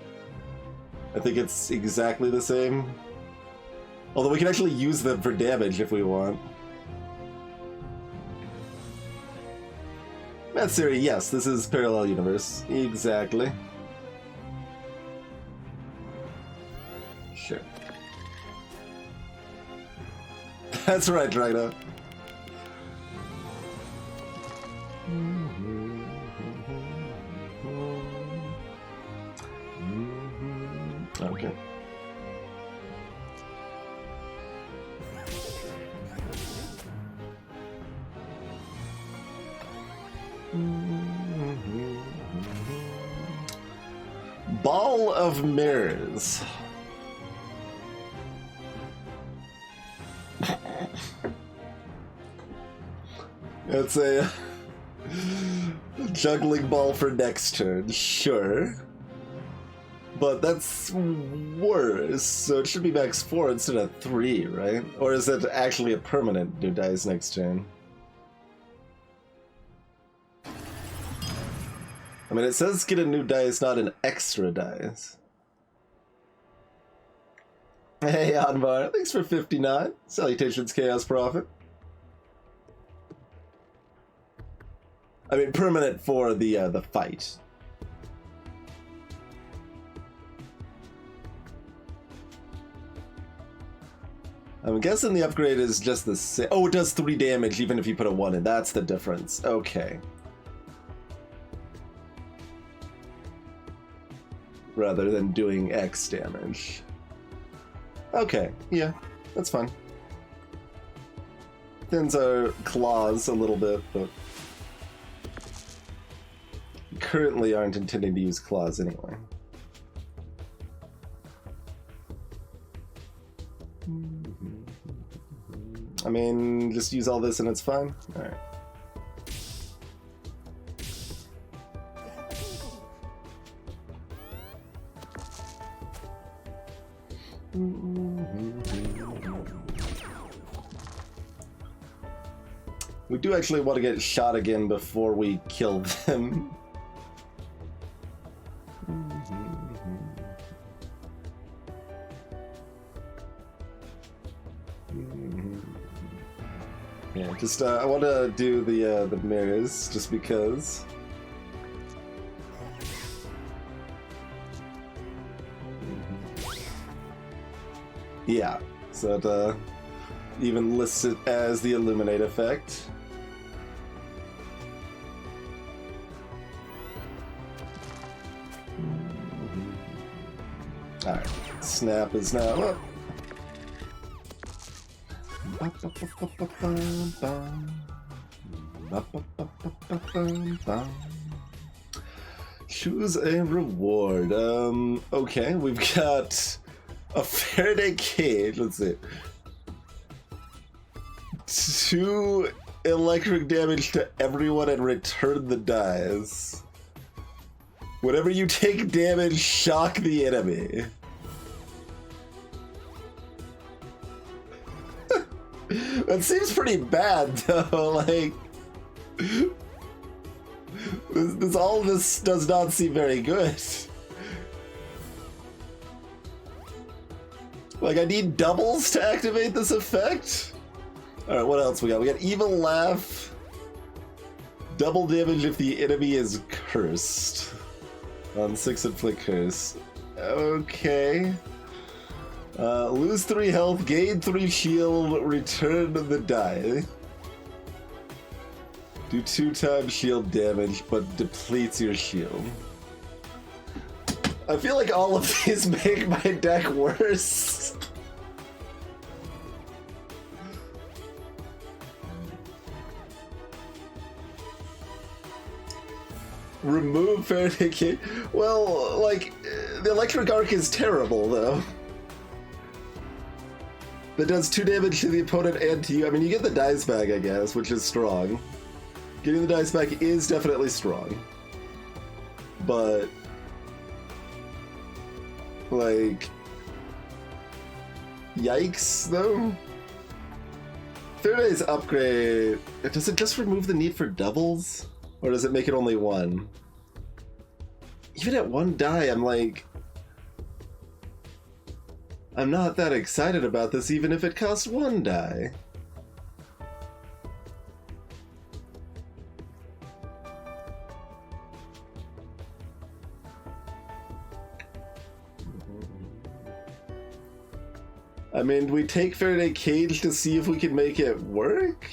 [SPEAKER 1] I think it's exactly the same. Although we can actually use them for damage if we want. That's theory, yes, this is Parallel Universe. Exactly. Sure. That's right, Rhino. Okay. Ball of Mirrors. It's a juggling ball for next turn, sure. But that's worse, so it should be max 4 instead of 3, right? Or is it actually a permanent new dice next turn? I mean, it says get a new dice, not an extra dice. Hey, Anvar, thanks for 59. Salutations, Chaos Prophet. I mean, permanent for the fight. I'm guessing the upgrade is just the same. Oh, it does 3 damage even if you put a 1 in. That's the difference. Okay. Rather than doing X damage. Okay, yeah, that's fine. Thins our claws a little bit, but currently aren't intending to use claws anyway. I mean, just use all this and it's fine? Alright. We do actually want to get shot again before we kill them. Yeah, just I want to do the mirrors just because. Yeah, so it even lists it as the illuminate effect. Alright, snap is now up. Choose a reward. Okay, we've got a Faraday cage. Let's see. 2 electric damage to everyone and return the dice. Whenever you take damage, shock the enemy. That seems pretty bad, though. Like, all this does not seem very good. Like, I need doubles to activate this effect? Alright, what else we got? We got Evil Laugh. Double damage if the enemy is cursed. On 6 inflict curse. Okay. Lose 3 health, gain 3 shield, return the die. Do 2 times shield damage, but depletes your shield. I feel like all of these make my deck worse. Remove Faraday Cage. Well, like, the Electric Arc is terrible, though. That does 2 damage to the opponent and to you. I mean, you get the dice back, I guess, which is strong. Getting the dice back is definitely strong. But, like, yikes, though? Faraday's upgrade, does it just remove the need for doubles? Or does it make it only 1? Even at 1 die, I'm like, I'm not that excited about this, even if it costs 1 die. I mean, do we take Faraday Cage to see if we can make it work?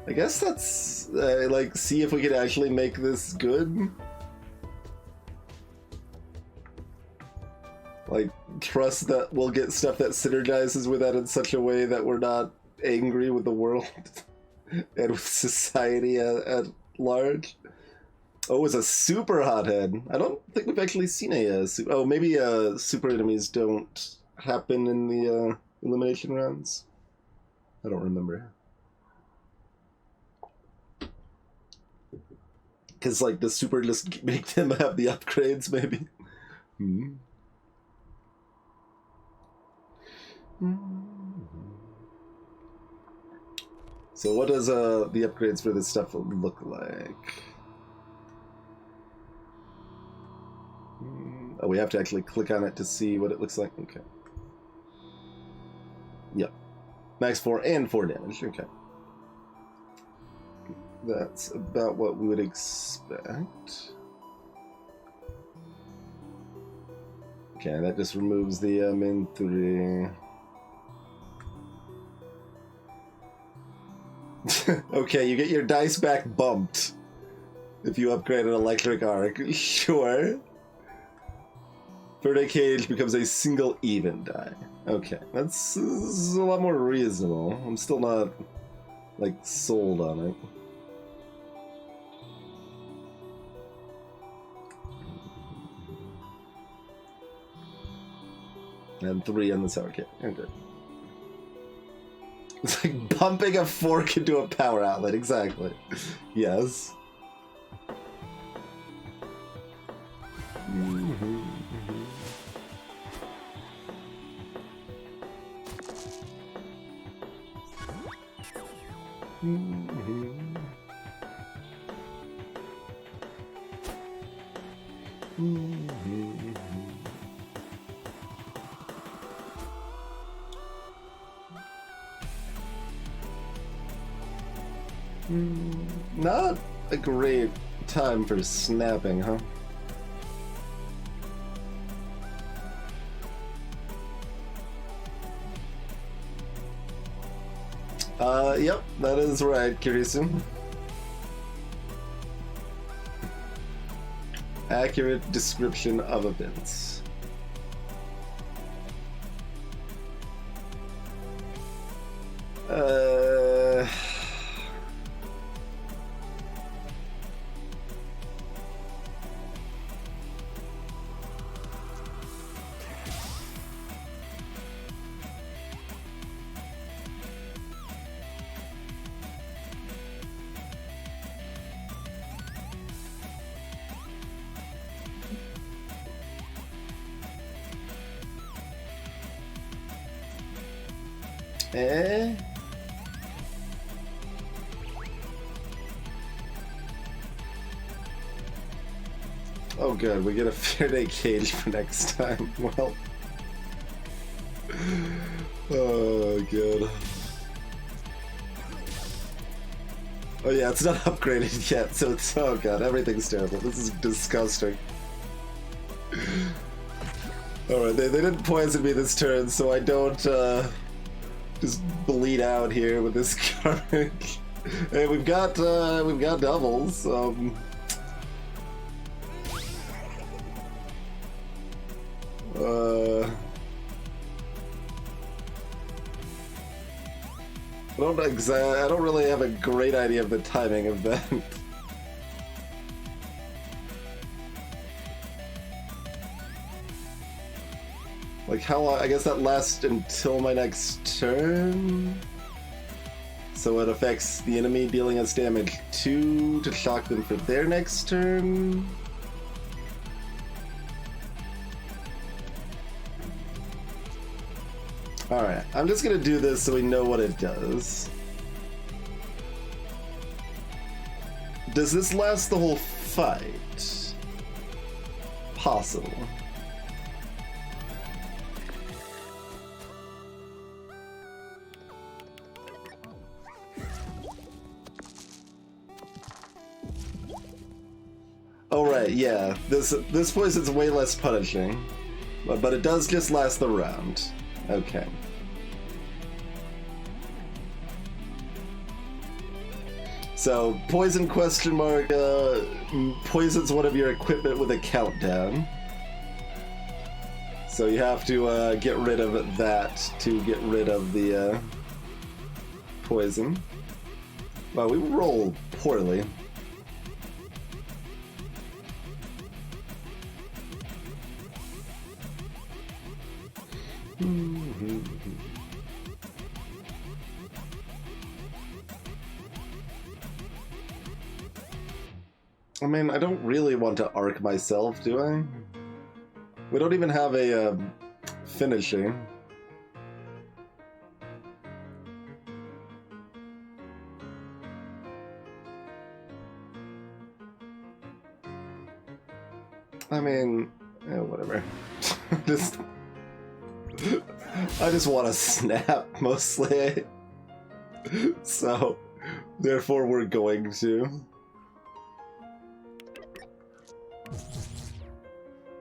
[SPEAKER 1] I guess that's, like, see if we could actually make this good. Like, trust that we'll get stuff that synergizes with that in such a way that we're not angry with the world and with society at large. Oh, it's a super hothead. I don't think we've actually seen a oh, maybe super enemies don't happen in the elimination rounds. I don't remember. Because, like, the super just make them have the upgrades, maybe. So what does the upgrades for this stuff look like? Oh, we have to actually click on it to see what it looks like. Okay. Yep. Max 4 and 4 damage. Okay. That's about what we would expect. Okay, that just removes the min 3. Okay, you get your dice back bumped if you upgrade an electric arc. Sure. Verde Cage becomes a single even die. Okay, that's a lot more reasonable. I'm still not, like, sold on it. And 3 on the sour kit. Okay. It's like bumping a fork into a power outlet, exactly. Yes. Not a great time for snapping, huh? Yep, that is right, Kirisu. Accurate description of events. Oh good, we get a Faraday cage for next time. Well. Oh good. Oh yeah, it's not upgraded yet, so it's, oh god, everything's terrible. This is disgusting. Alright, they didn't poison me this turn, so I don't just bleed out here with this garbage. Hey, we've got doubles. I don't really have a great idea of the timing of that. Like how long? I guess that lasts until my next turn. So it affects the enemy, dealing us damage 2 to shock them for their next turn. Alright, I'm just gonna do this so we know what it does. Does this last the whole fight? Possible. Oh right, yeah. This poison's way less punishing. But it does just last the round. Okay. So, poison question mark poisons one of your equipment with a countdown. So you have to get rid of that to get rid of the poison. Wow, we roll poorly. I mean, I don't really want to arc myself, do I? We don't even have a finishing. I mean, whatever. I just want to snap, mostly. So, therefore we're going to.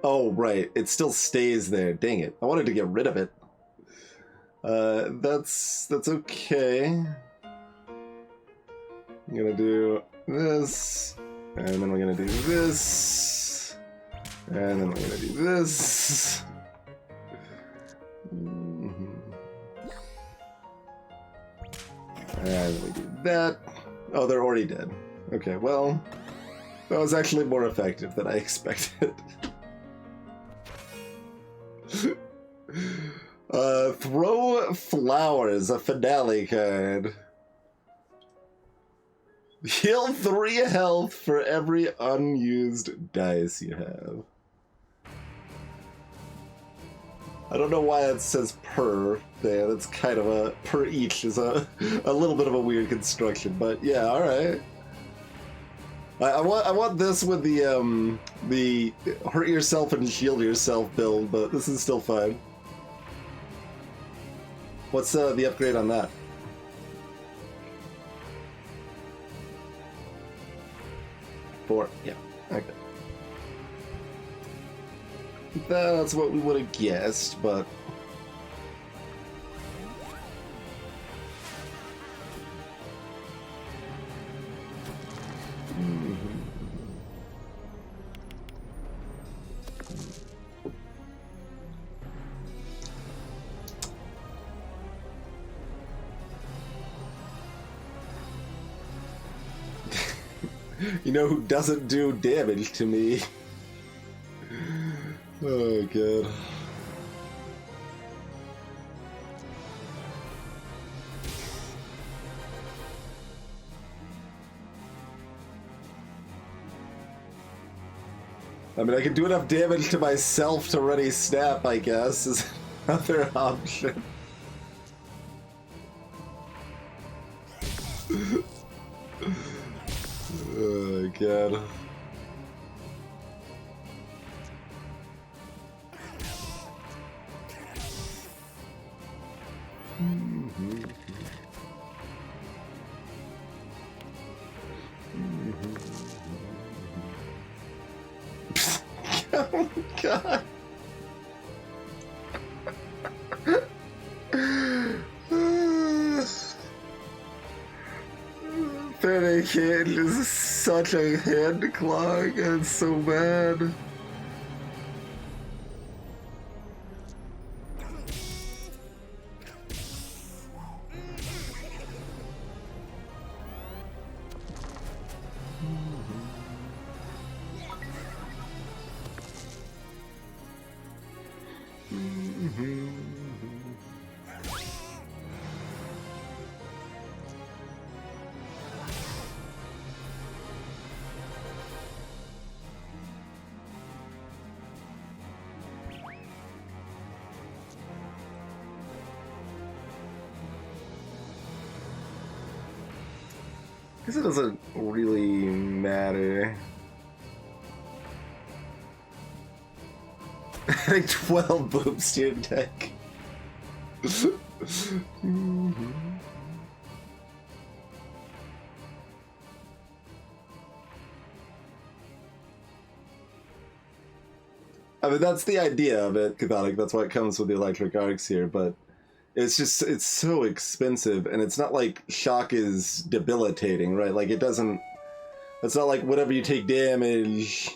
[SPEAKER 1] Oh, right. It still stays there. Dang it. I wanted to get rid of it. That's okay. I'm gonna do this, and then we're gonna do this, and then we're gonna do this. And we do that. Oh, they're already dead. Okay, well, that was actually more effective than I expected. Throw flowers, a finale card. Heal 3 health for every unused dice you have. I don't know why it says per there. That's kind of a per each is a little bit of a weird construction, but yeah, all right. I want this with the hurt yourself and shield yourself build, but this is still fine. What's the upgrade on that? Four. Yeah. Okay. That's what we would have guessed, but you know who doesn't do damage to me? Oh, God. I mean, I can do enough damage to myself to ready snap, I guess, is another option. Oh, God. Oh, God. Kid is such a hand clog and so bad. I guess it doesn't really matter. Adding 12 boobs to your deck. I mean, that's the idea of it, Catholic. That's why it comes with the electric arcs here, but it's just, it's so expensive, and it's not like shock is debilitating, right? Like, it doesn't, it's not like whenever you take damage,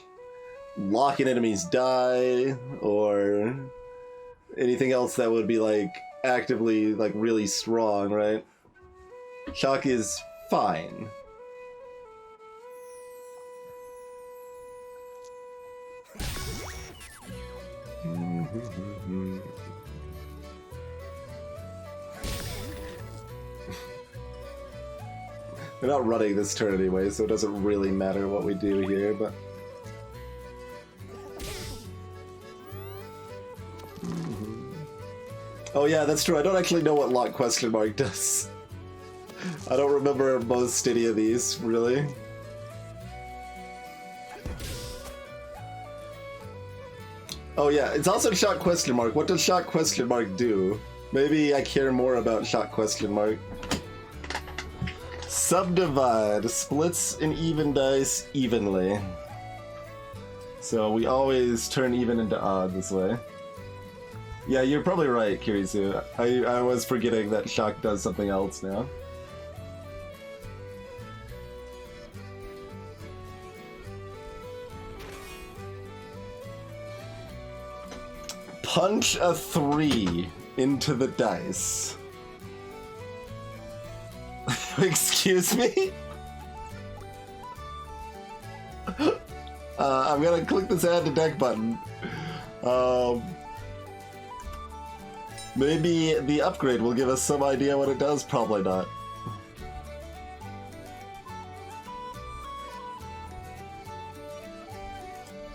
[SPEAKER 1] locking enemies die, or anything else that would be, like, actively, like, really strong, right? Shock is fine. We're not running this turn anyway, so it doesn't really matter what we do here, but... Oh yeah, that's true. I don't actually know what lock question mark does. I don't remember most any of these, really. Oh yeah, it's also shock question mark. What does shock question mark do? Maybe I care more about shock question mark. Subdivide. Splits an even dice evenly. So we always turn even into odd this way. Yeah, you're probably right, Kirisu. I was forgetting that shock does something else now. Punch a 3 into the dice. Excuse me? I'm gonna click this add to deck button. Maybe the upgrade will give us some idea what it does, probably not.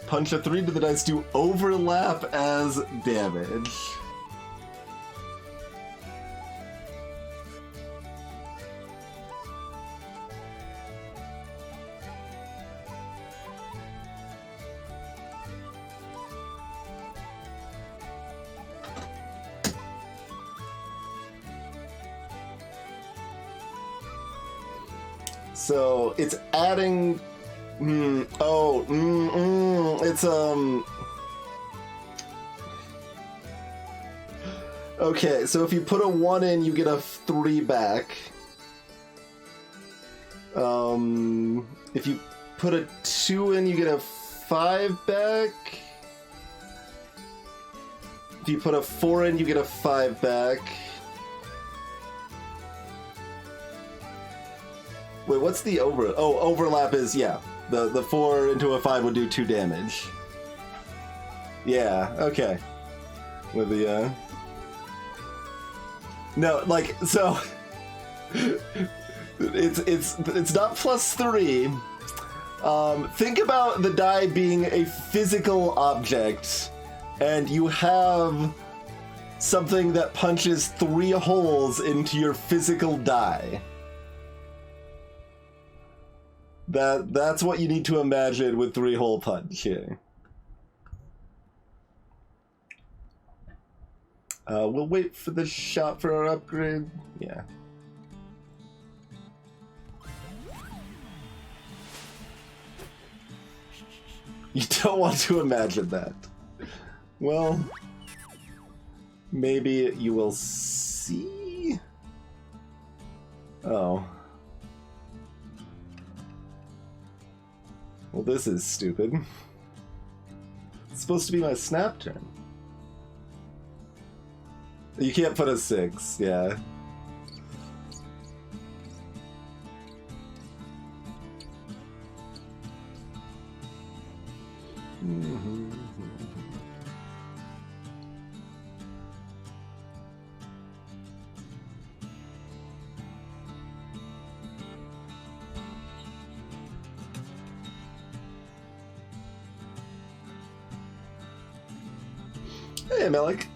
[SPEAKER 1] Punch a 3 to the dice to overlap as damage. So it's adding. It's Okay, so if you put a 1 in, you get a 3 back. If you put a 2 in, you get a 5 back. If you put a 4 in, you get a 5 back. Wait, what's the overlap is, yeah. The 4 into a 5 would do 2 damage. Yeah, okay. With the, No, like, so... it's not +3. Think about the die being a physical object, and you have something that punches 3 holes into your physical die. That's what you need to imagine with 3-hole punch here. We'll wait for the shot for our upgrade. Yeah. You don't want to imagine that. Well, maybe you will see. Oh. Well, this is stupid. It's supposed to be my snap turn. You can't put a 6, yeah. Hey, Malik.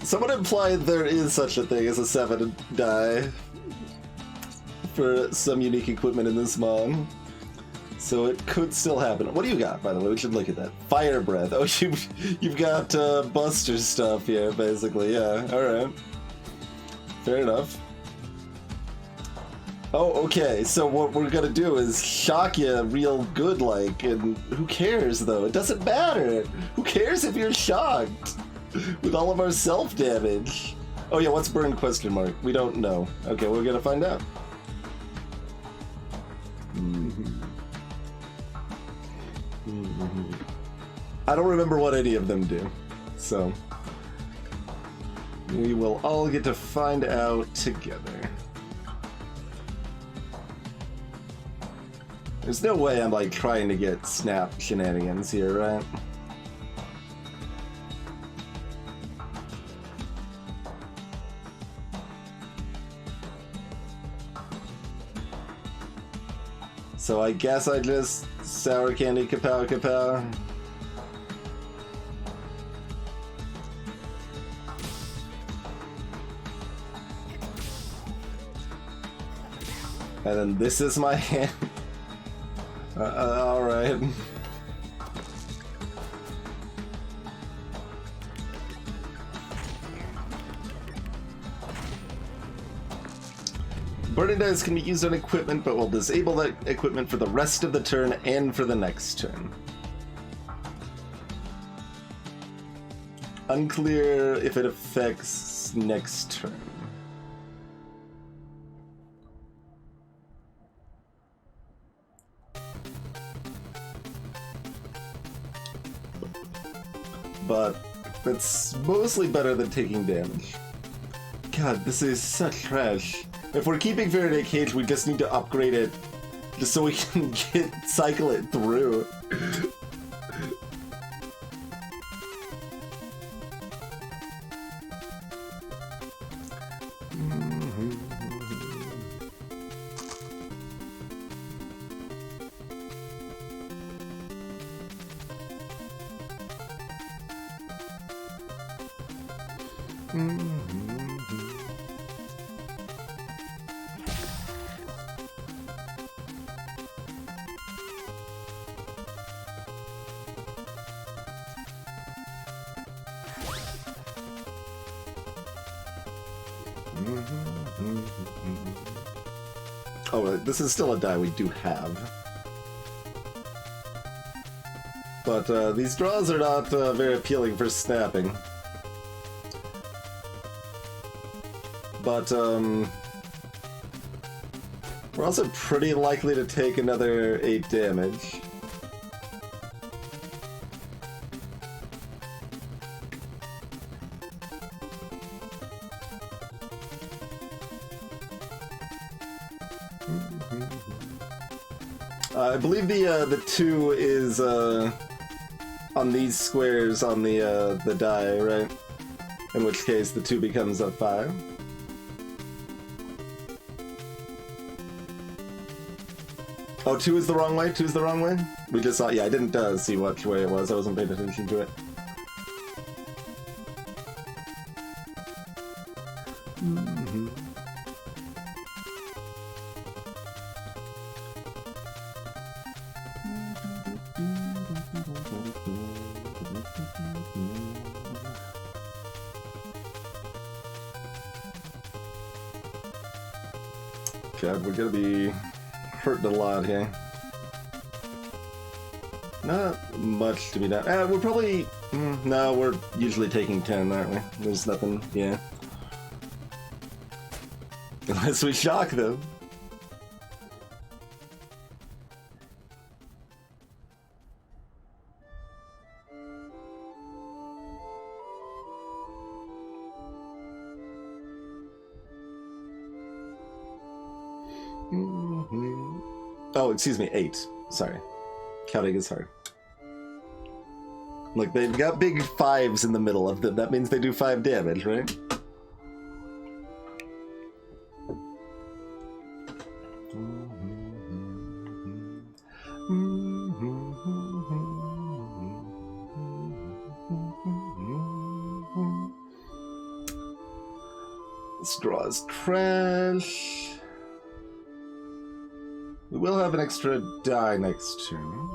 [SPEAKER 1] Someone implied there is such a thing as a 7 die for some unique equipment in this mon. So it could still happen. What do you got, by the way? We should look at that. Fire breath. Oh, you've got Buster stuff here, basically. Yeah, alright. Fair enough. Oh, okay, so what we're gonna do is shock you real good, like, and who cares, though? It doesn't matter! Who cares if you're shocked? With all of our self-damage. Oh yeah, what's burn question mark? We don't know. Okay, we're gonna find out. I don't remember what any of them do, so we will all get to find out together. There's no way I'm like trying to get snap shenanigans here, right? So I guess I just sour candy kapow kapow. And then this is my hand. Alright. Burning dice can be used on equipment, but will disable that equipment for the rest of the turn and for the next turn. Unclear if it affects next turn. But it's mostly better than taking damage. God, this is such trash. If we're keeping Faraday Cage, we just need to upgrade it just so we can cycle it through. Oh, this is still a die we do have. But these draws are not very appealing for snapping. But we're also pretty likely to take another 8 damage. I believe the 2 is on these squares on the die, right? In which case the 2 becomes a 5. Oh, 2 is the wrong way? 2 is the wrong way? We just saw, yeah, I didn't see which way it was. I wasn't paying attention to it. God, we're gonna be hurting a lot here. Not much to be done. We're probably... no, we're usually taking 10, aren't we? There's nothing, yeah. Unless we shock them. Oh, excuse me, 8. Sorry. Counting is hard. Look, they've got big 5s in the middle of them. That means they do 5 damage, right? This draw is trash. We will have an extra die next turn.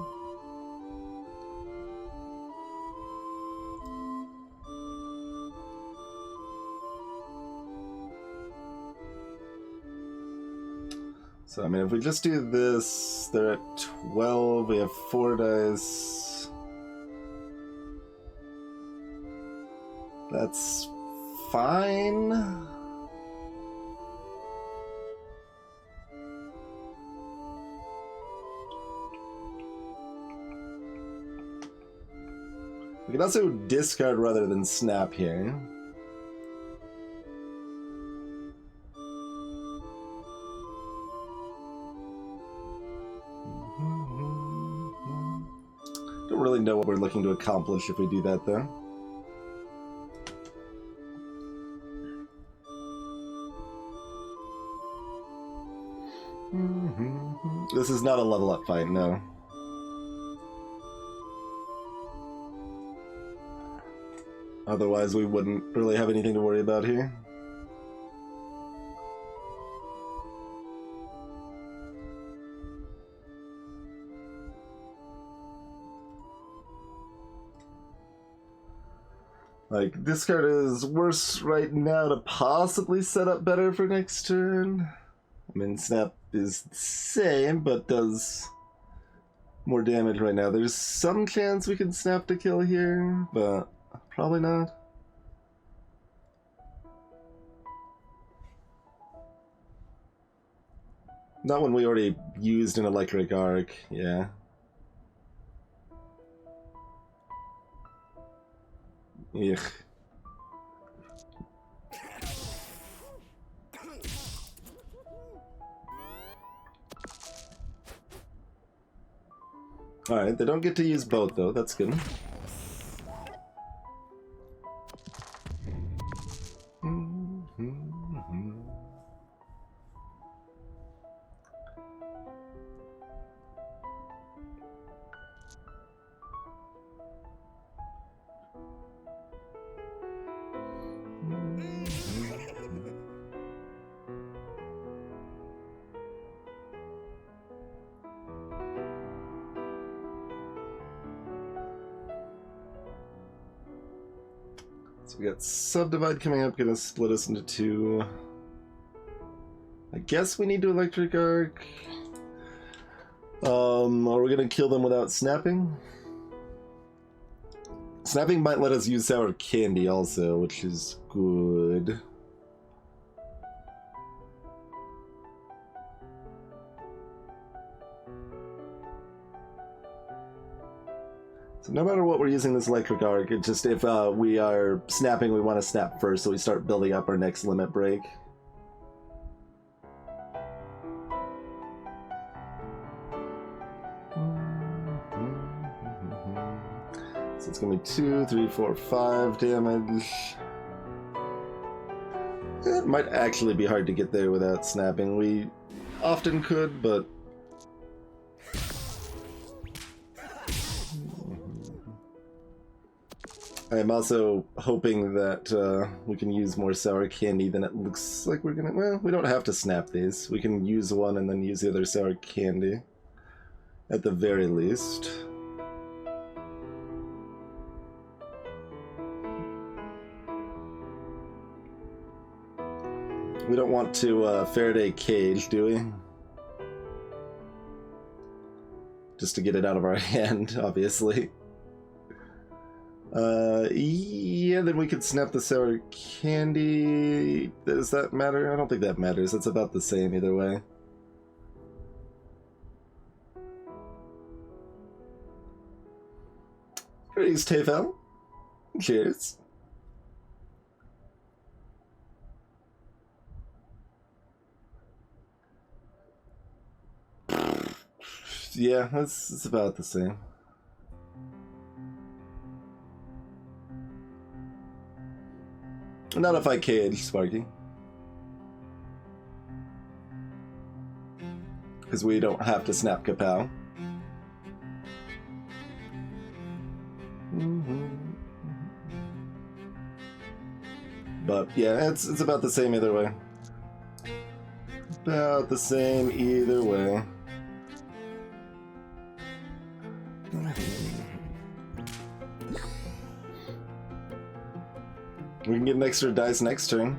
[SPEAKER 1] So, I mean, if we just do this, they're at 12, we have 4 dice. That's fine. We can also discard rather than snap here. Don't really know what we're looking to accomplish if we do that, though. This is not a level up fight, no. Otherwise, we wouldn't really have anything to worry about here. Like, this card is worse right now to possibly set up better for next turn. I mean, snap is the same, but does more damage right now. There's some chance we can snap to kill here, but probably not. Not when we already used an electric arc, yeah. Ugh. Alright, they don't get to use both though, that's good. So we got Subdivide coming up, gonna split us into two. I guess we need to Electric Arc. Are we gonna kill them without snapping? Snapping might let us use Sour Candy also, which is good. So no matter what we're using this Electric Arc, it just, if we are snapping, we want to snap first, so we start building up our next limit break. So it's gonna be 2, 3, 4, 5 damage. It might actually be hard to get there without snapping. We often could, but I'm also hoping that we can use more Sour Candy than it looks like we're gonna. Well, we don't have to snap these. We can use one and then use the other Sour Candy. At the very least. We don't want to Faraday Cage, do we? Just to get it out of our hand, obviously. Yeah, then we could snap the Sour Candy. Does that matter? I don't think that matters. It's about the same either way. Greetings, Tefel. Cheers. Yeah, it's about the same. Not if I cage, Sparky. Because we don't have to snap Kapow. But yeah, it's about the same either way. About the same either way. We can get an extra dice next turn.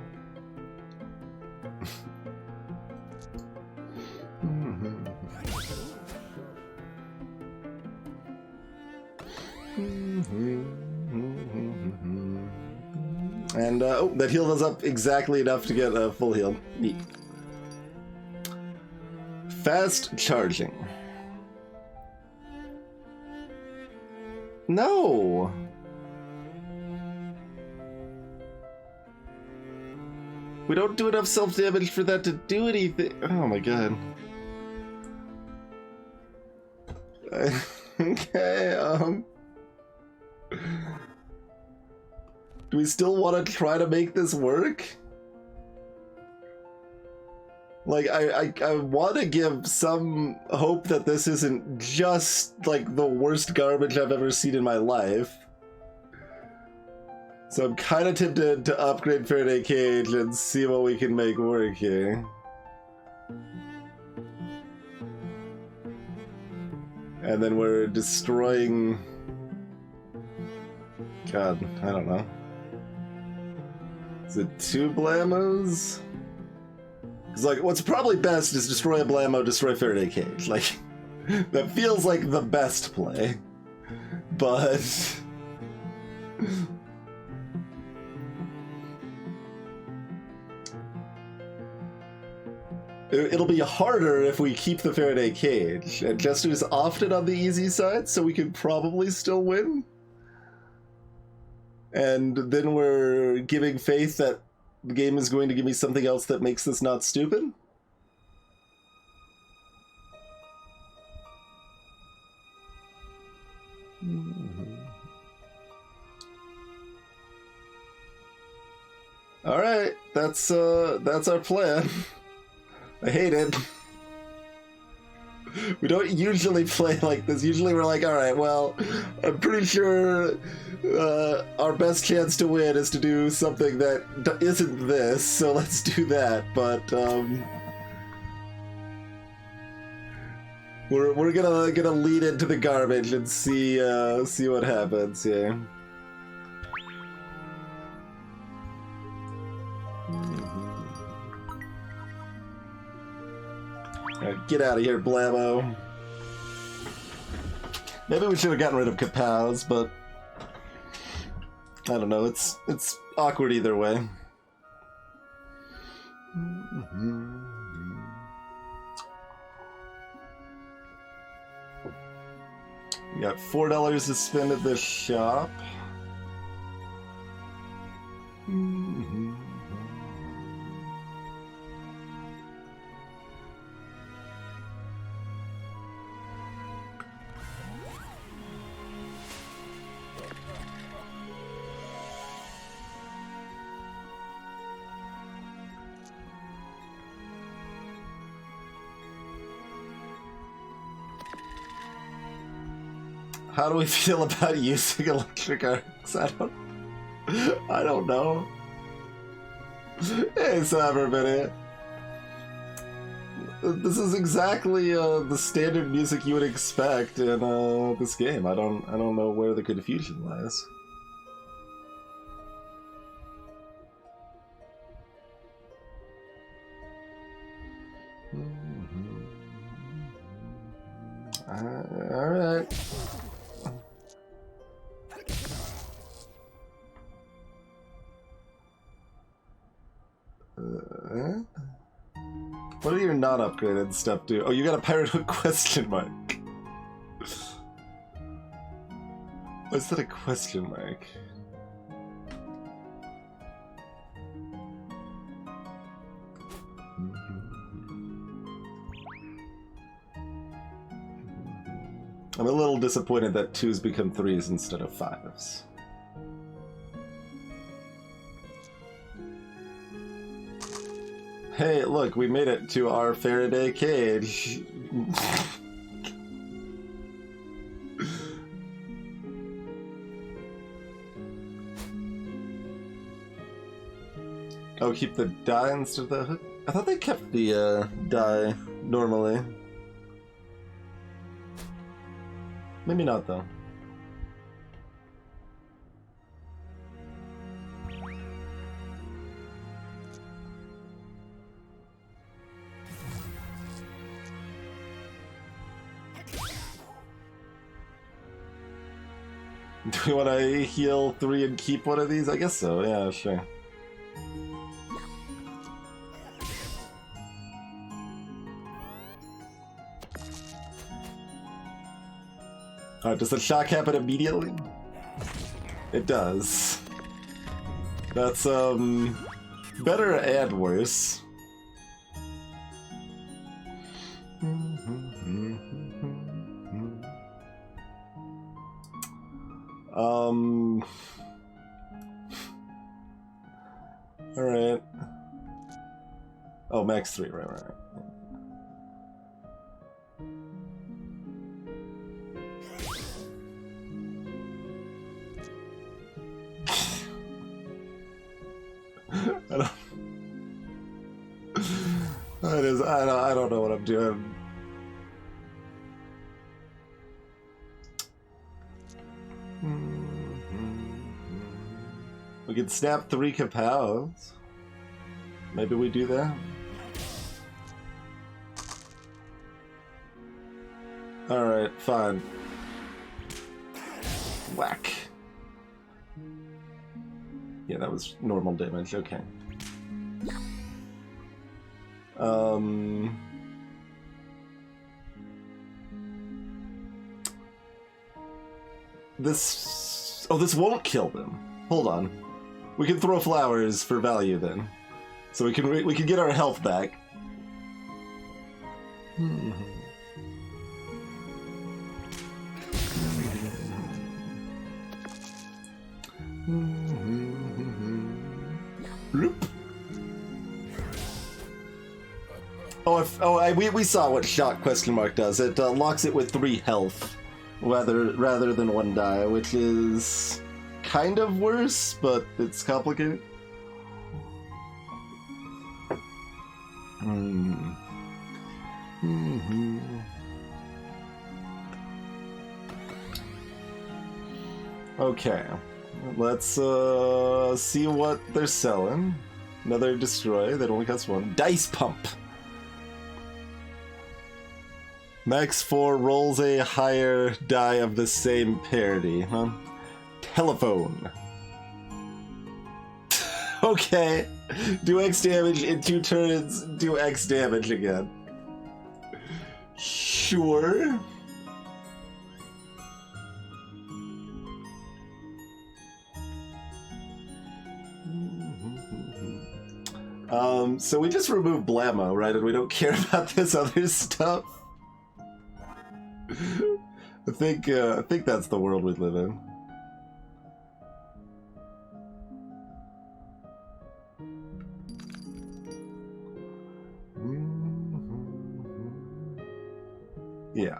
[SPEAKER 1] And, oh, that healed us up exactly enough to get a full heal. Neat. Fast charging. No! We don't do enough self-damage for that to do anything. Oh my god. Okay, do we still want to try to make this work? Like, I want to give some hope that this isn't just, like, the worst garbage I've ever seen in my life. So I'm kind of tempted to upgrade Faraday Cage and see what we can make work here. And then we're destroying... God, I don't know. Is it 2 Blamos? It's like, what's probably best is destroy a Blammo, destroy Faraday Cage. Like, that feels like the best play. But... it'll be harder if we keep the Faraday Cage. And Jester is often on the easy side, so we could probably still win. And then we're giving faith that the game is going to give me something else that makes this not stupid. All right, that's our plan. I hate it. We don't usually play like this. Usually we're like, all right, well, I'm pretty sure our best chance to win is to do something that isn't this, so let's do that. But we're gonna lead into the garbage and see what happens here. Get out of here, Blammo. Maybe we should have gotten rid of Kapows, but I don't know. It's awkward either way. We got $4 to spend at this shop. How do we feel about using electric arcs? I don't know. Hey, Cyberbitty. This is exactly the standard music you would expect in this game. I don't know where the confusion lies. All right. What do your not upgraded stuff do? Oh, you got a pirate hook question mark. What's that a question mark? I'm a little disappointed that 2s become 3s instead of 5s. Hey, look, we made it to our Faraday Cage. Oh, keep the die instead of the hook? I thought they kept the die normally. Maybe not, though. Do we want to heal 3 and keep one of these? I guess so, yeah, sure. Alright, does the shock happen immediately? It does. That's, better and worse. Alright. Oh, max 3, right. I don't know what I'm doing. We can snap 3 Kapows. Maybe we do that. Alright, fine. Whack. Yeah, that was normal damage, okay. This... Oh, this won't kill them. Hold on. We can throw flowers for value then. So we can get our health back. We saw what shock question mark does. It locks it with 3 health rather than 1 die, which is kind of worse, but it's complicated. Okay, let's see what they're selling. Another destroy that only costs 1. Dice pump. Max 4 rolls a higher die of the same parity, huh? Telephone. Okay. Do X damage in 2 turns, do X damage again. Sure. So we just remove Blammo, right? And we don't care about this other stuff. I think that's the world we live in. Yeah.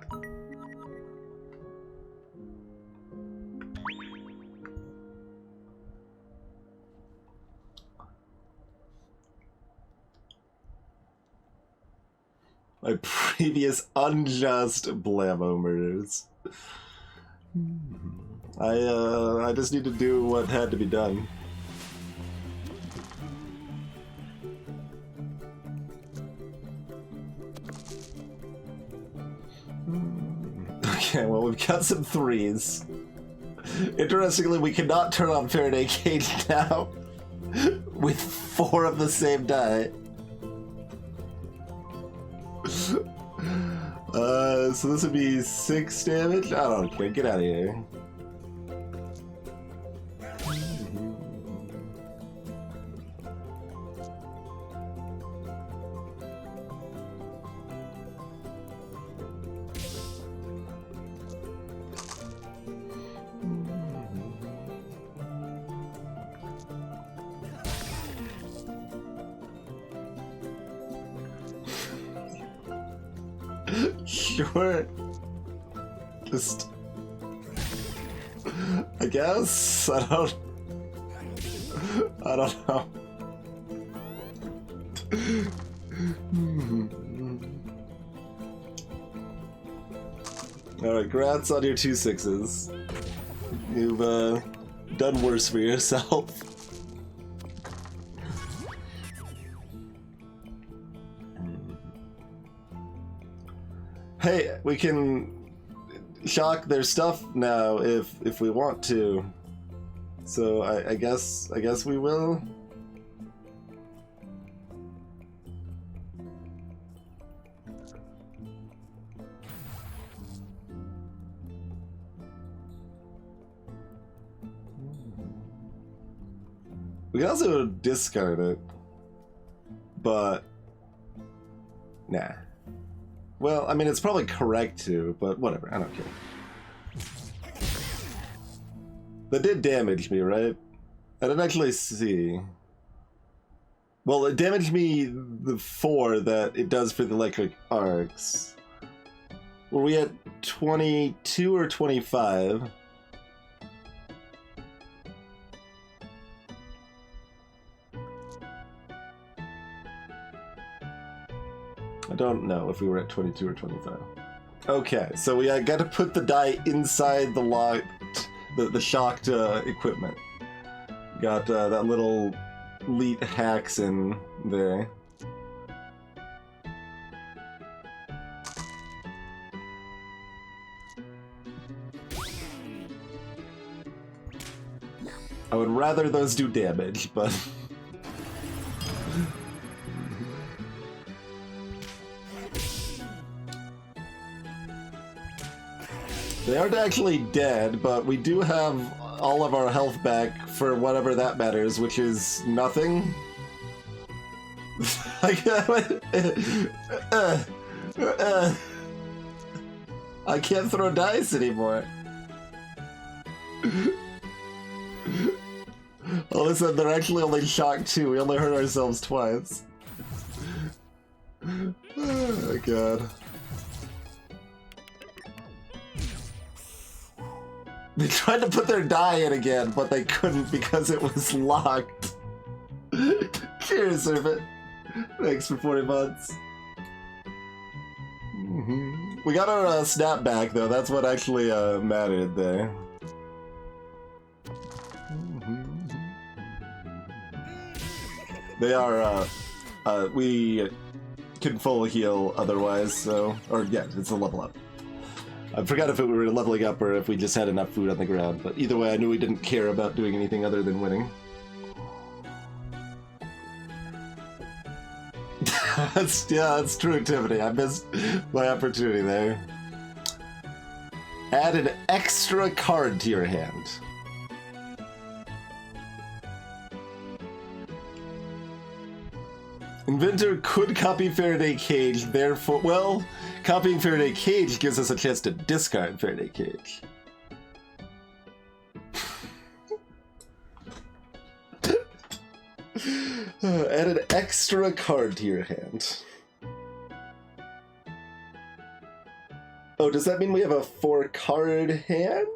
[SPEAKER 1] My previous unjust Blammo murders. I just need to do what had to be done. Okay, well, we've got some 3s. Interestingly, we cannot turn on Faraday Cage now with 4 of the same die. So this would be 6 damage? I don't care, get out of here. Sure. Just... I guess? I don't know. Alright, congrats on your 2 6s. You've done worse for yourself. Hey, we can shock their stuff now if we want to. So I guess we will. We can also discard it, but nah. Well, I mean, it's probably correct to, but whatever, I don't care. That did damage me, right? I didn't actually see. Well, it damaged me the 4 that it does for the electric arcs. Were we at 22 or 25? I don't know if we were at 22 or 25. Okay, so we got to put the die inside the locked, the shocked equipment. Got that little elite hacks in there. I would rather those do damage, but... They aren't actually dead, but we do have all of our health back for whatever that matters, which is nothing. I can't throw dice anymore. All of a sudden, they're actually only shocked too. We only hurt ourselves twice. Oh, God. They tried to put their die in again, but they couldn't because it was locked. Cheers, Servant. Thanks for 40 months. We got our snap back, though. That's what actually mattered there. They are, we can full heal otherwise, so... Or, yeah, it's a level up. I forgot if we were leveling up or if we just had enough food on the ground, but either way, I knew we didn't care about doing anything other than winning. that's true activity. I missed my opportunity there. Add an extra card to your hand. Inventor could copy Faraday Cage, therefore... Well, copying Faraday Cage gives us a chance to discard Faraday Cage. Add an extra card to your hand. Oh, does that mean we have a 4-card hand?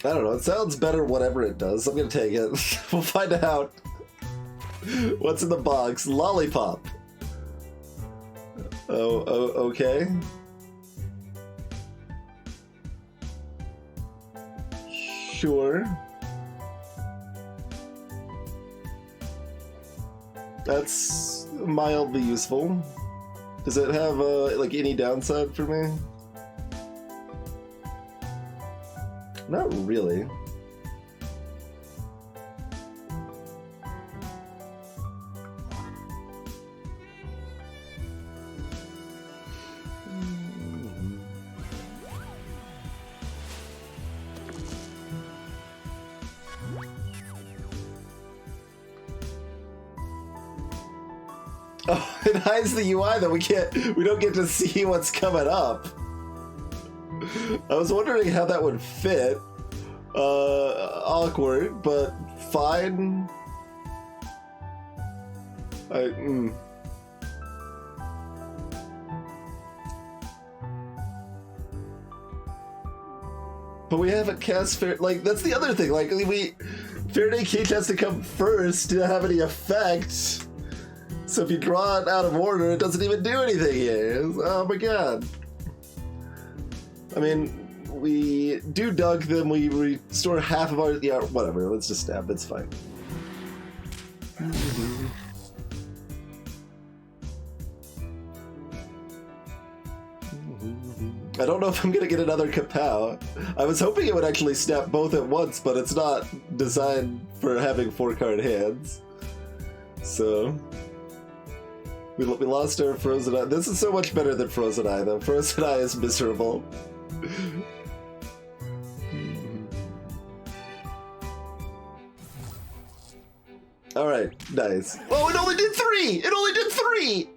[SPEAKER 1] I don't know, it sounds better whatever it does. I'm gonna take it. We'll find out. What's in the box? Lollipop. Oh, okay. Sure. That's mildly useful. Does it have, like, any downside for me? Not really. Oh, it hides the UI though. We don't get to see what's coming up. I was wondering how that would fit. Awkward, but fine. But we haven't cast like, that's the other thing. Like, Faraday Cage has to come first to have any effect. So if you draw it out of order, it doesn't even do anything here. Oh my god. I mean, we do dunk them, we restore half of our... Yeah, whatever, let's just stab, it's fine. I don't know if I'm gonna get another Kapow. I was hoping it would actually snap both at once, but it's not designed for having 4-card hands. So... We lost our Frozen Eye. This is so much better than Frozen Eye, though. Frozen Eye is miserable. Alright, nice. Oh, it only did 3! It only did 3!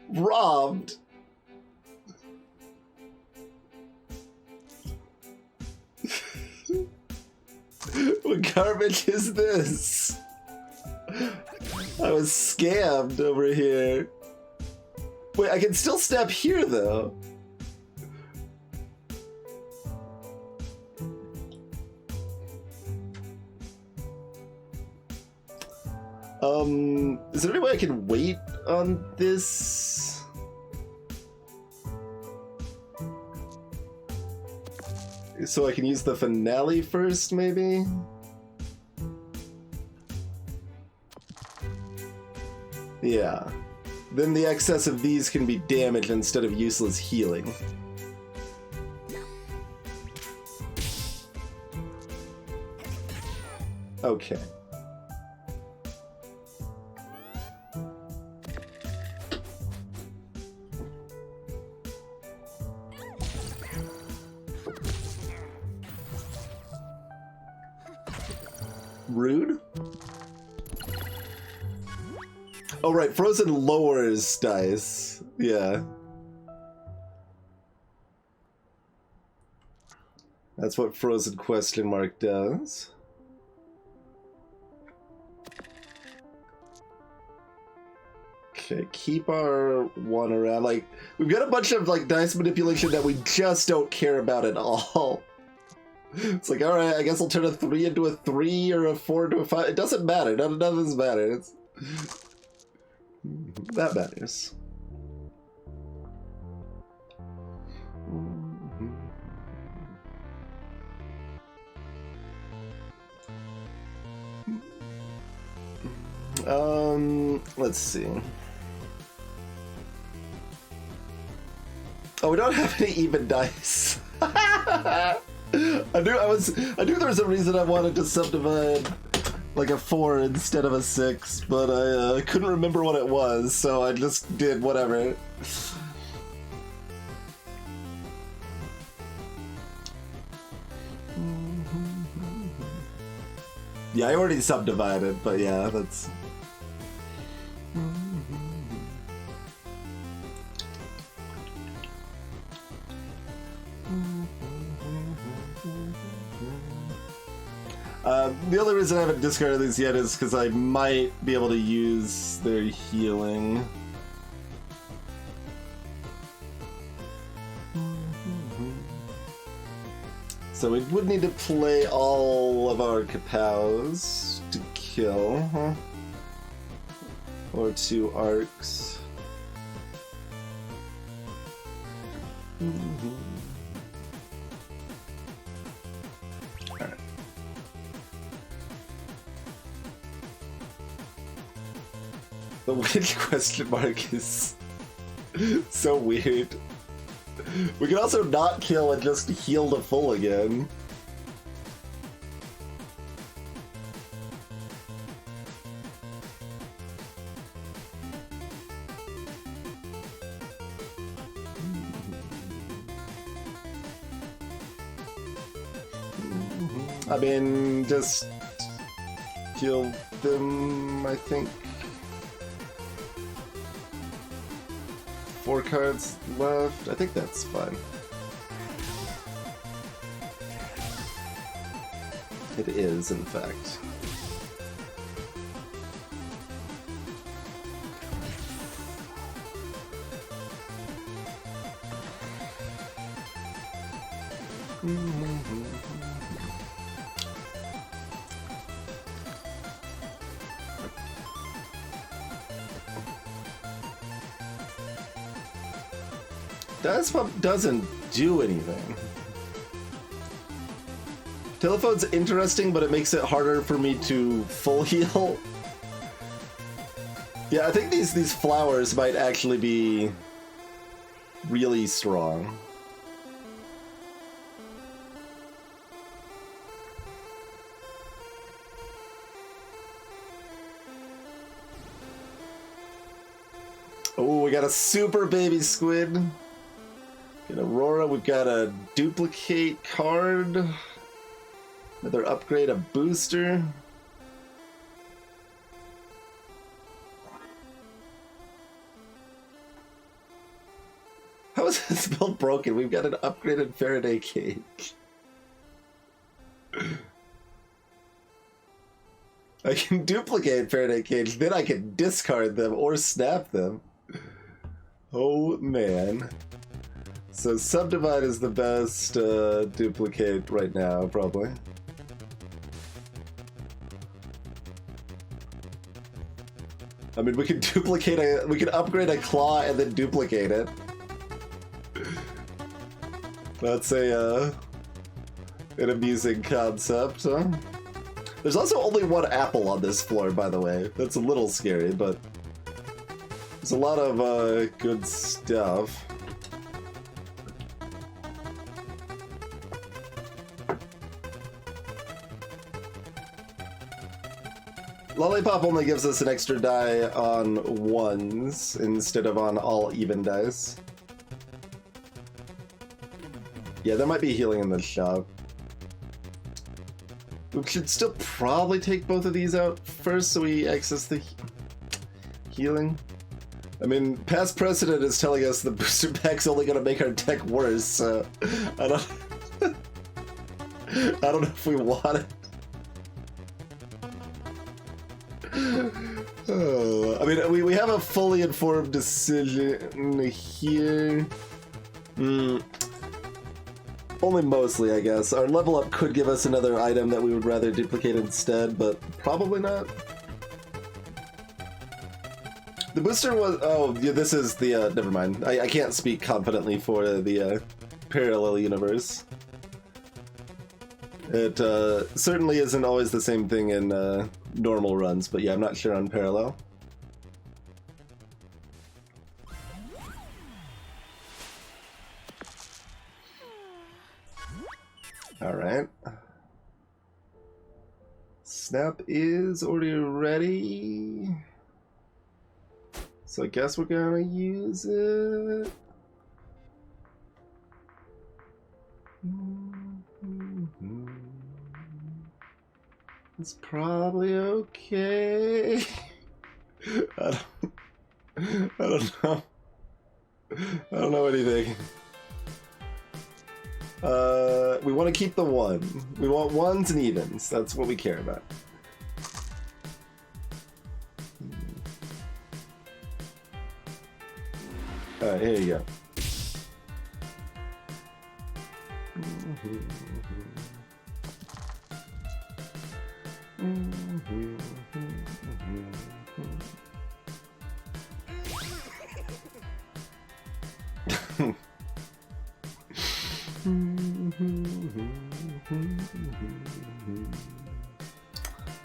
[SPEAKER 1] Robbed. What garbage is this? I was scammed over here. Wait, I can still step here, though. Is there any way I can wait on this? So I can use the finale first, maybe? Yeah. Then the excess of these can be damage instead of useless healing. Okay. Rude? Oh right, Frozen lowers dice. Yeah. That's what Frozen question mark does. Okay, keep our one around. Like, we've got a bunch of like dice manipulation that we just don't care about at all. It's like, alright, I guess I'll turn a 3 into a 3 or a 4 into a 5. It doesn't matter. None of this matters. That matters. Let's see. Oh, we don't have any even dice. I knew there was a reason I wanted to subdivide like a 4 instead of a 6, but I couldn't remember what it was, so I just did whatever. Yeah, I already subdivided, but yeah, that's... The only reason I haven't discarded these yet is because I might be able to use their healing. So we would need to play all of our Kapows to kill, huh? Or 2 arcs. Alright. The which question mark is so weird. We can also not kill and just heal to full again. I mean, just kill them, I think. 4 cards left. I think that's fine. It is, in fact. Dice Pump doesn't do anything. Telephone's interesting, but it makes it harder for me to full heal. Yeah, I think these flowers might actually be really strong. Oh, we got a super baby squid. In Aurora, we've got a duplicate card. Another upgrade, a booster. How is this build broken? We've got an upgraded Faraday cage. I can duplicate Faraday cage, then I can discard them or snap them. Oh man. So Subdivide is the best duplicate right now, probably. I mean, we could duplicate we could upgrade a claw and then duplicate it. That's a An amusing concept, huh? There's also only one apple on this floor, by the way. That's a little scary, but there's a lot of good stuff. Lollipop only gives us an extra die on ones instead of on all even dice. Yeah, there might be healing in the shop. We should still probably take both of these out first so we access the healing. I mean, past precedent is telling us the booster pack's only going to make our deck worse, so I don't know if we want it. Oh, I mean, we have a fully informed decision here. Only mostly, I guess. Our level up could give us another item that we would rather duplicate instead, but probably not. The booster was... Oh, yeah, this is the... never mind. I can't speak confidently for the parallel universe. It certainly isn't always the same thing in normal runs, but yeah, I'm not sure on parallel. Alright. Snap is already ready. So I guess we're gonna use it. It's probably okay. I don't know. I don't know anything. We want to keep the one. We want ones and evens. That's what we care about. Alright, here you go.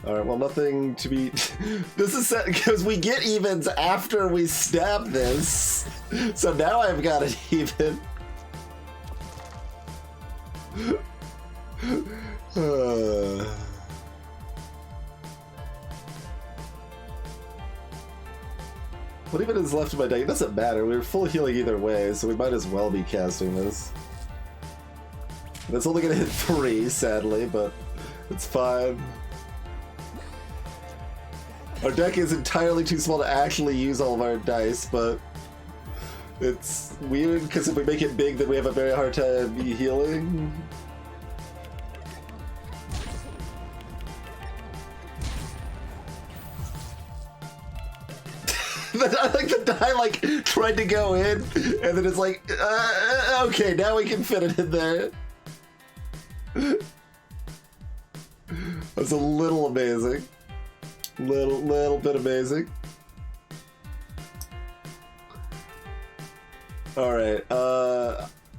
[SPEAKER 1] Alright, well, nothing to be... This is set because we get evens after we stab this. So now I've got an even. What even is left of my deck? It doesn't matter. We're full healing either way, so we might as well be casting this. That's only gonna hit 3, sadly, but it's fine. Our deck is entirely too small to actually use all of our dice, but it's weird because if we make it big, then we have a very hard time healing. I like the die like tried to go in, and then it's like, okay, now we can fit it in there. That's a little amazing. Little bit amazing. Alright,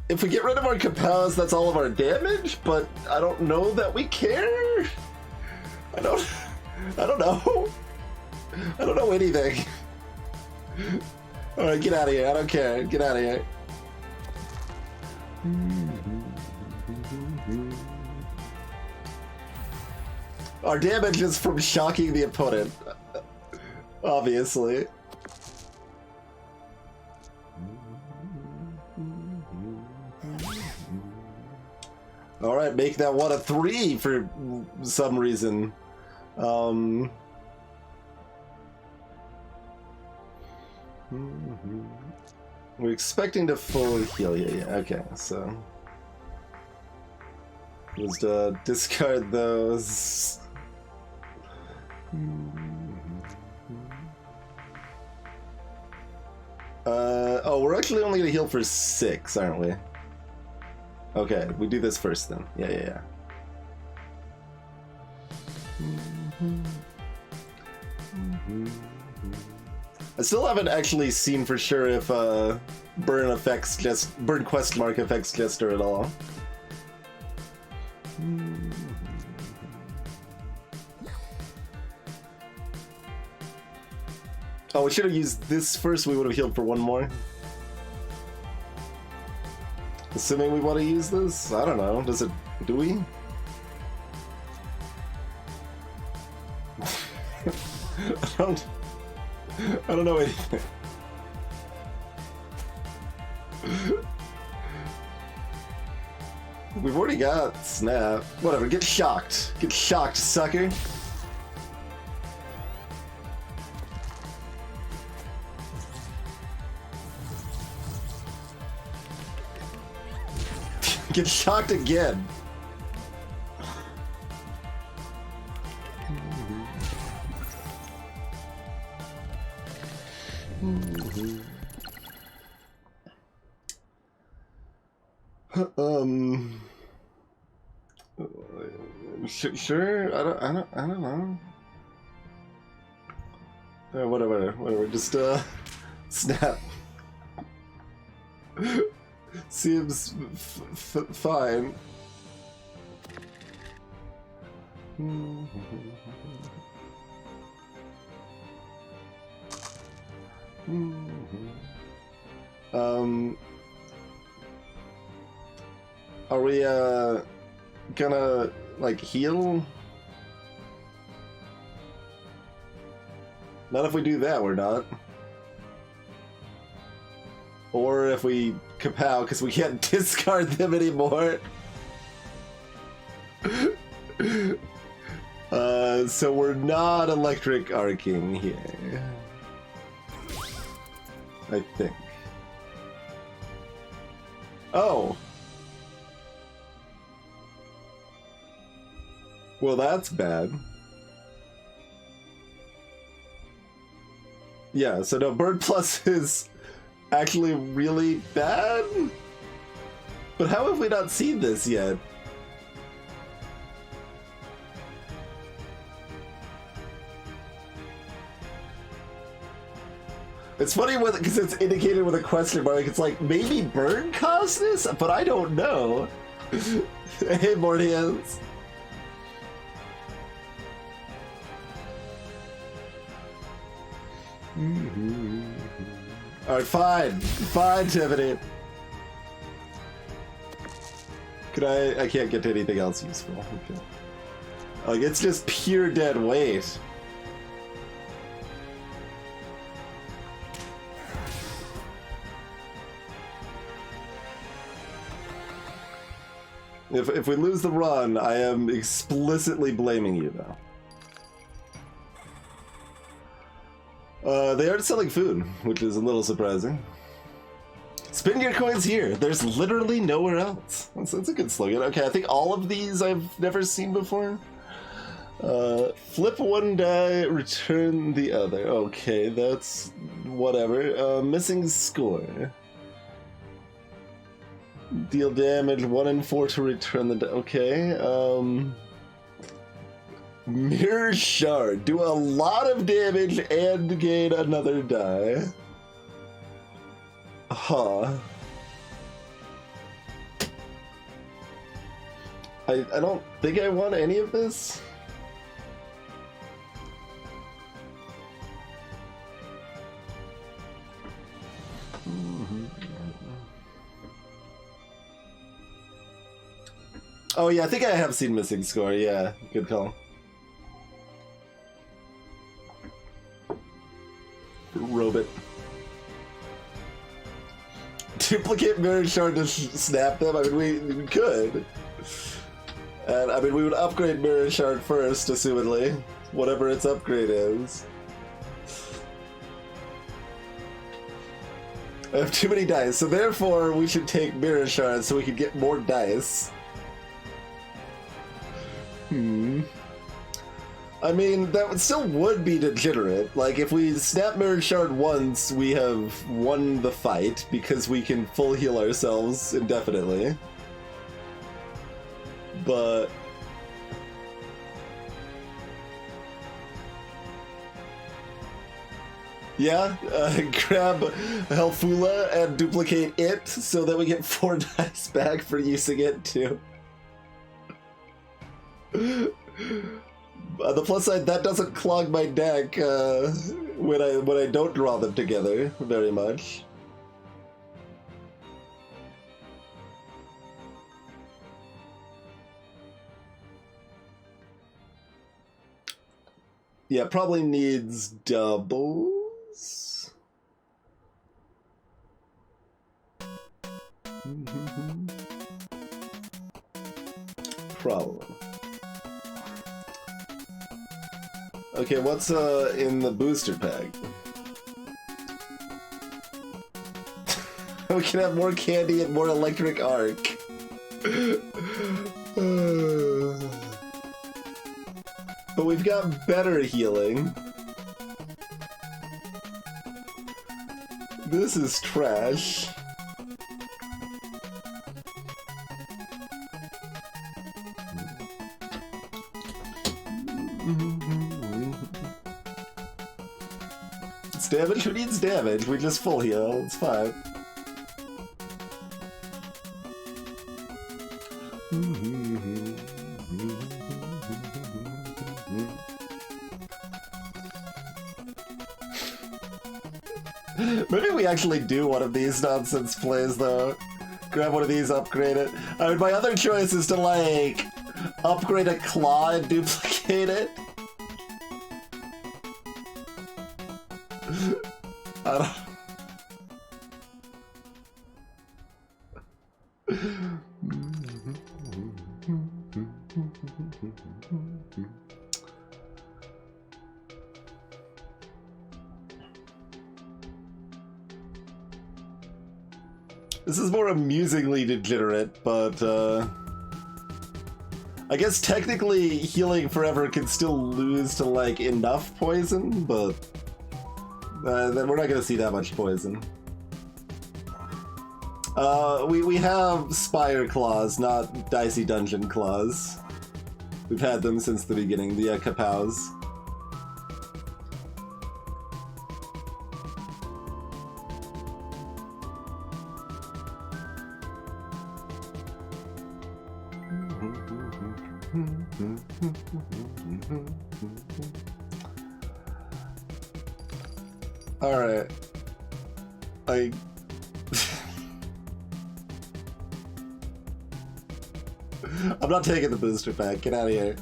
[SPEAKER 1] if we get rid of our Kapows, that's all of our damage, but I don't know that we care. I don't know. I don't know anything. Alright, get out of here. I don't care. Get out of here. Our damage is from shocking the opponent, obviously. Alright, make that one a 3 for some reason. We're expecting to fully heal. Yeah, okay, so just discard those. Oh, we're actually only gonna heal for 6, aren't we? Okay, we do this first then. Yeah. I still haven't actually seen for sure if burn quest mark affects Jester at all. Oh, we should have used this first. We would have healed for one more. Assuming we want to use this? I don't know. Does it... Do we? I don't know anything. We've already got snap. Whatever, get shocked. Get shocked, sucker. Get shocked again. Sure. I don't know. Whatever. Just snap. Seems fine. Are we gonna like heal? Not if we do that, we're not. Or if we kapow because we can't discard them anymore. So we're not electric arcing here. I think. Oh. Well, that's bad. Yeah, so no, Bird Plus is actually really bad? But how have we not seen this yet? It's funny because it's indicated with a question mark. It's like, maybe burn caused this? But I don't know. Hey, Mortians. Alright, fine, Tiffany. Could I can't get to anything else useful. Okay. Like, it's just pure dead weight. If we lose the run, I am explicitly blaming you, though. They aren't selling food, which is a little surprising. Spend your coins here. There's literally nowhere else. That's a good slogan. Okay, I think all of these I've never seen before. Flip one die, return the other. Okay, that's whatever. Missing score. Deal damage 1 and 4 to return the die. Okay, Mirror Shard. Do a lot of damage and gain another die. Huh. I don't think I want any of this. Oh yeah, I think I have seen Missing Score. Yeah, good call. Robot. Duplicate Mirror Shard to snap them? I mean, we could. And I mean, we would upgrade Mirror Shard first, assumedly. Whatever its upgrade is. I have too many dice, so therefore we should take Mirror Shard so we can get more dice. I mean, that still would be degenerate. Like, if we snap Mirror Shard once, we have won the fight because we can full heal ourselves indefinitely. But... yeah, grab Helfula and duplicate it so that we get 4 dice back for using it too. On the plus side, that doesn't clog my deck when I don't draw them together very much. Yeah, probably needs doubles. Probably. Okay, what's in the booster pack? We can have more candy and more electric arc. But we've got better healing. This is trash. It's damage, who needs damage? We just full heal, it's fine. Maybe we actually do one of these nonsense plays though. Grab one of these, upgrade it. I mean, my other choice is to like upgrade a claw and duplicate it. I don't... This is more amusingly degenerate, but I guess technically healing forever can still lose to like enough poison, but then we're not gonna see that much poison. We have Spire Claws, not Dicey Dungeon Claws. We've had them since the beginning, the Kapows. Alright. I'm not taking the booster pack. Get out of here.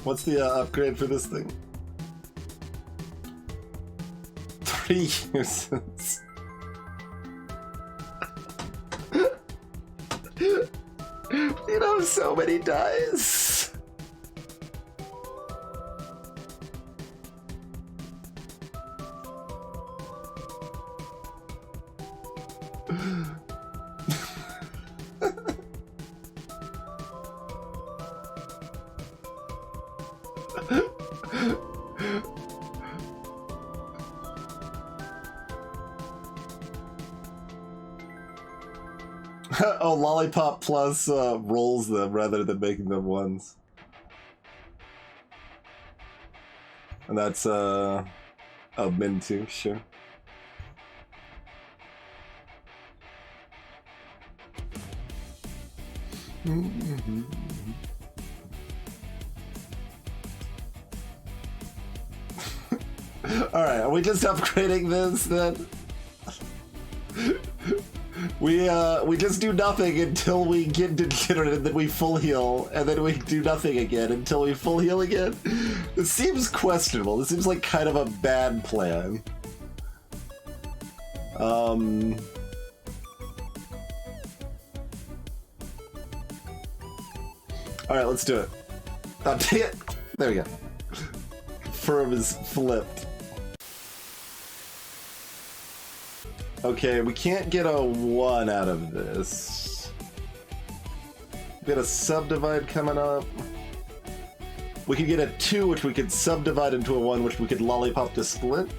[SPEAKER 1] What's the upgrade for this thing? 3 uses. You know, so many dice. Oh, Lollipop Plus rolls them rather than making them ones. And that's, oh, min too, sure. Alright, are we just upgrading this then? We just do nothing until we get degenerate, and then we full heal, and then we do nothing again until we full heal again. This seems questionable. This seems like kind of a bad plan. Alright, let's do it. Oh, dang it! There we go. Firm is flipped. Okay, we can't get a 1 out of this. We got a subdivide coming up. We could get a 2, which we could subdivide into a 1, which we could lollipop to split.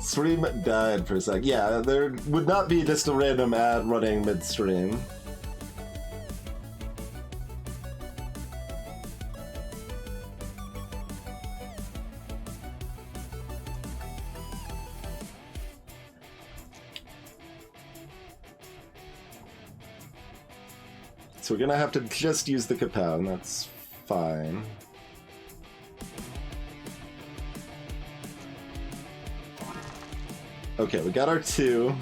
[SPEAKER 1] Stream died for a sec. Yeah, there would not be just a random ad running midstream. So we're gonna have to just use the kapow, and that's fine. Okay, we got our 2.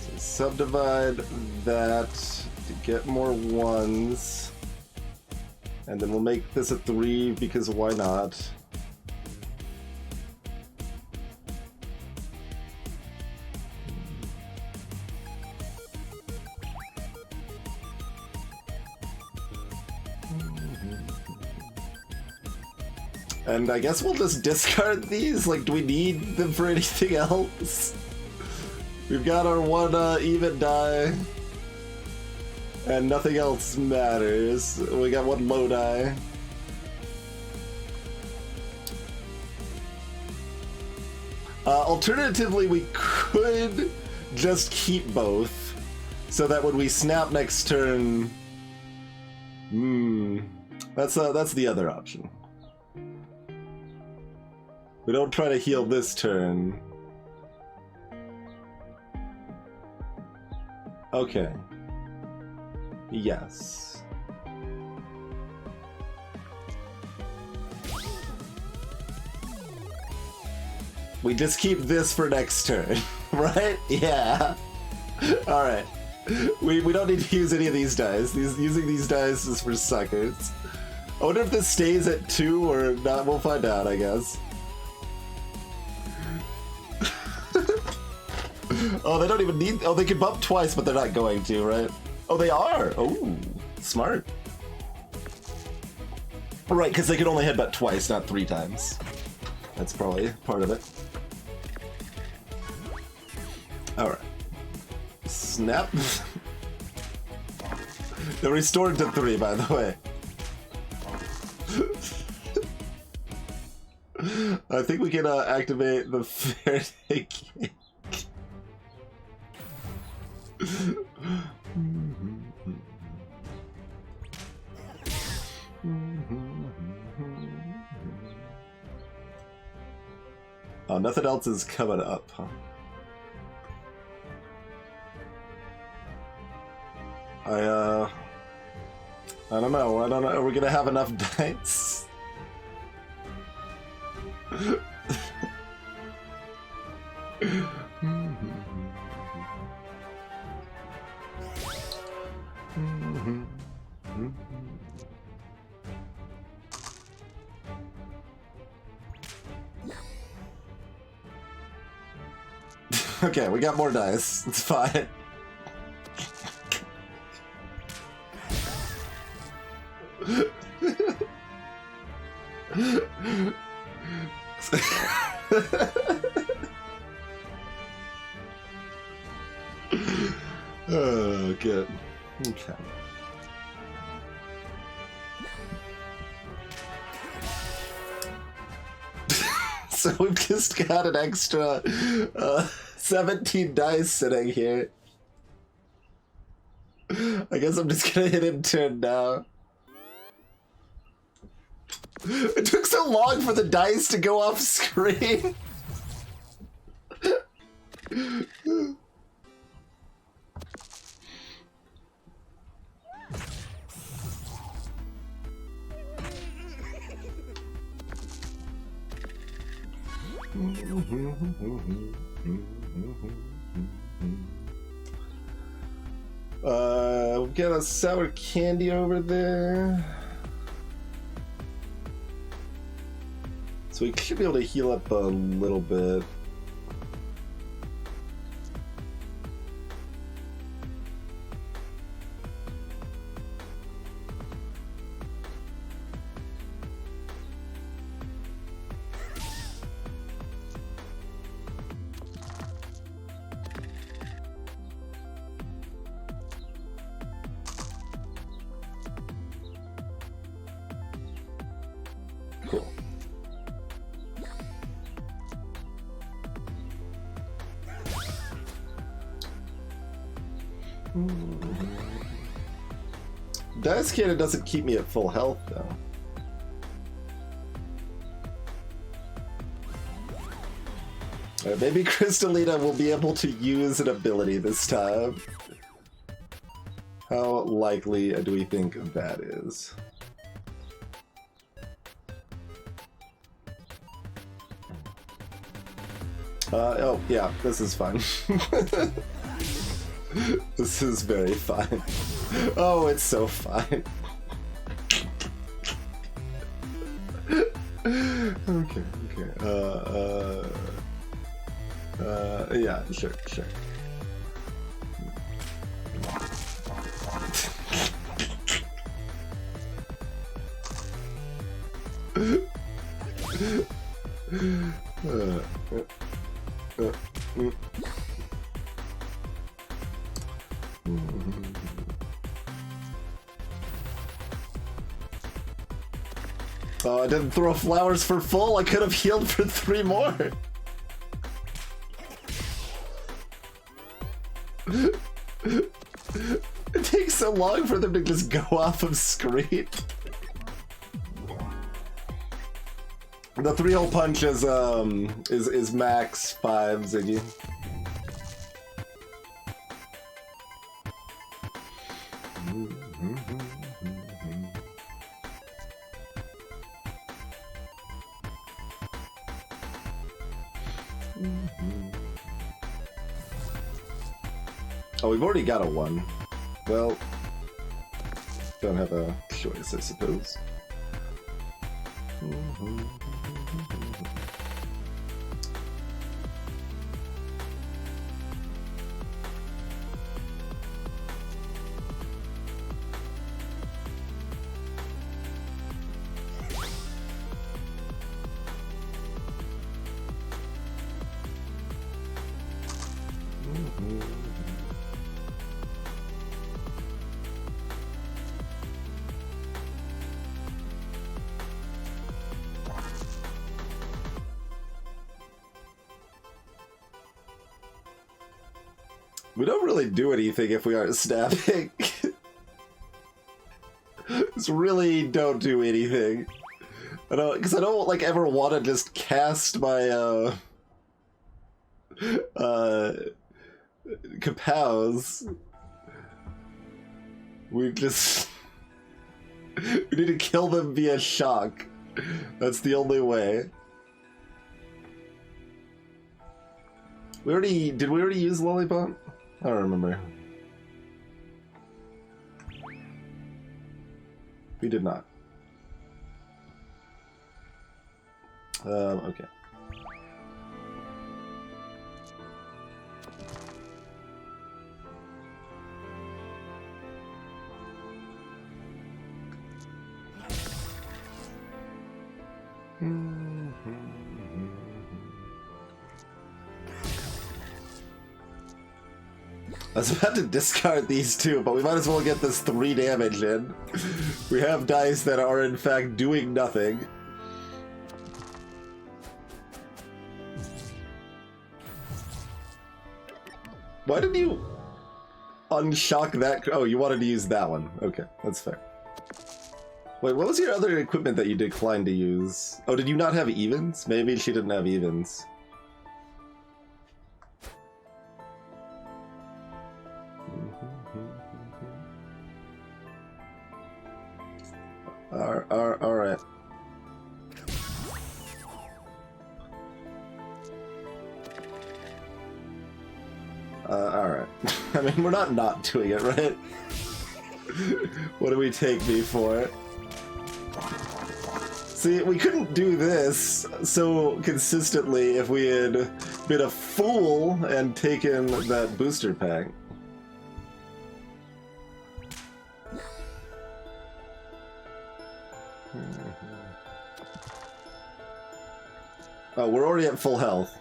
[SPEAKER 1] So subdivide that to get more 1s. And then we'll make this a 3 because why not? And I guess we'll just discard these? Like, do we need them for anything else? We've got our 1 even die. And nothing else matters. We got 1 low die. Alternatively, we could just keep both, so that when we snap next turn... That's the other option. We don't try to heal this turn. Okay. Yes. We just keep this for next turn, right? Yeah. Alright. We don't need to use any of these dice. Using these dice is for suckers. I wonder if this stays at 2 or not. We'll find out, I guess. Oh, they don't even need... Oh, they can bump twice, but they're not going to, right? Oh, they are! Oh, smart. Right, because they can only headbutt twice, not 3 times. That's probably part of it. Alright. Snap. They're restored to 3, by the way. I think we can activate the fair day cake. Oh, nothing else is coming up, huh? I don't know. Are we gonna have enough dice? Okay, we got more dice. It's fine. Oh, good. Okay. So we've just got an extra 17 dice sitting here. I guess I'm just gonna hit end turn now. It took so long for the dice to go off screen. We've got a sour candy over there. So we should be able to heal up a little bit. Cool. Dice Cannon doesn't keep me at full health, though. Maybe Crystalina will be able to use an ability this time. How likely do we think that is? Oh, yeah, this is fine. This is very fine. Oh, it's so fine. Okay. Yeah, sure. Oh, I didn't throw flowers for full. I could have healed for 3 more. It takes so long for them to just go off of screen. The 3-hole punch is max 5, Ziggy. Oh, we've already got a 1. Well, don't have a choice, I suppose. We don't really do anything if we aren't snapping. Just really don't do anything. Because I don't like ever want to just cast my kapows. We just we need to kill them via shock. That's the only way. Did we already use Lollipop? I don't remember. We did not. Okay. I was about to discard these two, but we might as well get this 3 damage in. We have dice that are in fact doing nothing. Why did you unshock that? Oh, you wanted to use that one. Okay, that's fair. Wait, what was your other equipment that you declined to use? Oh, did you not have evens? Maybe she didn't have evens. Alright. Alright. I mean, we're not doing it, right? What do we take me for? See, we couldn't do this so consistently if we had been a fool and taken that booster pack. Oh, we're already at full health.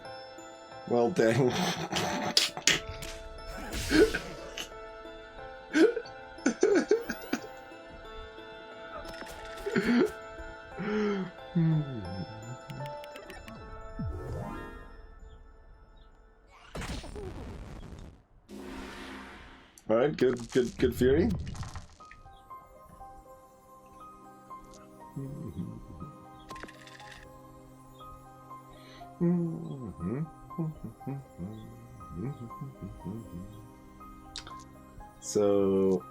[SPEAKER 1] Well, dang. All right, good fury. So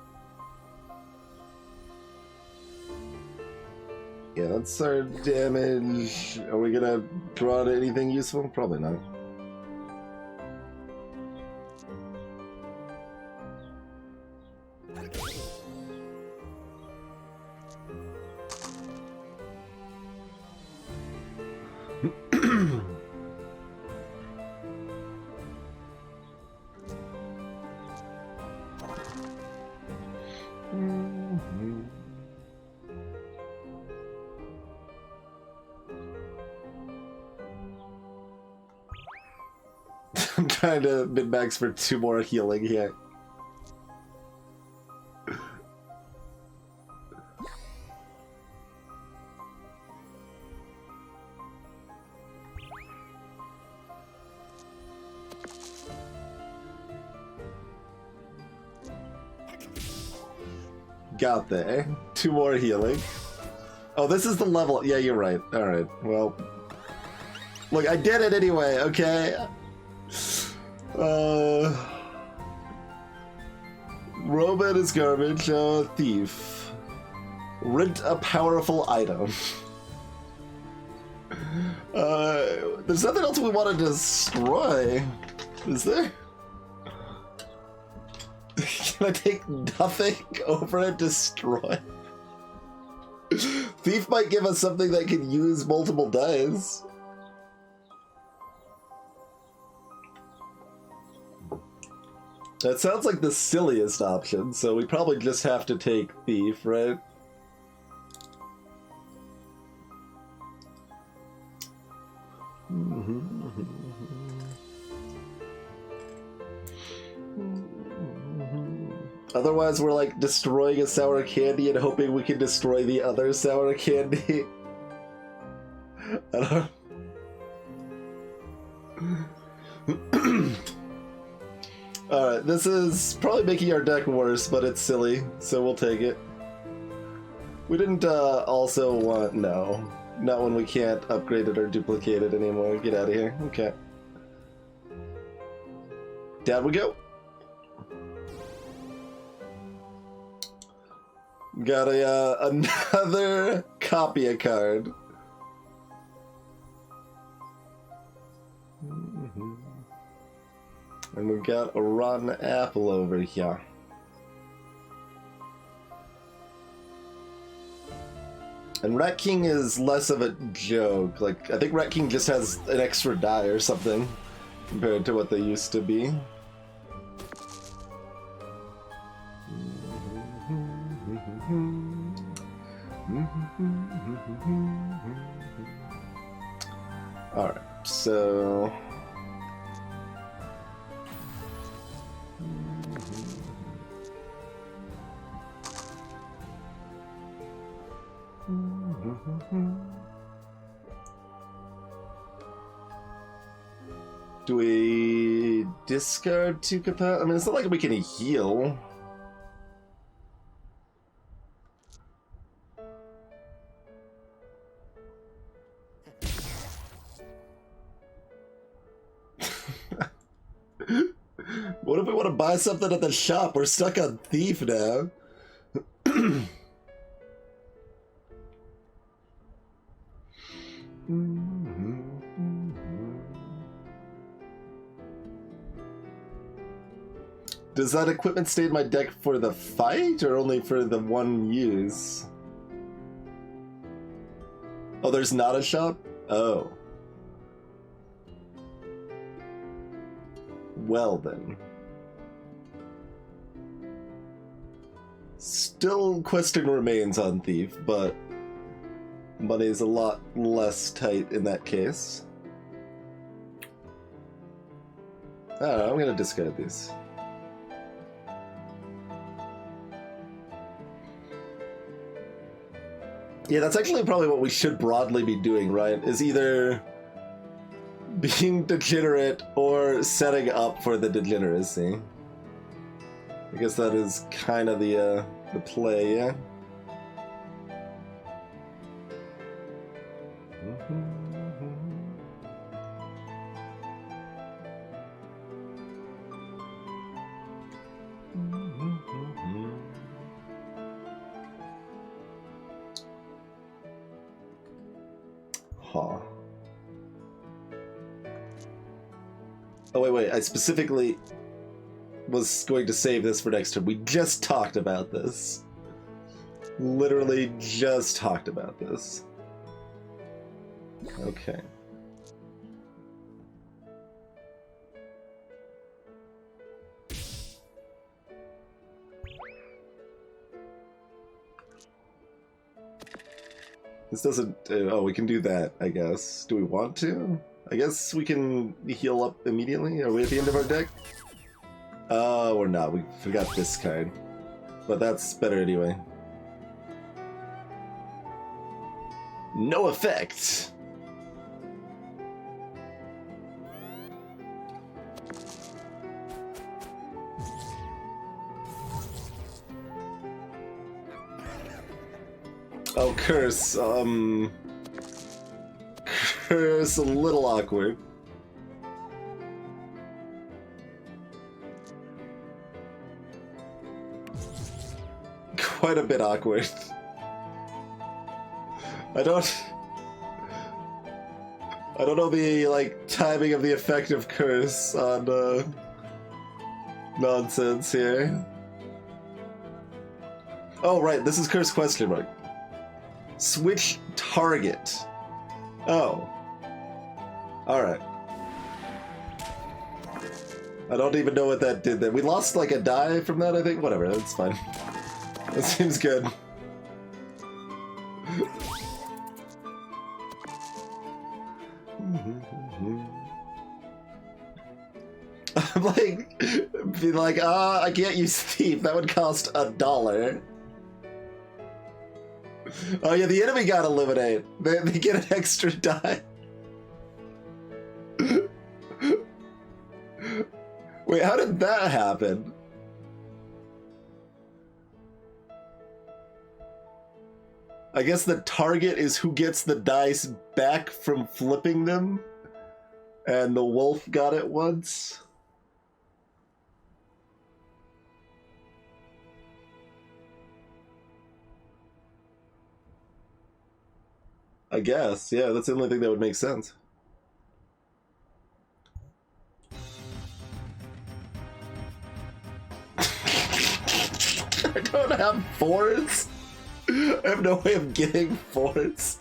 [SPEAKER 1] yeah, that's our damage. Are we gonna draw to anything useful? Probably not. I'm trying to min-max for 2 more healing here. Got there. 2 more healing. Oh, this is the level. Yeah, you're right. Alright, well. Look, I did it anyway, okay? Robot is garbage. Thief. Rent a powerful item. There's nothing else we want to destroy. Is there? Can I take nothing over and destroy? Thief might give us something that can use multiple dice. That sounds like the silliest option, so we probably just have to take Thief, right? Otherwise, we're like destroying a sour candy and hoping we can destroy the other sour candy. I don't... Alright, this is probably making our deck worse, but it's silly, so we'll take it. We didn't also want... No. Not when we can't upgrade it or duplicate it anymore. Get out of here. Okay. Down we go. Got a another copy a card. And we've got a rotten apple over here. And Rat King is less of a joke. Like, I think Rat King just has an extra die or something compared to what they used to be. Alright, so... Do we discard 2 capacity? I mean, it's not like we can heal. What if we want to buy something at the shop? We're stuck on Thief now. Does that equipment stay in my deck for the fight, or only for the one use? Oh, there's not a shop? Oh. Well then. Still question remains on Thief, but money's a lot less tight in that case. I don't know, I'm gonna discard these. Yeah, that's actually probably what we should broadly be doing, right? Is either being degenerate or setting up for the degeneracy. I guess that is kind of the play, yeah? Huh. Oh, wait. I specifically was going to save this for next turn. We just talked about this. Literally just talked about this. Okay. This doesn't... oh, we can do that, I guess. Do we want to? I guess we can heal up immediately. Are we at the end of our deck? Oh, we're not. We forgot this card. But that's better anyway. No effect! Oh, curse. Curse, a little awkward. Quite a bit awkward. I don't know the, like, timing of the effect of curse on, nonsense here. Oh, right, this is curse question mark. Switch target. Oh. Alright. I don't even know what that did there. We lost like a die from that, I think. Whatever, that's fine. That seems good. I'm like, be like, I can't use thief. That would cost $1. Oh yeah, the enemy got eliminated. They get an extra die. Wait, how did that happen? I guess the target is who gets the dice back from flipping them. And the wolf got it once. I guess, yeah, that's the only thing that would make sense. I don't have fours. I have no way of getting fours.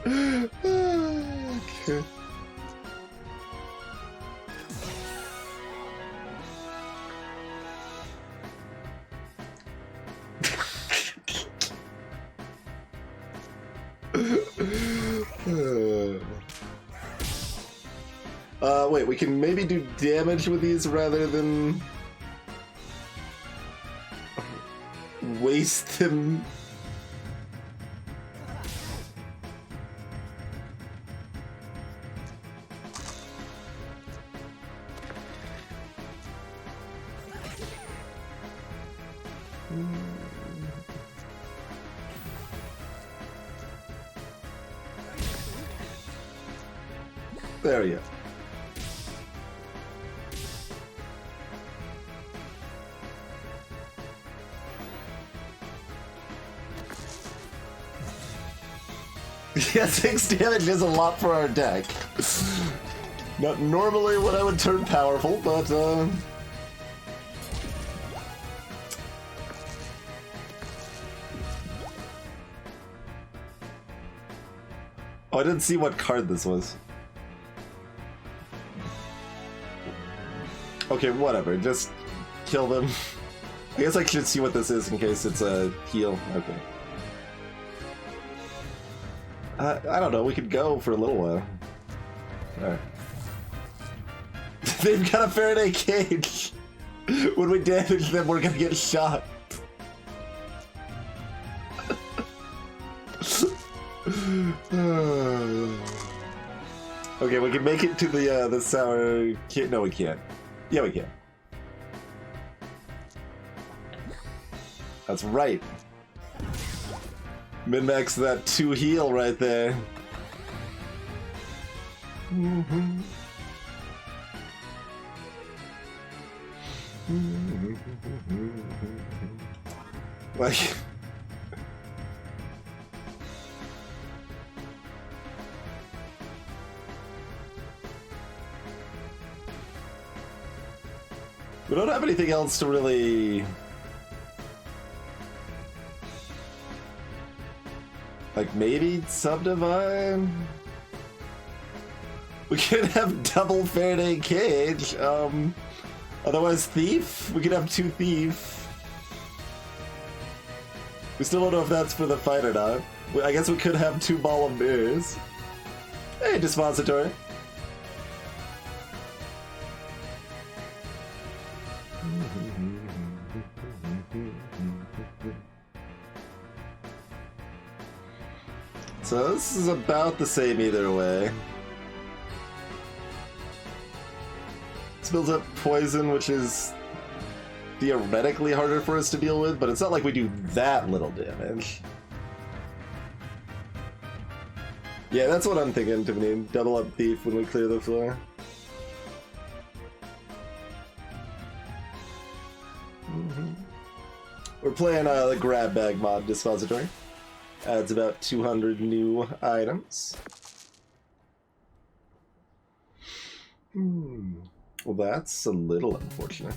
[SPEAKER 1] Okay. Wait, we can maybe do damage with these rather than waste them. There we go. Yeah, 6 damage is a lot for our deck. Not normally what I would turn powerful, but Oh, I didn't see what card this was. Okay, whatever, just kill them. I guess I should see what this is in case it's a heal. Okay. I don't know, we could go for a little while. Alright. They've got a Faraday cage! When we damage them, we're gonna get shot. Okay, we can make it to the sour... No, we can't. Yeah, we can. That's right. Min-max that 2 heal right there. Like... We don't have anything else to really... Like, maybe Subdivide? We could have double Faraday Cage. Otherwise Thief? We could have 2 Thief. We still don't know if that's for the fight or not. I guess we could have 2 Ball of Mirrors. Hey, Dispository. So this is about the same either way. This builds up poison, which is theoretically harder for us to deal with, but it's not like we do that little damage. Yeah, that's what I'm thinking, Tiffany. Double up Thief when we clear the floor. We're playing the Grab Bag mod Dispository. Adds about 200 new items. Well, that's a little unfortunate.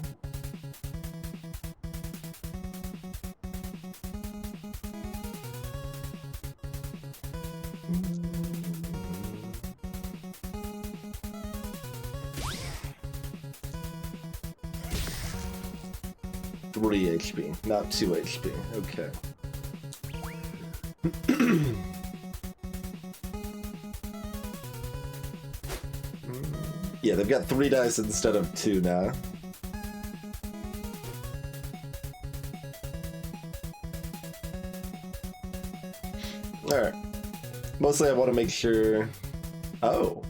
[SPEAKER 1] Three HP, not 2 HP. Okay. Yeah, they've got 3 dice instead of 2 now. Alright. Mostly I want to make sure... Oh.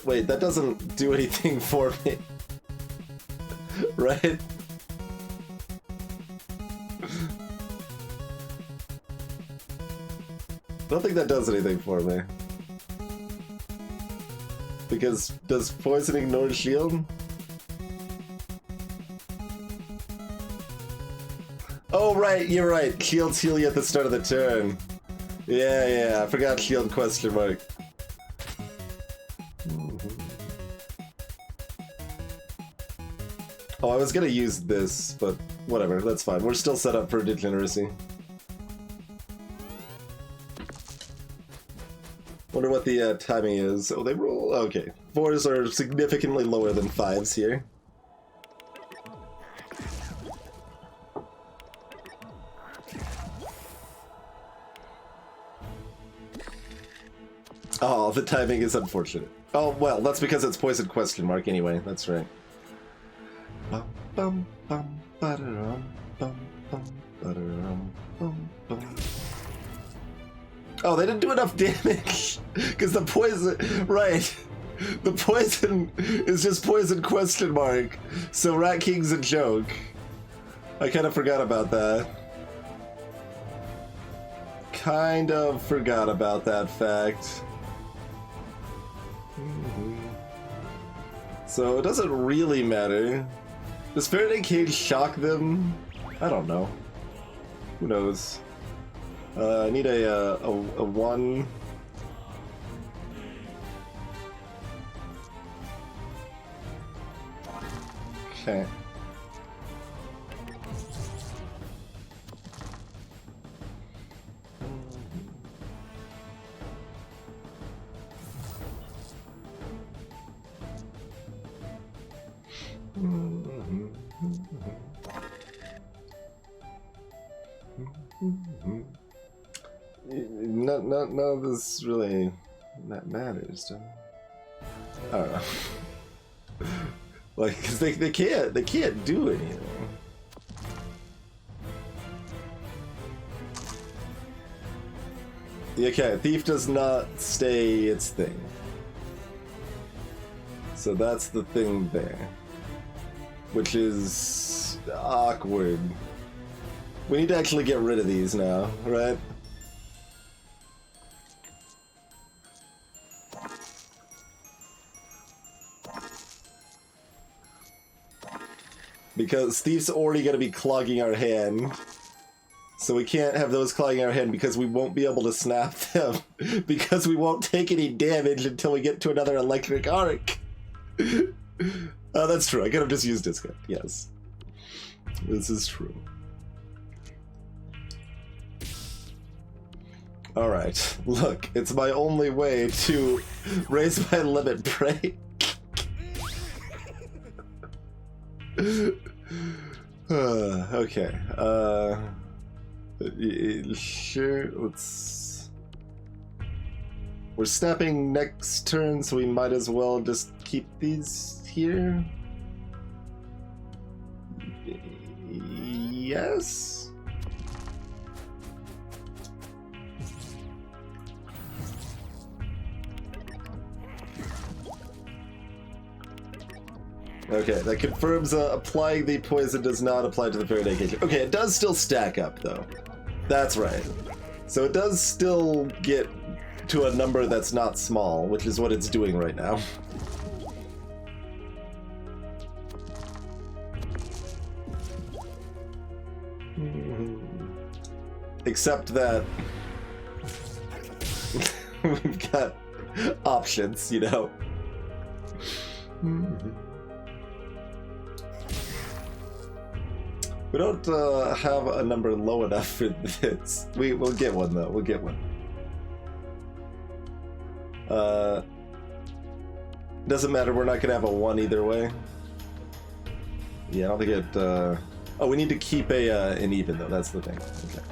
[SPEAKER 1] Wait, that doesn't do anything for me. Right? I don't think that does anything for me. Because does poison ignore shield? Oh right, you're right. Shields heal you at the start of the turn. Yeah, I forgot shield question mark. Oh, I was gonna use this, but whatever, that's fine. We're still set up for Degeneracy. Wonder what the timing is. Oh, they roll. Okay. 4s are significantly lower than 5s here. Oh, the timing is unfortunate. Oh, well, that's because it's poison question mark anyway. That's right. Bum, bum, bum, ba-da-rum, bum, bum, ba-da-rum, bum, bum. Oh, they didn't do enough damage! Because the poison... Right. The poison is just poison question mark. So Rat King's a joke. I kind of forgot about that. Kind of forgot about that fact. So it doesn't really matter. Does Faraday Cage shock them? I don't know. Who knows? I need a 1. Okay. None of this really matters, does it? I don't know. Like, cause they can't do anything. Okay, Thief does not stay its thing. So that's the thing there. Which is awkward. We need to actually get rid of these now, right? Because Thief's already going to be clogging our hand. So we can't have those clogging our hand because we won't be able to snap them. Because we won't take any damage until we get to another electric arc. That's true. I could have just used discard. Yes. This is true. Alright. Look, it's my only way to raise my limit break. Okay. Sure, let's... We're snapping next turn, so we might as well just keep these here. Yes? Okay, that confirms applying the poison does not apply to the Faraday cage. Okay, it does still stack up, though. That's right. So it does still get to a number that's not small, which is what it's doing right now. Except that we've got options, you know. We don't have a number low enough for this. We'll get one though. We'll get one. Doesn't matter. We're not gonna have a 1 either way. Yeah, I don't think it. Oh, we need to keep an even though. That's the thing. Okay.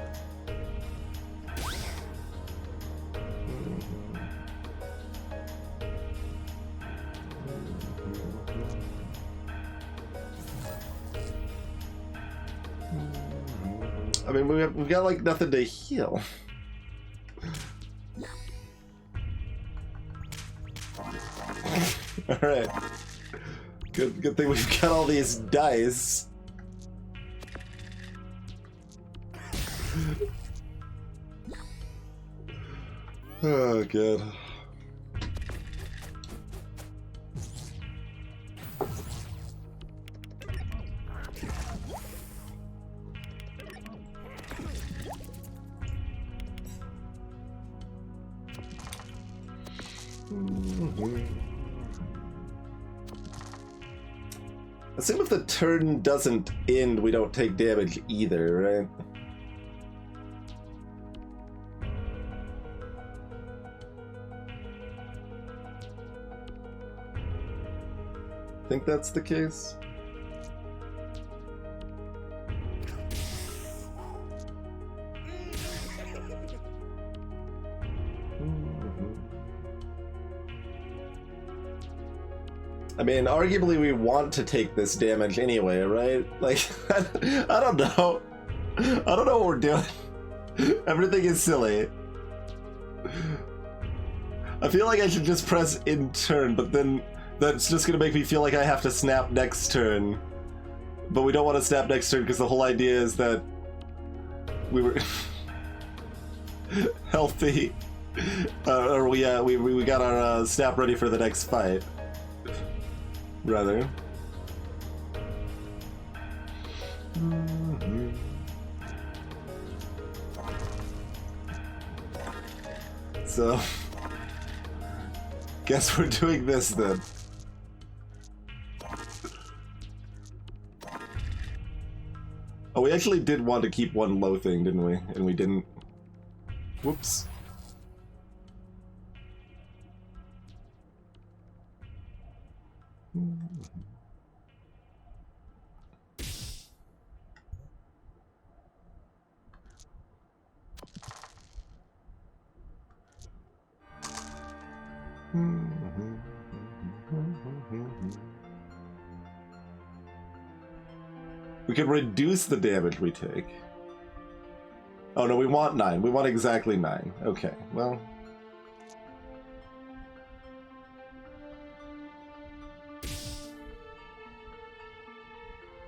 [SPEAKER 1] I mean, we've got like nothing to heal. All right. Good thing we've got all these dice. Oh, good. Assume if the turn doesn't end, we don't take damage either, right? Think that's the case? I mean, arguably we want to take this damage anyway, right? Like, I don't know. I don't know what we're doing. Everything is silly. I feel like I should just press in turn, but then that's just gonna make me feel like I have to snap next turn. But we don't want to snap next turn because the whole idea is that we were healthy. Or we got our snap ready for the next fight. Rather. So, guess we're doing this then. Oh, we actually did want to keep one low thing, didn't we? And we didn't. Whoops. We can reduce the damage we take. Oh no, we want 9. We want exactly 9. Okay, well.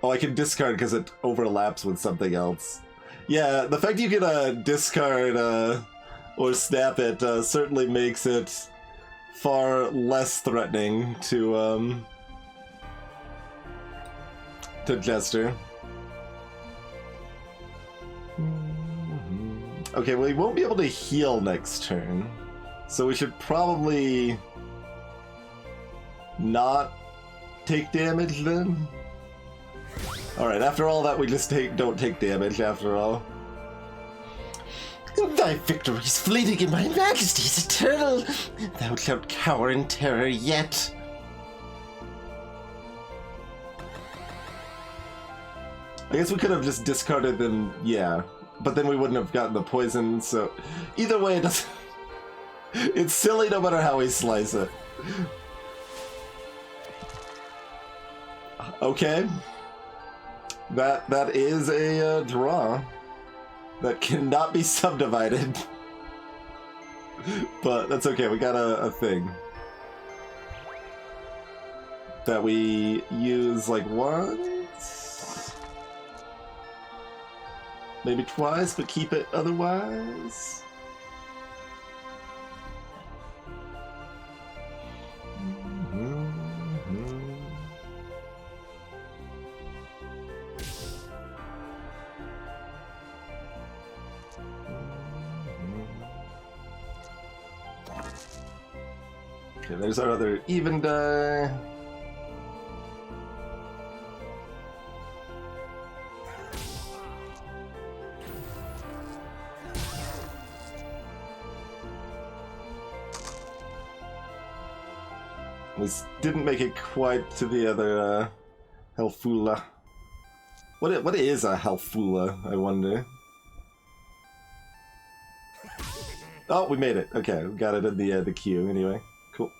[SPEAKER 1] Oh, I can discard because it overlaps with something else. Yeah, the fact you can discard or snap it certainly makes it far less threatening to Jester. Okay, well, he won't be able to heal next turn, so we should probably not take damage then? Alright, after all that, we just don't take damage after all. Thy victory is fleeting and my majesty is eternal. Thou shalt cower in terror yet. I guess we could have just discarded them, yeah. But then we wouldn't have gotten the poison, so... Either way, it doesn't... It's silly no matter how we slice it. Okay. That is a draw. That cannot be subdivided. But that's okay, we got a thing. That we use like once? Maybe twice, but keep it otherwise? Okay, there's our other even die. We didn't make it quite to the other Helfula. What is a Helfula, I wonder? Oh, we made it. Okay, we got it in the queue anyway. Cool.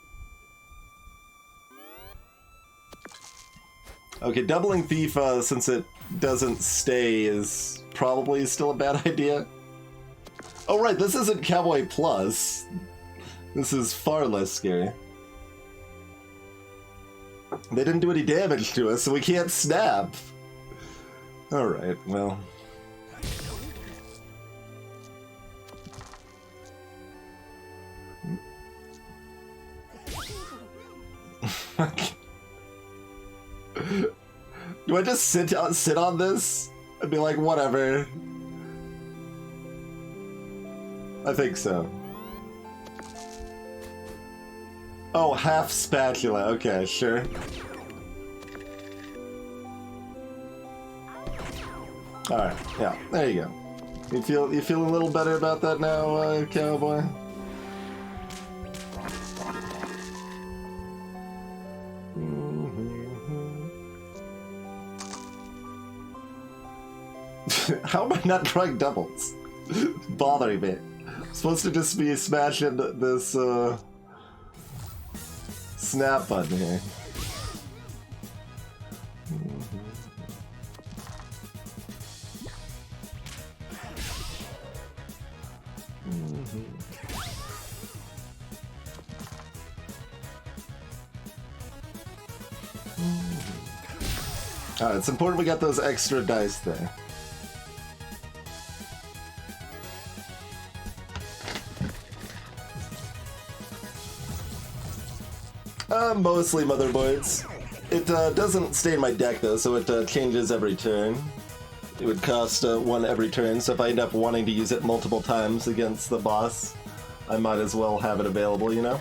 [SPEAKER 1] Okay, doubling Thief, since it doesn't stay, is probably still a bad idea. Oh right, this isn't Cowboy Plus. This is far less scary. They didn't do any damage to us, so we can't snap. Alright, well... Do I just sit on this and be like, whatever? I think so. Oh, half spatula. Okay, sure. All right. Yeah. There you go. You feel a little better about that now, cowboy? How am I not trying doubles? Bothering me. I'm supposed to just be smashing this snap button here. Alright, it's important we got those extra dice there. Mostly motherboards. It doesn't stay in my deck though, so it changes every turn. It would cost one every turn, so if I end up wanting to use it multiple times against the boss, I might as well have it available, you know?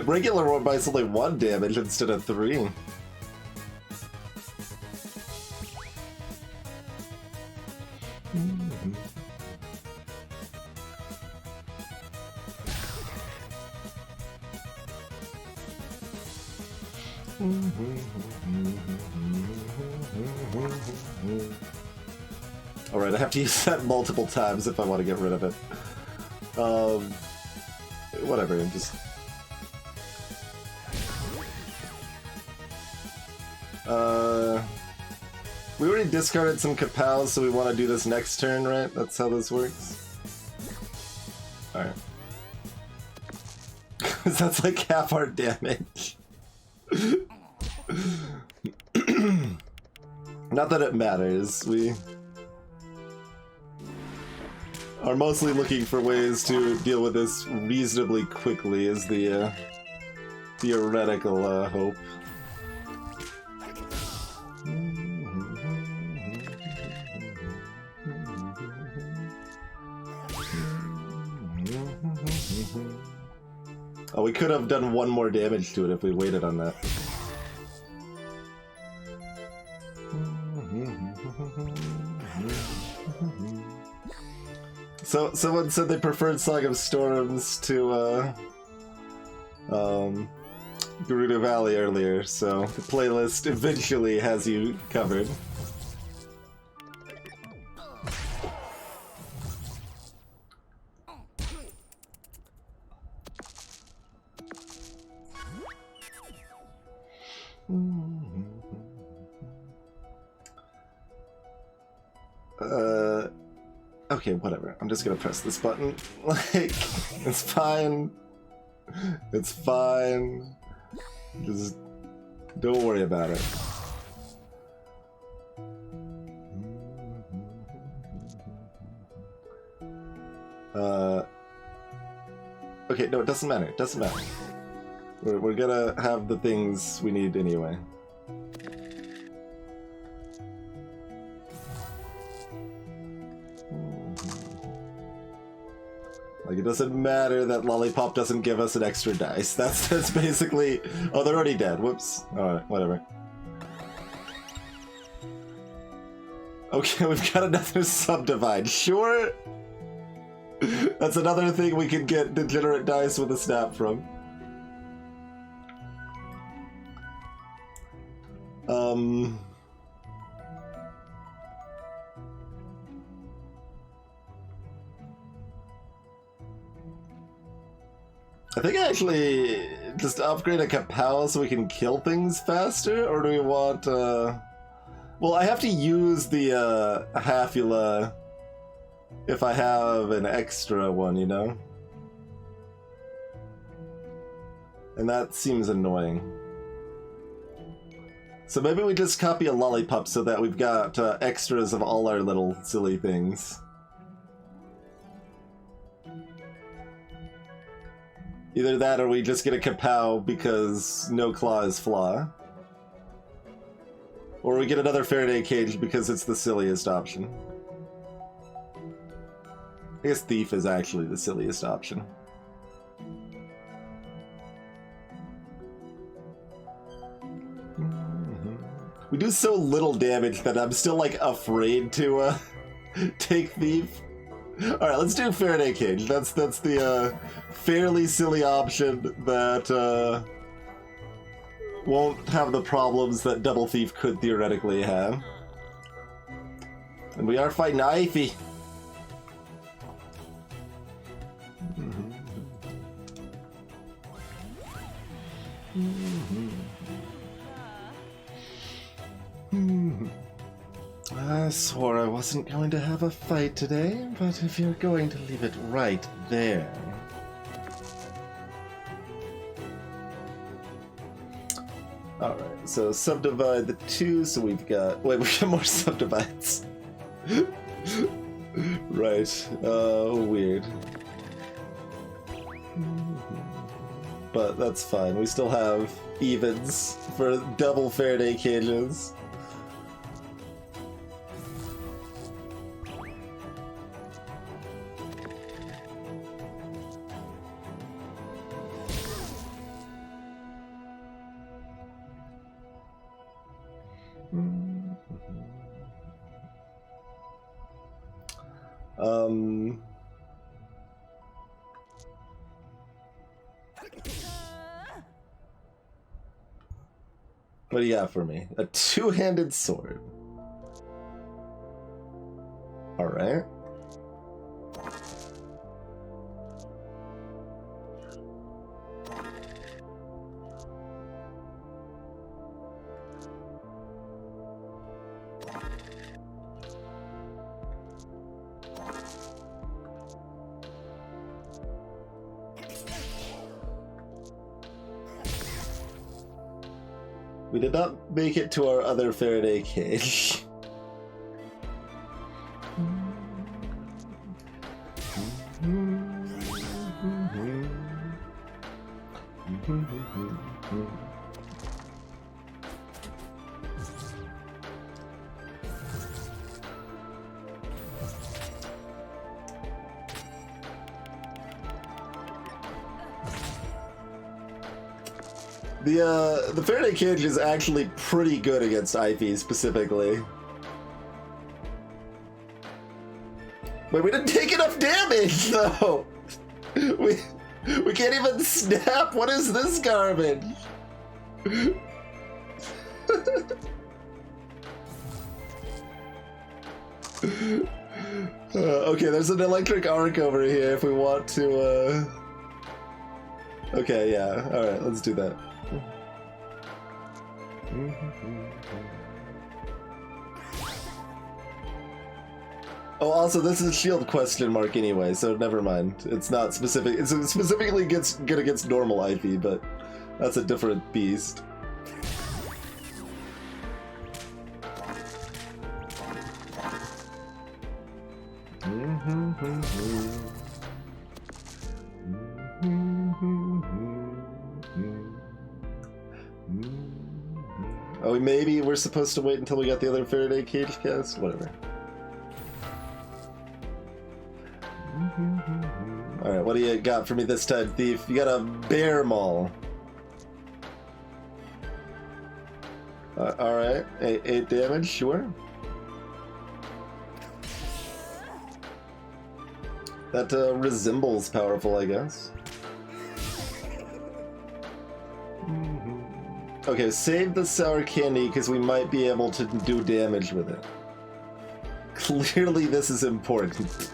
[SPEAKER 1] Regular one bites only 1 damage instead of 3. Alright, I have to use that multiple times if I want to get rid of it. Whatever, I'm just... we already discarded some Kapows, so we want to do this next turn, right? That's how this works? Alright. Because that's like half our damage. Not that it matters, we are mostly looking for ways to deal with this reasonably quickly is the theoretical hope. Oh, we could have done one more damage to it if we waited on that. So, someone said they preferred Song of Storms to, Gerudo Valley earlier, so the playlist eventually has you covered. Okay, whatever. I'm just gonna press this button. Like, it's fine. It's fine. Just don't worry about it. Okay, no, it doesn't matter. It doesn't matter. We're gonna have the things we need anyway. Like, it doesn't matter that Lollipop doesn't give us an extra dice. That's basically... Oh, they're already dead. Whoops. Alright, whatever. Okay, we've got another subdivide. Sure! That's another thing we can get degenerate dice with a snap from. I think actually just upgrade a Kapow so we can kill things faster, or do we want, well, I have to use the, Hafula if I have an extra one, you know? And that seems annoying. So maybe we just copy a Lollipop so that we've got extras of all our little silly things. Either that or we just get a Kapow because no claw is flaw. Or we get another Faraday cage because it's the silliest option. I guess Thief is actually the silliest option. We do so little damage that I'm still, like, afraid to take Thief. Alright, let's do Faraday Cage. That's the fairly silly option that won't have the problems that Double Thief could theoretically have. And we are fighting Ivy. I swore I wasn't going to have a fight today, but if you're going to leave it right there... Alright, so subdivide the two, so we've got... Wait, we got more subdivides. Right, weird. But that's fine, we still have evens for double Faraday cages. What do you got for me? A two-handed sword. Alright. We did not make it to our other Faraday cage. The Faraday cage is actually pretty good against Ivy specifically. Wait, we didn't take enough damage though. We can't even snap. What is this garbage? Okay, there's an electric arc over here if we want to. Okay, yeah. All right, let's do that. Oh, also, this is a shield question mark anyway, so never mind. It's not specific. It specifically gets good against normal Ivy, but that's a different beast. Oh, maybe we're supposed to wait until we got the other Faraday cage cast? Whatever. Alright, what do you got for me this time, Thief? You got a bear maul. Alright, 8 damage, sure. That resembles powerful, I guess. Okay, save the sour candy because we might be able to do damage with it. Clearly this is important.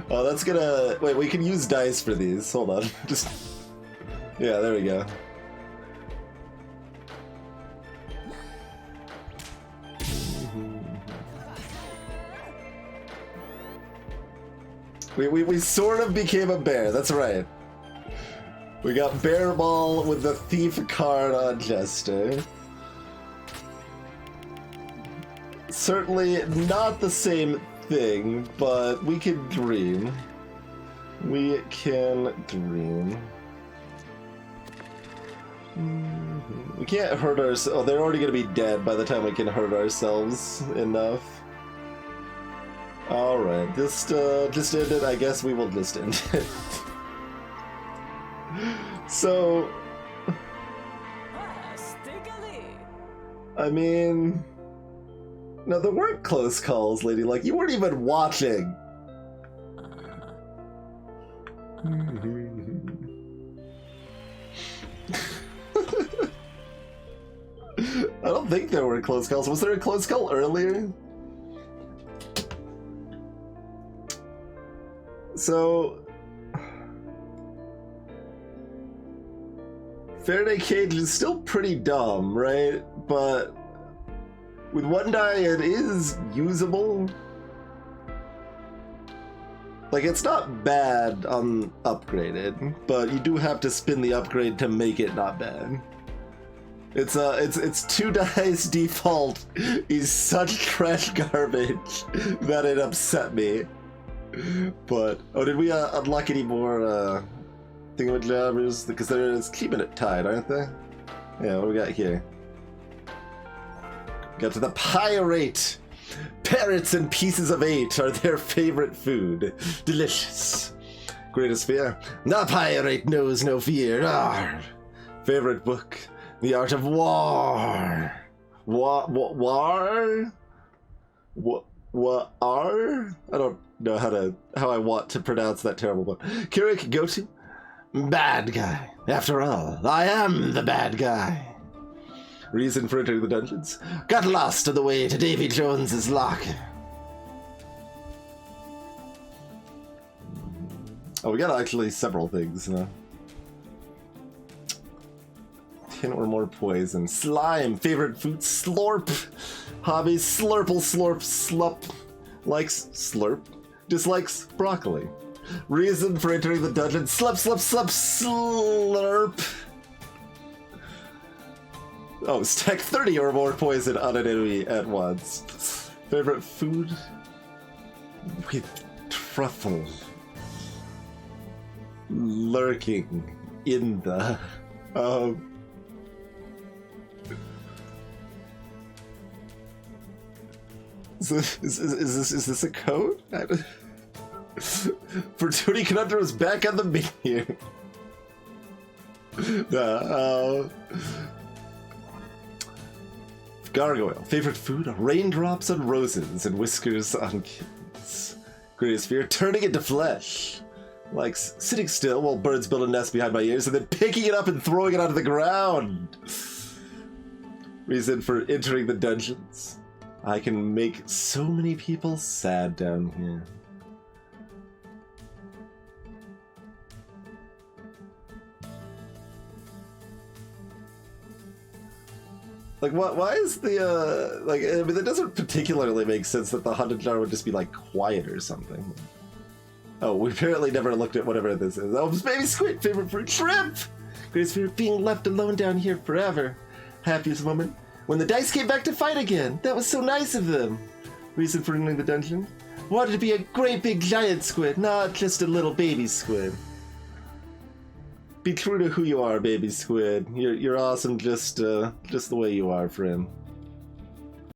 [SPEAKER 1] Oh, that's gonna... Wait, we can use dice for these. Hold on. Just... Yeah, there we go. We sort of became a bear, that's right. We got Bear Ball with the Thief card on Jester. Certainly not the same thing, but we can dream. We can dream. We can't hurt ourselves. Oh, they're already gonna be dead by the time we can hurt ourselves enough. Alright, just end it. I guess we will just end it. So, I mean, no, there weren't close calls, lady. Like, you weren't even watching. I don't think there were close calls. Was there a close call earlier? So, Faraday cage is still pretty dumb, right? But with one die, it is usable. Like, it's not bad on upgraded, but you do have to spin the upgrade to make it not bad. It's 2 dice default is such trash garbage that it upset me. But oh, did we unlock any more thingamajabbers? Because they're keeping it tied, aren't they? Yeah, what do we got here? Got to the pirate. Parrots and pieces of 8 are their favorite food. Delicious. Greatest fear? The pirate knows no fear. Arr. Favorite book? The Art of War. War? What are? I don't know how I want to pronounce that terrible one. Keurig, go to? Bad guy. After all, I am the bad guy. Reason for entering the dungeons? Got lost on the way to Davy Jones's locker. Oh, we got actually several things, huh? 10 or more poison. Slime. Favorite food? Slorp. Hobbies? Slurple, slorp, slup. Likes slurp. Dislikes broccoli. Reason for entering the dungeon? Slurp, slurp, slurp, slurp. Oh, stack 30 or more poison on an enemy at once. Favorite food? With truffle. Lurking in the... Is this a code? Fortuny Conundrum is back on the menu. Gargoyle. Favorite food? Raindrops on roses and whiskers on kittens. Greatest fear? Turning into flesh. Likes sitting still while birds build a nest behind my ears and then picking it up and throwing it onto the ground. Reason for entering the dungeons. I can make so many people sad down here. Like, what? Why is the, like, I mean, it doesn't particularly make sense that the haunted jar would just be, like, quiet or something. Oh, we apparently never looked at whatever this is. Oh, baby squid, favorite fruit, shrimp! Greatest fear of being left alone down here forever. Happiest moment? When the dice came back to fight again. That was so nice of them. Reason for entering the dungeon? Wanted to be a great big giant squid, not just a little baby squid. Be true to who you are, baby squid. You're awesome just the way you are, friend.